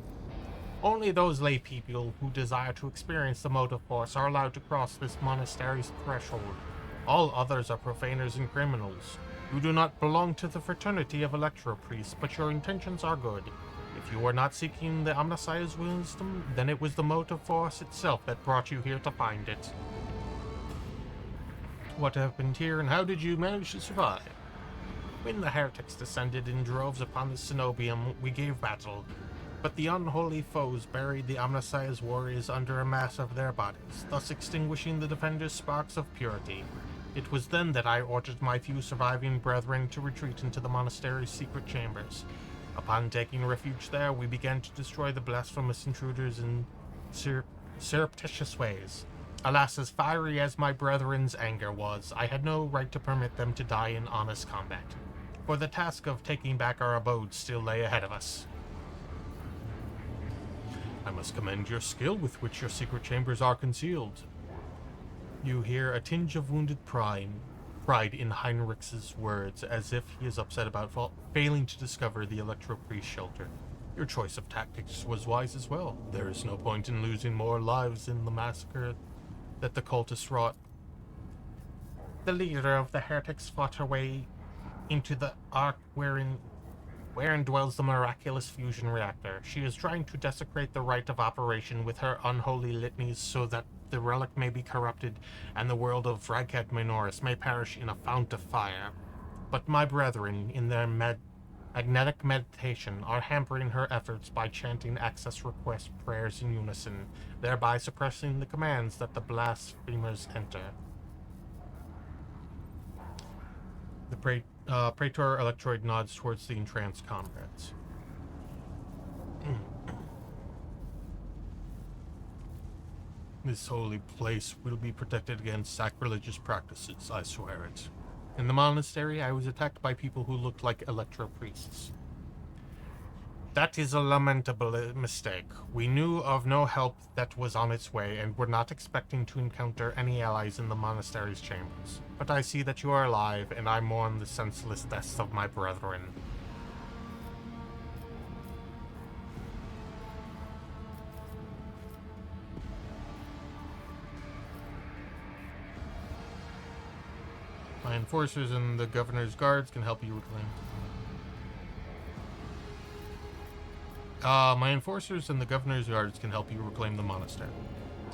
Only those lay people who desire to experience the motive force are allowed to cross this monastery's threshold. All others are profaners and criminals. You do not belong to the fraternity of electro-priests, but your intentions are good. If you are not seeking the Omnisci's wisdom, then it was the motive force itself that brought you here to find it. What happened here, and how did you manage to survive? When the heretics descended in droves upon the cenobium, we gave battle, but the unholy foes buried the Omnisci's warriors under a mass of their bodies, thus extinguishing the defenders' sparks of purity. It was then that I ordered my few surviving brethren to retreat into the monastery's secret chambers. Upon taking refuge there, we began to destroy the blasphemous intruders in surreptitious ways. Alas, as fiery as my brethren's anger was, I had no right to permit them to die in honest combat, for the task of taking back our abode still lay ahead of us. I must commend your skill with which your secret chambers are concealed. You hear a tinge of wounded pride in Heinrich's words, as if he is upset about failing to discover the Electro-Priest shelter. Your choice of tactics was wise as well. There is no point in losing more lives in the massacre that the cultists wrought. The leader of the heretics fought her way into the ark wherein dwells the miraculous fusion reactor. She is trying to desecrate the rite of operation with her unholy litanies so that the relic may be corrupted and the world of Rykad Minoris may perish in a fount of fire. But my brethren, in their magnetic meditation are hampering her efforts by chanting access request prayers in unison, thereby suppressing the commands that the blasphemers enter. The Praetor Electroid nods towards the entranced comrades. This holy place will be protected against sacrilegious practices, I swear it. In the monastery, I was attacked by people who looked like electro-priests. That is a lamentable mistake. We knew of no help that was on its way, and were not expecting to encounter any allies in the monastery's chambers. But I see that you are alive, and I mourn the senseless deaths of my brethren. My enforcers and the governor's guards can help you reclaim. My enforcers and the governor's guards can help you reclaim the monastery.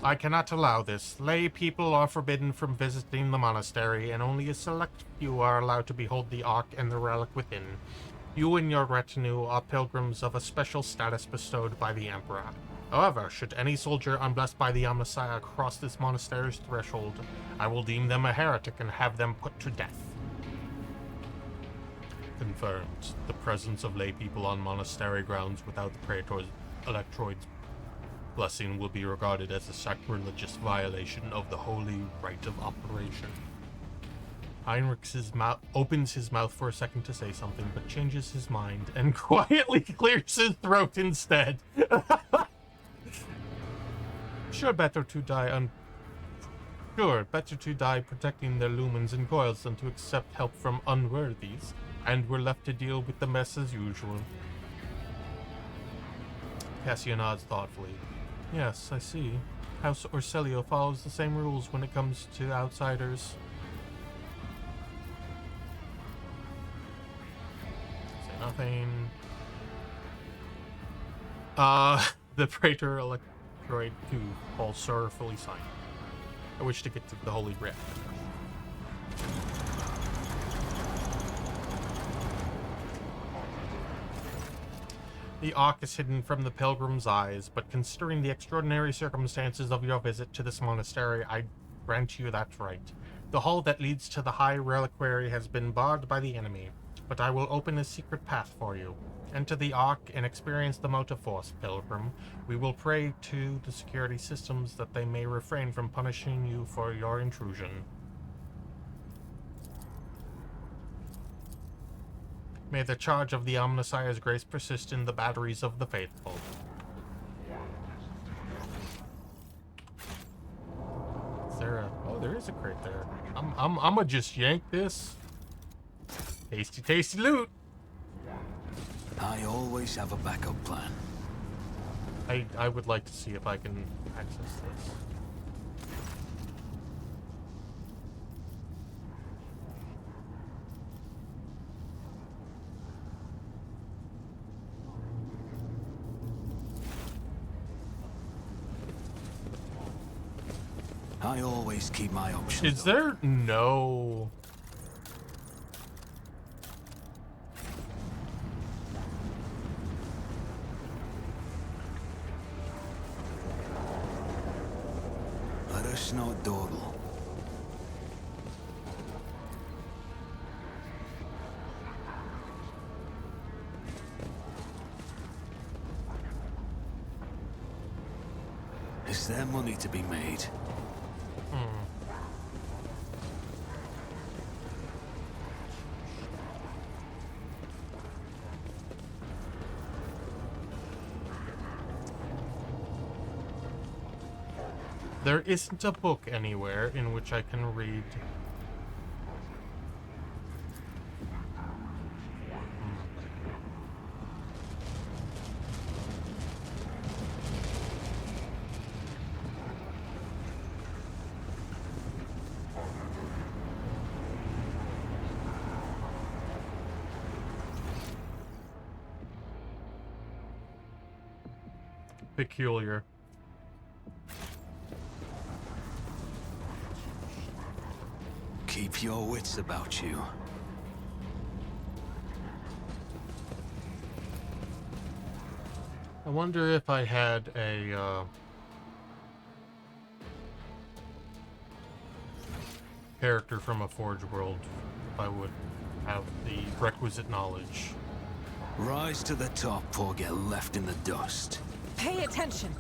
I cannot allow this. Lay people are forbidden from visiting the monastery, and only a select few are allowed to behold the Ark and the relic within. You and your retinue are pilgrims of a special status bestowed by the Emperor. However, should any soldier unblessed by the Omnissiah cross this monastery's threshold, I will deem them a heretic and have them put to death. Confirmed. The presence of lay people on monastery grounds without the Praetor's Electroid's blessing will be regarded as a sacrilegious violation of the holy rite of operation. Heinrich's opens his mouth for a second to say something, but changes his mind and quietly clears his throat instead. Better to die protecting their lumens and coils than to accept help from unworthies, and we're left to deal with the mess as usual. Cassia nods thoughtfully. Yes, I see. House Orselio follows the same rules when it comes to outsiders. Say nothing. The Praetor Electroid 2 falls sorrowfully silent. I wish to get to the Holy Reactor. The Ark is hidden from the pilgrim's eyes, but considering the extraordinary circumstances of your visit to this monastery, I grant you that right. The hall that leads to the High Reliquary has been barred by the enemy, but I will open a secret path for you. Enter the Ark and experience the motive force, pilgrim. We will pray to the security systems that they may refrain from punishing you for your intrusion. May the charge of the Omnissiah's grace persist in the batteries of the faithful. Is there a... Oh, there is a crate there. I'ma just yank this. Tasty, tasty loot. I always have a backup plan. I would like to see if I can access this. I always keep my options. Is there no... Let us not dawdle. Is there money to be made? There isn't a book anywhere in which I can read. Peculiar. Keep your wits about you. I wonder if I had a character from a Forge world, if I would have the requisite knowledge. Rise to the top or get left in the dust. Pay attention.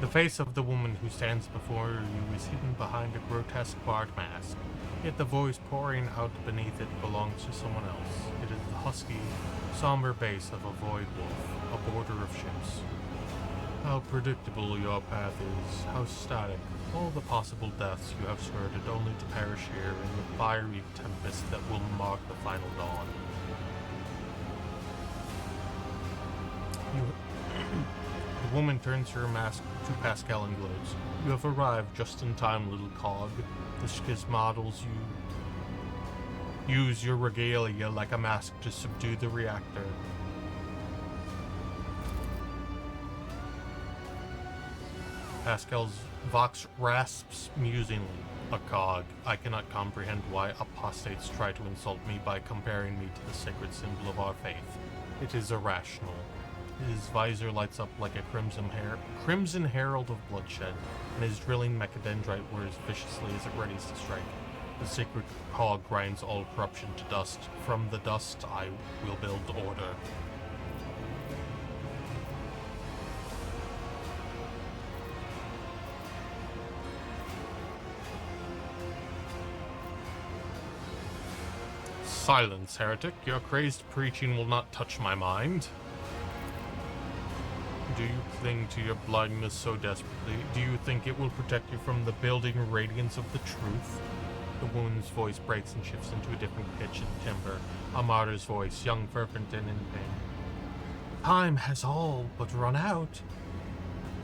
The face of the woman who stands before you is hidden behind a grotesque barred mask, yet the voice pouring out beneath it belongs to someone else. It is the husky, somber bass of a void wolf, a border of ships. How predictable your path is, how static, all the possible deaths you have skirted only to perish here in the fiery tempest that will mark the final dawn. The woman turns her mask to Pascal and glows. You have arrived just in time, little cog. The schismodels you use your regalia like a mask to subdue the reactor. Pascal's vox rasps musingly. A cog. I cannot comprehend why apostates try to insult me by comparing me to the sacred symbol of our faith. It is irrational. His visor lights up like a crimson herald of bloodshed, and his drilling mechadendrite whirs viciously as it readies to strike. The sacred cog grinds all corruption to dust. From the dust I will build order. Silence, heretic. Your crazed preaching will not touch my mind. Do you cling to your blindness so desperately? Do you think it will protect you from the building radiance of the truth? The woman's voice breaks and shifts into a different pitch and timbre. A martyr's voice, young, fervent, and in pain. Time has all but run out.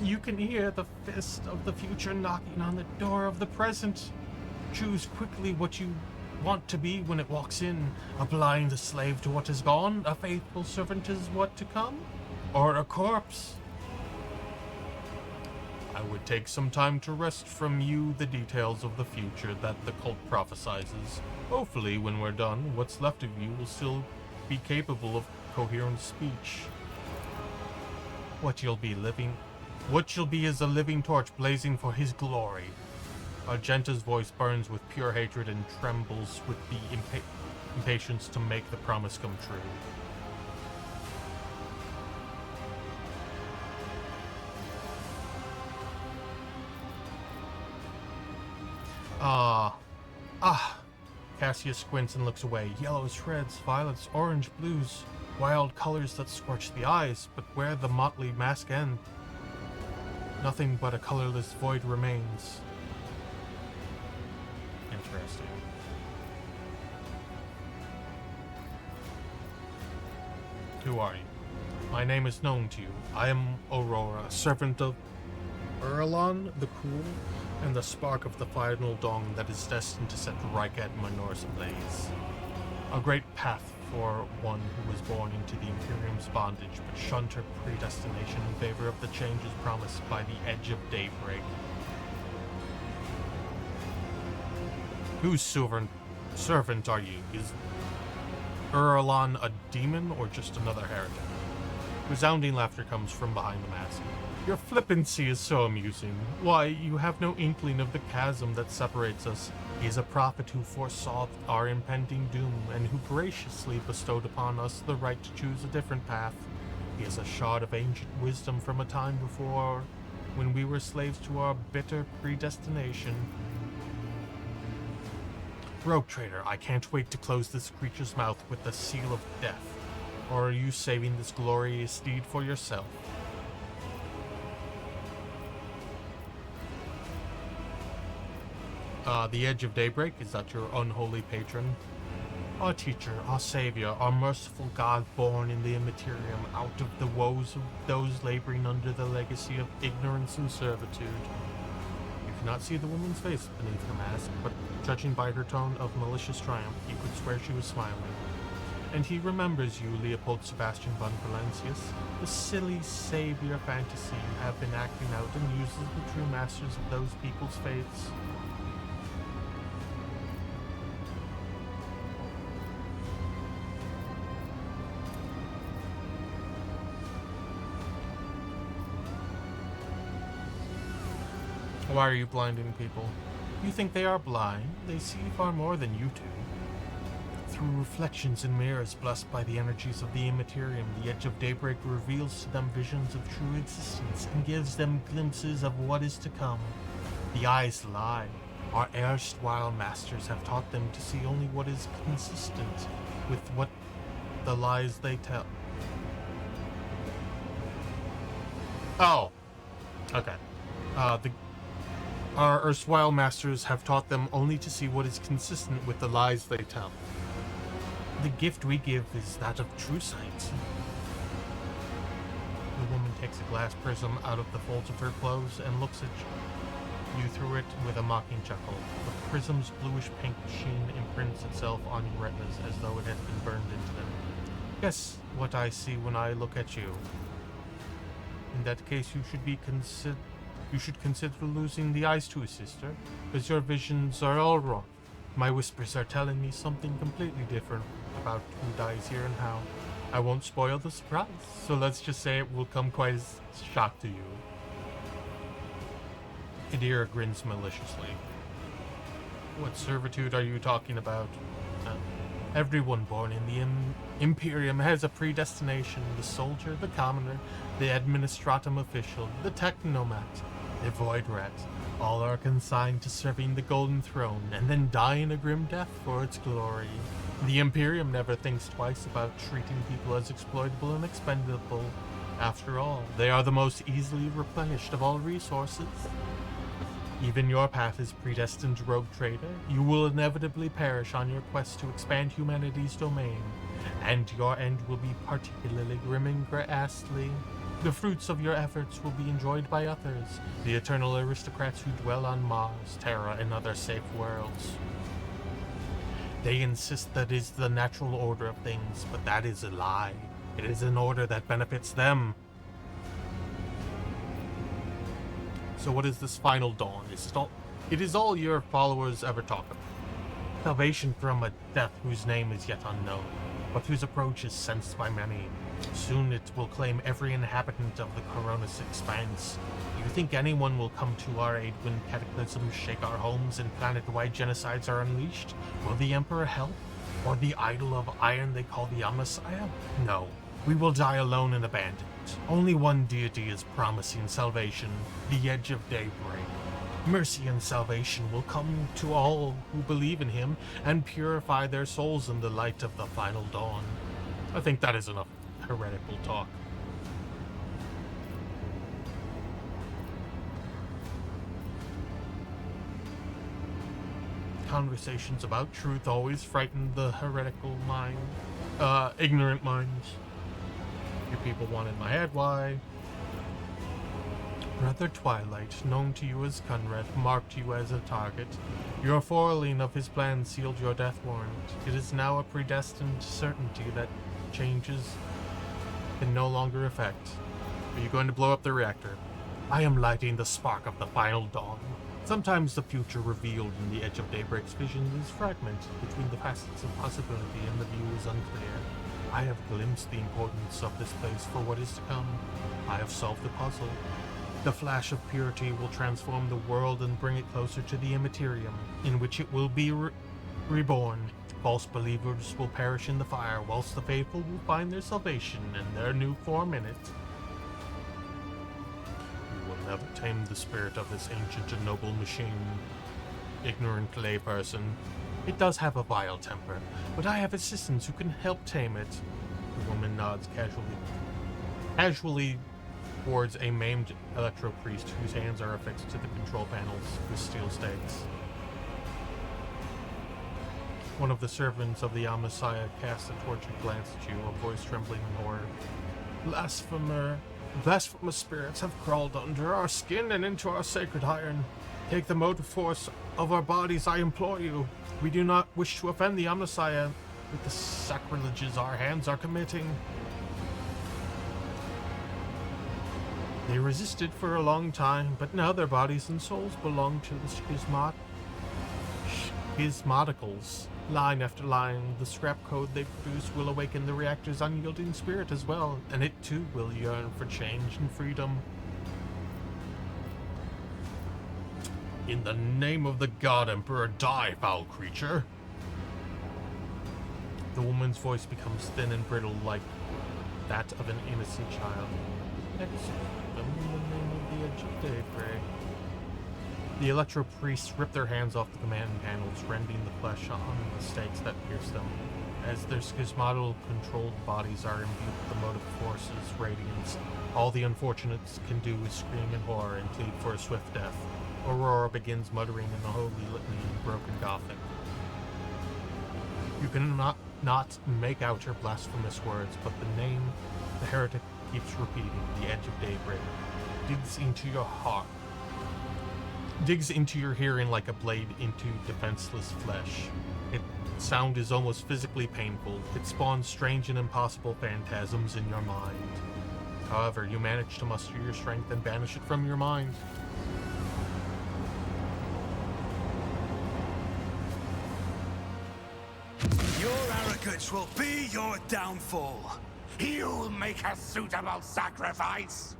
You can hear the fist of the future knocking on the door of the present. Choose quickly what you want to be when it walks in. A blind slave to what is gone, a faithful servant is what to come, or a corpse. I would take some time to wrest from you the details of the future that the cult prophesizes. Hopefully, when we're done, what's left of you will still be capable of coherent speech. What you'll be is a living torch blazing for his glory. Argenta's voice burns with pure hatred and trembles with the impatience to make the promise come true. Cassius squints and looks away. Yellows, reds, violets, orange, blues. Wild colors that scorch the eyes, but where the motley mask end, nothing but a colorless void remains. Interesting. Who are you? My name is known to you. I am Aurora, servant of Urlon the Cruel, and the spark of the final dawn that is destined to set Rykat Minor's ablaze. A great path for one who was born into the Imperium's bondage, but shunned her predestination in favor of the changes promised by the edge of daybreak. Whose servant are you? Is Urlon a demon or just another heretic? Resounding laughter comes from behind the mask. Your flippancy is so amusing. Why, you have no inkling of the chasm that separates us. He is a prophet who foresaw our impending doom, and who graciously bestowed upon us the right to choose a different path. He is a shard of ancient wisdom from a time before, when we were slaves to our bitter predestination. Rogue trader, I can't wait to close this creature's mouth with the seal of death. Or are you saving this glorious deed for yourself? The Edge of Daybreak, is that your unholy patron? Our teacher, our savior, our merciful God born in the immaterium out of the woes of those laboring under the legacy of ignorance and servitude. You cannot see the woman's face beneath her mask, but judging by her tone of malicious triumph, you could swear she was smiling. And he remembers you, Leopold Sebastian von Valencius, the silly savior fantasy you have been acting out, and uses the true masters of those people's faiths. Why are you blinding people? You think they are blind? They see far more than you do. Through reflections in mirrors blessed by the energies of the immaterium, the edge of daybreak reveals to them visions of true existence and gives them glimpses of what is to come. The eyes lie. Our erstwhile masters have taught them to see only what is consistent with what the lies they tell. Oh. Okay. Our erstwhile masters have taught them only to see what is consistent with the lies they tell. The gift we give is that of true sight. The woman takes a glass prism out of the folds of her clothes and looks at you through it with a mocking chuckle. The prism's bluish-pink sheen imprints itself on your retinas as though it had been burned into them. Guess what I see when I look at you. In that case, you should consider losing the eyes too, sister, because your visions are all wrong. My whispers are telling me something completely different about who dies here and how. I won't spoil the surprise, so let's just say it will come quite as a shock to you. Idira grins maliciously. What servitude are you talking about? Everyone born in the Imperium has a predestination. The soldier, the commoner, the administratum official, the technomat, the void rat. All are consigned to serving the Golden Throne and then dying a grim death for its glory. The Imperium never thinks twice about treating people as exploitable and expendable. After all, they are the most easily replenished of all resources. Even your path is predestined, rogue trader. You will inevitably perish on your quest to expand humanity's domain, and your end will be particularly grim and ghastly. The fruits of your efforts will be enjoyed by others, the eternal aristocrats who dwell on Mars, Terra, and other safe worlds. They insist that is the natural order of things, but that is a lie. It is an order that benefits them. So what is this final dawn? It is all your followers ever talk about. Salvation from a death whose name is yet unknown, but whose approach is sensed by many. Soon it will claim every inhabitant of the Coronis expanse. Do you think anyone will come to our aid when cataclysms shake our homes and planet-wide genocides are unleashed? Will the Emperor help? Or the idol of iron they call the Omnissiah? No. We will die alone and abandoned. Only one deity is promising salvation, the edge of daybreak. Mercy and salvation will come to all who believe in him and purify their souls in the light of the final dawn. I think that is enough heretical talk. Conversations about truth always frighten the heretical mind, ignorant minds. You people wanted my head, why? Brother Twilight, known to you as Cunred, marked you as a target. Your foiling of his plan sealed your death warrant. It is now a predestined certainty that changes can no longer affect. Are you going to blow up the reactor? I am lighting the spark of the final dawn. Sometimes the future revealed in the edge of daybreak's vision is fragmented between the facets of possibility and the view is unclear. I have glimpsed the importance of this place for what is to come. I have solved the puzzle. The flash of purity will transform the world and bring it closer to the immaterium, in which it will be reborn. False believers will perish in the fire, whilst the faithful will find their salvation and their new form in it. You will never tame the spirit of this ancient and noble machine, ignorant layperson. It does have a vile temper, but I have assistants who can help tame it. The woman nods casually towards a maimed electro-priest whose hands are affixed to the control panels with steel stakes. One of the servants of the Messiah casts a tortured glance at you, a voice trembling in horror. Blasphemous spirits have crawled under our skin and into our sacred iron. Take the motive force of our bodies, I implore you. We do not wish to offend the Messiah with the sacrileges our hands are committing. They resisted for a long time, but now their bodies and souls belong to the schismaticals. Line after line, the scrap code they produce will awaken the reactor's unyielding spirit as well, and it too will yearn for change and freedom. In the name of the God Emperor, die, foul creature! The woman's voice becomes thin and brittle like that of an innocent child. Execute them in the name of the Edge of Daybreak. The Electro Priests rip their hands off the command panels, rending the flesh on the stakes that pierce them. As their schismatal-controlled bodies are imbued with the motive force's radiance, all the unfortunates can do is scream in horror and plead for a swift death. Aurora begins muttering in the holy litany in broken Gothic. You cannot make out her blasphemous words, but the name the heretic keeps repeating, the Edge of Daybreak, digs into your heart. Digs into your hearing like a blade into defenseless flesh. Its sound is almost physically painful. It spawns strange and impossible phantasms in your mind. However, you manage to muster your strength and banish it from your mind. Your arrogance will be your downfall. You'll make a suitable sacrifice.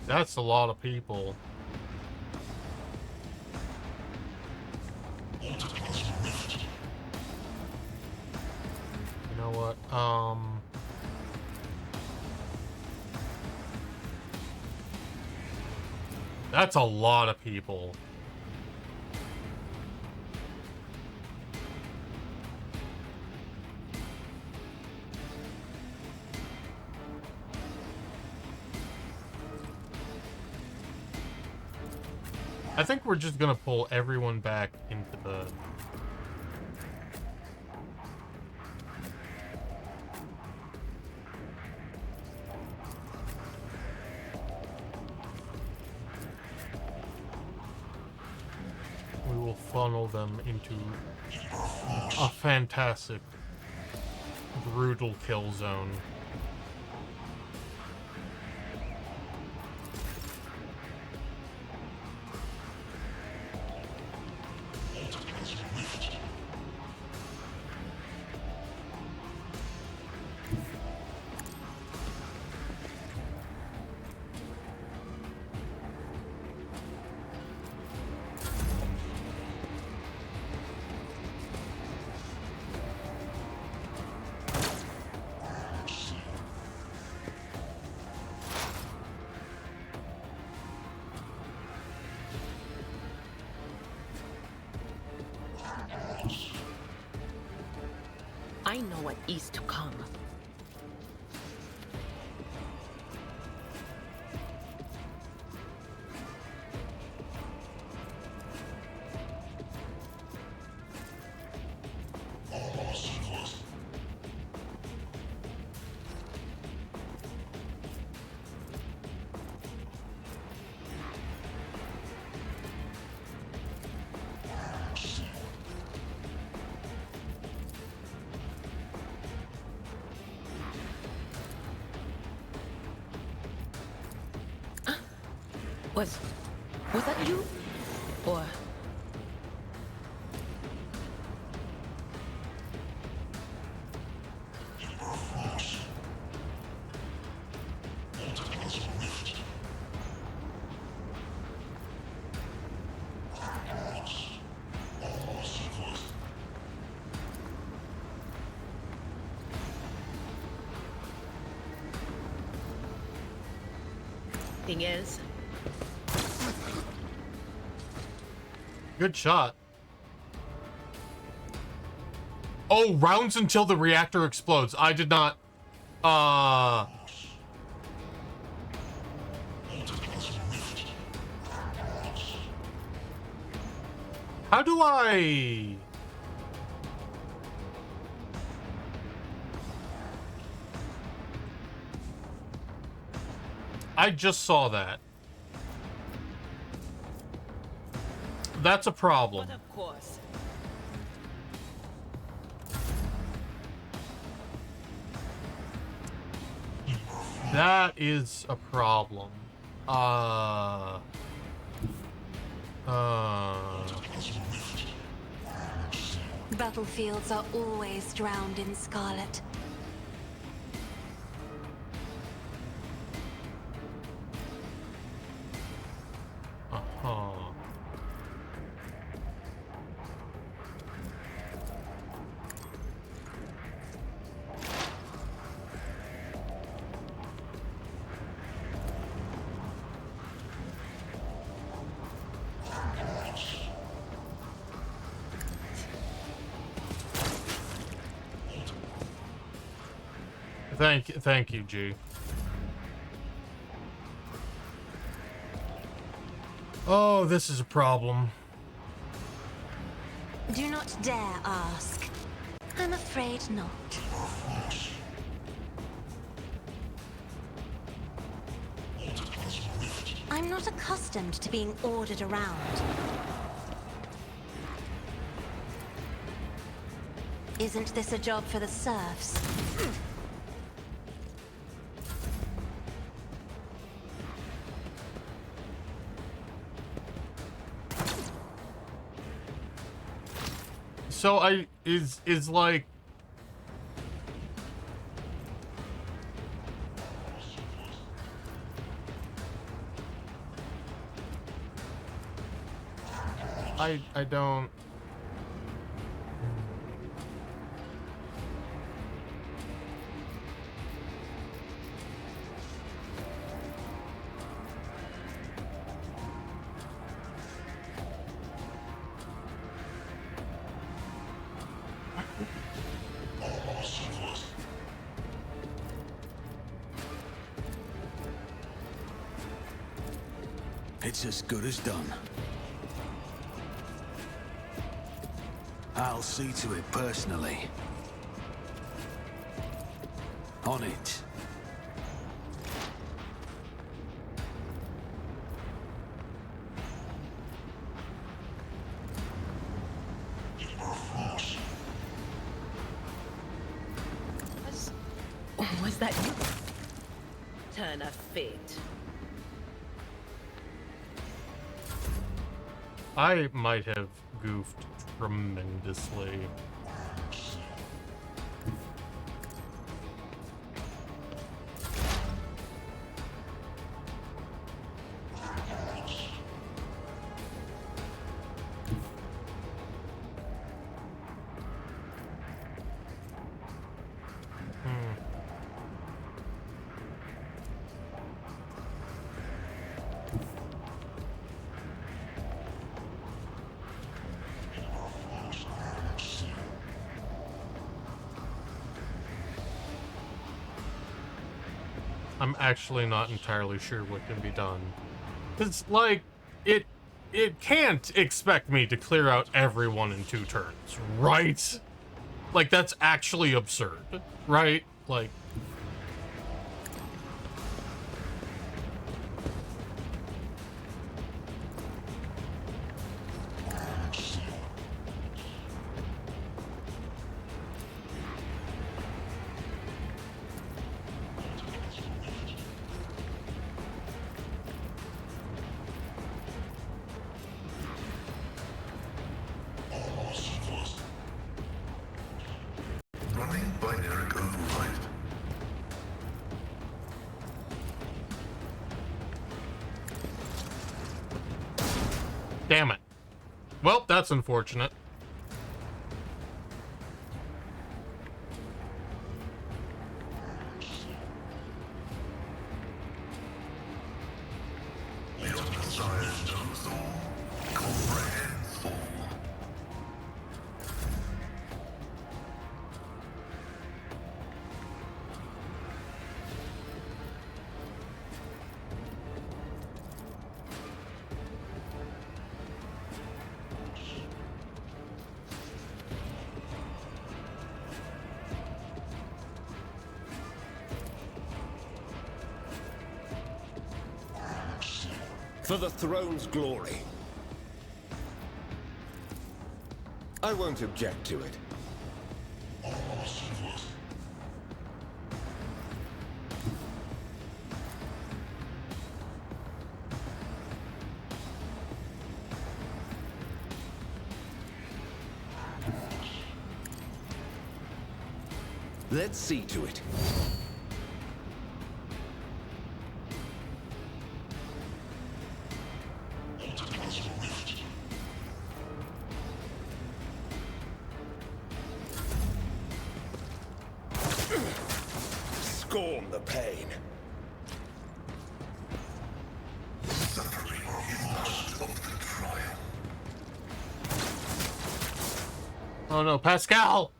That's a lot of people. You know what? That's a lot of people. I think we're just gonna pull everyone back into the... We will funnel them into a fantastic, brutal kill zone. I know what is to come. Was that you? Or... Thing is... Good shot. Oh, rounds until the reactor explodes. I did not... How do I... I just saw that. That's a problem. But of course. That is a problem. Battlefields are always drowned in scarlet. Uh-huh. Thank you, G. Oh, this is a problem. Do not dare ask. I'm afraid not. I'm not accustomed to being ordered around. Isn't this a job for the serfs? So is like... I don't... It's as good as done. I'll see to it personally. On it. Was that you? Turn of fate. I might have goofed tremendously. I'm actually not entirely sure what can be done. It's like, it can't expect me to clear out everyone in 2 turns, right? Like, that's actually absurd, right? Like... Running binary override. Damn it. Well, that's unfortunate. Your desire knows all, comprehends all. For the throne's glory. I won't object to it. Let's see to it. Scorn the pain. Suffering is part of the trial. Oh no, Pascal!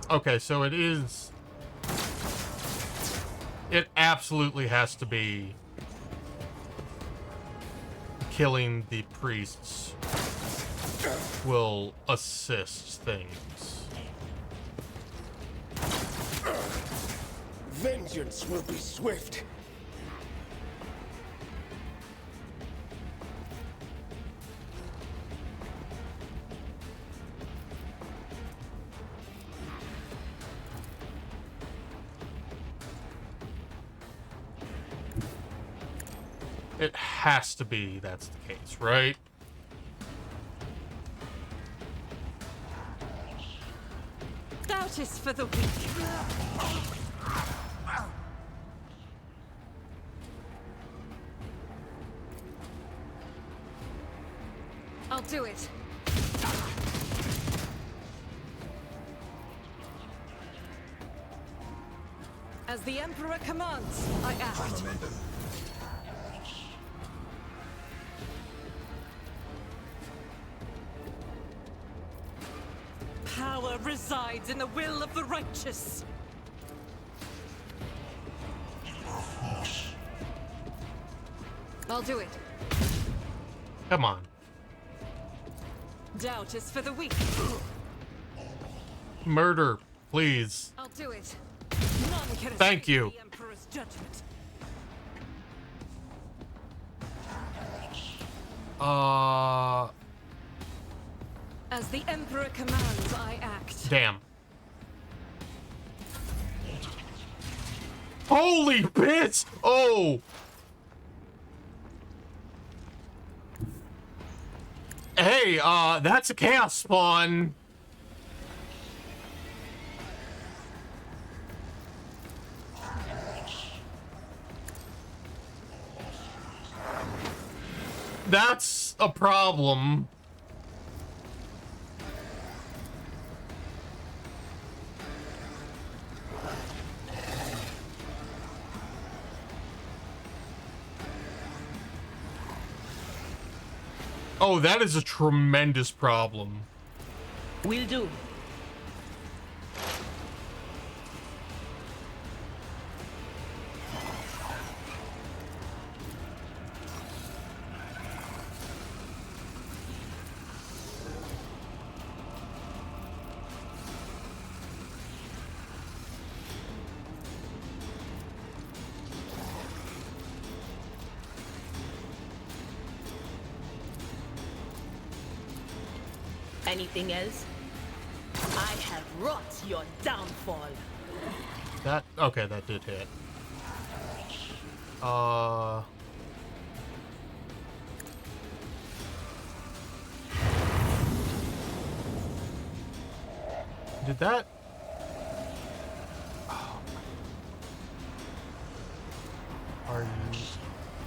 Okay, so it is... It absolutely has to be killing the priests will assist things. Vengeance will be swift. It has to be that's the case, right? Doubt is for the weak. I'll do it. As the Emperor commands, I act. Power resides in the will of the righteous. I'll do it. Come on. Doubt is for the weak. Murder, please. I'll do it. None can Thank escape you. the Emperor's judgment. As the Emperor commands, I act. Damn. Holy bitch! Oh! Hey, that's a chaos spawn. That's a problem. Oh, that is a tremendous problem. Will do. Anything else? I have wrought your downfall. That, okay, that did hit. Did that? Oh. Are you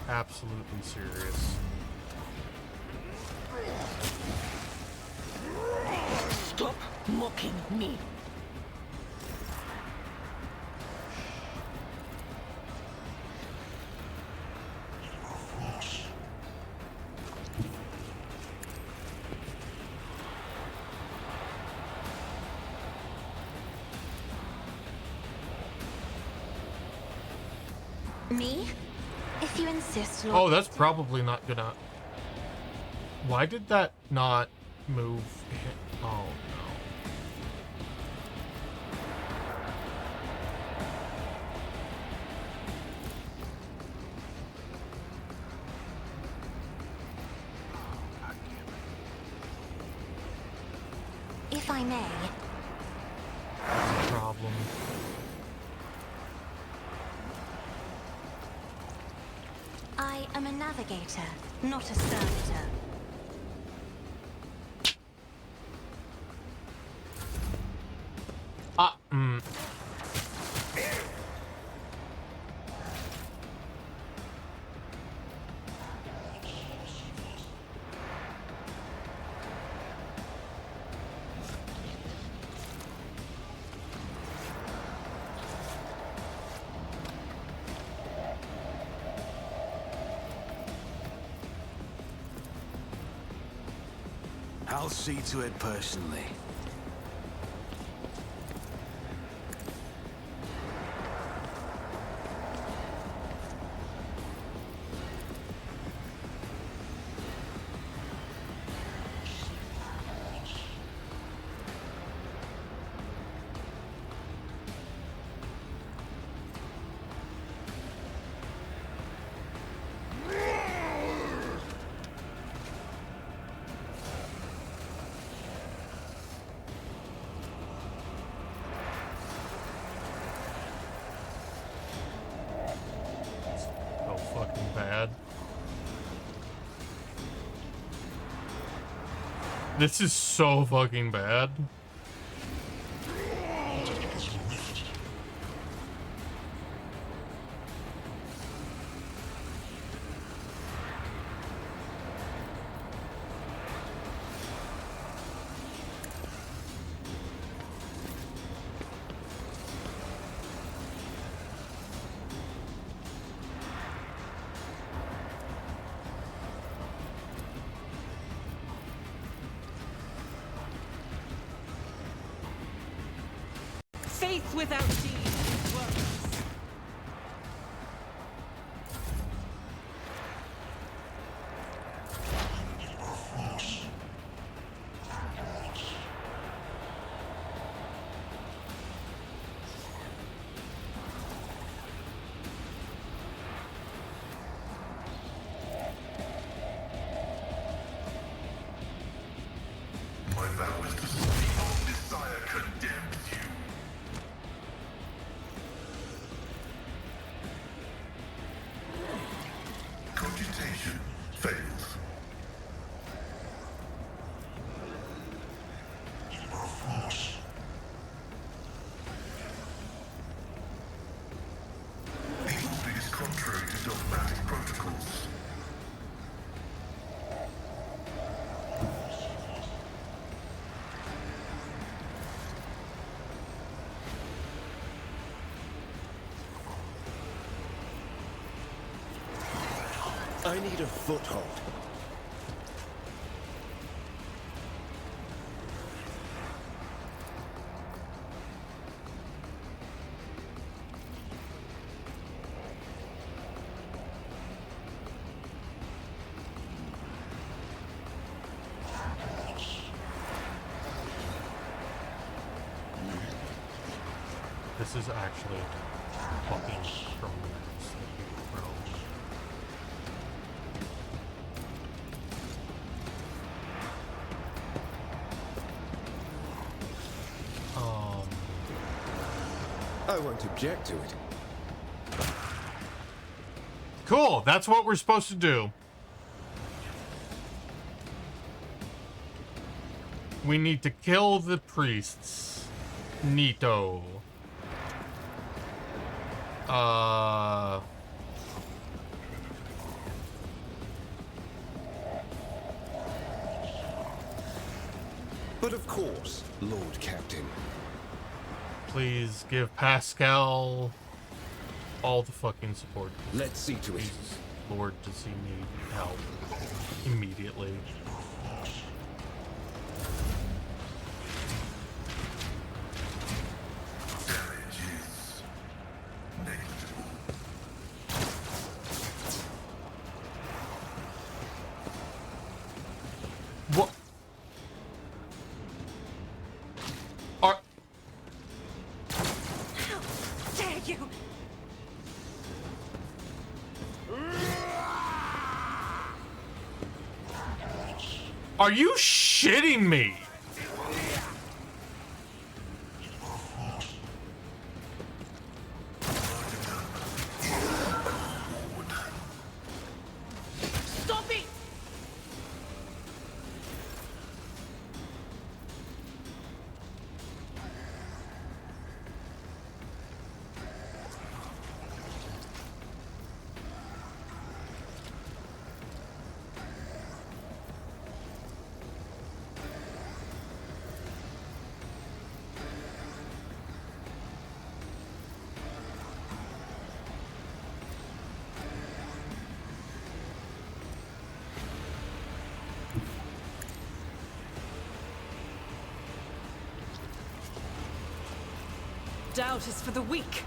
absolutely serious? Stop mocking me. Me? If you insist, Lord. Oh, that's probably not gonna... Why did that not move? Oh no. If I may. That's a problem. I am a navigator, not a servitor. I'll see to it personally. Bad. This is so fucking bad. Faith without deed is worthless. My vow is to sleep on desire condemns you. Cogitation fails. The order is contrary to dogmatic protocols. I need a foothold. This is actually fucking tremendous, bro. I won't object to it. Cool, that's what we're supposed to do. We need to kill the priests. Neato. But of course, Lord Captain. Please give Pascal all the fucking support. Let's see to it. Jesus, Lord, does he need help immediately? Damage is negligible. you! Are you shitting me? Stop it! Doubt is for the weak.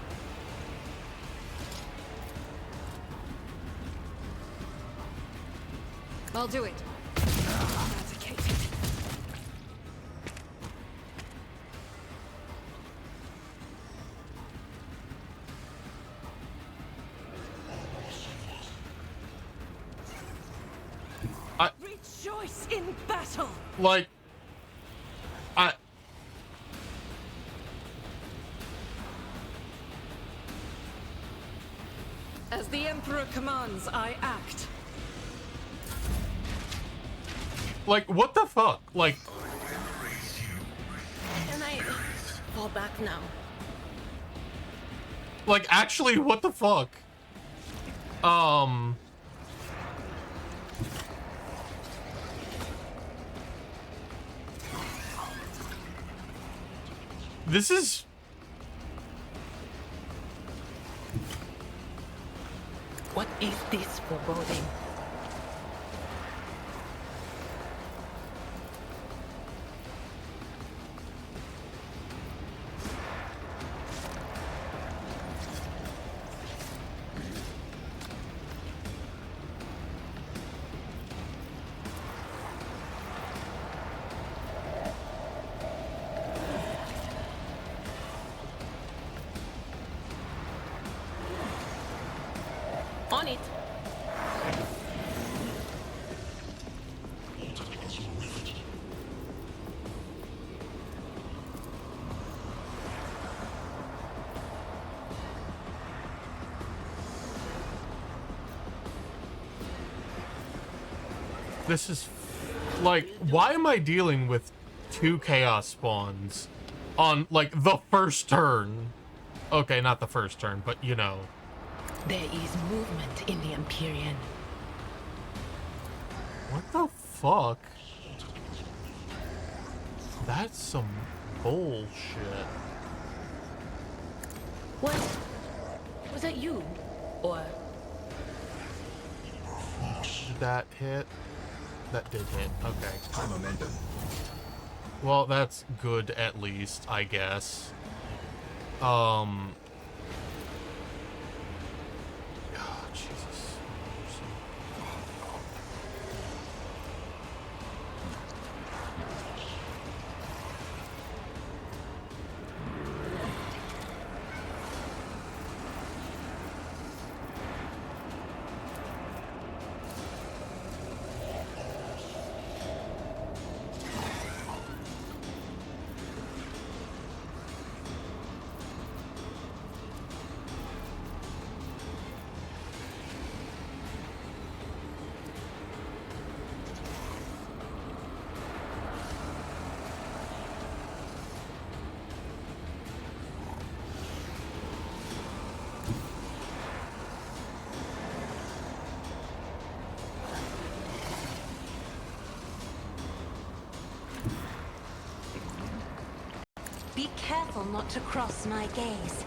I'll do it. Eradicated. Rejoice in battle. Like, As the Emperor commands, I act. like, what the fuck? Like, Can I fall back now? like, actually, what the fuck? This is... What is this foreboding? On it. This is... like, why am I dealing with 2 chaos spawns on, like, the first turn? Okay, not the first turn, but, you know. There is movement in the Empyrean. What the fuck? That's some bullshit. What? Was that you? Or... Did that hit? That did hit. Okay. High momentum. Well, that's good at least, I guess. Oh, Jesus. Be careful not to cross my gaze.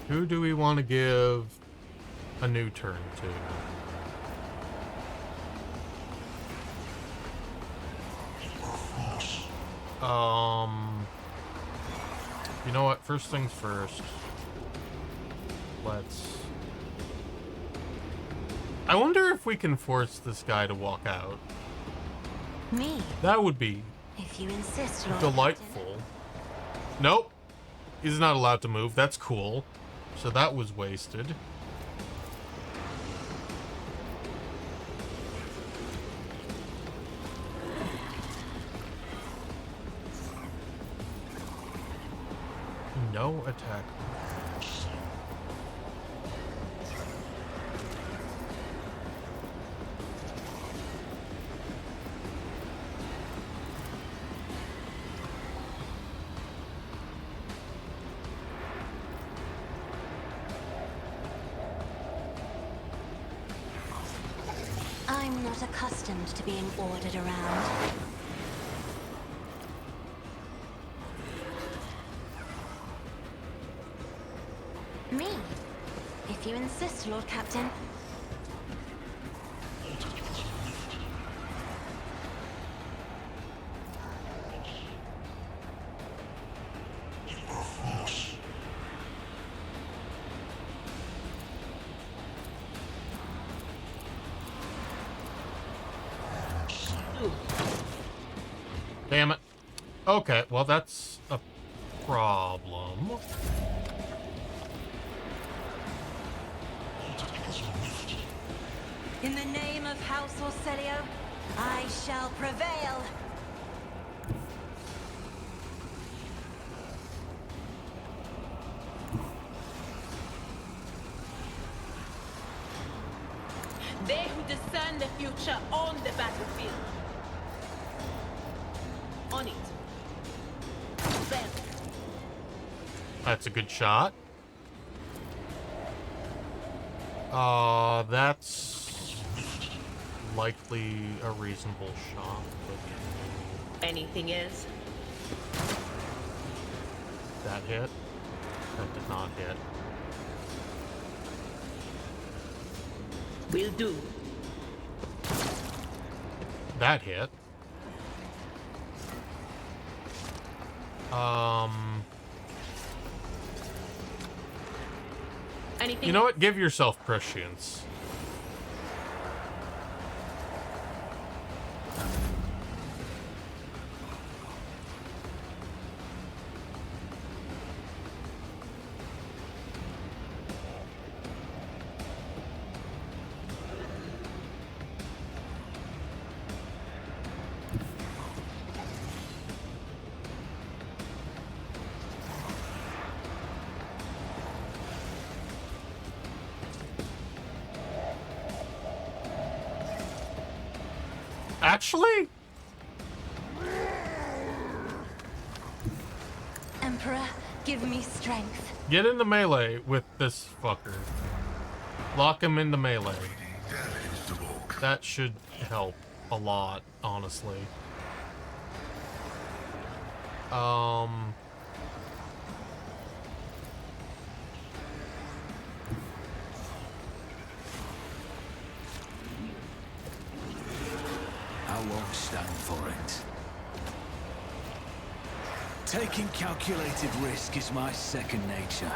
Who do we want to give a new turn to? You know what? First things first. Let's... I wonder if we can force this guy to walk out. Me? That would be If you insist, Lord delightful. Nope. He's not allowed to move. That's cool. So that was wasted. No attack. I'm not accustomed to being ordered around. Me? If you insist, Lord Captain. Damn it. Okay, well that's a problem. In the name of House Orselio, I shall prevail. They who discern the future on the battlefield. On it. Them. That's a good shot. That's likely a reasonable shot. But Anything else? that hit. That did not hit. Will do. That hit. Anything? You know what? Give yourself prescience. Actually? Emperor, give me strength. Get in the melee with this fucker. Lock him into melee. That should help a lot, honestly. I won't stand for it. Taking calculated risk is my second nature.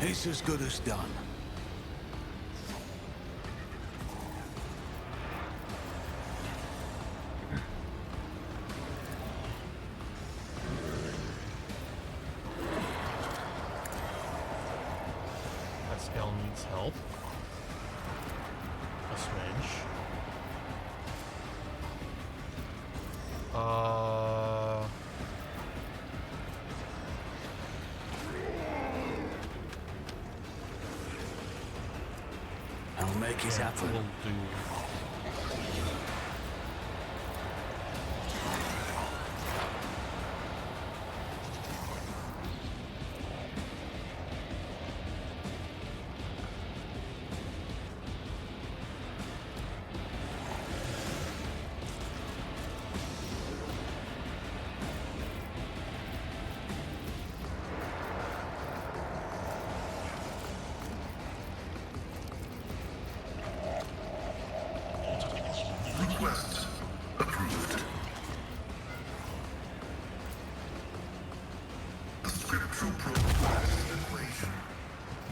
It's as good as done. Pascal needs help. A smidge. I'll make it happen. Will do.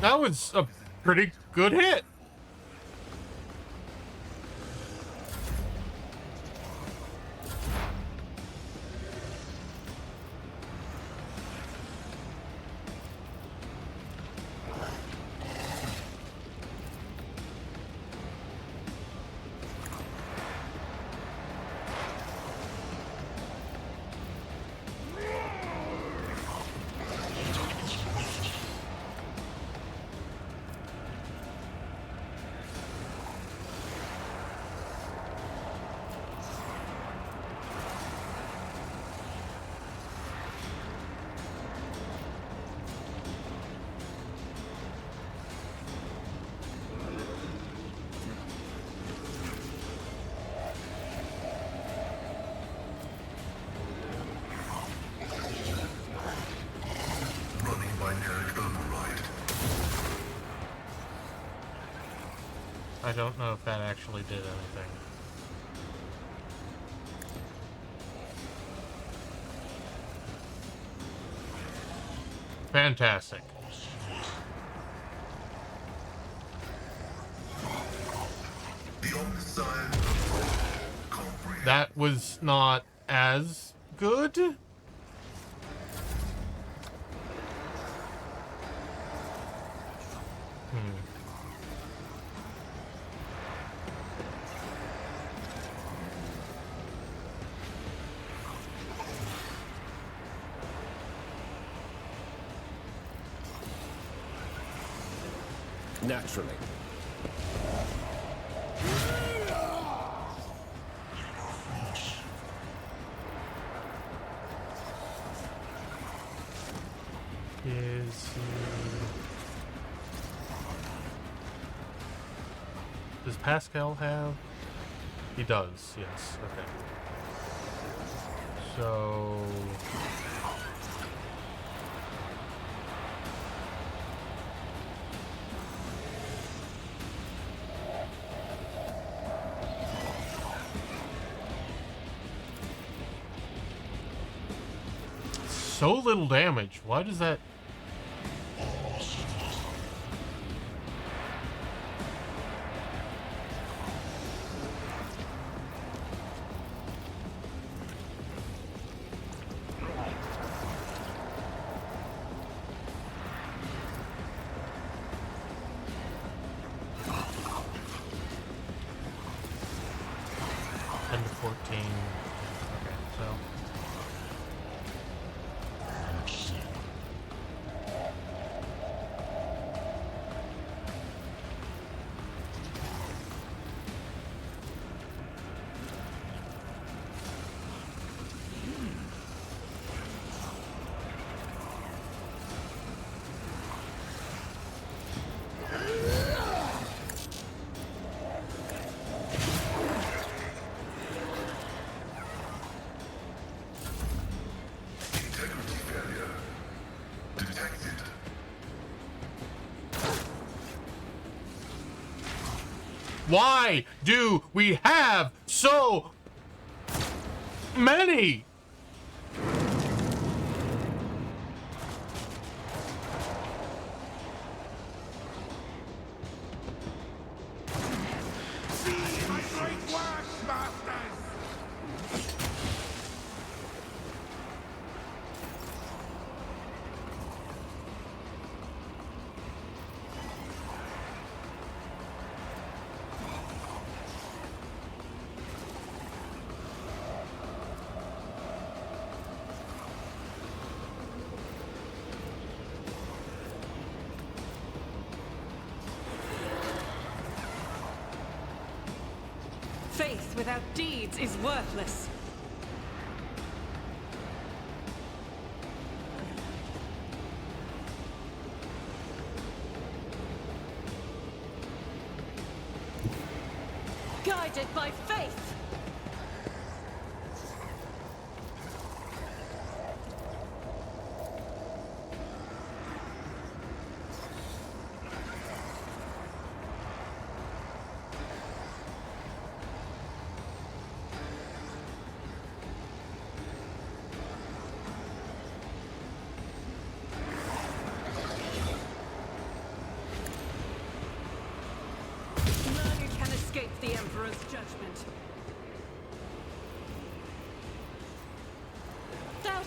That was a pretty good hit. I don't know if that actually did anything. Fantastic. That was not as good. Naturally. Does Pascal have? He does, yes. Okay. So... so little damage. Why does that... Why do we have so many? Faith without deeds is worthless. Guided by faith.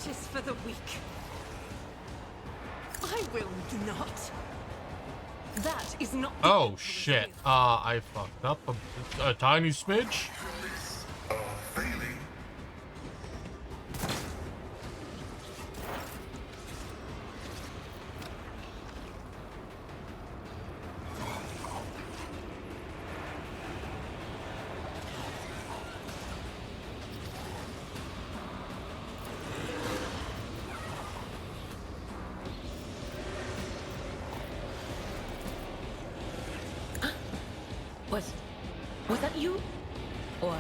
justice for the weak. I will not. That is not. Oh shit! I fucked up a tiny smidge. Failing. Was that you? Or...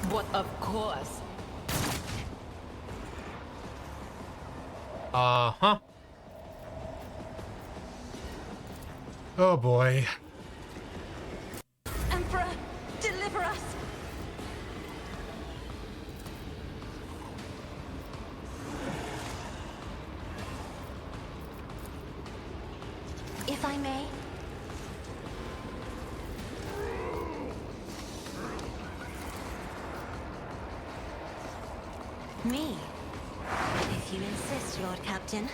What, of course. Uh-huh. Oh boy. Emperor, deliver us. If I may. Me? If you insist, Lord Captain.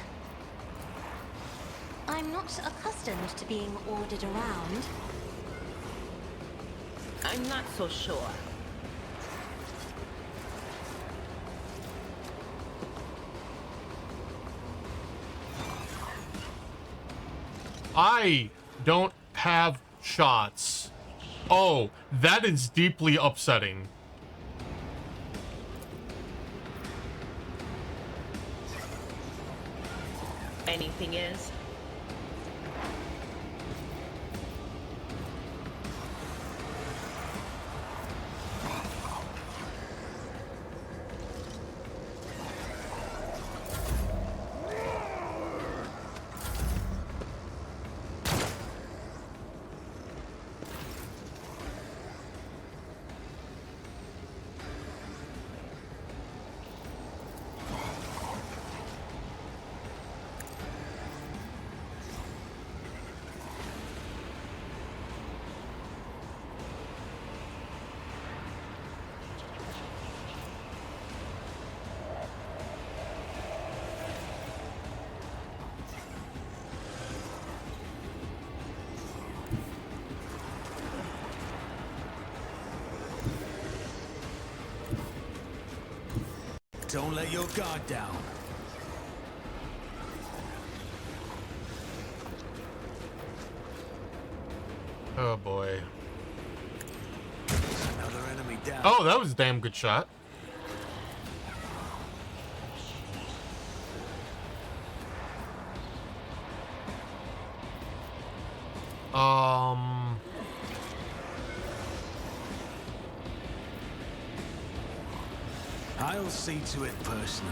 I'm not accustomed to being ordered around. I'm not so sure. I don't have shots. Oh, that is deeply upsetting. Anything is? Don't let your guard down. Oh boy. Another enemy down. Oh, that was a damn good shot. I'll see to it personally.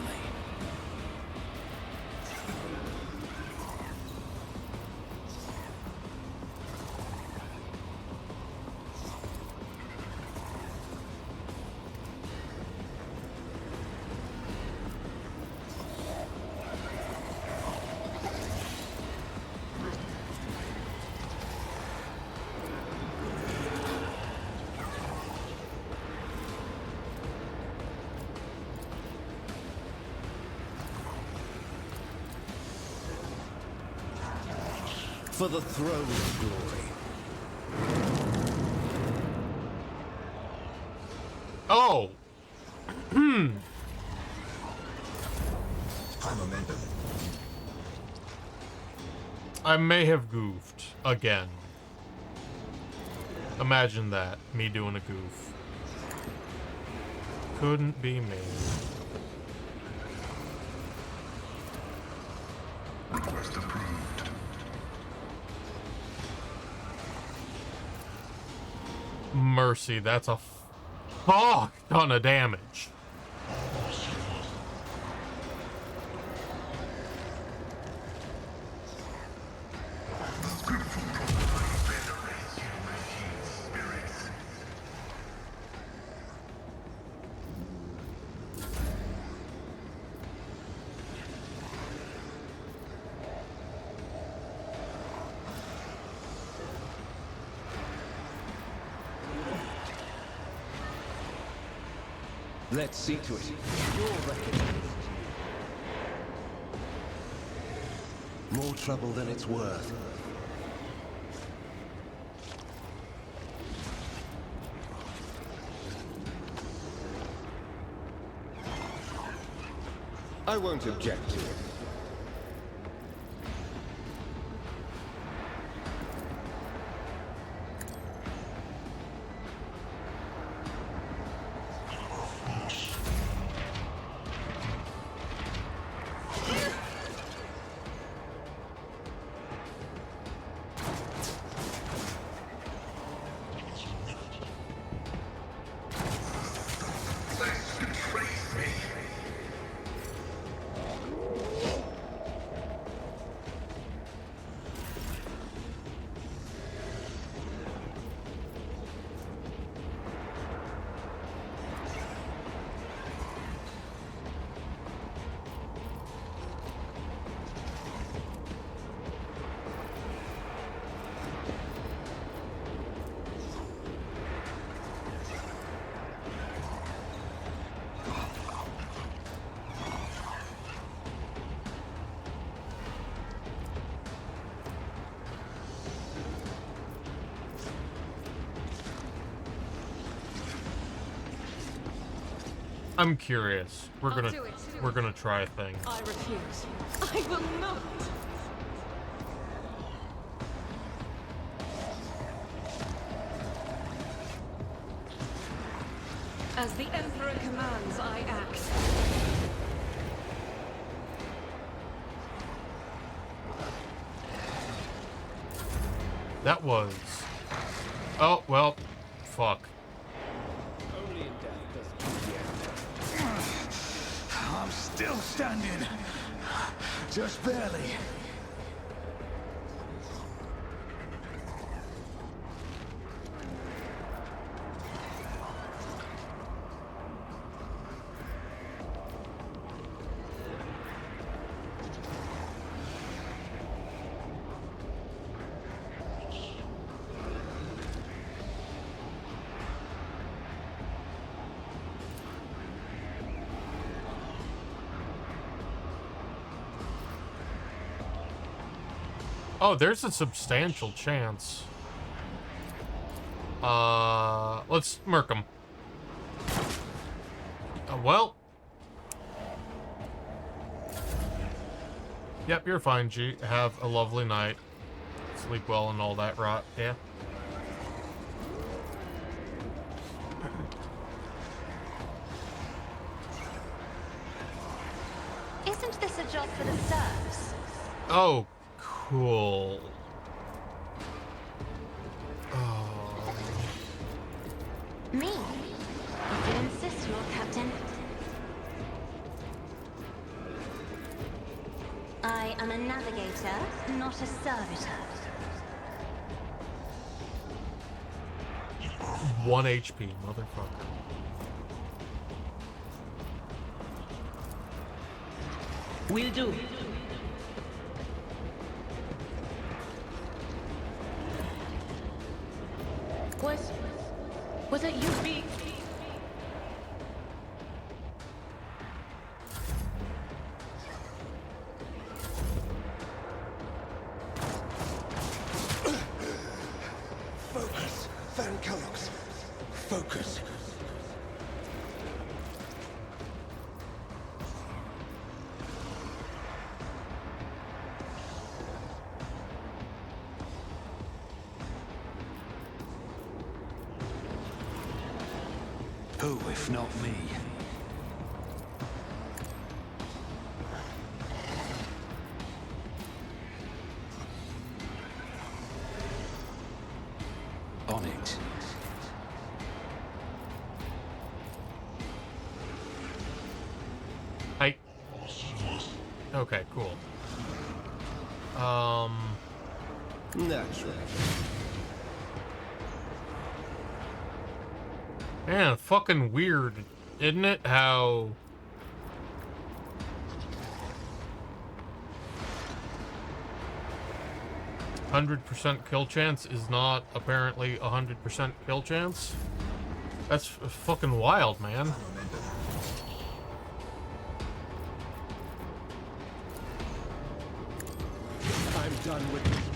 For the throne of glory. Oh. I may have goofed again. Imagine that, me doing a goof. Couldn't be me. Request approved. Mercy, that's a fuck ton of damage. Let's see to it. Your reckoning. More trouble than it's worth. I won't object to it. I'm curious. We're gonna try a thing. I refuse. I will not. As the Emperor commands, I act. That was... Oh, well, fuck. I'm still standing. Just barely. Oh, there's a substantial chance. Let's murk him. Well. Yep, you're fine, G. Have a lovely night. Sleep well and all that rot, yeah? Isn't this a job for the serfs? Oh, cool. Oh. Me? If you insist, Lord Captain. I am a navigator, not a servitor. 1 HP, motherfucker. Will do. Was it you? Focus, Van Kellogg's. Focus. Who, if not me? On it. Hi. Okay, cool. Naturally. Man, fucking weird, isn't it? How... %100% kill chance is not apparently 100% kill chance? That's fucking wild, man. done with this one.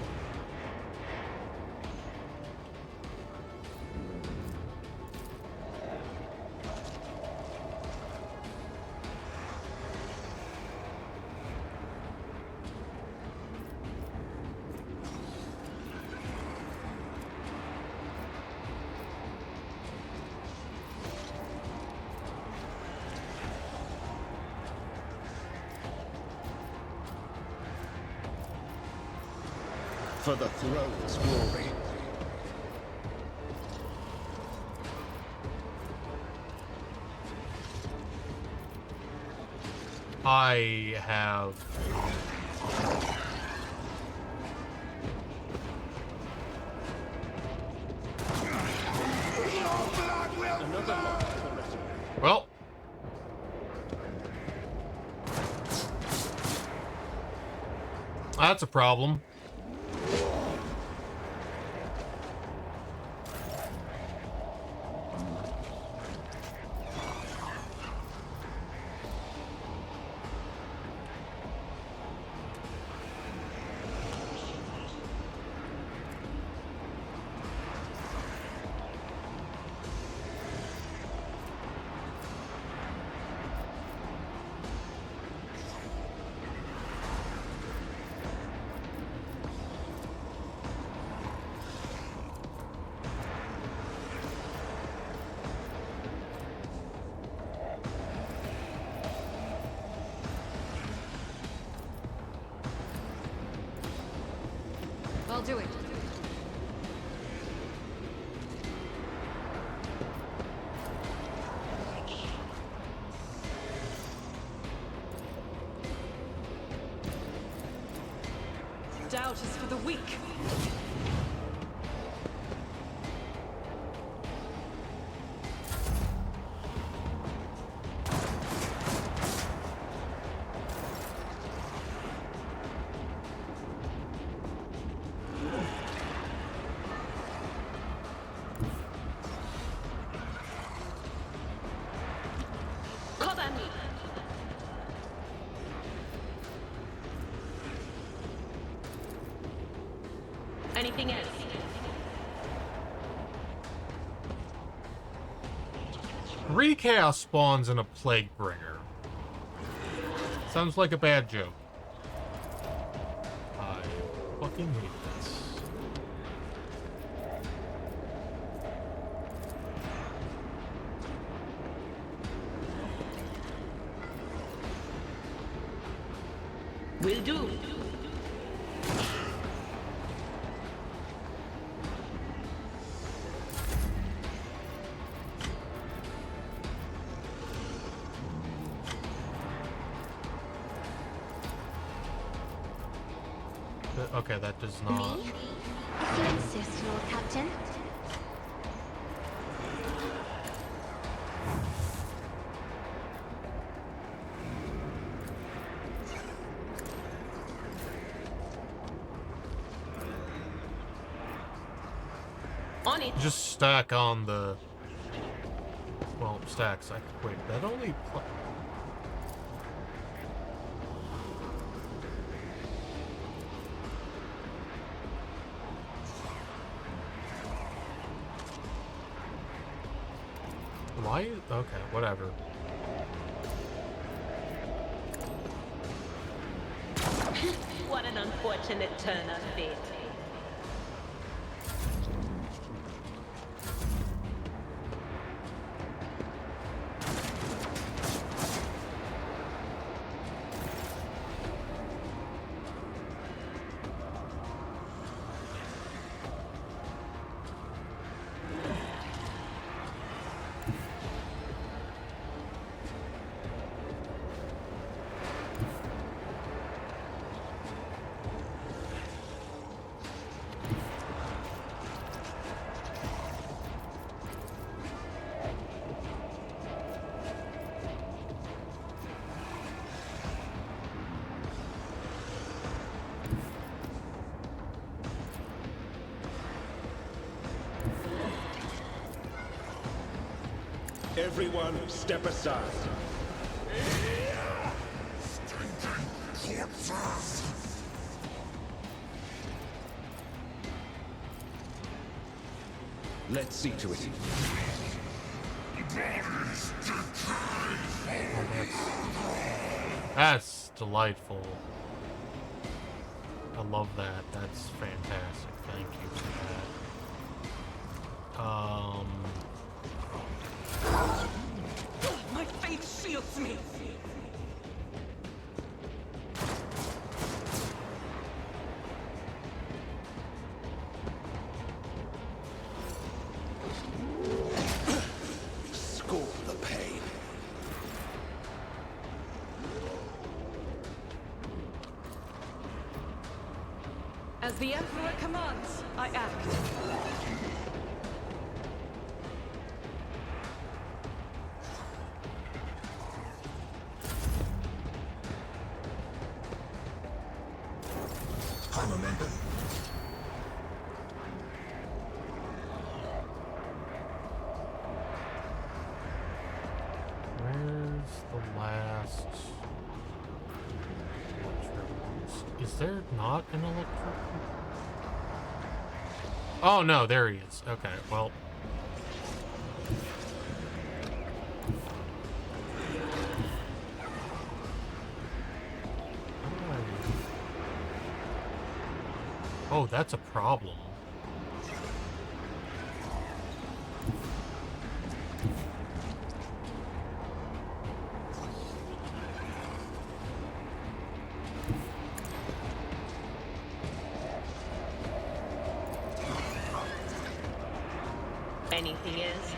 For the throne's glory. I have... Well... That's a problem. I'll do it. Doubt is for the weak. Anything else? Recast spawns in a plague bringer. Sounds like a bad joke. I fucking hate this. Will do. Okay, that does not... Me? If you insist, Lord Captain. On it. Just stack on the... Well, stacks. Wait, that only... Why? Okay, whatever. What an unfortunate turn of fate. Everyone, step aside. Let's see to it. That's delightful. I love that. That's fantastic. Thank you for that. My faith shields me. Score the pain. As the Emperor commands, I act. Momentum. Where's the last... Is there not an electric? Oh no, there he is. Okay, well. Oh, that's a problem. Anything else?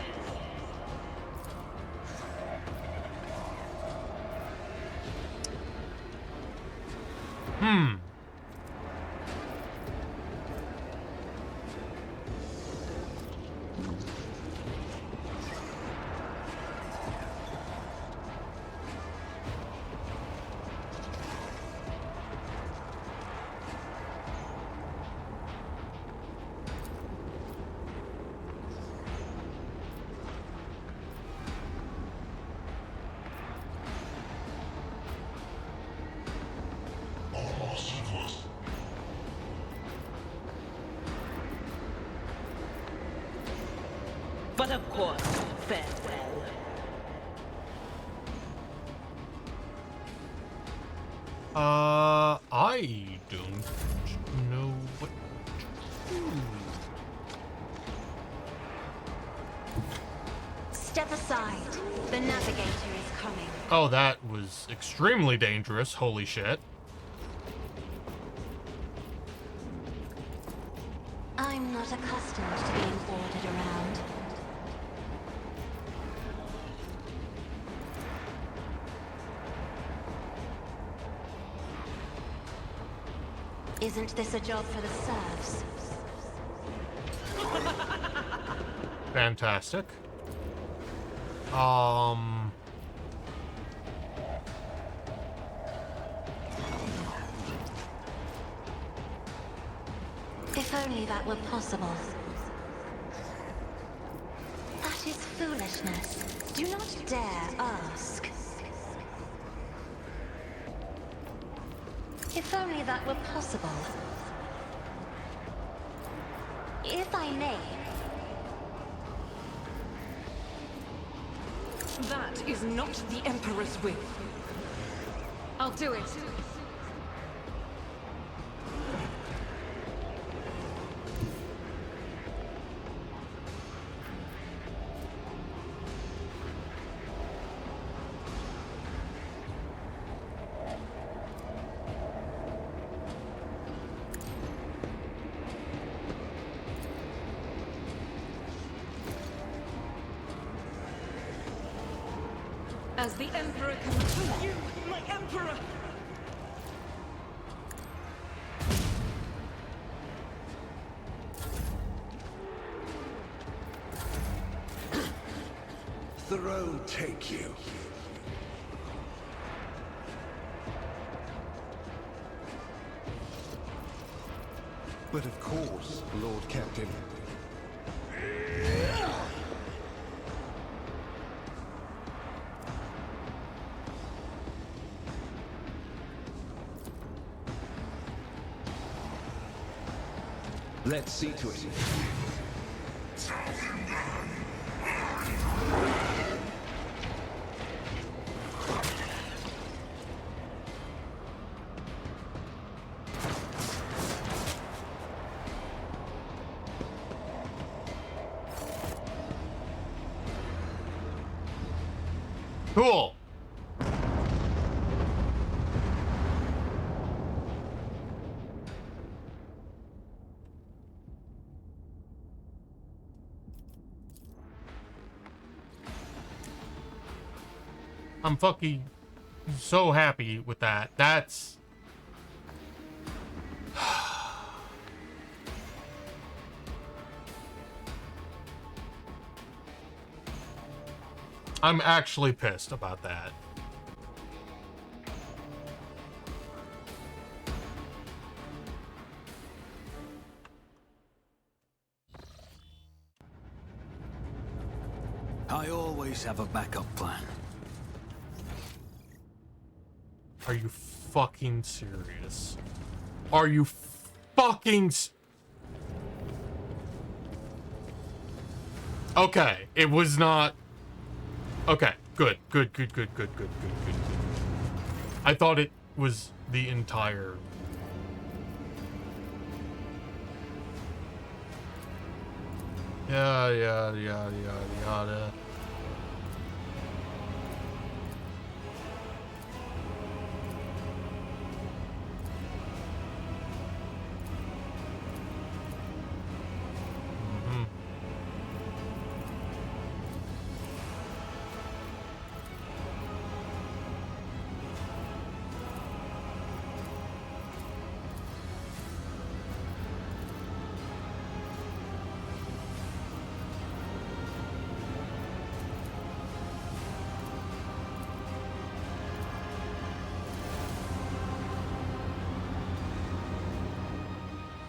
But of course, farewell. I don't know what to do. Step aside. The navigator is coming. Oh, that was extremely dangerous. Holy shit. I'm not accustomed to being ordered around. Isn't this a job for the serfs? Fantastic. If only that were possible. That is foolishness. Do not dare ask. If only that were possible. If I may. That is not the Emperor's will. I'll do it. As the Emperor comes to you, my Emperor! Throne take you. But of course, Lord Captain. Let's see to it. Cool. I'm fucking so happy with that. That's... I'm actually pissed about that. I always have a backup plan. Are you fucking serious? Are you fucking... Okay, it was not... Okay, good. I thought it was the entire... Yada.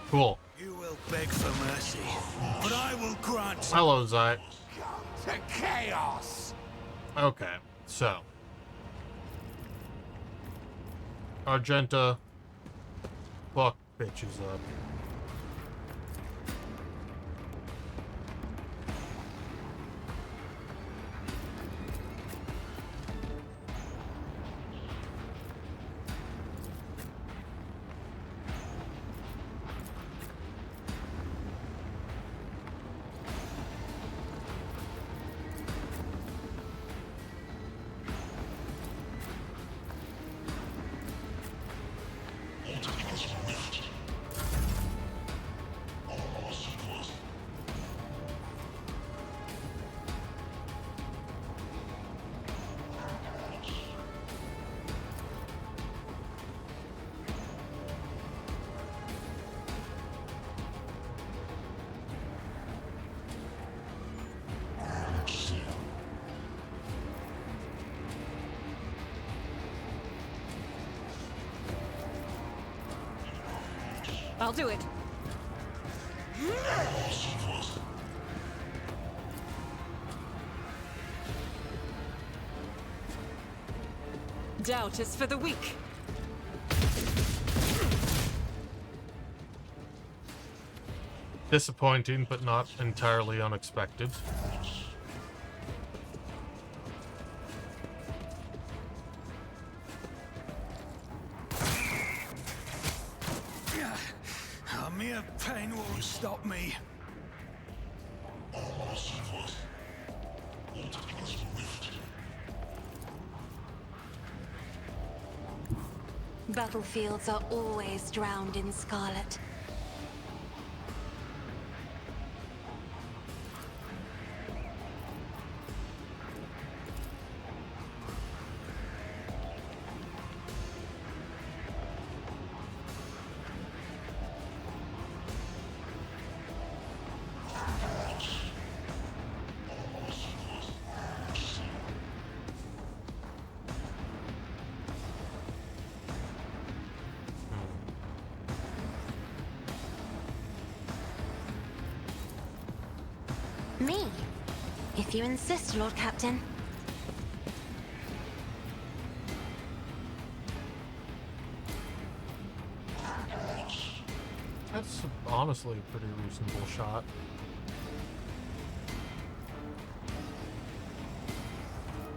Cool. You will beg for mercy, but I will grant. Hello, Zai. To chaos. Okay, so Argenta fuck bitches up. I'll do it. Doubt is for the weak. Disappointing, but not entirely unexpected. A mere pain won't stop me. Battlefields are always drowned in scarlet. Me? If you insist, Lord Captain. That's honestly a pretty reasonable shot.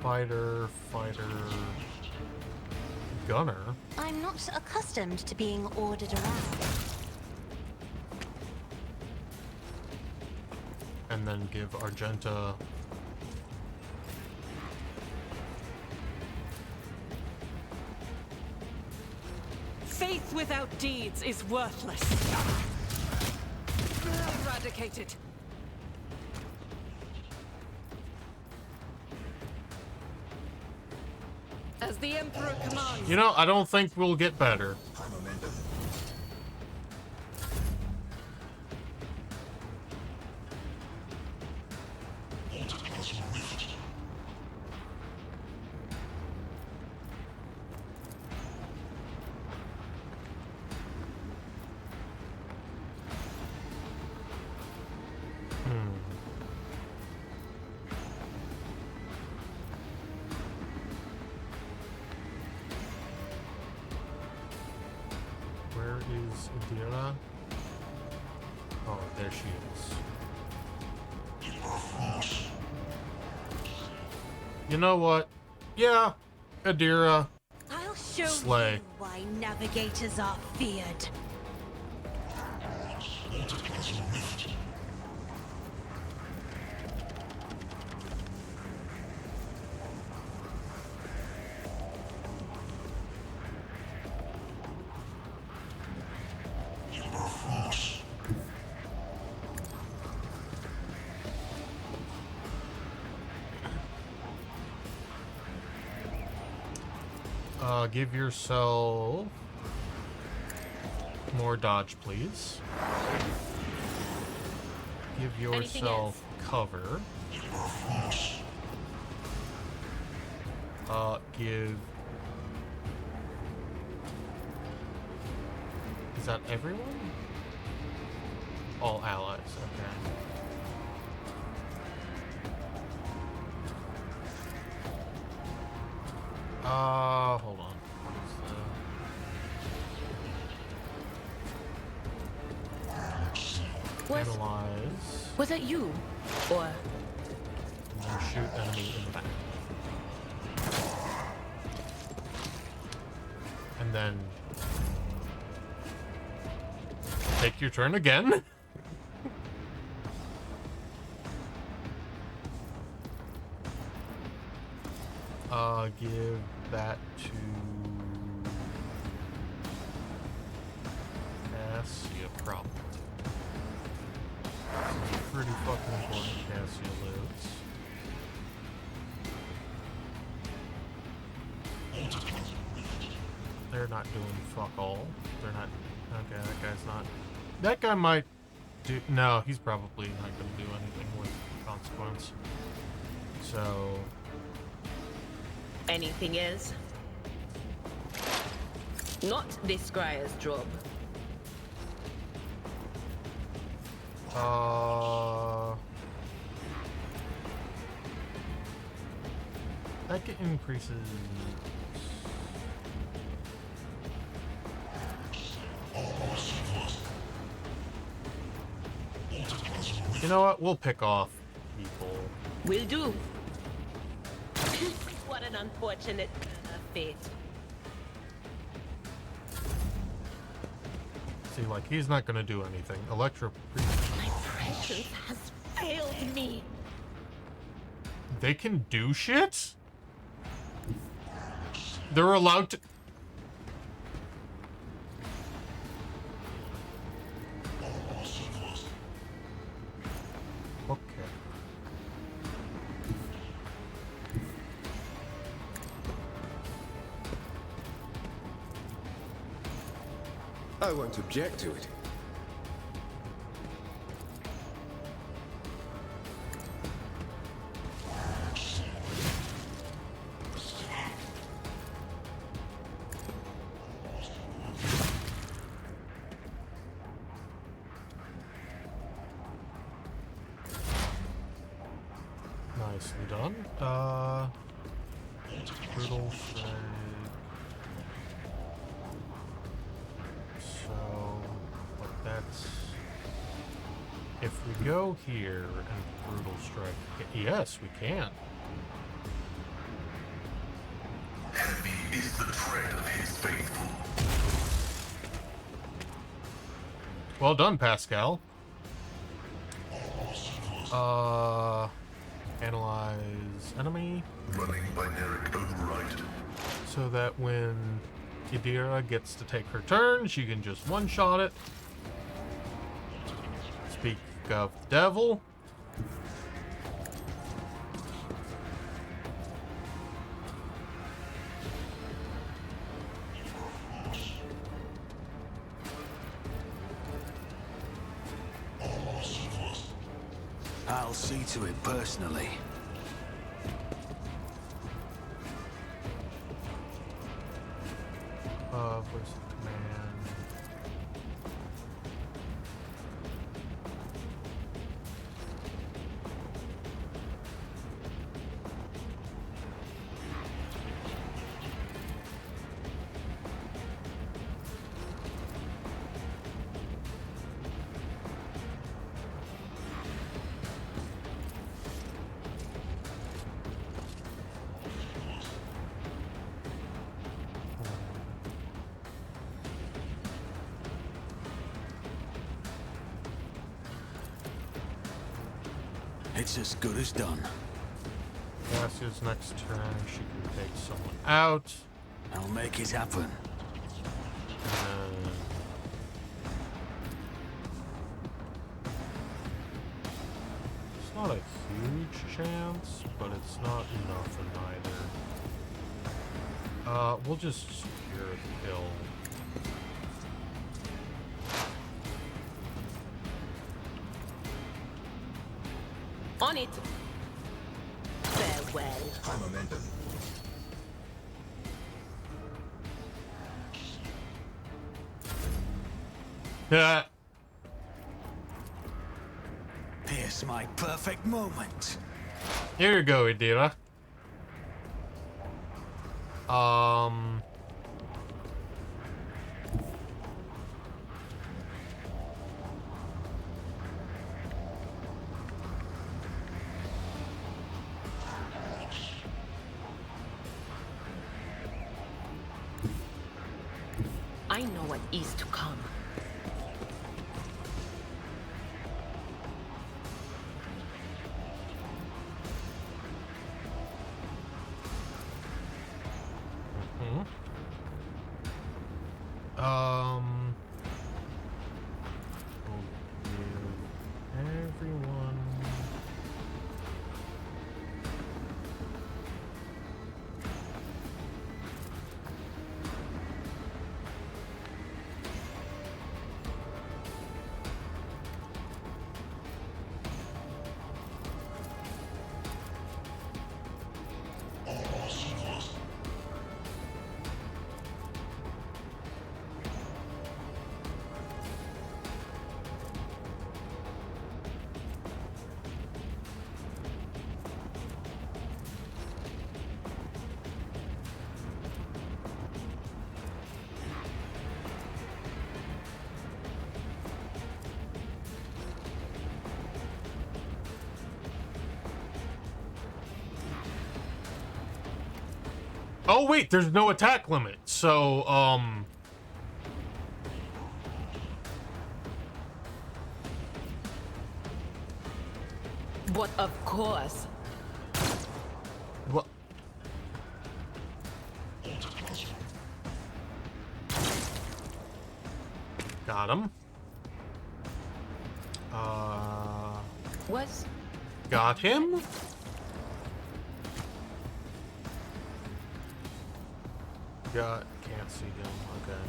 Fighter, gunner. I'm not accustomed to being ordered around. And then give Argenta Myth without deeds is worthless. Eradicated. As the Emperor commands. You know, I don't think we'll get better. Where is Adira? Oh, there she is. You know what? Yeah, Adira. I'll show Slay. you why navigators are feared. Give yourself more dodge, please. Give yourself cover. Give... Is that everyone? All allies, okay. Hold on. Analyze. Was it you? Or... And then shoot enemy in the back. And then... take your turn again. Give that to... Cassia, probably. Pretty fucking important Cassia lives. They're not doing fuck all. They're not... Okay, that guy's not... That guy might do... No, he's probably not going to do anything with consequence. So... Anything else? Not this Scryer's job. That increases... You know what? We'll pick off people. Will do. What an unfortunate fate. See, like, he's not gonna do anything. Electro... My presence has failed me. They can do shit? They're allowed to... Okay. I won't object to it. Nicely done. Brutal Shred. So, but that's... If we go here and Brutal Strike... Yes, we can. Heavy is the tread of his faithful. Well done, Pascal. Analyze enemy. Running binary override. So that when Idira gets to take her turn. She can just one-shot it. Speak of the devil. I'll see to it personally. Where's the command? It's as good as done. Cassia's next turn. She can take someone out. I'll make it happen. It's not a huge chance, but it's not nothing either. We'll just secure the kill. On it. Farewell. High momentum. Yeah. Here's my perfect moment. Here you go, Idira. I know what is to come. We'll give everyone. Oh wait, there's no attack limit. So, But of course. What? Got him. Was Got him. Can't see him. Okay.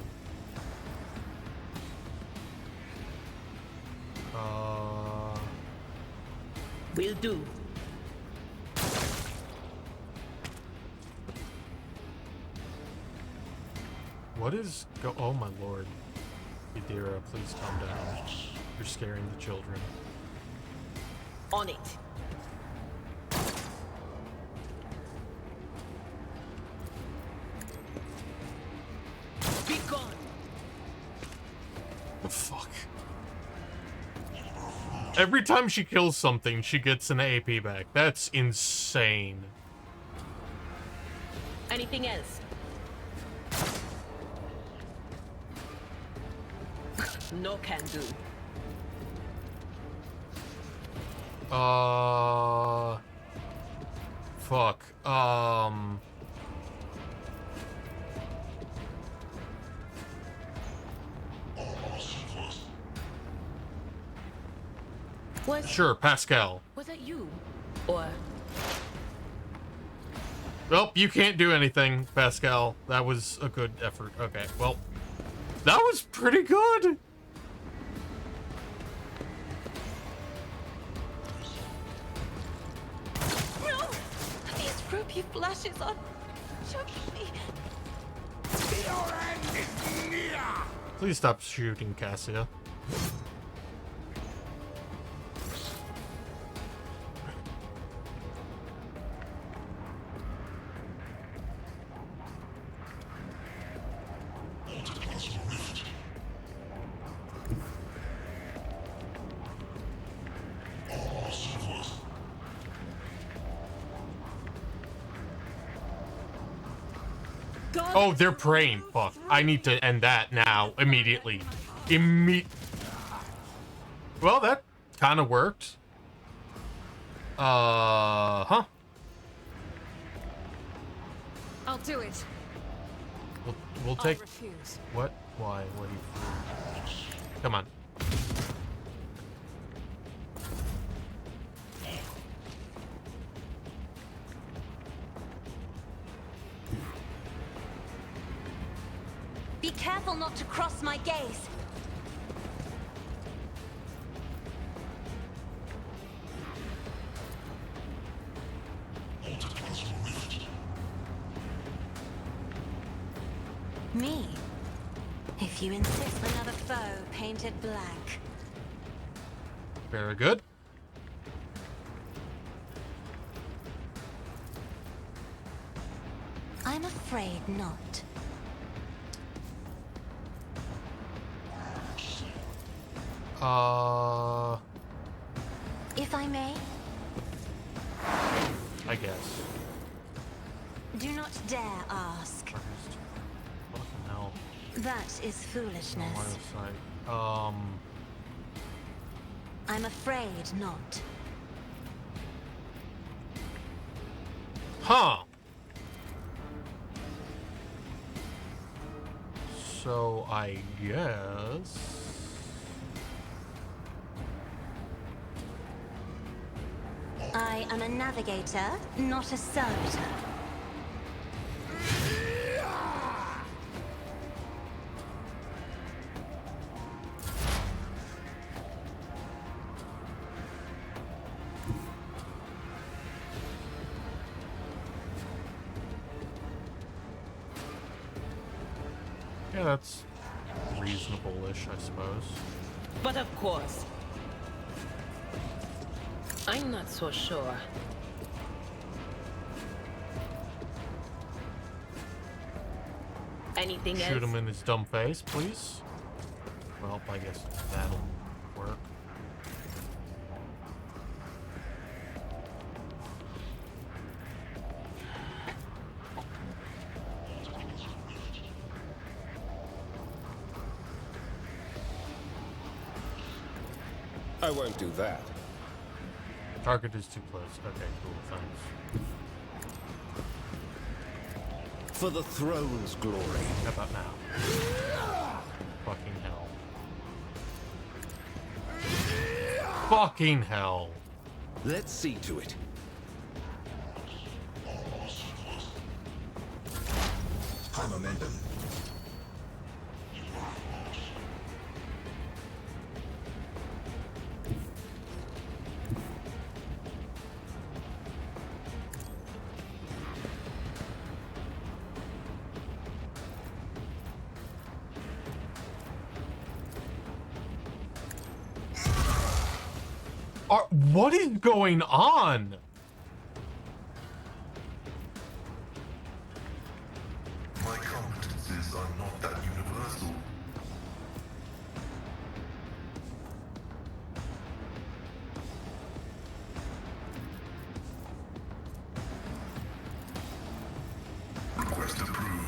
will do. What is oh my lord. Idira, please calm down. You're scaring the children. On it. Be gone. The fuck? Every time she kills something, she gets an AP back. That's insane. Anything else? No can do. Fuck. Sure, Pascal. Was it you? Or... Well, you can't do anything, Pascal. That was a good effort. Okay, well, that was pretty good. No! These ruby flashes are choking me. Your end is near! Please stop shooting, Cassia. Oh, they're praying. Fuck. I need to end that now. Immediately. Well, that kind of worked. Huh? I'll do it. We'll take... I'll refuse. What? Why? What do you... Come on. Be careful not to cross my gaze. Me? If you insist, another foe painted black. Very good. I'm afraid not. If I may? I guess. Do not dare ask. Fucking hell. That is foolishness. Line of sight. I'm afraid not. Huh. So I guess... I am a navigator, not a servitor. Yeah, that's reasonable-ish, I suppose. But of course. I'm not so sure. Anything else? Shoot him in his dumb face, please. Well, I guess that'll work. I won't do that. Target is too close. Okay, cool, thanks. For the throne's glory. How about now? Fucking hell. Fucking hell. Let's see to it. High momentum. What is going on? My competences are not that universal. Request approved.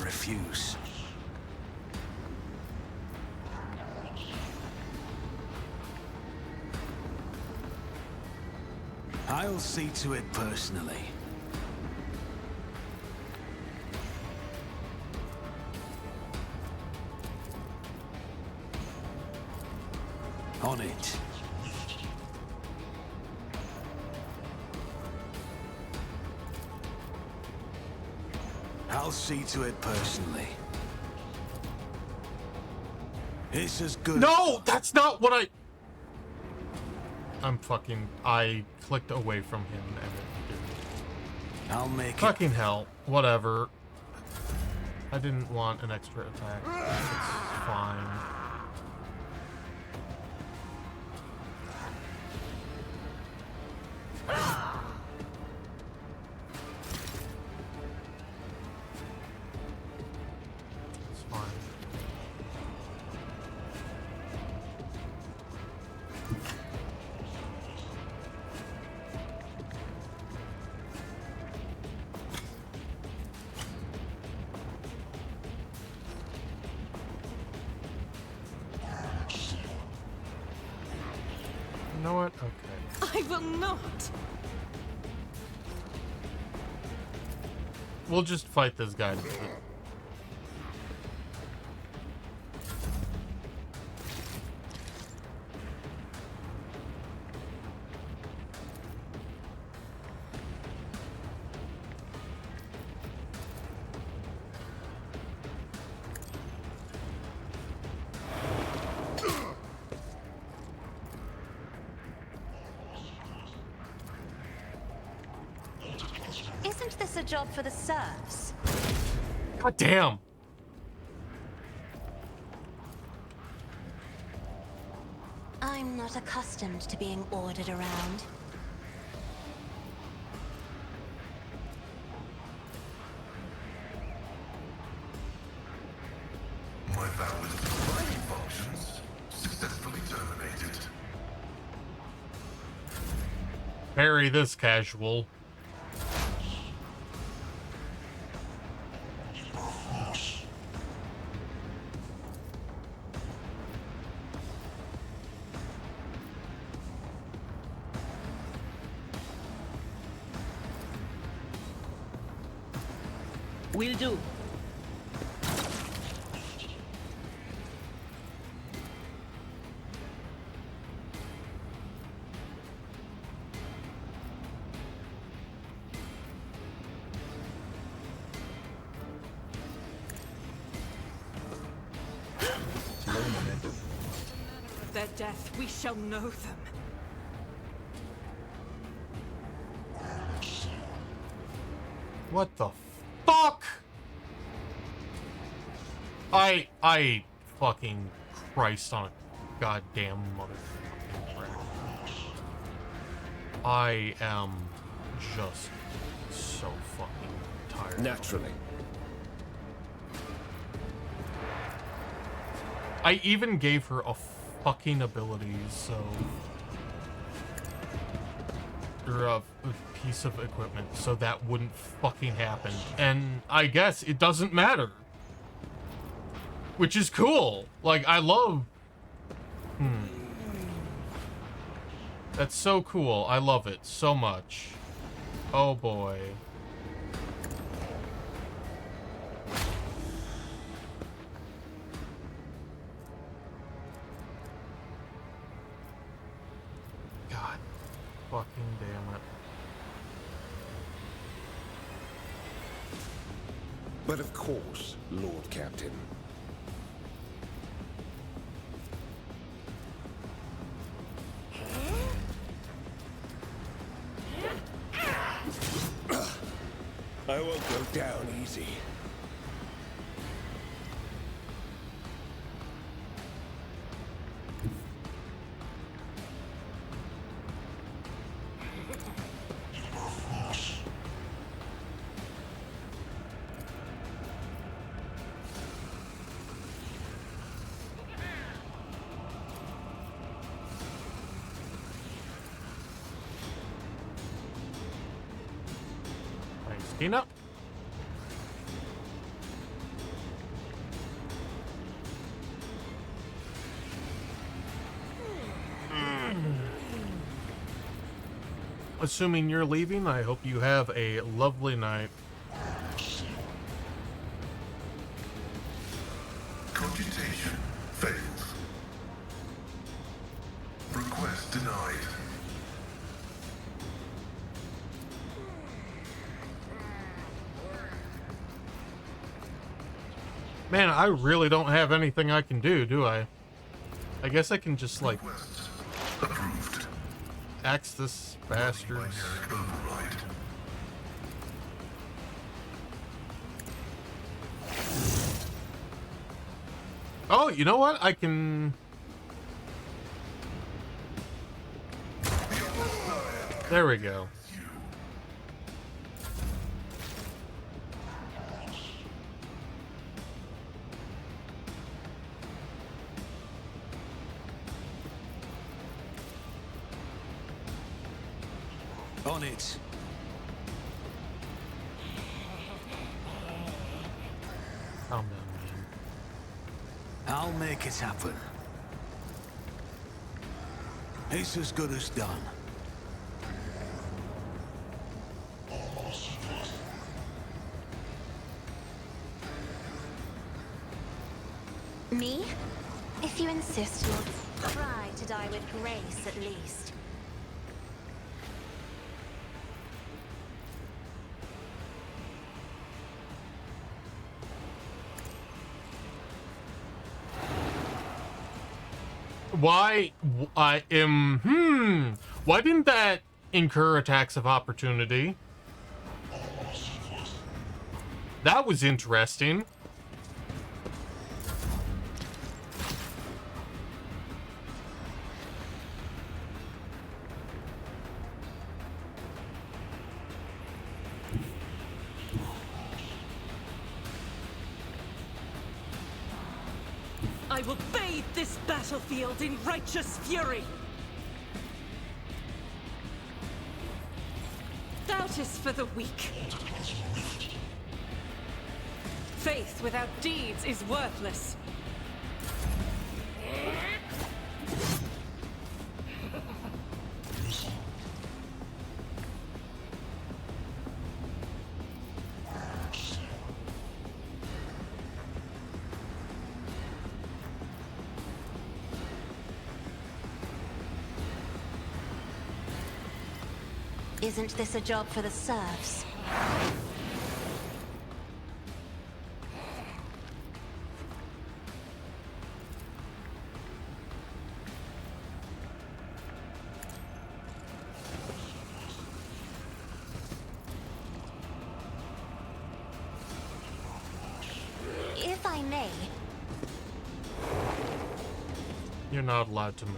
refuse. I'll see to it personally. On it. I'll see to it personally. It's as good. No, that's not what I clicked away from him and it didn't. I'll make fucking hell. Whatever. I didn't want an extra attack. It's fine. It's fine. You know what? Okay. I will not. We'll just fight this guy. Isn't this a job for the serfs? God damn. I'm not accustomed to being ordered around. My valid providing functions successfully terminated. Parry this, casual. Will do. Of their death, we shall know them. What the fuck? I fucking Christ on a goddamn motherfucking crap. I am just so fucking tired. Naturally. I even gave her a fucking ability, so... or a piece of equipment, so that wouldn't fucking happen. And I guess it doesn't matter. Which is cool. Like, I love... That's so cool. I love it so much. Oh boy. God fucking damn it. But of course, Lord Captain. I won't go down easy. Thanks, Tina. assuming you're leaving, I hope you have a lovely night. Cogitation fails. Request denied. Man, I really don't have anything I can do I? I guess I can just, like, approved. Axe this bastard. Oh, you know what? I can... There we go. On it. Calm down, man. I'll make it happen. It's as good as done. Me? If you insist, Lord, try to die with grace at least. Why why didn't that incur attacks of opportunity? That was interesting. I will bathe this battlefield in righteous fury. Doubt is for the weak. Faith without deeds is worthless. Isn't this a job for the serfs? If I may. You're not allowed to move.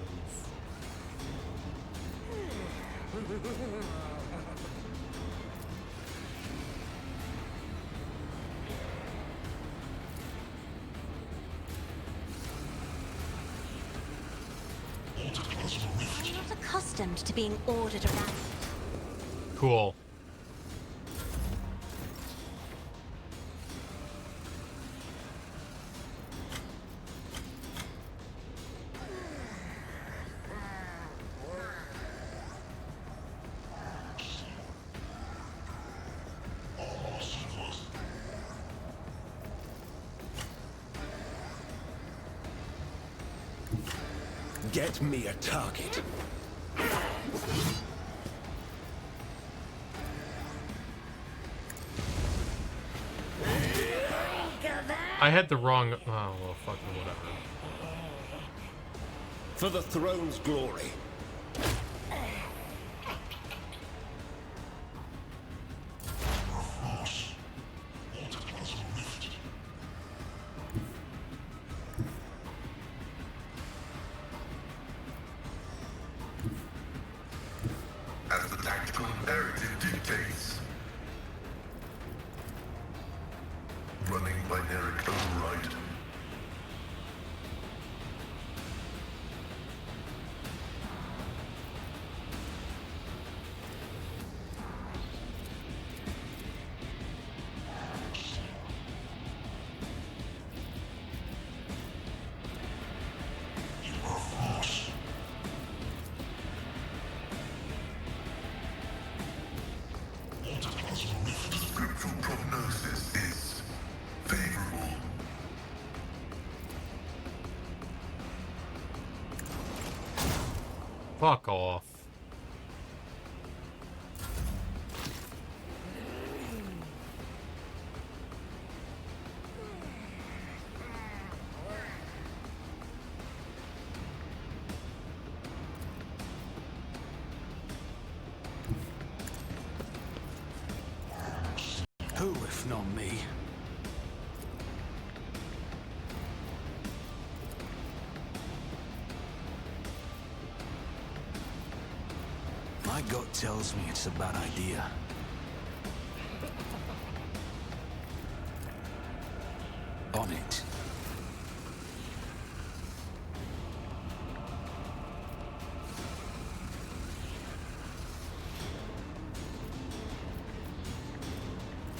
I'm not accustomed to being ordered around. Cool. Get me a target. I had the wrong... Oh, well, fucking whatever. For the throne's glory. As the tactical imperative dictates. Running binaric override. Fuck off. Who, if not me? My gut tells me it's a bad idea. On it.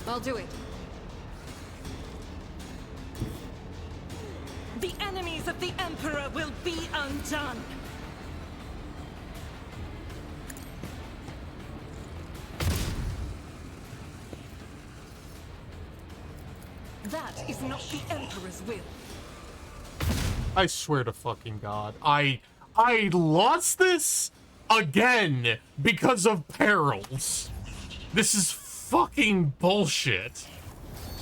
I'll do it. The enemies of the Emperor will be undone. That is not the Emperor's will. I swear to fucking God. I lost this again because of perils. This is fucking bullshit.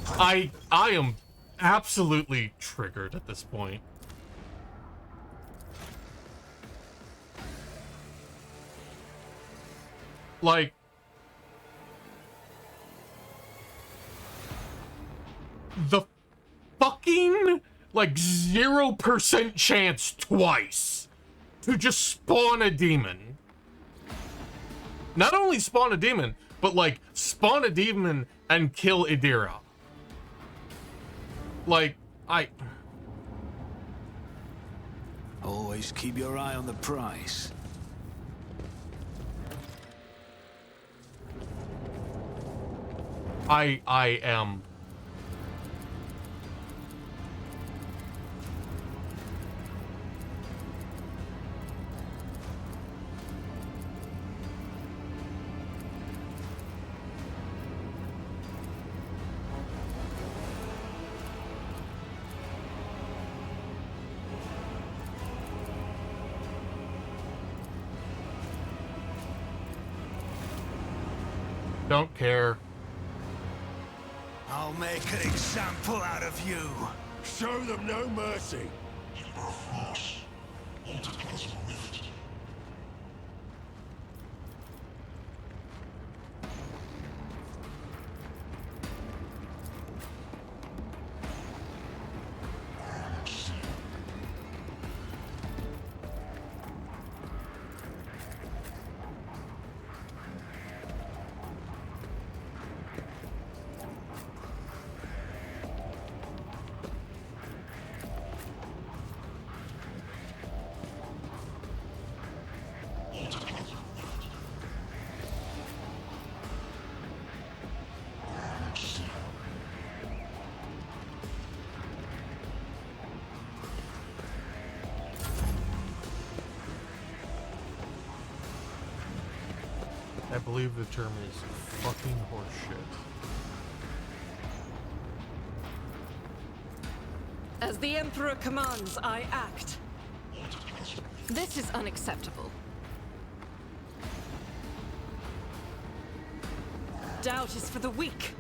I am absolutely triggered at this point. Like, the fucking, like, 0% chance twice to just spawn a demon. Not only spawn a demon, but, like, spawn a demon and kill Idira. Like, Always keep your eye on the prize. I am... Don't care. I'll make an example out of you. Show them no mercy. I believe the term is fucking horseshit. As the Emperor commands, I act. This is unacceptable. Doubt is for the weak.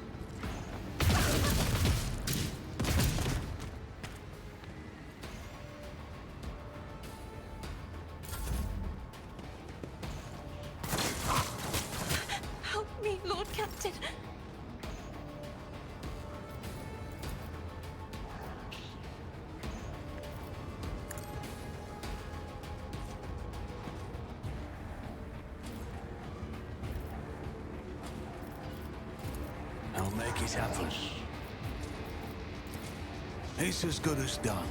Help me, Lord Captain. I'll make it happen. It's as good as done.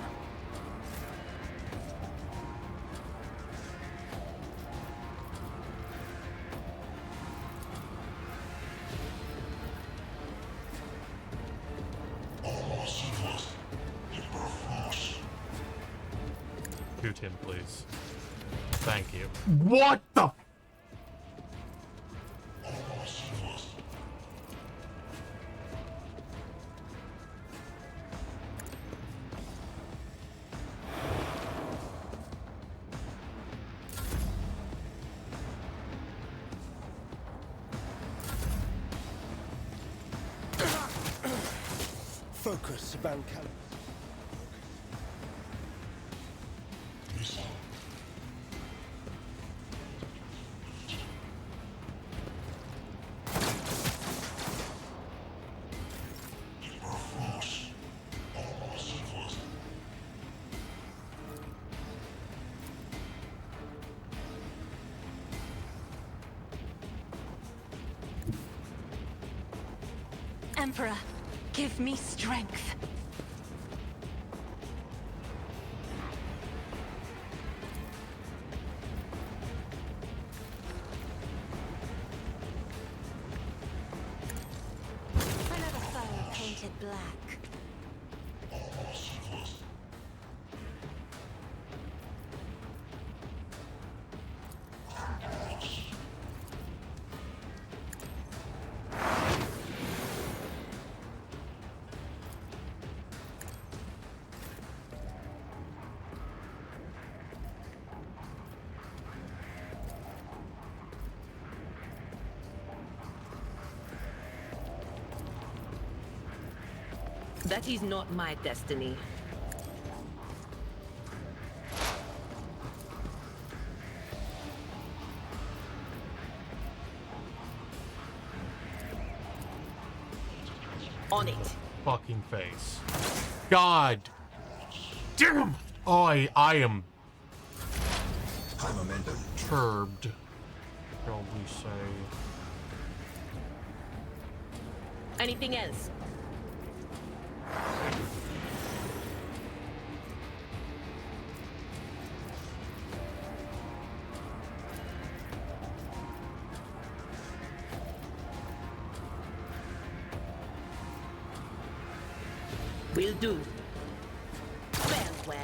Shoot him, please. Thank you. What the? Focus, Van Cal. Emperor, give me strength. Another foe painted black. That is not my destiny. On it. Fucking face. God damn! Oh, I am perturbed, shall we say. Anything else? Will do. Farewell.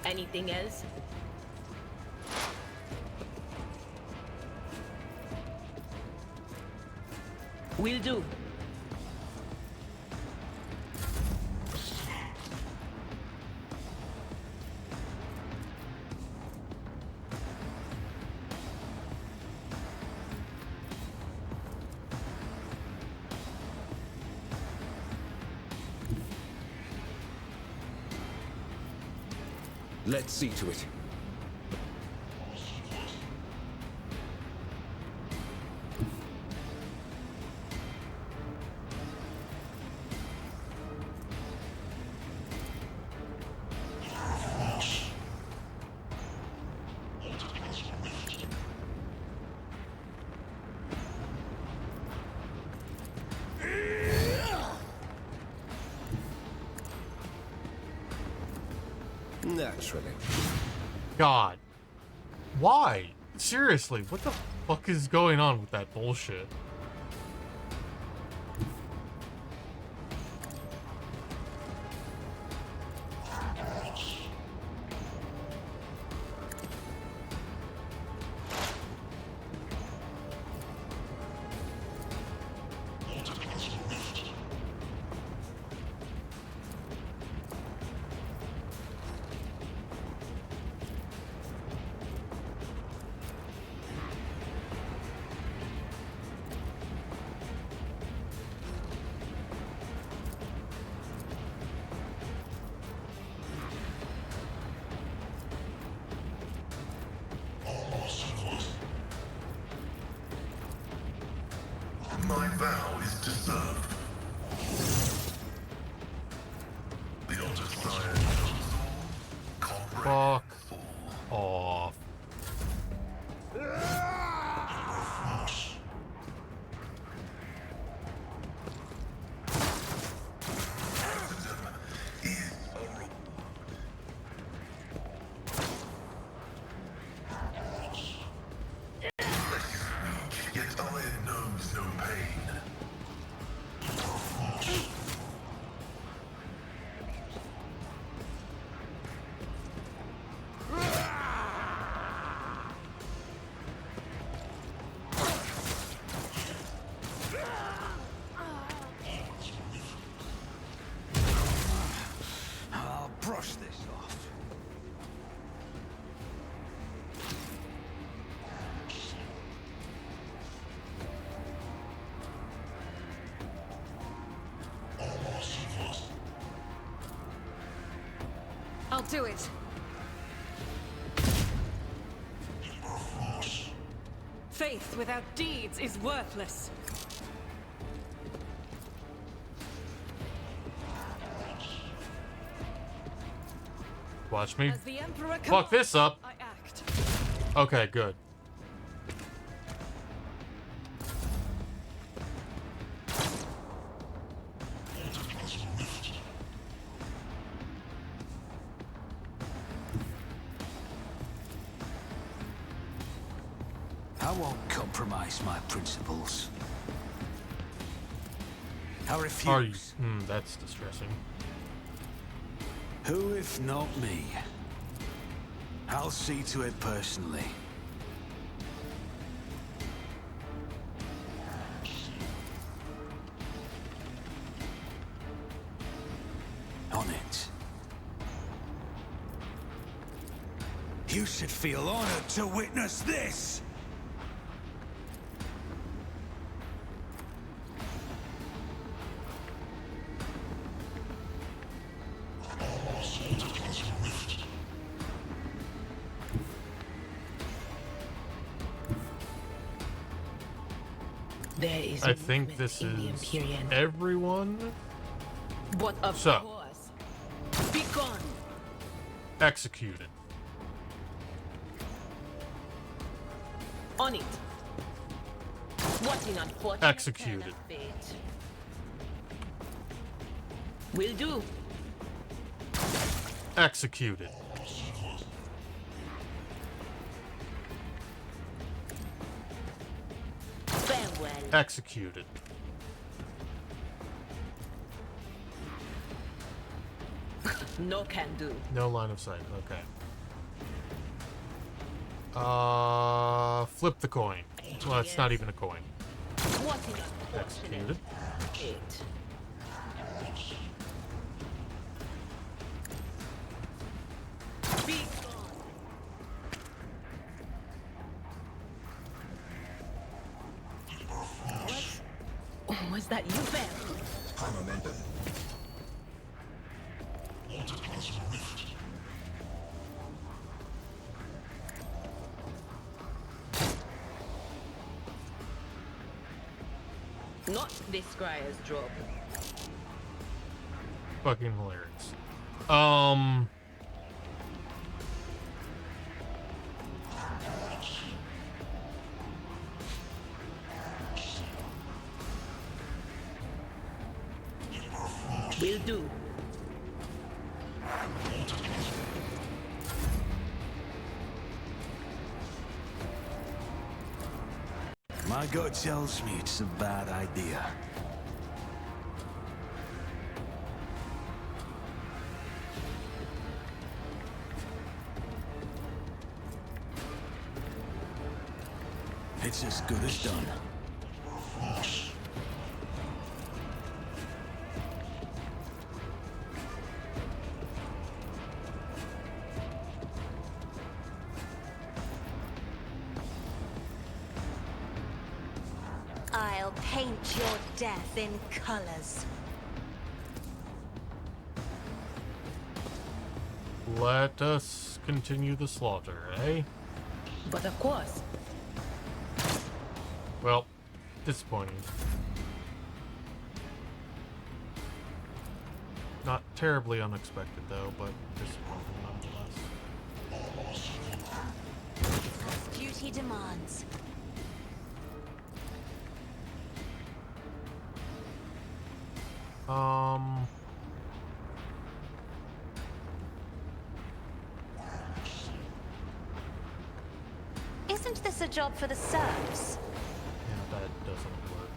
Anything else? Will do. Let's see to it. Naturally. God. Why? Seriously, what the fuck is going on with that bullshit? My vow is to serve. The Otter Sire Fuck off. Yet iron knows no pain. do it. Faith without deeds is worthless. Watch me As the Emperor fuck this up. I act. Okay, good. I won't compromise my principles. I refuse. That's distressing. Who if not me? I'll see to it personally. On it. You should feel honored to witness this! There is I think this is everyone. But of So. course. Be gone. Executed. On it. What an unfortunate Executed. turn of fate. Will do. Executed. Farewell. Executed. No can do. No line of sight. Okay. Flip the coin. Well, it's not even a coin. What an Executed. fate. Be gone. Was that you, Bam? I'm a member. Not this Scryer's job. Fucking hilarious. Will do. My gut tells me it's a bad idea. It's as good as done. I'll paint your death in colors. Let us continue the slaughter, eh? But of course. Well, disappointing. Not terribly unexpected, though, but disappointing nonetheless. Duty demands. Isn't this a job for the serfs? Yeah, that doesn't work.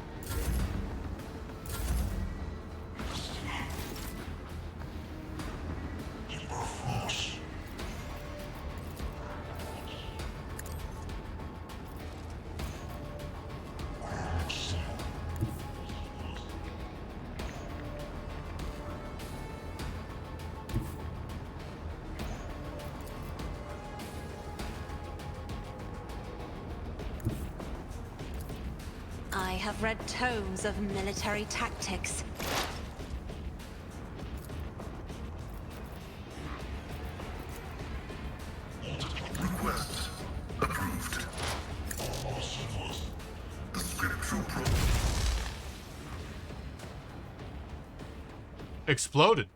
I have read tomes of military tactics. exploded.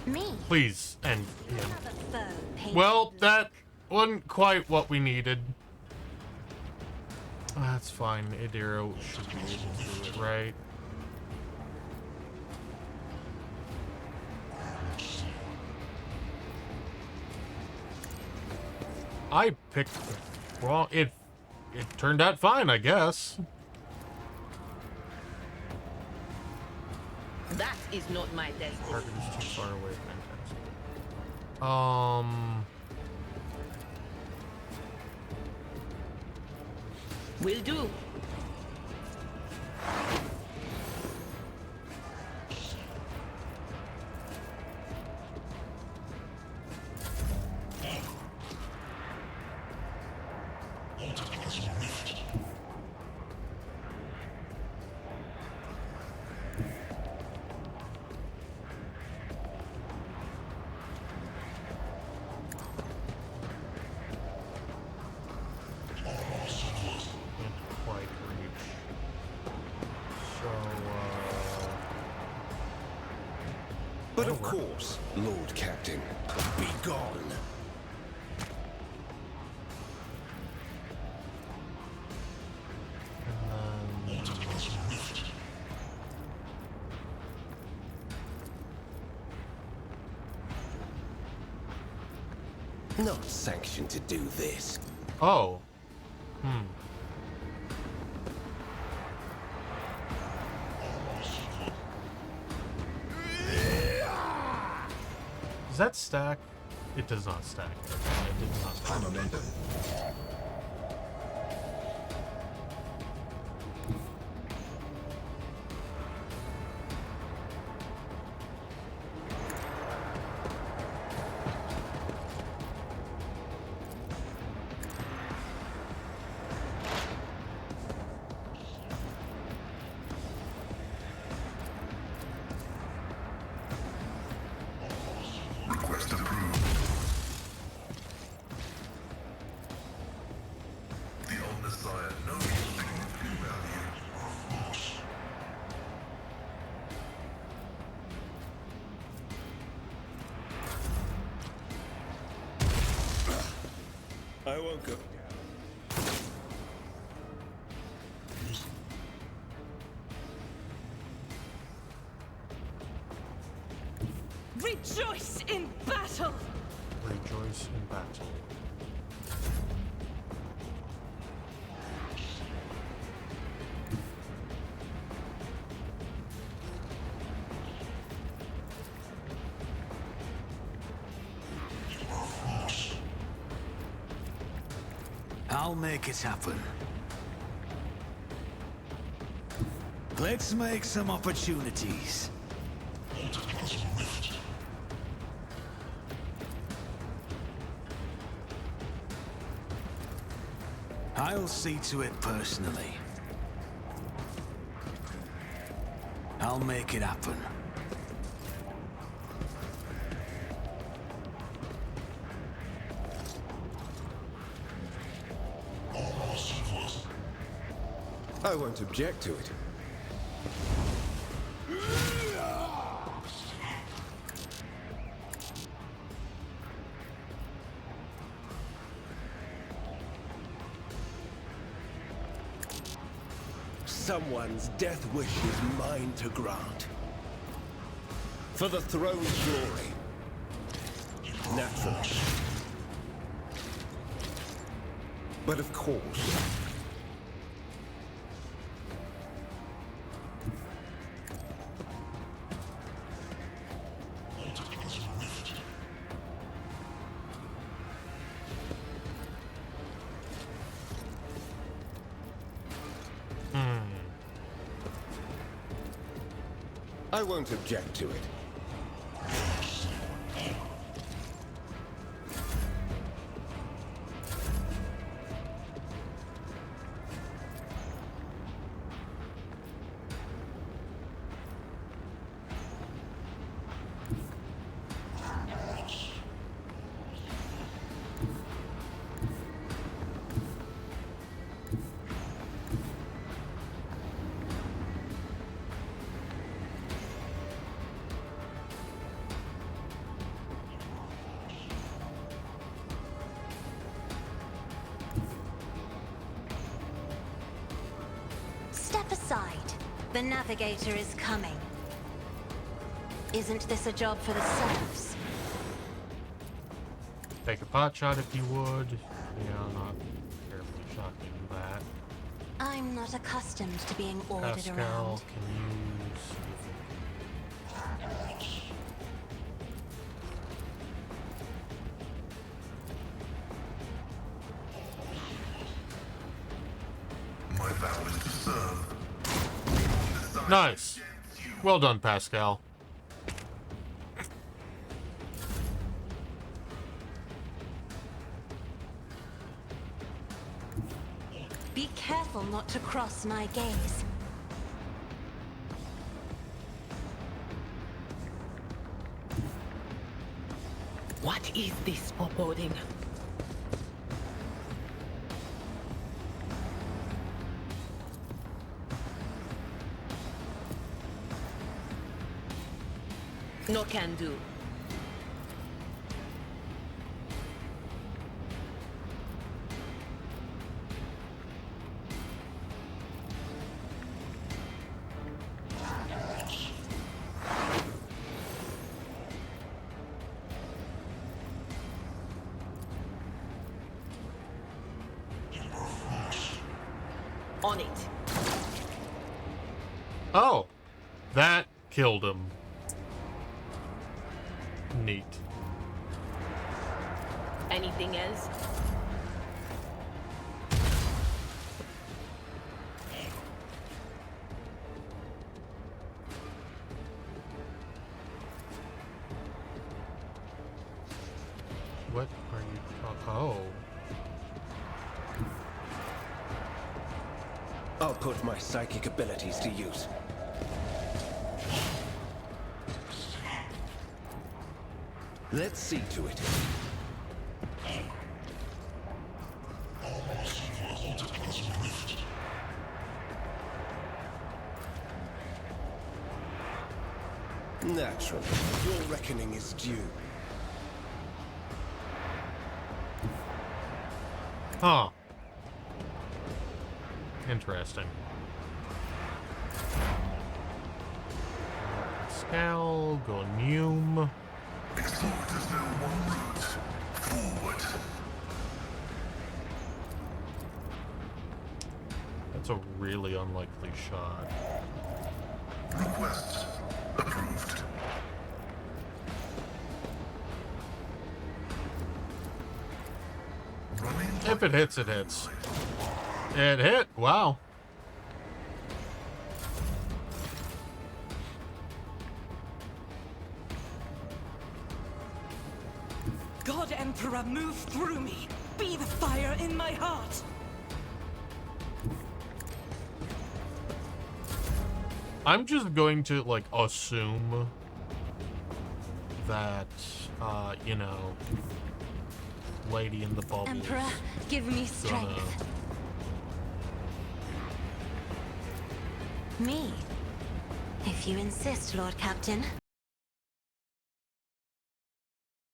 Me? Please, and Another foe painted well, that wasn't quite what we needed. That's fine. Idiro should be able to do it, right? I picked the wrong. It turned out fine, I guess. That is not my destiny. Target is too far away. Fantastic. Will do. Quite reach. So, But of course, Lord Captain, be gone. Not sanctioned to do this. oh. Does that stack? It does not stack. It did not stack. Momentum. Request approved. The old Messiah knows significant value. I won't go. Rejoice in battle! Rejoice in battle. I'll make it happen. Let's make some opportunities. I'll see to it personally. I'll make it happen. I won't object to it. Someone's death wish is mine to grant. For the throne's glory. Naturally. But of course, I won't object to it. Step aside. The navigator is coming. Isn't this a job for the serfs? Take a pot shot if you would. Yeah, not terribly shocking that. I'm not accustomed to being ordered Pascal around. can use. My vow is to serve. Nice. Well done, Pascal. Be careful not to cross my gaze. What is this foreboding? No can do. On it. Oh, that killed him. Neat. Anything else? What are you talking? Oh. I'll put my psychic abilities to use. Let's see to it. Naturally, your reckoning is due. Huh. Interesting. Pascal, Gonium. Explorers know one route. Forward. That's a really unlikely shot. Request approved. Running. If it hits, it hits. It hit. Wow. God Emperor, move through me. Be the fire in my heart. I'm just going to, like, assume that, you know, Lady in the Bubble. Emperor, give me strength. Me? If you insist, Lord Captain.